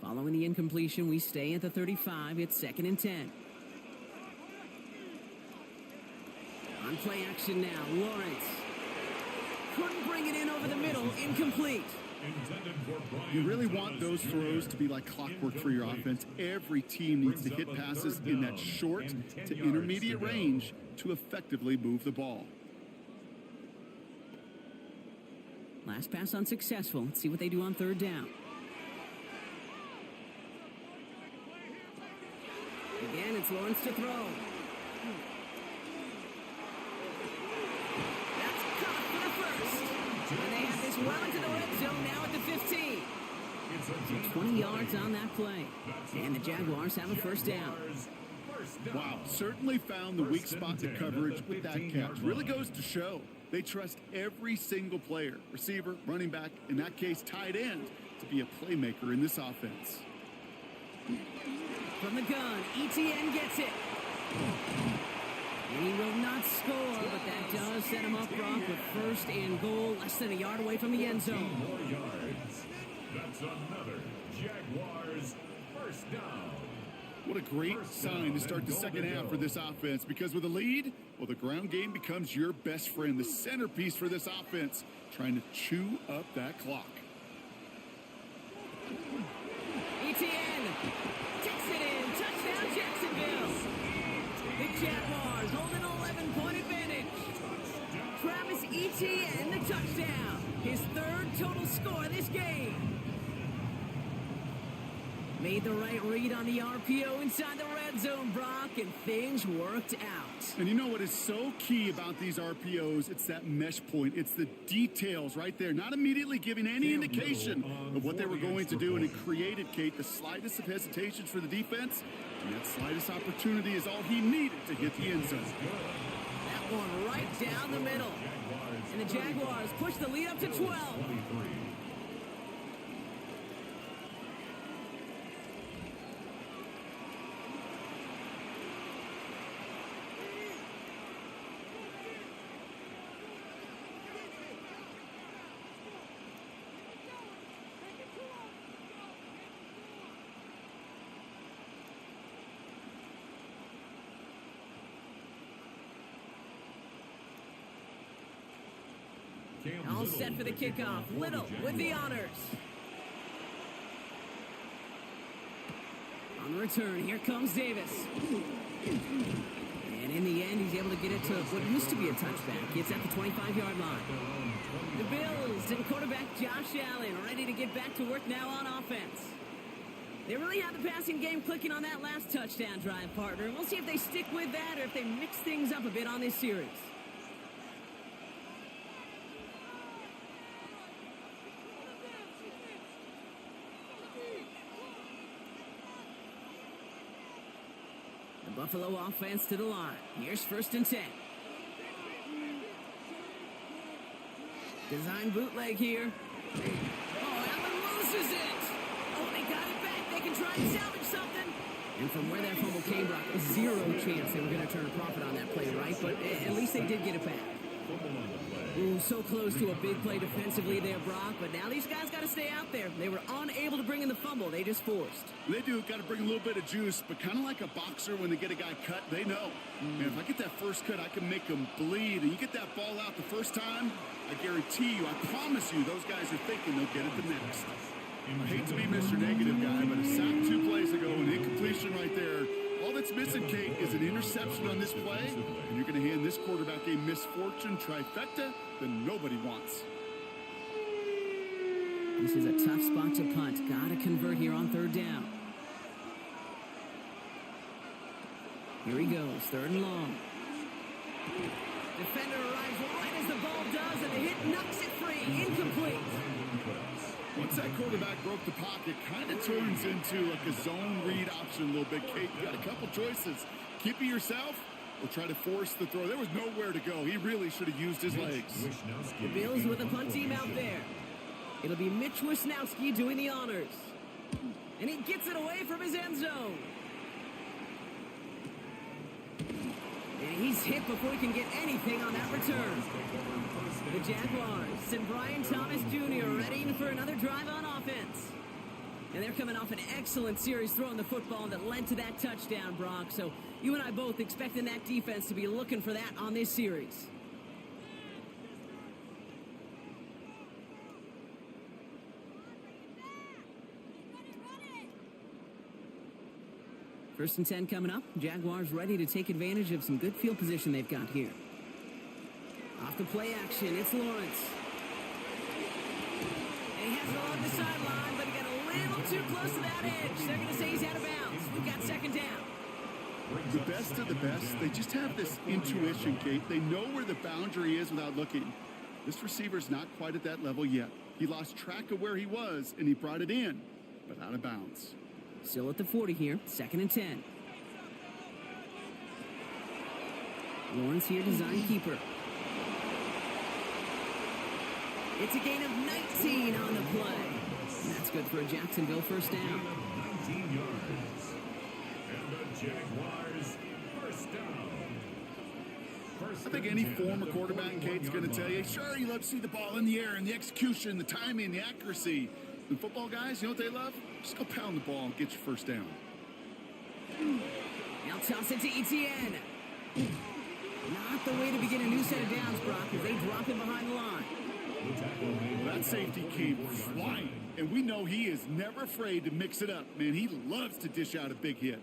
Following the incompletion, we stay at the 35. It's 2nd and 10. On play action now, Lawrence. Couldn't bring it in over the middle, incomplete. You really want those throws to be like clockwork for your offense. Every team needs to hit passes in that short to intermediate range to effectively move the ball. Last pass unsuccessful. Let's see what they do on 3rd down. Again, it's Lawrence to throw. That's caught for the 1st. And they have this well into the red zone now at the 15. So 20 yards on that play. And the Jaguars have a 1st down. Wow, certainly found the weak spot in coverage with that catch. Really goes to show they trust every single player, receiver, running back, in that case, tight end, to be a playmaker in this offense. From the gun, ETN gets it. He will not score, but that does set him up, Brock, with 1st and goal, less than a yard away from the end zone. That's another Jaguars first down. What a great sign to start the second half for this offense, because with a lead, well, the ground game becomes your best friend, the centerpiece for this offense, trying to chew up that clock. ETN takes it in. Touchdown, Jacksonville. The Jaguars hold an 11-point advantage. Travis Etienne, the touchdown. His third total score this game. Made the right read on the RPO inside the red zone, Brock, and things worked out. And you know what is so key about these RPOs? It's that mesh point. It's the details right there, not immediately giving any indication of what they were going to do. And it created, Kate, the slightest of hesitations for the defense. And that slightest opportunity is all he needed to hit the end zone. That one right down the middle. And the Jaguars push the lead up to 12. All set for the kickoff. Little with the honors. On the return, here comes Davis. And in the end, he's able to get it to what used to be a touchback. It's at the 25-yard line. The Bills and quarterback Josh Allen ready to get back to work now on offense. They really have the passing game clicking on that last touchdown drive, partner. We'll see if they stick with that or if they mix things up a bit on this series. Buffalo offense to the line. Here's 1st and 10. Design bootleg here. Oh, Allen loses it. Oh, they got it back. They can try and salvage something. And from where that fumble came, Brock, zero chance they were going to turn a profit on that play, right? But at least they did get it back. Ooh, so close to a big play defensively there, Brock. But now these guys got to stay out there. They were unable to bring in the fumble. They just forced. They do. Got to bring a little bit of juice, but kind of like a boxer when they get a guy cut, they know. Man, if I get that first cut, I can make them bleed. And you get that ball out the first time, I guarantee you, I promise you, those guys are thinking they'll get it the next. I hate to be Mr. Negative guy, but a sack 2 plays ago, an incompletion right there. All that's missing, Kate, is an interception on this play, and you're going to hand this quarterback a misfortune trifecta that nobody wants. This is a tough spot to punt. Got to convert here on 3rd down. Here he goes, 3rd and long. Defender arrives right as the ball does, and the hit knocks it free. Incomplete. Once that quarterback broke the pocket, kind of turns into like a zone read option a little bit. Kate, you got a couple choices. Keep it yourself or try to force the throw. There was nowhere to go. He really should have used his legs. The Bills with a punt team out there. It'll be Mitch Wisnowski doing the honors. And he gets it away from his end zone. And he's hit before he can get anything on that return. The Jaguars and Brian Thomas Jr. ready for another drive on offense. And they're coming off an excellent series throwing the football that led to that touchdown, Brock. So you and I both expecting that defense to be looking for that on this series. First and 10 coming up. Jaguars ready to take advantage of some good field position they've got here. Off the play action, it's Lawrence. And he has it along the sideline, but he got a little too close to that edge. They're going to say he's out of bounds. We've got 2nd down. The best of the best, they just have this intuition, Kate. They know where the boundary is without looking. This receiver's not quite at that level yet. He lost track of where he was, and he brought it in, but out of bounds. Still at the 40 here, 2nd and 10. Lawrence here, design keeper. It's a gain of 19 on the play. And that's good for a Jacksonville first down. 19 yards. And the Jaguars first down. I think any former quarterback, Kate's going to tell you, sure, you love to see the ball in the air and the execution, the timing, the accuracy. And football guys, you know what they love? Just go pound the ball and get your first down. Now toss it to Etienne. Not the way to begin a new set of downs, Brock, as they drop him behind the line. That safety came flying, and we know he is never afraid to mix it up. Man, he loves to dish out a big hit.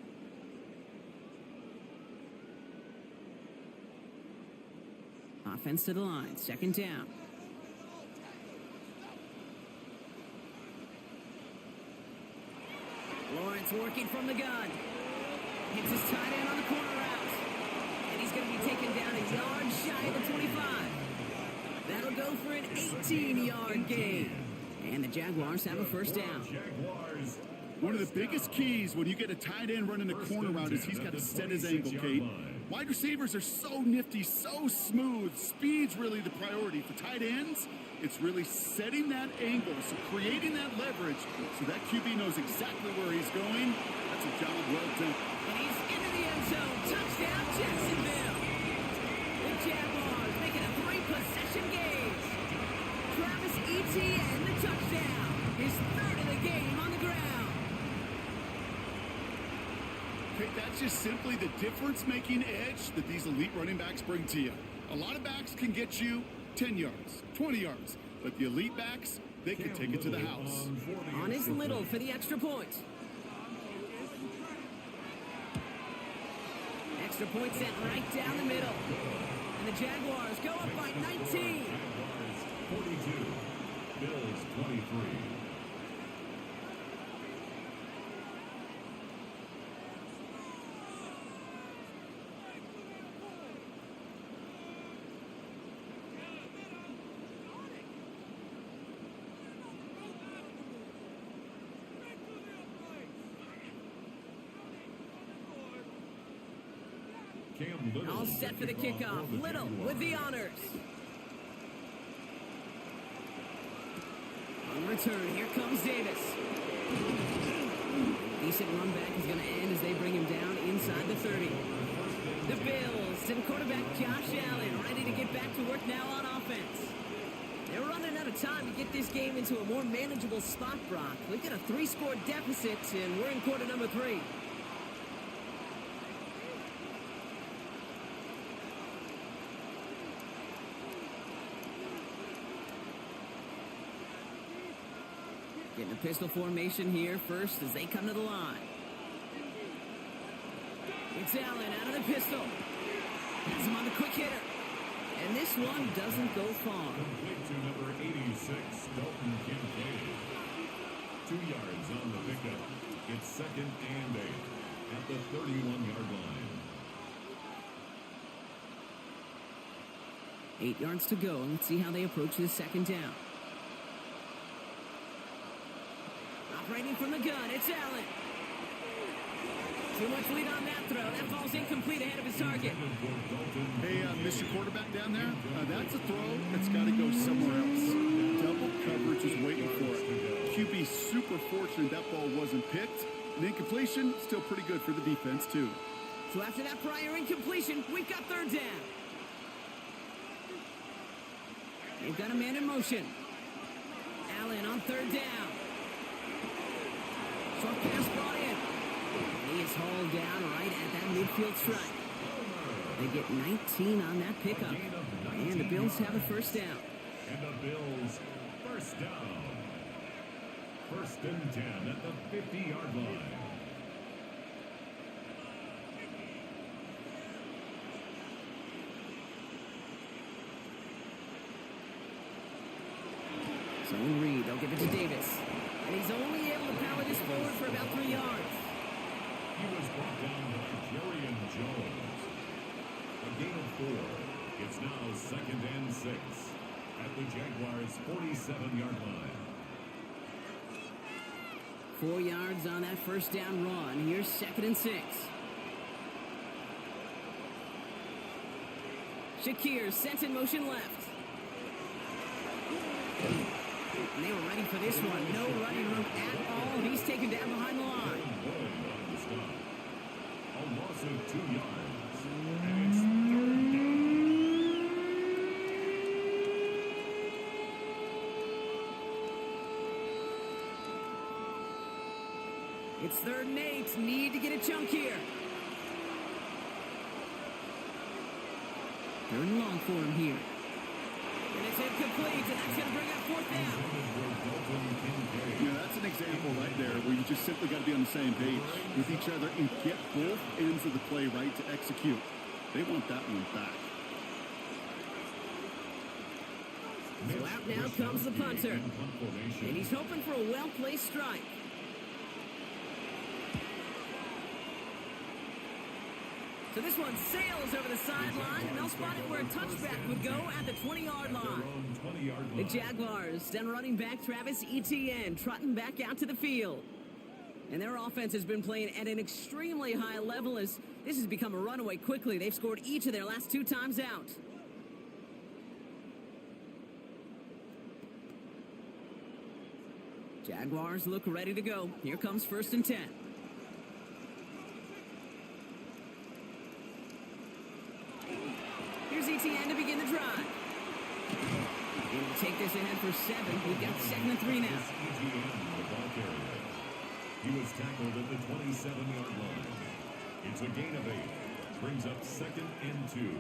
Offense to the line, second down. Lawrence working from the gun. Hits his tight end on the corner route. And he's going to be taken down a yard shy of the 25. That'll go for an 18-yard gain. And the Jaguars have a first down. One of the biggest keys when you get a tight end running a corner route is he's got to set his angle, Kate. Wide receivers are so nifty, so smooth. Speed's really the priority. For tight ends, it's really setting that angle, so creating that leverage so that QB knows exactly where he's going. That's a job well done. And he's into the end zone. Touchdown, Jacksonville. The Jaguars making a 3-possession game. Travis Etienne, the touchdown. His third of the game on the ground. Okay, that's just simply the difference-making edge that these elite running backs bring to you. A lot of backs can get you 10 yards, 20 yards, but the elite backs, they can take it to the house. On his Little for the extra point. Extra point sent right down the middle. And the Jaguars go up by 19. 42, Bills 23. All set for the kickoff. Little with the honors. On return, here comes Davis. Decent run back is going to end as they bring him down inside the 30. The Bills and quarterback Josh Allen ready to get back to work now on offense. They're running out of time to get this game into a more manageable spot, Brock. We've got a 3-score deficit, and we're in quarter number 3. Getting a pistol formation here first as they come to the line. It's Allen out of the pistol. Has him on the quick hitter. And this one doesn't go far. Complete to number 86, Dalton Kincaid. 2 yards on the pickup. It's second and 8 at the 31-yard line. 8 yards to go. Let's see how they approach this second down. Operating from the gun, it's Allen. Too much lead on that throw. That ball's incomplete ahead of his target. Hey, Mr. Quarterback down there, that's a throw that's got to go somewhere else. Double coverage is waiting for it. QB super fortunate that ball wasn't picked. And incompletion, still pretty good for the defense, too. So after that prior incompletion, we've got third down. They've got a man in motion. Allen on third down. Short pass brought in. He is hauled down right at that midfield stripe. They get 19 on that pickup. And the Bills have a first down. And the Bills first down. First and 10 at the 50-yard line. Zone read. They'll give it to Davis. And he's only able to power this forward for about 3 yards. He was brought down by Jerry Jones. A gain of 4. It's now second and 6 at the Jaguars' 47-yard line. 4 yards on that first down run. Here's second and 6. Shakir sent in motion left. And they were ready for this one. No running room at all. He's taken down behind the line. A loss of 2 yards. And it's third down. It's 3rd and 8. Need to get a chunk here. 3rd and long for him here. And it's incomplete, and that's going to bring up 4th down. Yeah, that's an example right there where you just simply got to be on the same page with each other and get both ends of the play right to execute. They want that one back. So out now comes the punter. And he's hoping for a well-placed strike. So this one sails over the sideline, and they'll spot it where a touchback would go at the 20-yard line. The Jaguars send running back Travis Etienne trotting back out to the field. And their offense has been playing at an extremely high level as this has become a runaway quickly. They've scored each of their last 2 times out. Jaguars look ready to go. Here comes 1st and 10. Here's Etienne to begin the drive. And we'll take this ahead for 7. We've got 2nd and 3 now. He was tackled at the 27-yard line. It's a gain of 8. Brings up 2nd and 2.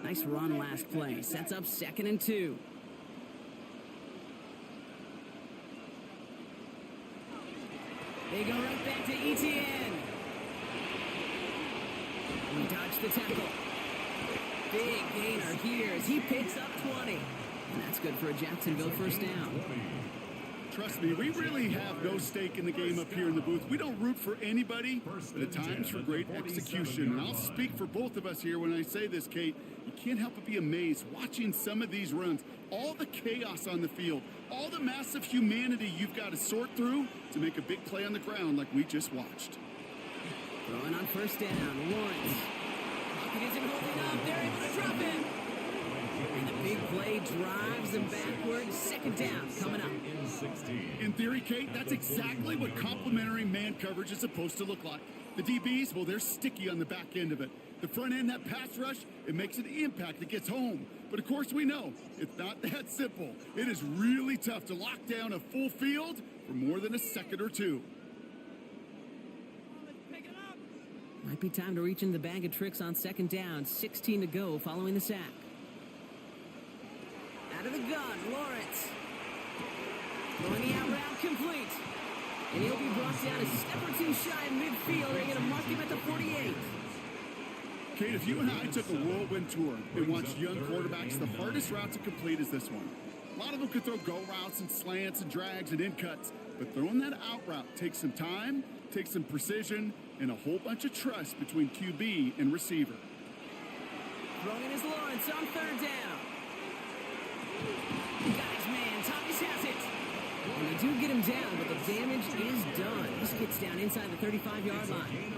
Nice run last play. Sets up 2nd and 2. They go right back to Etienne. He dodged the tackle. Big gainer here as he picks up 20. And that's good for a Jacksonville 1st down. Trust me, we really have no stake in the game up here in the booth. We don't root for anybody, but at times for great execution. And I'll speak for both of us here when I say this, Kate. You can't help but be amazed watching some of these runs. All the chaos on the field, all the massive humanity you've got to sort through to make a big play on the ground like we just watched. Throwing on 1st down, Lawrence. Pocket isn't holding up. They're able to drop it. And the big play drives them backward. 2nd down coming up. In theory, Kate, that's exactly what complementary man coverage is supposed to look like. The DBs, well, they're sticky on the back end of it. The front end, that pass rush, it makes an impact. It gets home. But of course, we know it's not that simple. It is really tough to lock down a full field for more than a second or 2. Might be time to reach in the bag of tricks on 2nd down. 16 to go following the sack. Out of the gun, Lawrence. Throwing the out route complete. And he'll be brought down a step or 2 shy in midfield. They're going to mark him at the 48. Kate, if you and I took a whirlwind tour and watched young quarterbacks, the hardest route to complete is this one. A lot of them could throw go routes and slants and drags and in cuts, but throwing that out route takes some time, takes some precision, and a whole bunch of trust between QB and receiver. Throwing is Lawrence on 3rd down. Got his man. Thomas has it. And they do get him down, but the damage is done. This gets down inside the 35-yard line.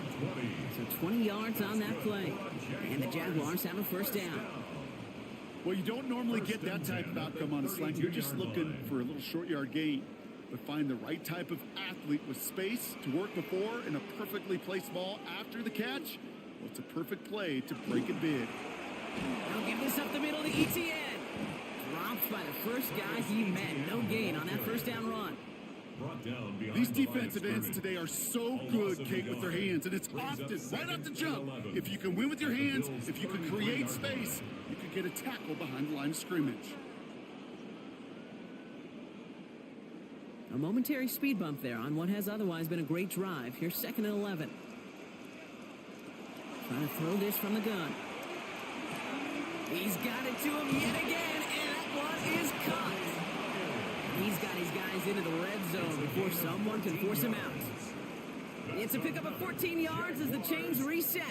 So 20 yards on that play. And the Jaguars have a 1st down. Well, you don't normally get that type of outcome on a slant. You're just looking for a little short yard gain. But find the right type of athlete with space to work before and a perfectly placed ball after the catch. Well, it's a perfect play to break it big. They'll give this up the middle to Etienne. Dropped by the first guy he met. No gain on that 1st down run. These defensive ends today are so good, Kate, with their hands, and it's often right off the jump. If you can win with your hands, if you can create space, you can get a tackle behind the line of scrimmage. A momentary speed bump there on what has otherwise been a great drive. Here's 2nd and 11. Trying to throw this from the gun. He's got it to him yet again, and that one is caught. He's got his guys into the red zone before someone can force him out. It's a pickup of 14 yards as the chains reset.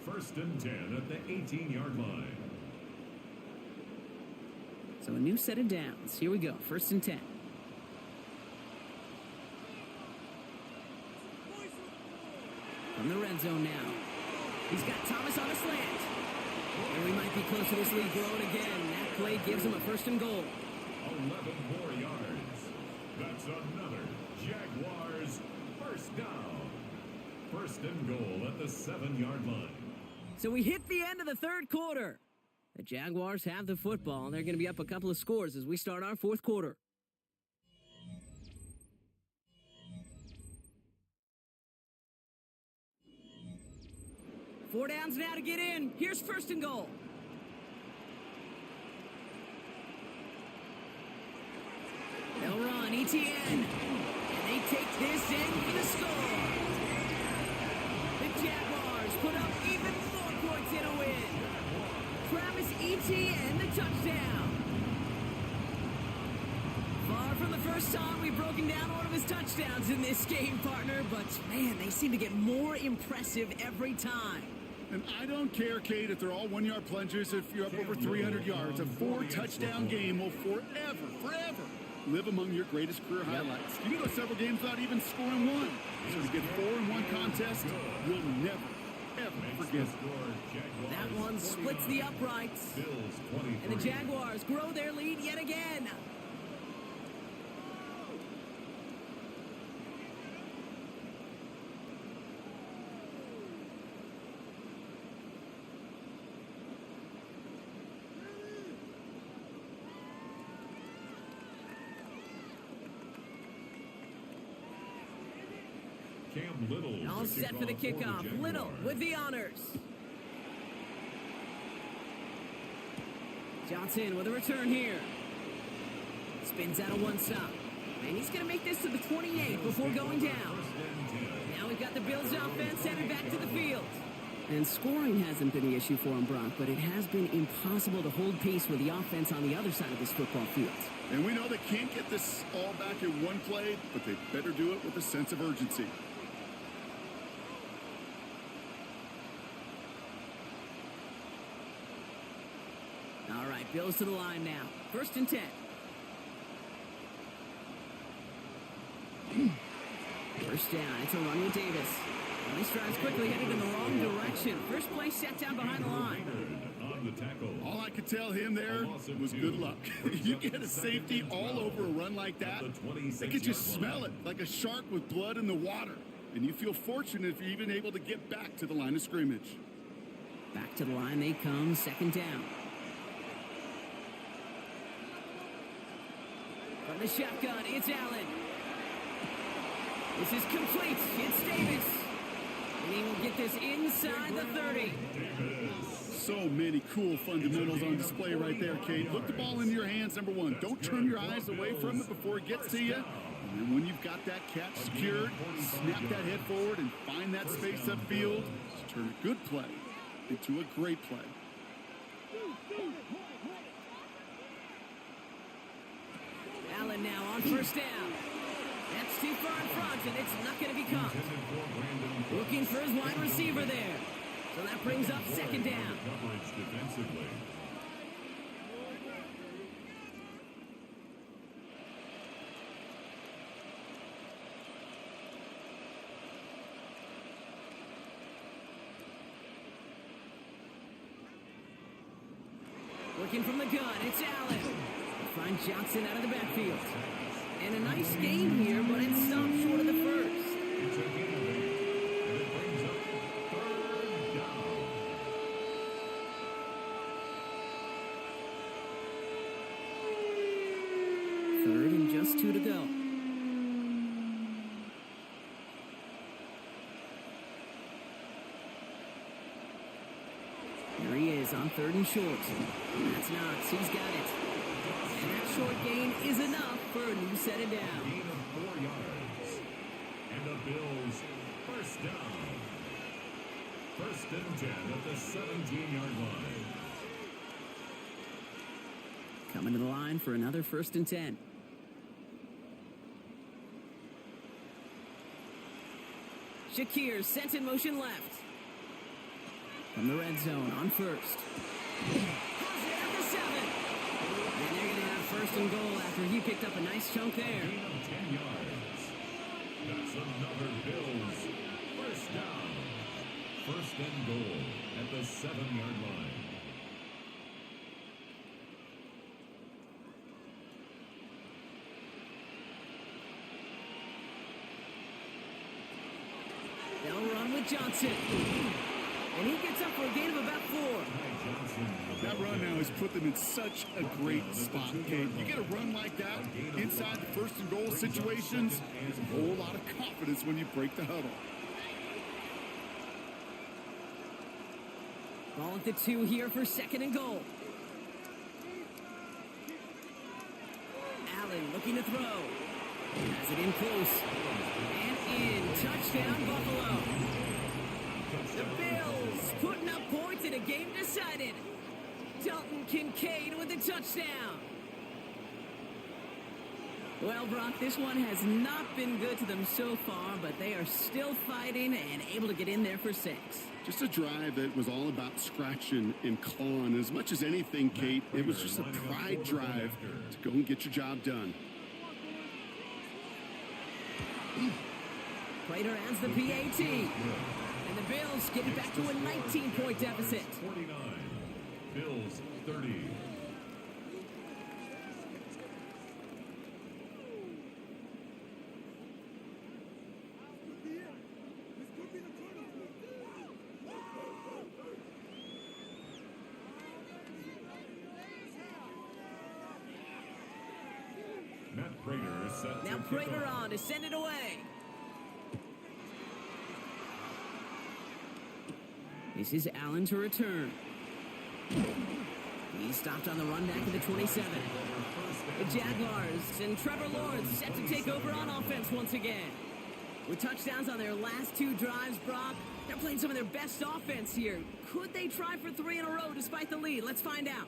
1st and 10 at the 18-yard line. So a new set of downs. Here we go. 1st and 10. From the red zone now. He's got Thomas on a slant. And we might be close to this lead growing again. That play gives him a 1st and goal. 11 more yards. That's another Jaguars 1st down. 1st and goal at the 7-yard line. So we hit the end of the 3rd quarter. The Jaguars have the football, and they're going to be up a couple of scores as we start our fourth quarter. Four downs now to get in. Here's first and goal. They'll run, ETN. And they take this in for the score. The Jaguars put up even more points in a win. Travis Etienne, the touchdown. Far from the first time we've broken down one of his touchdowns in this game, partner, but man, they seem to get more impressive every time. And I don't care, Kate, if they're all one-yard plungers, if you're up over 300 yards. A 4-touchdown game will forever live among your greatest career highlights. You can go several games without even scoring one. So to get 4 in one contest, you'll never, ever forget it. That one splits the uprights. And the Jaguars grow their lead yet again. All set for the kickoff. Little with the honors. Johnson with a return here. Spins out of one stop. And he's going to make this to the 28 before going down. Now we've got the Bills offense headed back to the field. And scoring hasn't been the issue for him, Brock, but it has been impossible to hold pace with the offense on the other side of this football field. And we know they can't get this all back in one play, but they better do it with a sense of urgency. All right, Bills to the line now. First and 10. First down. It's a run with Davis. Well, he strides quickly, headed in the wrong direction. First play set down behind the line. All I could tell him there was good luck. You get a safety all over a run like that, they could just smell it like a shark with blood in the water. And you feel fortunate if you're even able to get back to the line of scrimmage. Back to the line they come, second down. From the shotgun, it's Allen. This is complete. It's Davis. And he will get this inside the 30. So many cool fundamentals on display right there, Kate. Look the ball into your hands, number one. Don't turn your eyes away from it before it gets to you. And then when you've got that catch secured, snap that head forward and find that space upfield to turn a good play into a great play. Allen now on first down. That's too far in front, and it's not going to be caught. Looking for his wide receiver there. So that brings up second down. Working from the gun, it's Allen. They find Johnson out of the backfield. And a nice game here, but it stopped short of the first. Third and just 2 to go. There he is on third and short. That's Knox. He's got it. And that short gain is enough for a new set of down. Gain of 4 yards. And the Bills first down. First and 10 at the 17-yard line. Coming to the line for another first and 10. Shakir sent in motion left. From the red zone on first. Has it at the 7. And they're going to have first and goal after he picked up a nice chunk there. Gain of 10 yards. That's another Bills first down. First and goal at the 7-yard line. They'll run with Johnson. And he gets up for a gain of about 4. That run now has put them in such a great spot, Kate. You get a run like that inside the first and goal situations, there's a whole lot of confidence when you break the huddle. Ball at the 2 here for 2nd and goal. Allen looking to throw. Has it in close. And in. Touchdown, Buffalo. The Bills putting up points in a game decided. Dalton Kincaid with the touchdown. Well, Brock, this one has not been good to them so far, but they are still fighting and able to get in there for 6. Just a drive that was all about scratching and clawing. As much as anything, Kate, it was just a pride drive to go and get your job done. Prater adds the PAT. And the Bills get it back to a 19-point deficit. 49. Bills 30. Matt Prater is set Now to Prater kick off. on to send it away. This is Allen to return. He stopped on the run back to the 27. The Jaguars and Trevor Lawrence set to take over on offense once again. With touchdowns on their last 2 drives, Brock, they're playing some of their best offense here. Could they try for 3 in a row despite the lead? Let's find out.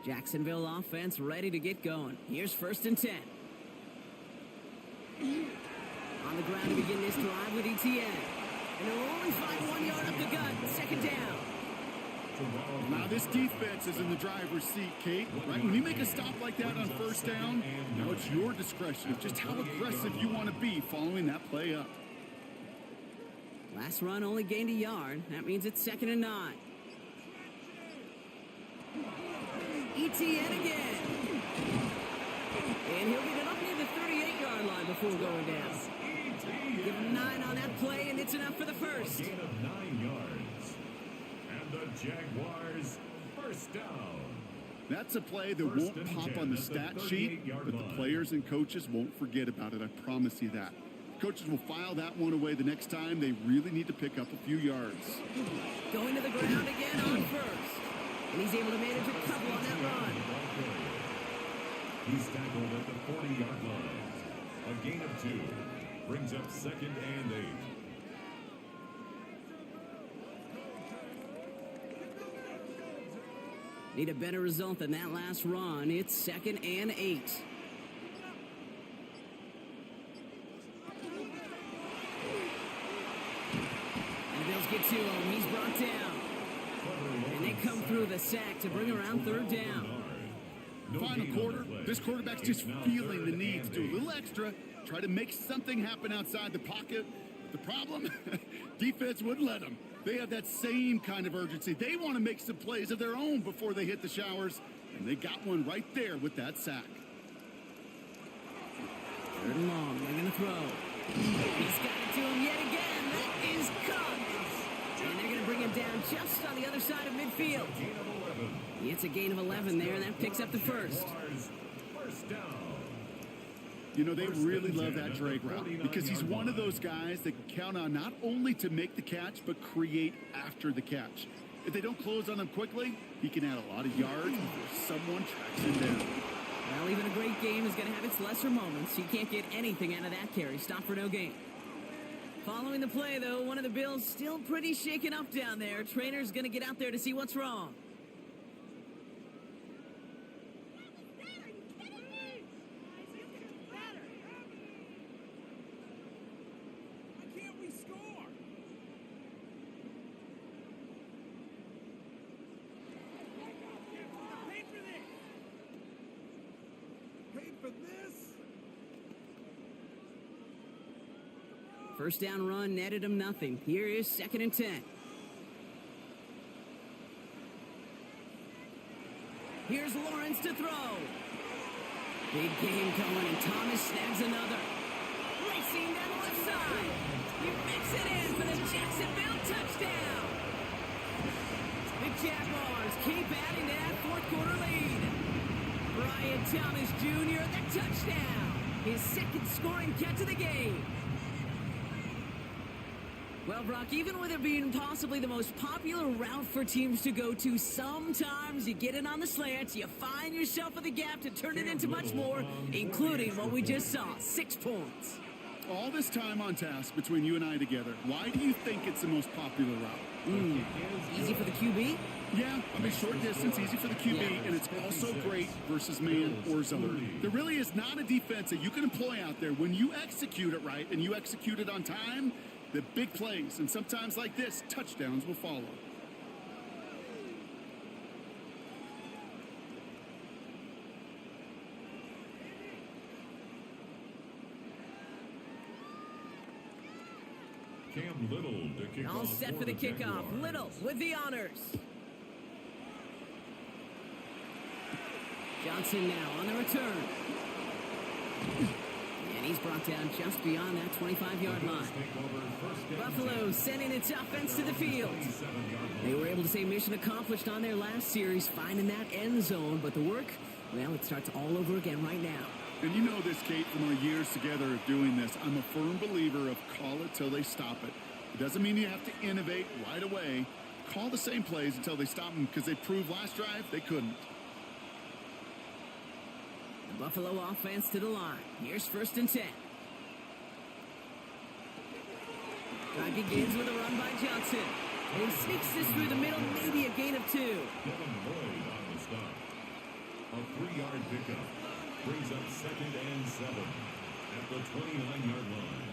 Jacksonville offense ready to get going. Here's 1st and 10. On the ground to begin this drive with ETN. And they'll only find 1 yard up the gut. 2nd down. Now this defense is in the driver's seat, Kate. Right? When you make a stop like that on 1st down, now it's your discretion of just how aggressive you want to be following that play up. Last run only gained a yard. That means it's 2nd and 9. ETN again. And he'll get it up near the 38-yard line before going down. Give him 9 on that play, and it's enough for the first. A gain of 9 yards. And the Jaguars first down. That's a play that won't pop on the stat sheet, but the players and coaches won't forget about it. I promise you that. Coaches will file that one away the next time. They really need to pick up a few yards. Going to the ground again on first. And he's able to manage a couple on that run. He's tackled at the 40-yard line. A gain of 2 brings up 2nd and 8. Need a better result than that last run. It's 2nd and 8. And the Bills get to him. He's brought down. And they come through the sack to bring around 3rd down. Final quarter, this quarterback's just feeling the need to do a little extra, try to make something happen outside the pocket. The problem, defense wouldn't let them. They have that same kind of urgency. They want to make some plays of their own before they hit the showers, and they got one right there with that sack. 3rd and long, they're going to throw. He's got it to him yet again. That is caught. And they're going to bring him down just on the other side of midfield. It's a gain of 11 there, and that picks up the first. First down. You know, they really love that drag route because he's one of those guys that can count on not only to make the catch, but create after the catch. If they don't close on him quickly, he can add a lot of yards before someone tracks him down. Well, even a great game is going to have its lesser moments. He can't get anything out of that carry. Stop for no gain. Following the play, though, one of the Bills still pretty shaken up down there. Trainer's going to get out there to see what's wrong. First down run netted him nothing. Here is 2nd and 10. Here's Lawrence to throw. Big game going, and Thomas snags another. Racing down the left side. He makes it in for the Jacksonville touchdown. The Jaguars keep adding to that fourth quarter lead. Brian Thomas Jr., the touchdown. His second scoring catch of the game. Well, Brock, even with it being possibly the most popular route for teams to go to, sometimes you get in on the slants, you find yourself in the gap to turn it into much more, including what we just saw, 6 points. All this time on task between you and I together, why do you think it's the most popular route? Easy for the QB? Yeah, I mean, short distance, easy for the QB, and it's also great versus man or zone. There really is not a defense that you can employ out there. When you execute it right and you execute it on time, the big plays, and sometimes like this, touchdowns will follow. Cam Little to kick All off set for the kickoff. Jaguars. Little with the honors. Johnson now on the return. And he's brought down just beyond that 25-yard line. Buffalo sending its offense to the field. They were able to say mission accomplished on their last series, finding that end zone. But the work, well, it starts all over again right now. And you know this, Kate, from our years together of doing this. I'm a firm believer of call it till they stop it. It doesn't mean you have to innovate right away. Call the same plays until they stop them, because they proved last drive they couldn't. The Buffalo offense to the line. Here's 1st and 10. Drive begins with a run by Johnson. And he sneaks this through the middle, maybe a gain of 2. Devin Lloyd on the stop. A 3-yard pickup brings up 2nd and 7 at the 29-yard line.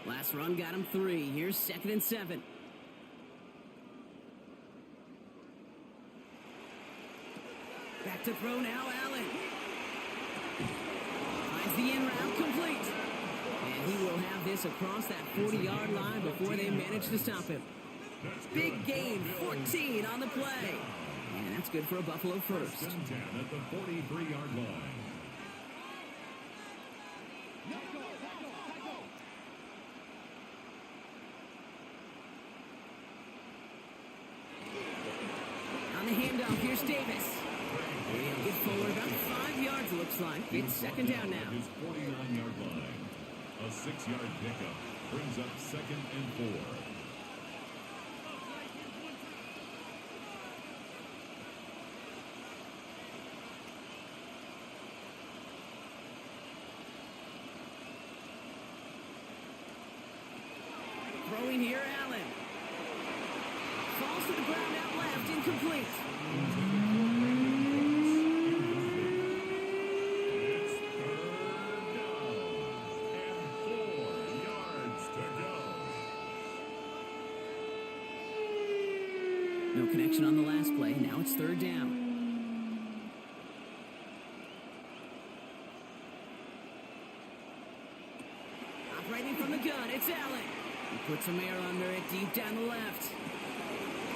Last run got him 3. Here's 2nd and 7. Back to throw now, Allen. Finds the in route complete. And he will have this across that 40-yard line before they manage to stop him. Big gain, 14 on the play. And that's good for a Buffalo first. 1st and 10 at the 43-yard line. On the handoff, here's Davis. And get forward about 5 yards, looks like. It's 2nd down now. His 49-yard line. A 6-yard pickup brings up 2nd and 4. Throwing here, Allen. Falls to the ground out left, incomplete. It's 3rd down and 4 yards to go. No connection on the last play. Now it's 3rd down. Operating from the gun, it's Allen. He puts some air under it, deep down the left.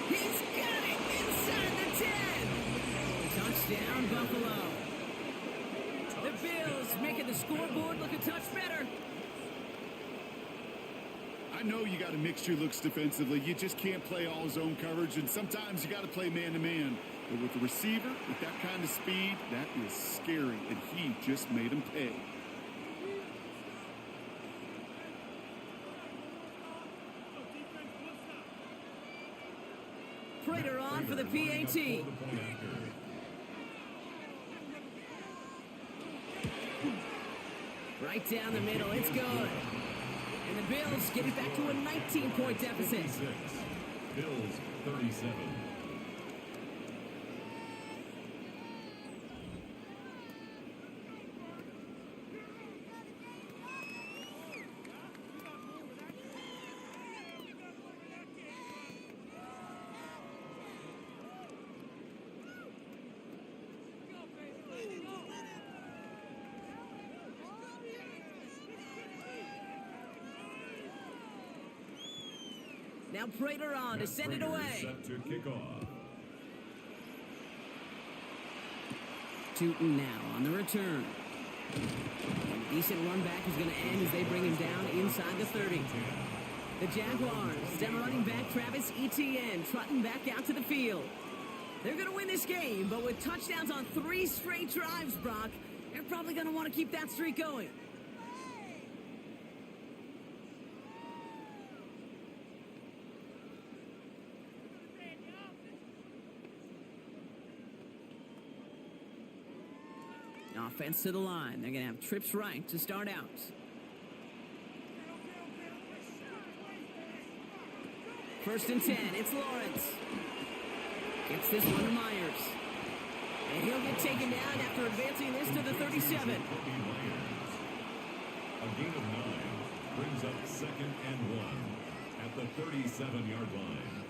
He's got it inside the 10. Touchdown, Buffalo. The Bills making the scoreboard look a touch better. I know you got a mixture looks defensively. You just can't play all zone coverage, and sometimes you got to play man-to-man. But with the receiver, with that kind of speed, that is scary, and he just made him pay. Prater on for the PAT. Right down the middle, it's good. And the Bills get it back to a 19-point deficit. 36. Bills 37. Now Prater on to send it away. Set to kick off. Tootin now on the return. A decent run back is going to end as they bring him down inside the 30. The Jaguars, stem running back Travis Etienne trotting back out to the field. They're going to win this game, but with touchdowns on 3 straight drives, Brock, they're probably going to want to keep that streak going. Offense to the line. They're going to have trips right to start out. First and 10. It's Lawrence. Gets this one to Myers. And he'll get taken down after advancing this to the 37. A gain of 9 brings up 2nd and 1 at the 37-yard line.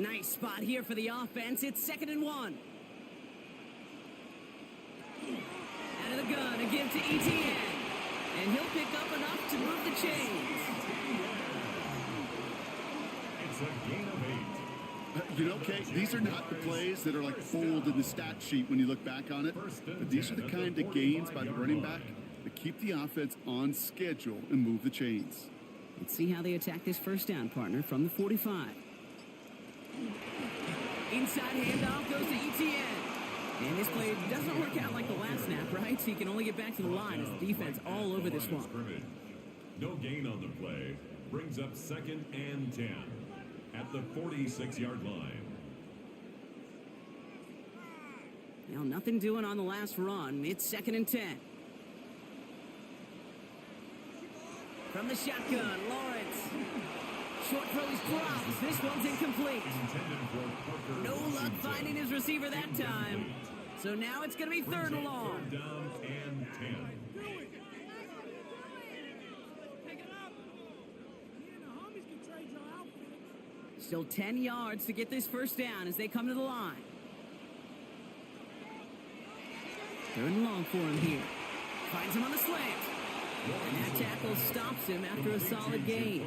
Nice spot here for the offense. It's 2nd and 1. Out of the gun, a give to Etienne. And he'll pick up enough to move the chains. It's a gain of 8. You know, Kate, these are not the plays that are like bold in the stat sheet when you look back on it. But these are the kind of gains by the running back that keep the offense on schedule and move the chains. Let's see how they attack this first down, partner, from the 45. Inside handoff goes to Etienne. And this play doesn't work out like the last snap, right? He can only get back to the line as the defense all over this one. No gain on the play. Brings up 2nd and 10 at the 46-yard line. Now, nothing doing on the last run. It's 2nd and 10. From the shotgun, Lawrence. Short throw is dropped. This one's incomplete. No luck finding his receiver that time. So now it's going to be 3rd and long. 3rd down and 10. Still 10 yards to get this first down as they come to the line. 3rd and long for him here. Finds him on the slant. And that tackle stops him after a solid gain.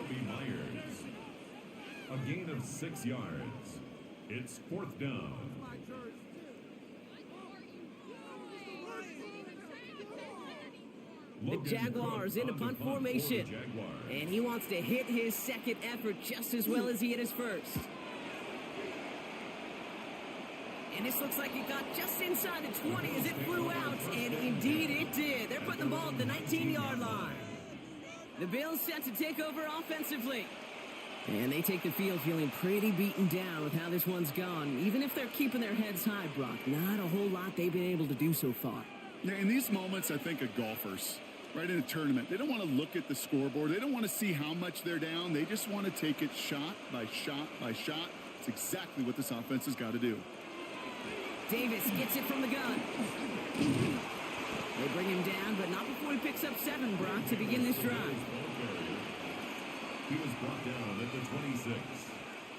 A gain of 6 yards. It's 4th down. The Jaguars in a punt formation. And he wants to hit his second effort just as well as he hit his first. And this looks like it got just inside the 20 as it flew out. And indeed it did. They're putting the ball at the 19-yard line. The Bills set to take over offensively. And they take the field feeling pretty beaten down with how this one's gone. Even if they're keeping their heads high, Brock, not a whole lot they've been able to do so far. Yeah, in these moments, I think of golfers, right, in a tournament. They don't want to look at the scoreboard. They don't want to see how much they're down. They just want to take it shot by shot by shot. It's exactly what this offense has got to do. Davis gets it from the gun. They bring him down, but not before he picks up 7, Brock, to begin this drive. He was brought down at the 26.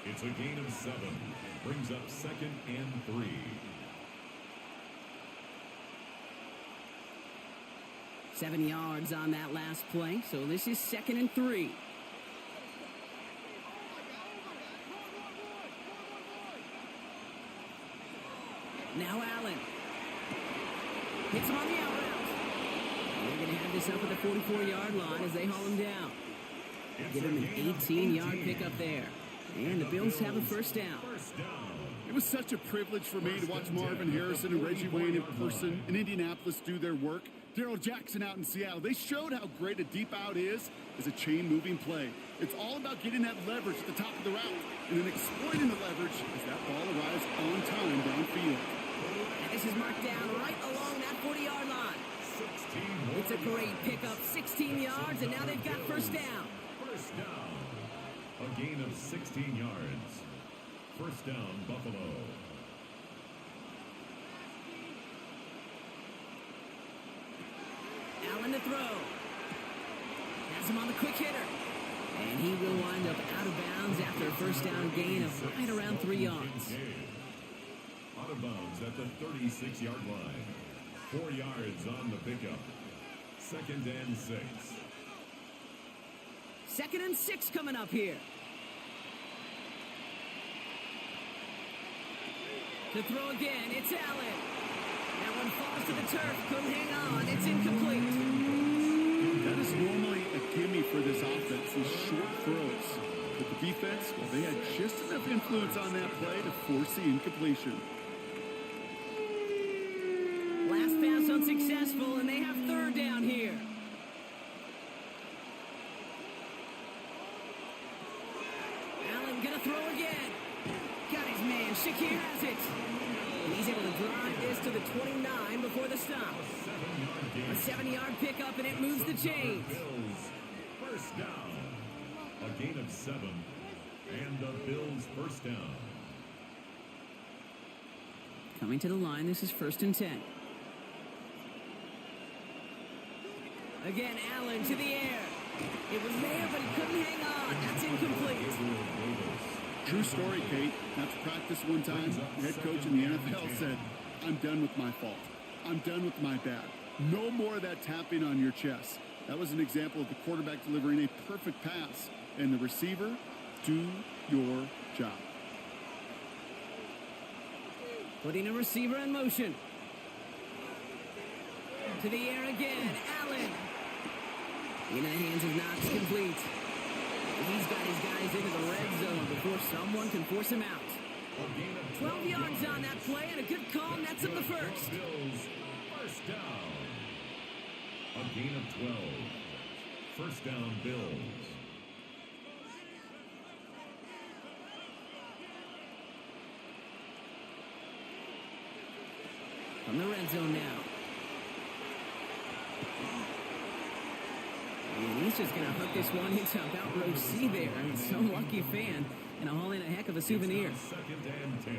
It's a gain of 7. Brings up 2nd and 3. Seven yards on that last play, so this is 2nd and 3. Now Allen. Hits him on the out route. They're going to have this up at the 44-yard line as they haul him down. Give him an 18-yard pickup there. And the Bills have a first down. It was such a privilege for me to watch Marvin Harrison and Reggie Wayne in person in Indianapolis do their work. Daryl Jackson out in Seattle. They showed how great a deep out is as a chain-moving play. It's all about getting that leverage at the top of the route and then exploiting the leverage as that ball arrives on time downfield. And this is marked down right along that 40-yard line. It's a great pickup, 16 yards, and now they've got first down. First down. A gain of 16 yards. First down, Buffalo. Allen to throw. Has him on the quick hitter. And he will wind up out of bounds after a first down gain of right around 3 yards. Out of bounds at the 36-yard line. 4 yards on the pickup. second and 6. 2nd and 6 coming up here. To throw again, it's Allen. That one falls to the turf, couldn't hang on, it's incomplete. That is normally a gimme for this offense, these short throws. But the defense, well, they had just enough influence on that play to force the incompletion. Last pass unsuccessful, and they have 3rd down here. Allen gonna throw again. Got his man, Shakir has it. And he's able to drive this to the 29 before the stop. A 7-yard pickup, and it moves the chains. Bills first down. A gain of 7. And the Bills first down. Coming to the line, this is 1st and 10. Again, Allen to the air. It was there, but he couldn't hang on. That's incomplete. True story, Kate. After practice one time, the head coach in the NFL said, "I'm done with my fault. I'm done with my bad. No more of that tapping on your chest." That was an example of the quarterback delivering a perfect pass. And the receiver, do your job. Putting a receiver in motion. To the air again, Allen. In the hands of Knox, complete. He's got his guys into the red zone before someone can force him out. 12 yards on that play, and a good call nets up the first. Bills first down. A gain of 12. First down, Bills. From the red zone now. And he's just going to hook this one into about row C there. I mean, some lucky fan and haul in a heck of a souvenir. Second and 10.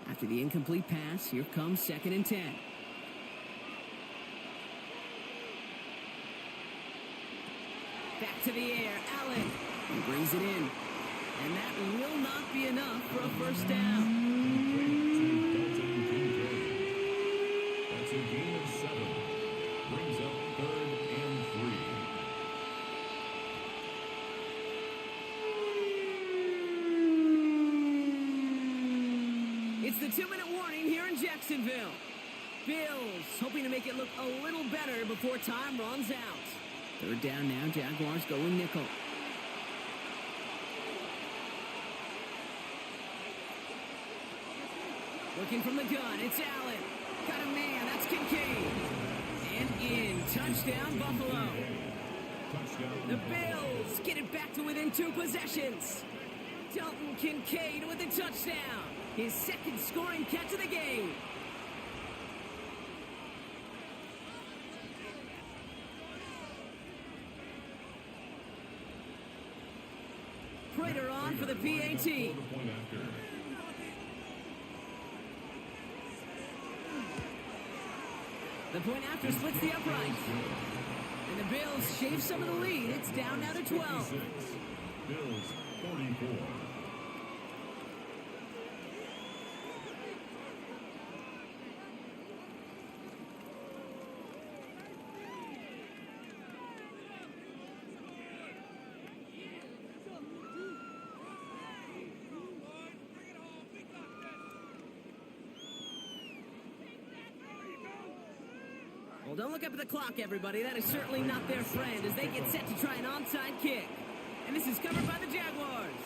After the incomplete pass, here comes 2nd and 10. Back to the air, Allen. He brings it in. And that will not be enough for a first down. That's a gain of 7. Brings up 3rd and 3. It's the 2-minute warning here in Jacksonville. Bills hoping to make it look a little better before time runs out. 3rd down now, Jaguars going nickel. Looking from the gun, it's Allen. Got a man, that's Kincaid. And in, touchdown Buffalo. The Bills get it back to within 2 possessions. Dalton Kincaid with a touchdown. His 2nd scoring catch of the game. Prater on for the PAT. The point after splits the upright. And the Bills shave some of the lead. It's down now to 12. Bills 44. Well, don't look up at the clock, everybody. That is certainly not their friend as they get set to try an onside kick. And this is covered by the Jaguars.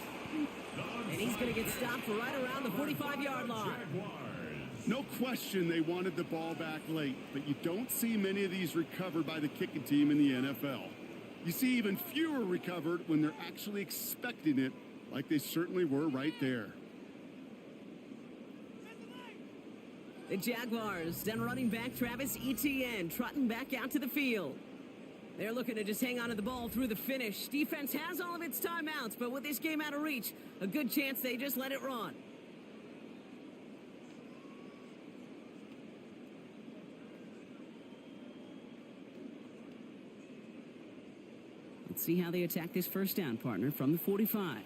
And he's going to get stopped right around the 45-yard line. No question they wanted the ball back late, but you don't see many of these recovered by the kicking team in the NFL. You see even fewer recovered when they're actually expecting it, like they certainly were right there. The Jaguars, then running back Travis Etienne, trotting back out to the field. They're looking to just hang on to the ball through the finish. Defense has all of its timeouts, but with this game out of reach, a good chance they just let it run. Let's see how they attack this first down, partner, from the 45.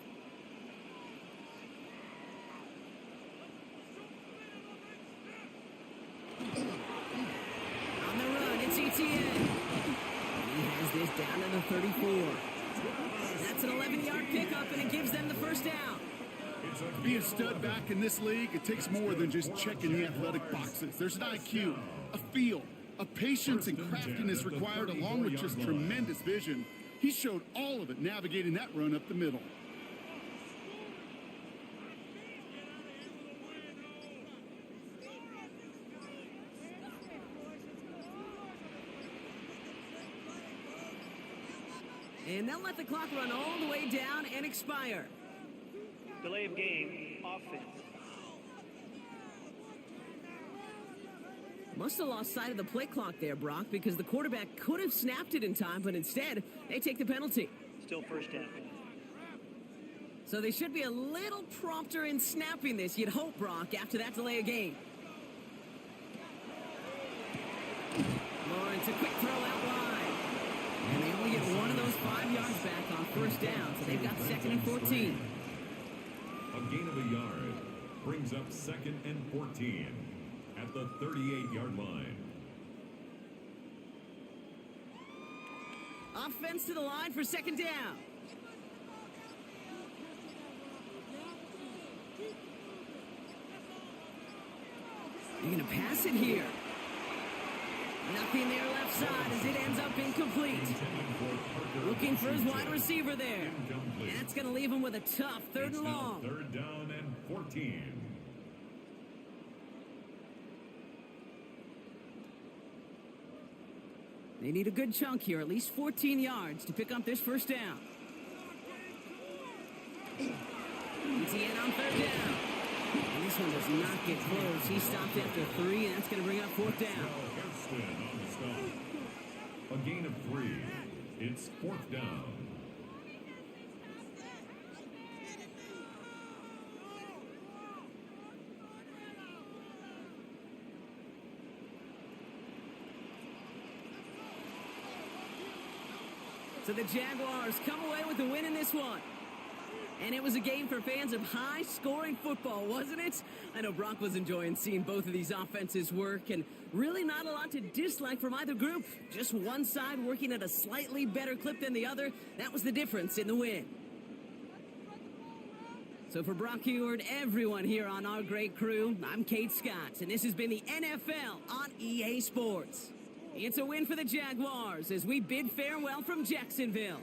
moves this down to the 34. That's an 11-yard pickup, and it gives them the first down. To be a stud back in this league, it takes more than just checking the athletic boxes. There's an IQ, a feel, a patience and craftiness required, along with just tremendous vision. He showed all of it navigating that run up the middle. And they'll let the clock run all the way down and expire. Delay of game, offense. Must have lost sight of the play clock there, Brock, because the quarterback could have snapped it in time, but instead, they take the penalty. Still first down. So they should be a little prompter in snapping this, you'd hope, Brock, after that delay of game. Lawrence, a quick throw out wide. And they only get one of those 5 yards back on first down, so they've got 2nd and 14. A gain of a yard brings up 2nd and 14 at the 38-yard line. Offense to the line for 2nd down. You're going to pass it here. Nothing there left side as it ends up incomplete. Looking for his wide receiver there. And that's going to leave him with a tough 3rd and long. 3rd down and 14. They need a good chunk here, at least 14 yards to pick up this first down. ETN on 3rd down. And this one does not get close. He stopped after 3, and that's going to bring up 4th down. On the stop. A gain of 3. It's 4th down. So the Jaguars come away with the win in this one. And it was a game for fans of high-scoring football, wasn't it? I know Brock was enjoying seeing both of these offenses work, and really not a lot to dislike from either group. Just one side working at a slightly better clip than the other. That was the difference in the win. So for Brock Ewart, everyone here on our great crew, I'm Kate Scott, and this has been the NFL on EA Sports. It's a win for the Jaguars as we bid farewell from Jacksonville.